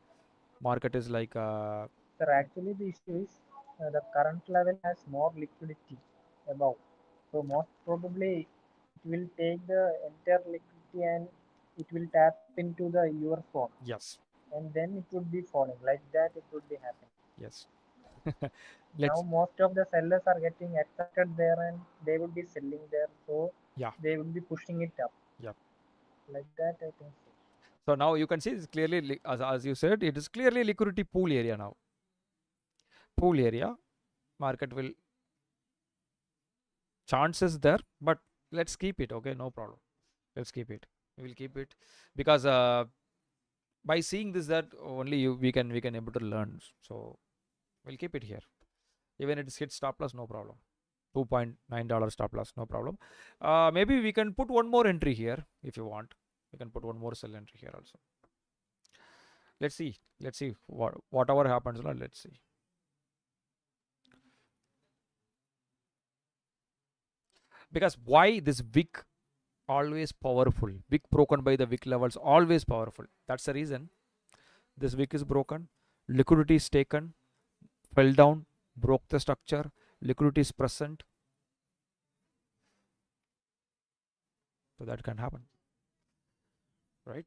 Speaker 2: market is like
Speaker 9: Sir, actually the issue is the current level has more liquidity above, so most probably it will take the entire liquidity and it will tap into the your phone.
Speaker 2: yes,
Speaker 9: And then it would be falling like that. It would be happening.
Speaker 2: yes.
Speaker 9: Now most of the sellers are getting attracted there and they would be selling there, so
Speaker 2: yeah,
Speaker 9: they will be pushing it up.
Speaker 2: yeah.
Speaker 9: Like that, I think so.
Speaker 2: So now you can see it's clearly, as you said, it is clearly liquidity pool area now. Pool area, market will chances there, but let's keep it. Okay, no problem. Let's keep it. We will keep it because by seeing this, that only we can able to learn. So we'll keep it here. Even it is hit stop loss, no problem. $2.9 stop loss, no problem. Maybe we can put one more entry here if you want. We can put one more sell entry here also. Let's see whatever happens. Let's see. Because why this wick always powerful? Wick broken by the wick levels always powerful. That's the reason this wick is broken. Liquidity is taken, fell down, broke the structure. Liquidity is present. So that can happen, right?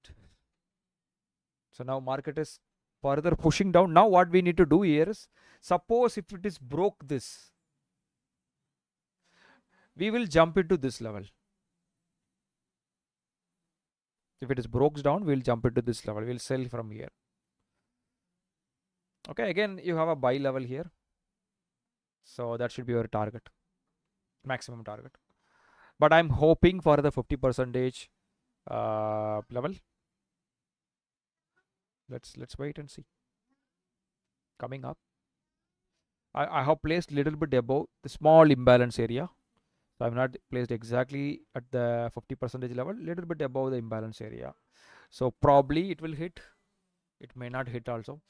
Speaker 2: So now market is further pushing down. Now what we need to do here is, suppose if it is broke this, we will jump into this level. If it is broke down, we'll jump into this level. We'll sell from here. Okay, again you have a buy level here. So that should be your target, maximum target. But I'm hoping for the 50% level. Let's wait and see. Coming up, I have placed little bit above the small imbalance area. So I've not placed exactly at the 50% level, little bit above the imbalance area. So probably it will hit. It may not hit also.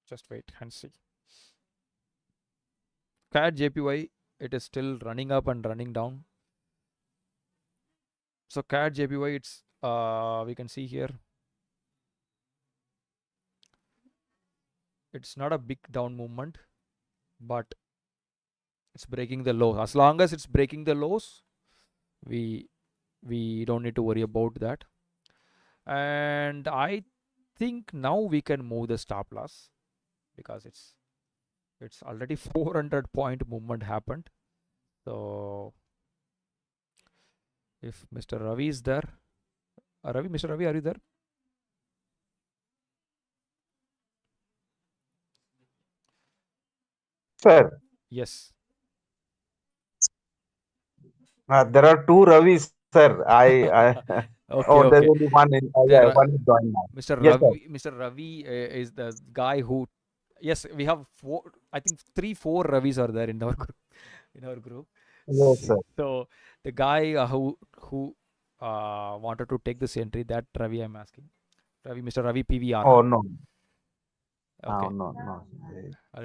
Speaker 2: Just wait and see. CAD JPY, it is still running up and running down. So CAD JPY, it's we can see here, it's not a big down movement, but it's breaking the lows. As long as it's breaking the lows, we don't need to worry about that. And I think now we can move the stop loss, because it's already 400 point movement happened. So if Mr. Ravi is there, Mr. Ravi, are you there?
Speaker 1: Sir,
Speaker 2: Yes.
Speaker 1: there are two Ravis, sir.
Speaker 2: Okay,
Speaker 1: There's
Speaker 2: okay.
Speaker 1: only one.
Speaker 2: The
Speaker 1: One is joined now.
Speaker 2: Mr.
Speaker 1: Yes, sir.
Speaker 2: Ravi, Mr. Ravi is the guy who. Yes, we have four. I think 3-4 Ravis are there in our group.
Speaker 1: Yes, sir.
Speaker 2: So the guy who wanted to take this entry, that Ravi I'm asking. Mr. Ravi PVR.
Speaker 1: Oh, no.
Speaker 2: Okay.
Speaker 1: No.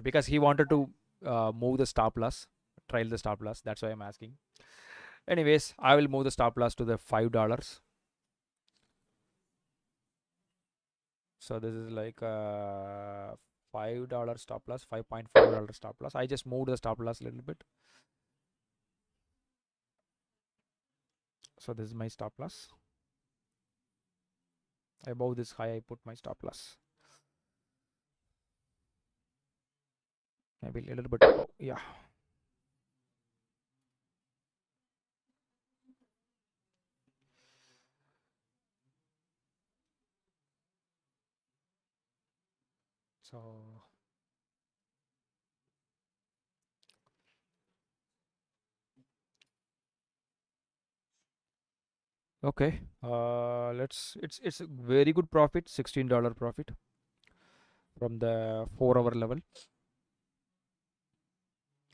Speaker 2: Because he wanted to move the stop loss, trial the stop loss. That's why I'm asking. Anyways, I will move the stop loss to the $5. So this is like $5 stop loss, $5.5 stop loss. I just moved the stop loss a little bit. So this is my stop loss. Above this high, I put my stop loss. Maybe a little bit above. Yeah. So okay, it's a very good profit, $16 profit from the 4-hour level.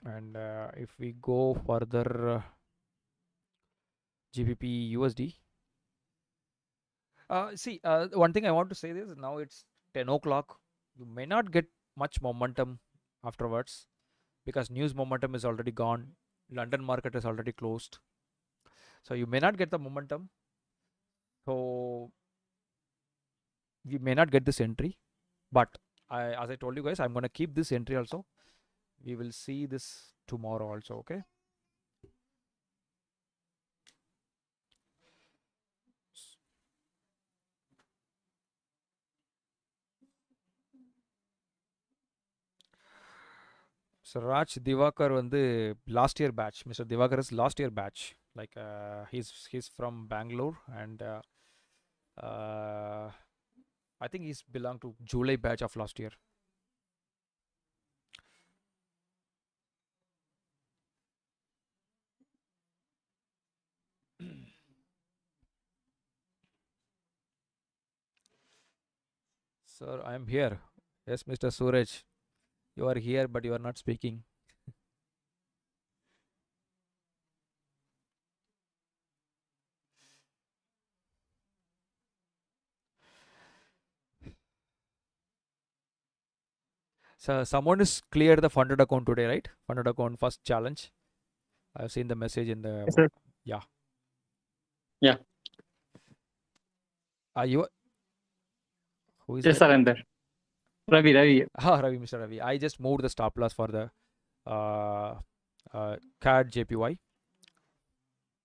Speaker 2: And if we go further, GBP USD. See, one thing I want to say is now it's 10 o'clock. You may not get much momentum afterwards, because news momentum is already gone. London market is already closed. So you may not get the momentum. So we may not get this entry. But as I told you guys, I'm going to keep this entry also. We will see this tomorrow also, okay? So Raj Divakar வந்து last year batch. Mr. Divakar is last year batch. Like he's from Bangalore, and I think he's belonged to July batch of last year. Sir, I am here. Yes, Mr. Suraj, you are here, but you are not speaking. So someone is cleared the funded account today, right? Funded account first challenge. I've seen the message in the.
Speaker 3: Yes, sir.
Speaker 2: Yeah.
Speaker 3: Yeah.
Speaker 2: Are you? Who is
Speaker 3: Yes,
Speaker 2: that?
Speaker 3: sir, I'm there. Ravi.
Speaker 2: Ravi, Mr. Ravi. I just moved the stop loss for the CAD JPY.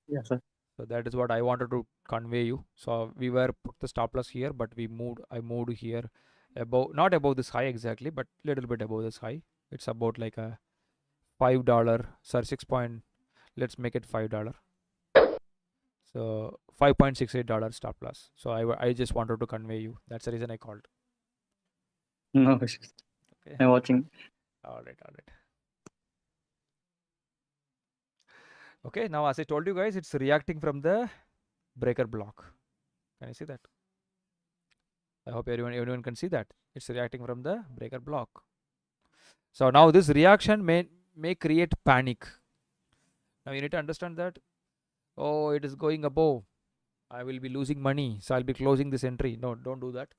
Speaker 3: Yes, sir.
Speaker 2: So that is what I wanted to convey you. So we were put the stop loss here, but I moved here above, not above this high exactly, but little bit above this high. It's about like a $5, sorry, 6 point, let's make it $5. So $5.68 stop loss. So I just wanted to convey you. That's the reason I called.
Speaker 3: No,
Speaker 2: Okay.
Speaker 3: I'm watching.
Speaker 2: All right. Okay, now as I told you guys, it's reacting from the breaker block. Can you see that? I hope everyone can see that. It's reacting from the breaker block. So now this reaction may create panic. Now you need to understand that, oh, it is going above, I will be losing money, so I'll be closing this entry. No, don't do that.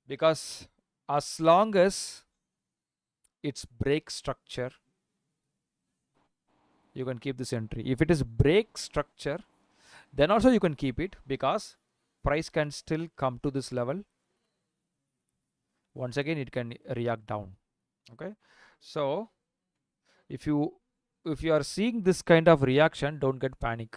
Speaker 2: Because as long as it's break structure, you can keep this entry. If it is break structure, then also you can keep it, because price can still come to this level. Once again, it can react down. Okay, so if you are seeing this kind of reaction, don't get panic.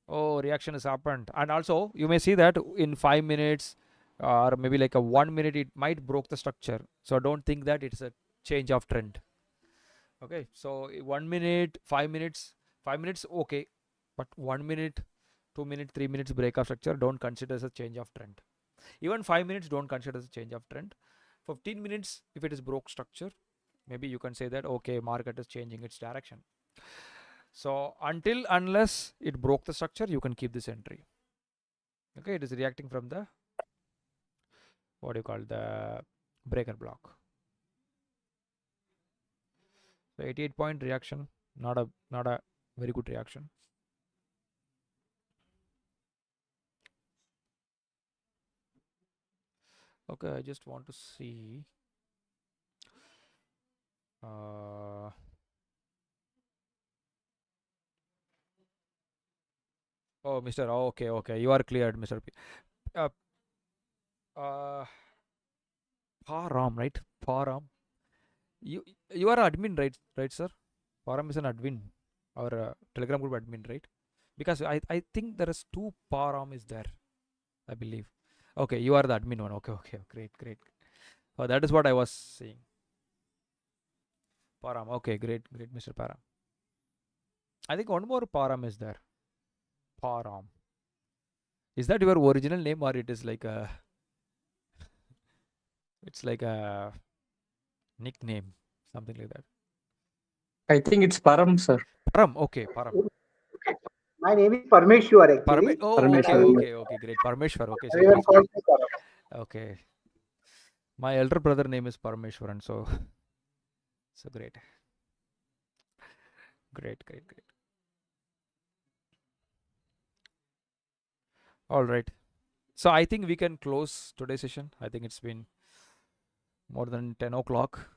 Speaker 2: Oh, reaction has happened. And also you may see that in 5 minutes or maybe like a 1 minute, it might broke the structure. So don't think that it's a change of trend. Okay, so 1 minute, 5 minutes, 5 minutes, okay, but 1 minute, 2 minutes, 3 minutes break of structure, don't consider as a change of trend. Even 5 minutes, don't consider as a change of trend. 15 minutes, if it is broke structure, maybe you can say that, okay, market is changing its direction. So unless it broke the structure, you can keep this entry. Okay, it is reacting from the, what do you call, the breaker block. So 88-point reaction, not a very good reaction. Okay, I just want to see. Oh, Mr. Oh, okay, you are cleared, Mr. P. Param, right? Param. You are admin, right, sir? Param is an admin, or Telegram group admin, right? Because I think there is 2 Param is there, I believe. Okay, you are the admin one. Okay, great. Oh, that is what I was saying. Param. Okay, great, Mr. Param. I think one more Param is there. Param. Is that your original name, or it is like a? It's like a nickname, something like that.
Speaker 3: I think it's Param, sir.
Speaker 2: Param. Okay, Param.
Speaker 10: My name is Parmeshwar actually.
Speaker 2: Okay, great. Parmeshwar. Okay, so
Speaker 10: Everyone calls me Param.
Speaker 2: okay. My elder brother name is Parmeshwaran, so great. Great. All right. So I think we can close today's session. I think it's been more than 10 o'clock,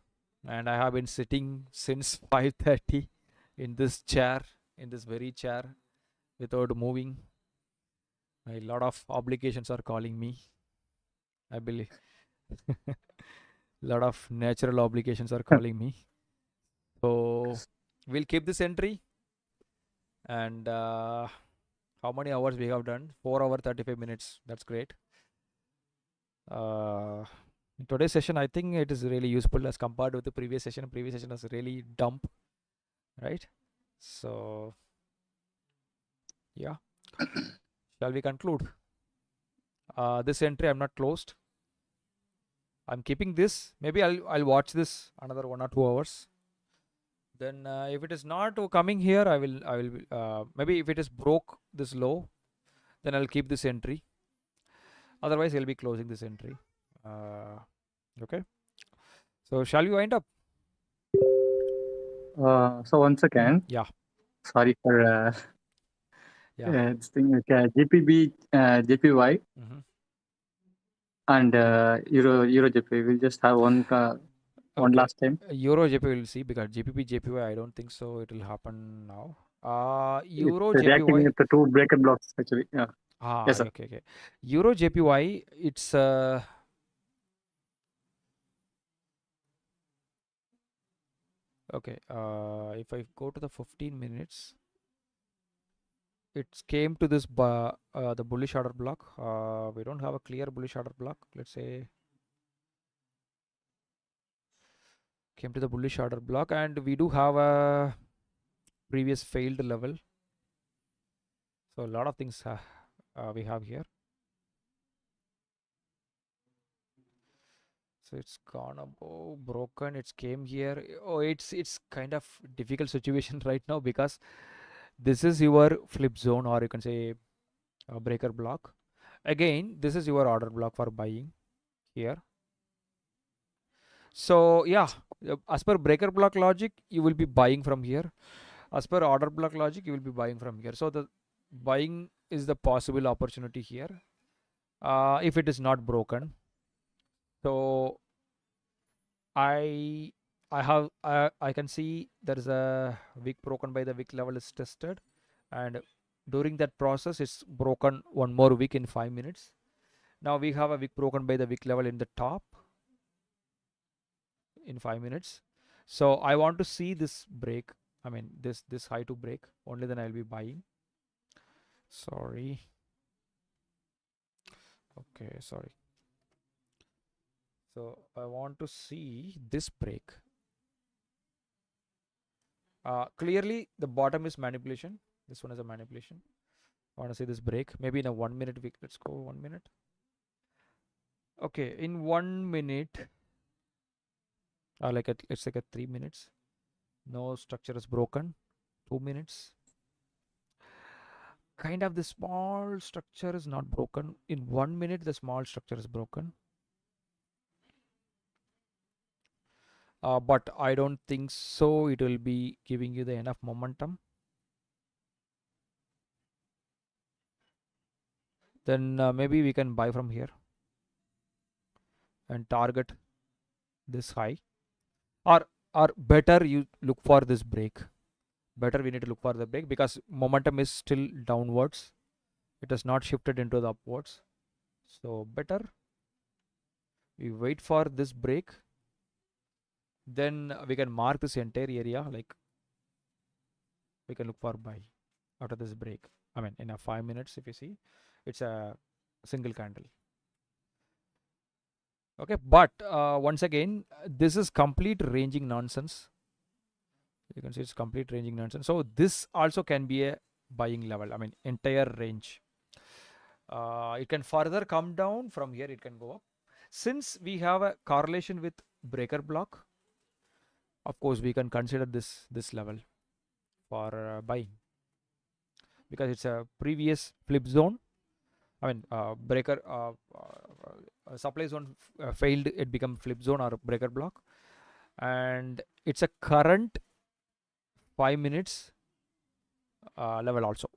Speaker 2: and I have been sitting since 5:30 in this chair, in this very chair, without moving. A lot of obligations are calling me, I believe. A lot of natural obligations are calling me. So we'll keep this entry. And how many hours we have done? 4 hours 35 minutes. That's great. In today's session, I think it is really useful as compared with the previous session. Previous session was really dump, right? So yeah. Shall we conclude? This entry I'm not closed. I'm keeping this. Maybe I'll watch this another 1 or 2 hours. Then if it is not coming here, I will maybe if it is broke this low, then I'll keep this entry. Otherwise, I'll be closing this entry. Okay. So shall we wind up?
Speaker 3: So once again,
Speaker 2: yeah.
Speaker 3: Sorry for this thing. GPB, JPY, and Euro JPY. We'll just have one last time.
Speaker 2: Euro JPY will see, because GPP JPY I don't think so it will happen now. Euro
Speaker 3: it's reacting
Speaker 2: JPY
Speaker 3: with the 2 breaker blocks actually. Yeah. Yes, sir.
Speaker 2: Okay. Euro JPY, it's okay. If I go to the 15 minutes, it came to this the bullish order block. We don't have a clear bullish order block. Let's say came to the bullish order block, and we do have a previous failed level. So a lot of things we have here. So it's gone above, broken, it's came here. Oh, it's kind of difficult situation right now, because this is your flip zone, or you can say a breaker block. Again, this is your order block for buying here. So yeah, as per breaker block logic, you will be buying from here. As per order block logic, you will be buying from here. So the buying is the possible opportunity here, if it is not broken. So I can see there is a wick broken by the wick level is tested, and during that process it's broken one more wick in 5 minutes. Now we have a wick broken by the wick level in the top in 5 minutes. So I want to see this break, I mean this high to break, only then I'll be buying. Sorry. Okay, sorry. So I want to see this break. Clearly the bottom is manipulation. This one is a manipulation. I want to see this break. Maybe in a 1 minute week. Let's go 1 minute. Okay, in 1 minute, let's like a 3 minutes. No structure is broken. 2 minutes. Kind of the small structure is not broken. In 1 minute, the small structure is broken. But I don't think so. It will be giving you the enough momentum. Then maybe we can buy from here and target this high, or better you look for this break. Better we need to look for the break, because momentum is still downwards. It has not shifted into the upwards. So better we wait for this break. Then we can mark this entire area, like we can look for buy after this break. I mean in a 5 minutes, if you see, it's a single candle. Okay, but once again, this is complete ranging nonsense. You can see it's complete ranging nonsense. So this also can be a buying level, I mean entire range. It can further come down from here, it can go up. Since we have a correlation with breaker block, of course we can consider this level for buying, because it's a previous flip zone. I mean breaker supply zone failed, it become flip zone or breaker block, and it's a current 5 minutes level also.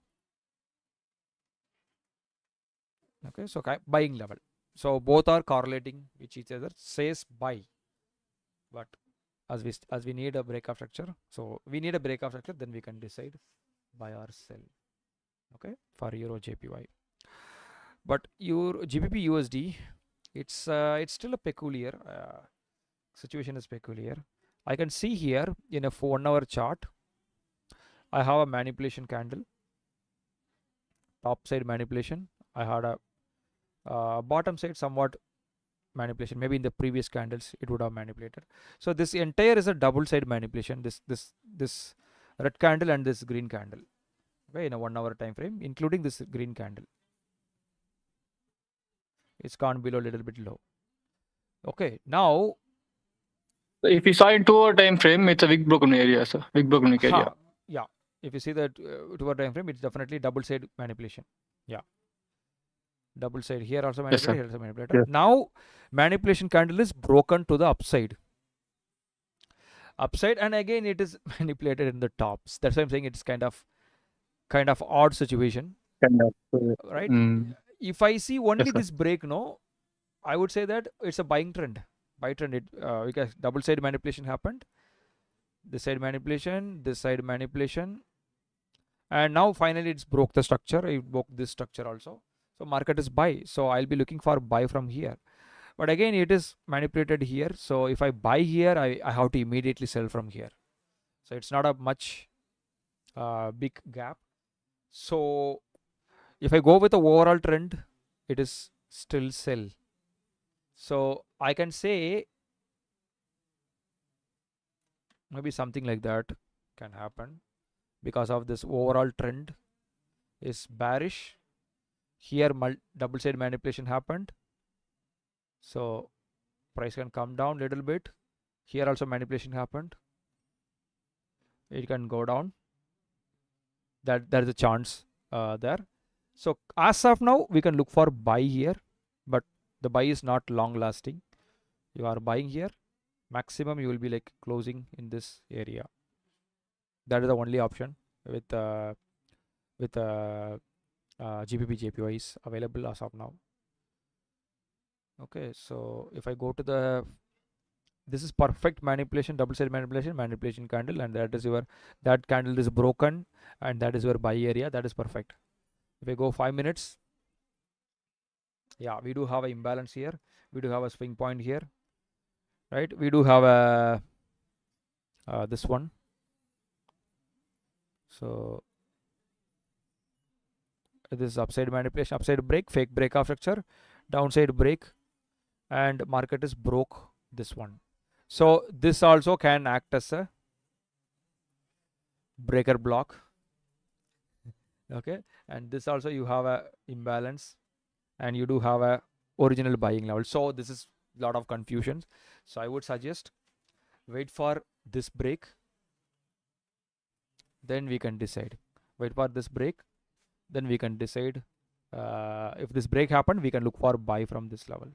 Speaker 2: Okay, so buying level. So both are correlating with each other, says buy. But as we need a breakout structure, so we need a breakout structure, then we can decide buy or sell. Okay, for Euro JPY. But your GBP USD, it's still a peculiar situation, is peculiar. I can see here in a 1 hour chart, I have a manipulation candle, top side manipulation. I had a bottom side somewhat manipulation. Maybe in the previous candles it would have manipulated. So this entire is a double side manipulation. This red candle and this green candle. Okay, in a 1 hour time frame, including this green candle. It's gone below, a little bit low. Okay, now
Speaker 3: if you saw in 2 hour time frame, it's a wick broken area, sir. Wick broken wick area.
Speaker 2: Yeah, if you see that 2 hour time frame, it's definitely double side manipulation. Yeah, double side here also manipulated, here also manipulated. Yes. Now manipulation candle is broken to the upside, and again it is manipulated in the tops. That's why I'm saying it's kind of odd situation. Right? If I see only this break, no, I would say that it's a buying trend. Buy trend, because double side manipulation happened. This side manipulation, this side manipulation, and now finally it's broke the structure. It broke this structure also. So market is buy. So I'll be looking for buy from here. But again, it is manipulated here. So if I buy here, I have to immediately sell from here. So it's not a much big gap. So if I go with the overall trend, it is still sell. So I can say maybe something like that can happen, because of this overall trend is bearish. Here double side manipulation happened. So price can come down little bit. Here also manipulation happened. It can go down. There is a chance there. So as of now, we can look for buy here, but the buy is not long lasting. You are buying here, maximum you will be like closing in this area. That is the only option with GBP JPY is available as of now. Okay, so if I go to the, this is perfect manipulation, double side manipulation candle, and that is your, that candle is broken, and that is your buy area. That is perfect. If I go 5 minutes, yeah, we do have an imbalance here. We do have a swing point here, right? We do have a this one. So this is upside manipulation, upside break, fake breakout structure, downside break, and market is broke this one. So this also can act as a breaker block. Okay, and this also you have a imbalance, and you do have a original buying level. So this is a lot of confusion. So I would suggest wait for this break, then we can decide. Wait for this break, then we can decide. If this break happened, we can look for buy from this level.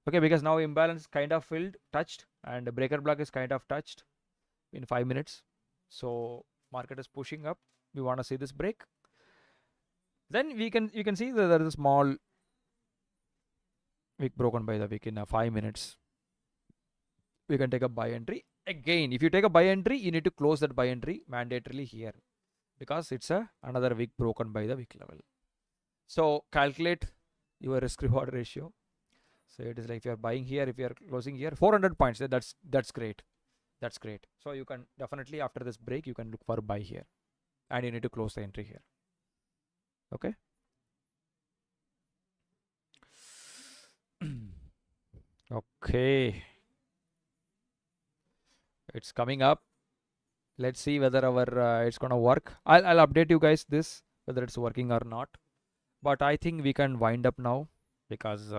Speaker 2: Okay, because now imbalance kind of filled, touched, and the breaker block is kind of touched in 5 minutes. So market is pushing up. We want to see this break. Then you can see that there is a small wick broken by the wick in 5 minutes. We can take a buy entry. Again, if you take a buy entry, you need to close that buy entry mandatorily here, because it's another wick broken by the wick level. So calculate your risk reward ratio. So it is like if you are buying here, if you are closing here, 400 points. That's great. That's great. So you can definitely, after this break, you can look for buy here, and you need to close the entry here. Okay. Okay. It's coming up. Let's see whether our it's gonna work. I'll update you guys this, whether it's working or not. But I think we can wind up now, because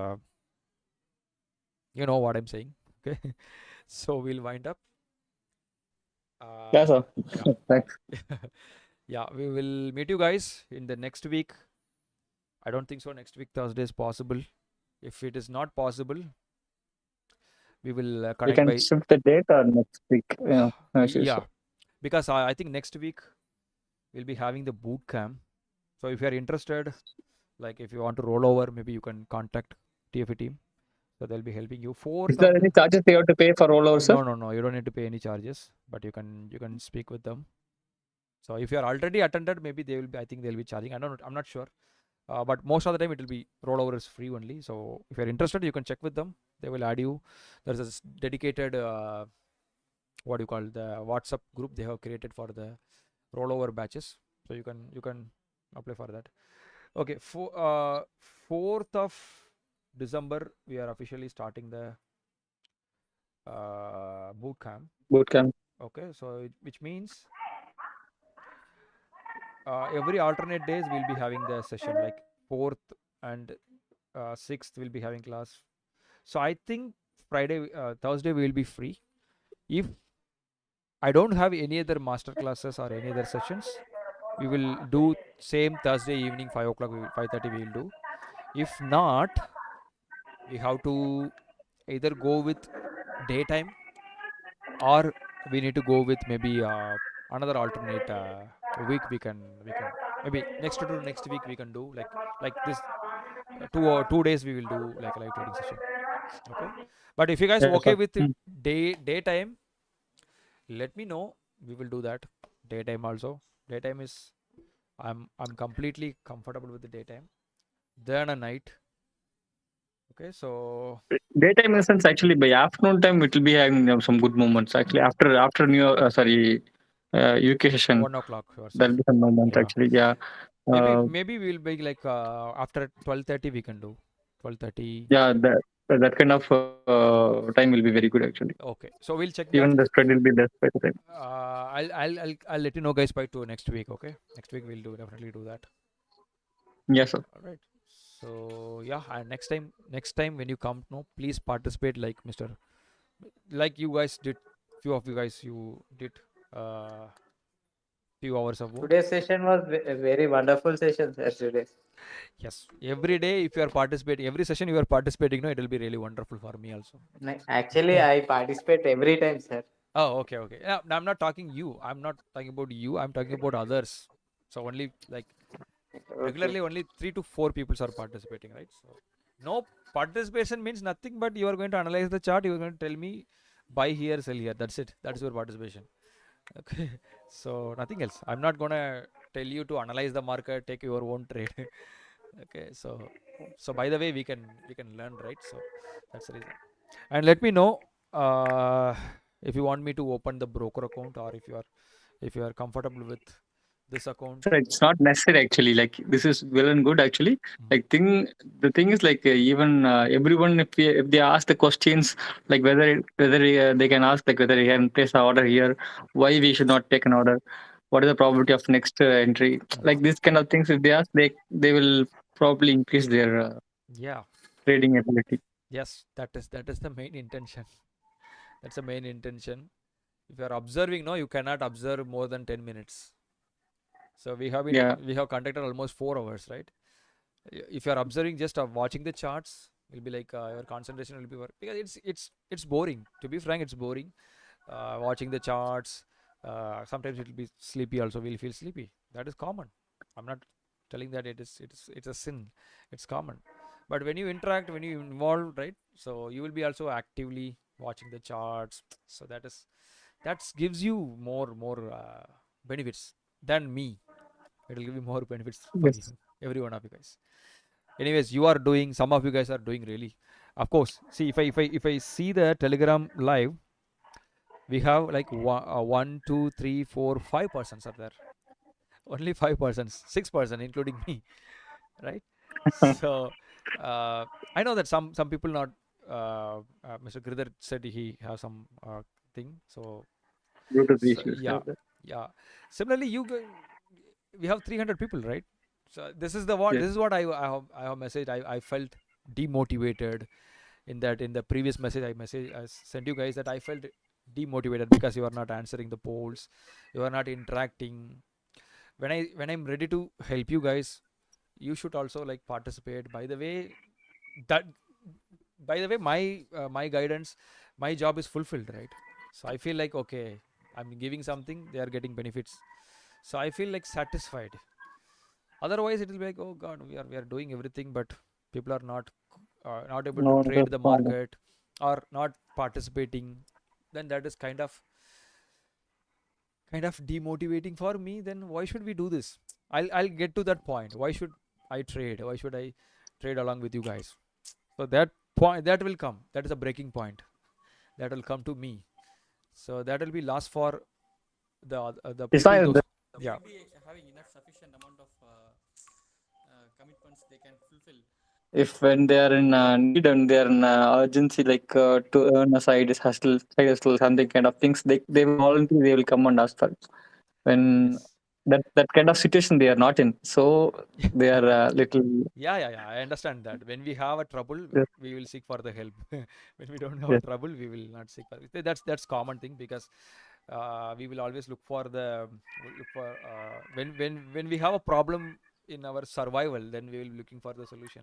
Speaker 2: you know what I'm saying. Okay. So we'll wind up.
Speaker 3: Yeah, sir.
Speaker 2: Yeah.
Speaker 3: Thanks.
Speaker 2: Yeah, we will meet you guys in the next week. I don't think so next week Thursday is possible. If it is not possible, we will
Speaker 3: We
Speaker 2: connect
Speaker 3: can
Speaker 2: by
Speaker 3: shift the date or next week. Yeah, no issues,
Speaker 2: yeah,
Speaker 3: sir.
Speaker 2: because I think next week we'll be having the boot camp. So if you are interested, like if you want to roll over, maybe you can contact TFE team. So they'll be helping you.
Speaker 3: Is there any charges you have to pay for rollover, sir?
Speaker 2: No. You don't need to pay any charges, but you can speak with them. So if you are already attended, maybe they will be. I think they'll be charging. I'm not sure. But most of the time it will be rollover is free only. So if you're interested, you can check with them. They will add you. There's a dedicated what do you call, the WhatsApp group they have created for the rollover batches. So you can apply for that. Okay, 4th of December we are officially starting the boot camp.
Speaker 3: Boot camp.
Speaker 2: Okay, so which means every alternate days we'll be having the session, like 4th and 6th we'll be having class. So I think Thursday we will be free. If I don't have any other master classes or any other sessions, we will do same Thursday evening 5 o'clock, 5:30 we will do. If not, we have to either go with daytime, or we need to go with maybe another alternate week. We can maybe next week we can do like this 2 days we will do like a live trading session. Okay, but if you guys
Speaker 3: Yes,
Speaker 2: okay
Speaker 3: sir.
Speaker 2: with daytime, let me know. We will do that daytime also. Daytime is I'm completely comfortable with the daytime. Then a night. Okay, so
Speaker 3: Daytime in the sense, actually by afternoon time it will be having some good moments. Actually after new UK session,
Speaker 2: 1 o'clock you are
Speaker 3: there'll
Speaker 2: saying.
Speaker 3: be some moments.
Speaker 2: Yeah.
Speaker 3: Actually, yeah.
Speaker 2: Maybe we'll be like after 12:30 we can do 12:30.
Speaker 3: Yeah, that kind of time will be very good actually.
Speaker 2: Okay, so we'll check
Speaker 3: Even
Speaker 2: that.
Speaker 3: the spread will be less by the time.
Speaker 2: I'll let you know guys by next week. Okay, next week we'll definitely do that.
Speaker 3: Yes, sir.
Speaker 2: All right. So yeah, and next time when you come, no, please participate like Mr. Like you guys did. Few of you guys you did few hours ago.
Speaker 7: Today's session was a very wonderful session, sir. Today.
Speaker 2: Yes, every day if you are participating, every session you are participating, no, it will be really wonderful for me also.
Speaker 7: Actually, I participate every time, sir.
Speaker 2: Oh, okay, okay. Yeah, I'm not talking you. I'm not talking about you. I'm talking about others. So only like regularly only 3 to 4 people are participating, right? So no participation means nothing, but you are going to analyze the chart. You are going to tell me buy here, sell here. That's it. That's your participation. Okay. So nothing else. I'm not gonna tell you to analyze the market, take your own trade. Okay. So by the way, we can learn, right? So that's the reason. And let me know uh, if you want me to open the broker account, or if you are comfortable with this account.
Speaker 3: So it's not necessary actually. Like this is well and good actually. Like the thing is like even everyone if they ask the questions like whether they can ask like whether he can place an order here, why we should not take an order, what is the probability of next entry, like these kind of things. If they ask, they will probably increase their
Speaker 2: Yeah.
Speaker 3: trading ability.
Speaker 2: Yes, that is the main intention. That's the main intention. If you are observing, no, you cannot observe more than 10 minutes. So we have conducted almost 4 hours, right? If you are observing, just watching the charts, will be like your concentration will be because it's boring. To be frank, it's boring. Watching the charts, sometimes it will be sleepy. Also, we'll feel sleepy. That is common. I'm not telling that it's a sin. It's common. But when you interact, when you involve, right? So you will be also actively watching the charts. So that gives you more benefits than me. It will give you more benefits for you,
Speaker 3: Yes.
Speaker 2: every one of you guys. Anyways, you are doing. Some of you guys are doing really. Of course, see if I see the Telegram live, we have like 1, 2, 3, 4, 5 persons are there. Only 5 persons, 6%, including me, right? So I know that some people not. Mr. Gridhar said he has some thing. So
Speaker 3: Bluetooth
Speaker 2: so
Speaker 3: issues.
Speaker 2: yeah. Similarly, we have 300 people, right? So this is
Speaker 3: Yes.
Speaker 2: this is what I have messaged. I felt demotivated in the previous message I sent you guys, that I felt demotivated because you are not answering the polls, you are not interacting. When I'm ready to help you guys, you should also like participate. That by the way, my guidance, my job is fulfilled, right? So I feel like, okay, I'm giving something, they are getting benefits, so I feel like satisfied. Otherwise it will be like, oh god, we are doing everything, but people are not able to
Speaker 3: No
Speaker 2: trade the
Speaker 3: response.
Speaker 2: market or not participating. Then that is kind of demotivating for me. Then why should we do this? I'll get to that point. Why should I trade? Why should I trade along with you guys? So that point, that will come, that is a breaking point, that will come to me. So that will be lost for the
Speaker 3: It's
Speaker 2: people,
Speaker 3: not
Speaker 2: those.
Speaker 11: They
Speaker 2: Yeah.
Speaker 11: will be having enough sufficient amount of commitments they can fulfill.
Speaker 3: if when they are in need and they are in urgency, like to earn a side hustle, something kind of things, they will voluntarily they will come and ask for it. When
Speaker 2: Yes.
Speaker 3: that kind of situation they are not in, so they are little.
Speaker 2: Yeah, I understand that. When we have a trouble,
Speaker 3: Yes,
Speaker 2: we will seek for the help. When we don't have a
Speaker 3: yes,
Speaker 2: trouble, we will not seek for it. That's common thing, because we will always look for when we have a problem in our survival, then we will be looking for the solution.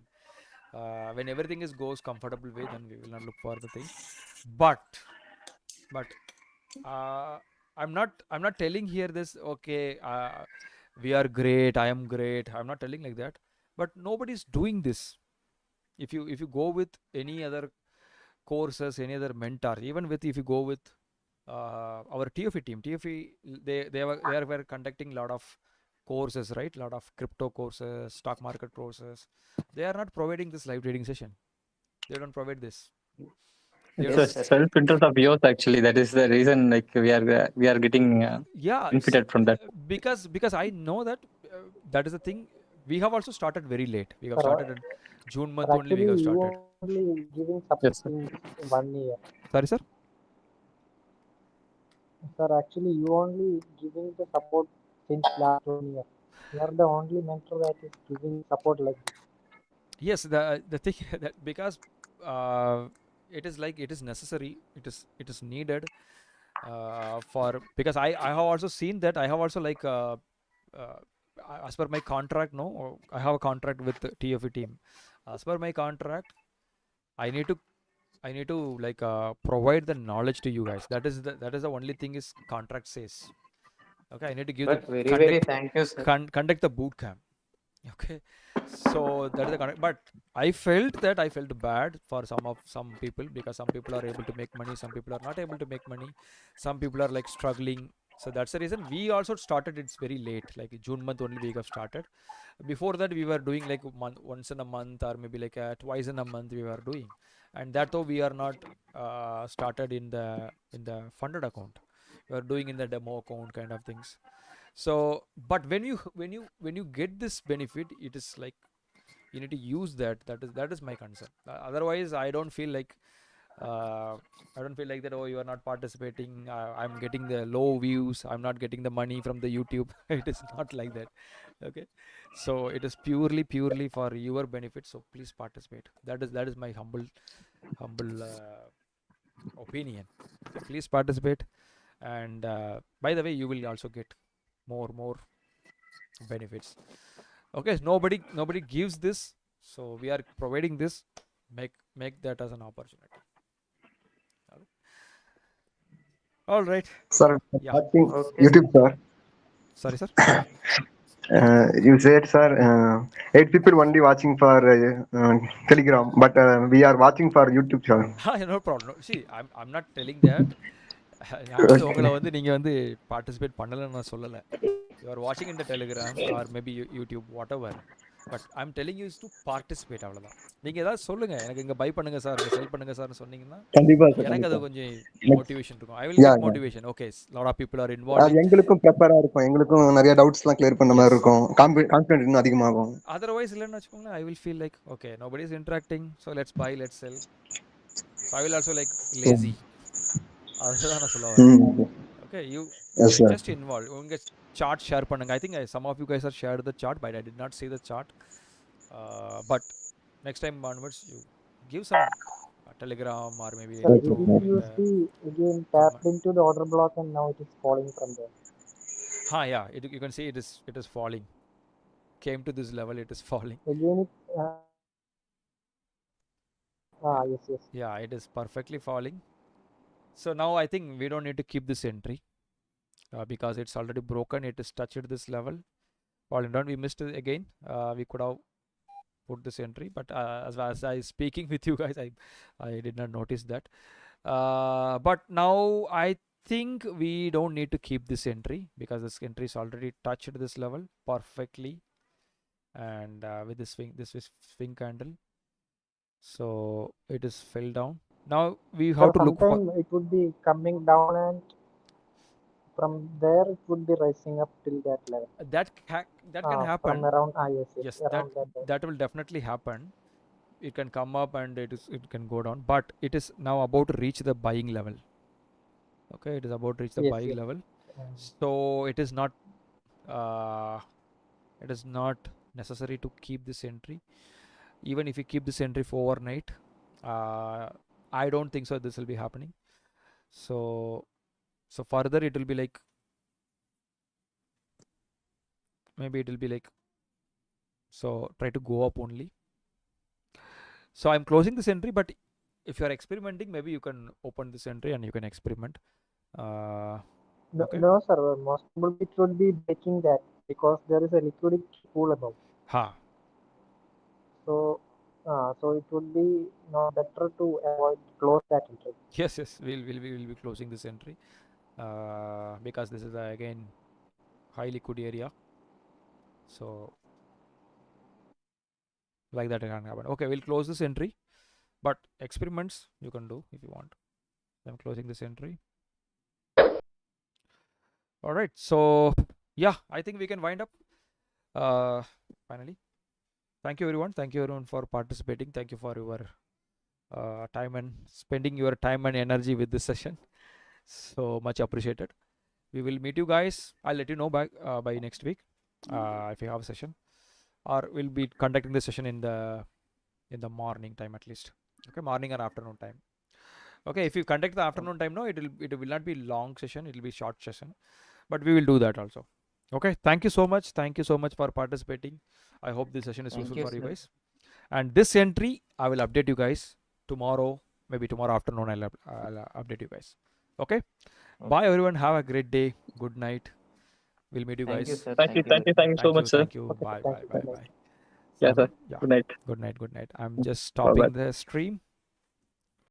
Speaker 2: When everything is goes comfortable way, then we will not look for the thing. But uh, I'm not telling here this, okay, we are great, I am great, I'm not telling like that. But nobody's doing this. If you go with any other courses, any other mentor, even with if you go with our TFE team, TFE, were conducting a lot of courses, right? Lot of crypto courses, stock market courses. They are not providing this live trading session. They don't provide this. They
Speaker 3: it's
Speaker 2: don't.
Speaker 3: a self interest of yours actually. That is the reason. Like we are getting
Speaker 2: Yeah,
Speaker 3: benefited from that.
Speaker 2: because I know that that is the thing. We have also started very late. We have
Speaker 9: Sir,
Speaker 2: started in June month only. We
Speaker 9: actually,
Speaker 2: have
Speaker 9: you
Speaker 2: started.
Speaker 9: only giving support
Speaker 3: Yes, sir.
Speaker 9: since 1 year.
Speaker 2: Sorry, sir.
Speaker 9: Sir, actually, you only giving the support since last 1 year. You are the only mentor that is giving support like this.
Speaker 2: Yes, the thing that because it is like it is necessary, it is needed for, because I have also seen that, I have also like uh, as per my contract, no, I have a contract with the TFE team. As per my contract, I need to like provide the knowledge to you guys. That is the only thing is contract says. Okay, I need to give the
Speaker 7: But very thank you, sir.
Speaker 2: conduct the boot camp. Okay, so that is the conduct. But I felt bad for some people, because some people are able to make money, some people are not able to make money, some people are like struggling. So that's the reason we also started. It's very late, like June month only we have started. Before that we were doing like once in a month, or maybe like twice in a month we were doing. And that though we are not started in the funded account, we are doing in the demo account kind of things. So but when you get this benefit, it is like you need to use that. That is my concern. Otherwise uh, I don't feel like that, oh, you are not participating, I'm getting the low views, I'm not getting the money from the YouTube. It is not like that. Okay, so it is purely for your benefit, so please participate. That is my humble opinion. Okay, please participate. And by the way, you will also get more benefits. Okay, nobody gives this, so we are providing this. Make that as an opportunity. All right.
Speaker 12: Sir,
Speaker 2: Yeah.
Speaker 12: watching
Speaker 7: Okay.
Speaker 12: YouTube, sir.
Speaker 2: Sorry, sir.
Speaker 12: You said, sir, 8 people only watching for Telegram, but we are watching for YouTube, sir.
Speaker 2: No problem. No, see, I'm not telling that. நான் வந்து உங்களை வந்து நீங்க வந்து participate பண்ணலன்னு நான் சொல்லலை. You are watching in the Telegram or maybe YouTube, whatever. But I'm telling use to participate, அவ்வளோதான். நீங்கள் ஏதாவது சொல்லுங்கள், எனக்கு இங்கே பை பண்ணுங்கள் சார், இங்கே செல் பண்ணுங்கள் சார்னு சொன்னீங்கன்னா எனக்கு அது கொஞ்சம் மோட்டிவேஷன் இருக்கும். I will get motivation. Okay, lot of people are involve.
Speaker 12: எங்களுக்கும் ப்ரிப்பேரா இருக்கும், எங்களுக்கும் நிறைய டவுட்ஸ்லாம் கிளியர் பண்ண மாதிரி இருக்கும், கான்ஃபிடன்ஸ் இன்னும் அதிகமாகும்.
Speaker 2: அதர்வைஸ் இல்லைன்னு வச்சுக்கோங்களேன், I will feel like okay nobody is interacting, so let's buy let's sell. So I will also like lazy. அதுதான் நான் சொல்ல வரேன். Okay, you just involve. உங்கள் chart share பண்ணுங்க. I think some of you guys have shared the chart, but I did not see the chart. But next time onwards, you give some Telegram or maybe
Speaker 9: USD again tapped into the order block and now it is falling from there.
Speaker 2: Yeah, you can see it is falling. Came to this level, it is falling.
Speaker 9: Again it yes.
Speaker 2: Yeah, it is perfectly falling. So now I think we don't need to keep this entry. Because it's already broken, it is touched this level, falling down. We missed it again. We could have put this entry, but as I speaking with you guys, I did not notice that. But now I think we don't need to keep this entry, because this entry is already touched this level perfectly, and with this swing candle, so it is fell down. Now we have to look for,
Speaker 9: it would be coming down and from there it would be rising up till that level.
Speaker 2: That can happen
Speaker 9: from around
Speaker 2: yes, that will definitely happen. It can come up and it can go down, but it is now about to reach the buying level. Okay, it is about to reach the buying level. So it is not necessary to keep this entry. Even if you keep this entry for overnight, I don't think so this will be happening. So further it will be like, maybe it will be like, so try to go up only. So I'm closing this entry, but if you are experimenting, maybe you can open this entry and you can experiment.
Speaker 9: No sir, most probably it would be breaking that, because there is a liquidity pool above. So it would be not better to close that entry.
Speaker 2: Yes, we'll be closing this entry, because this is again high liquid area, so like that it can happen. Okay, we'll close this entry, but experiments you can do if you want. I'm closing this entry. All right, so yeah, I think we can wind up finally. Thank you everyone for participating. Thank you for your time and spending your time and energy with this session. So much appreciated. We will meet you guys. I'll let you know by next week if you have a session, or we'll be conducting the session in the in the morning time at least. Okay, morning or afternoon time. Okay, if you conduct the afternoon time, no, it will not be long session, it will be short session, but we will do that also. Okay, thank you so much. Thank you so much for participating. I hope this session is
Speaker 7: Thank
Speaker 2: useful
Speaker 7: you,
Speaker 2: for you
Speaker 7: sir.
Speaker 2: guys. And this entry, I will update you guys tomorrow. Maybe tomorrow afternoon, I'll update you guys. Okay. Bye everyone. Have a great day. Good night. We'll meet you
Speaker 7: Thank you,
Speaker 2: guys.
Speaker 7: sir.
Speaker 3: Thank you,
Speaker 7: Thank you.
Speaker 3: thank you so much, sir.
Speaker 2: Thank you.
Speaker 9: Okay,
Speaker 2: Bye.
Speaker 9: thank
Speaker 2: Bye.
Speaker 9: you.
Speaker 2: Bye.
Speaker 9: Bye-bye.
Speaker 2: Bye.
Speaker 3: Yeah, sir.
Speaker 2: Yeah.
Speaker 3: Good night.
Speaker 2: Good night. Good night. I'm just
Speaker 3: Bye bye.
Speaker 2: stopping the stream.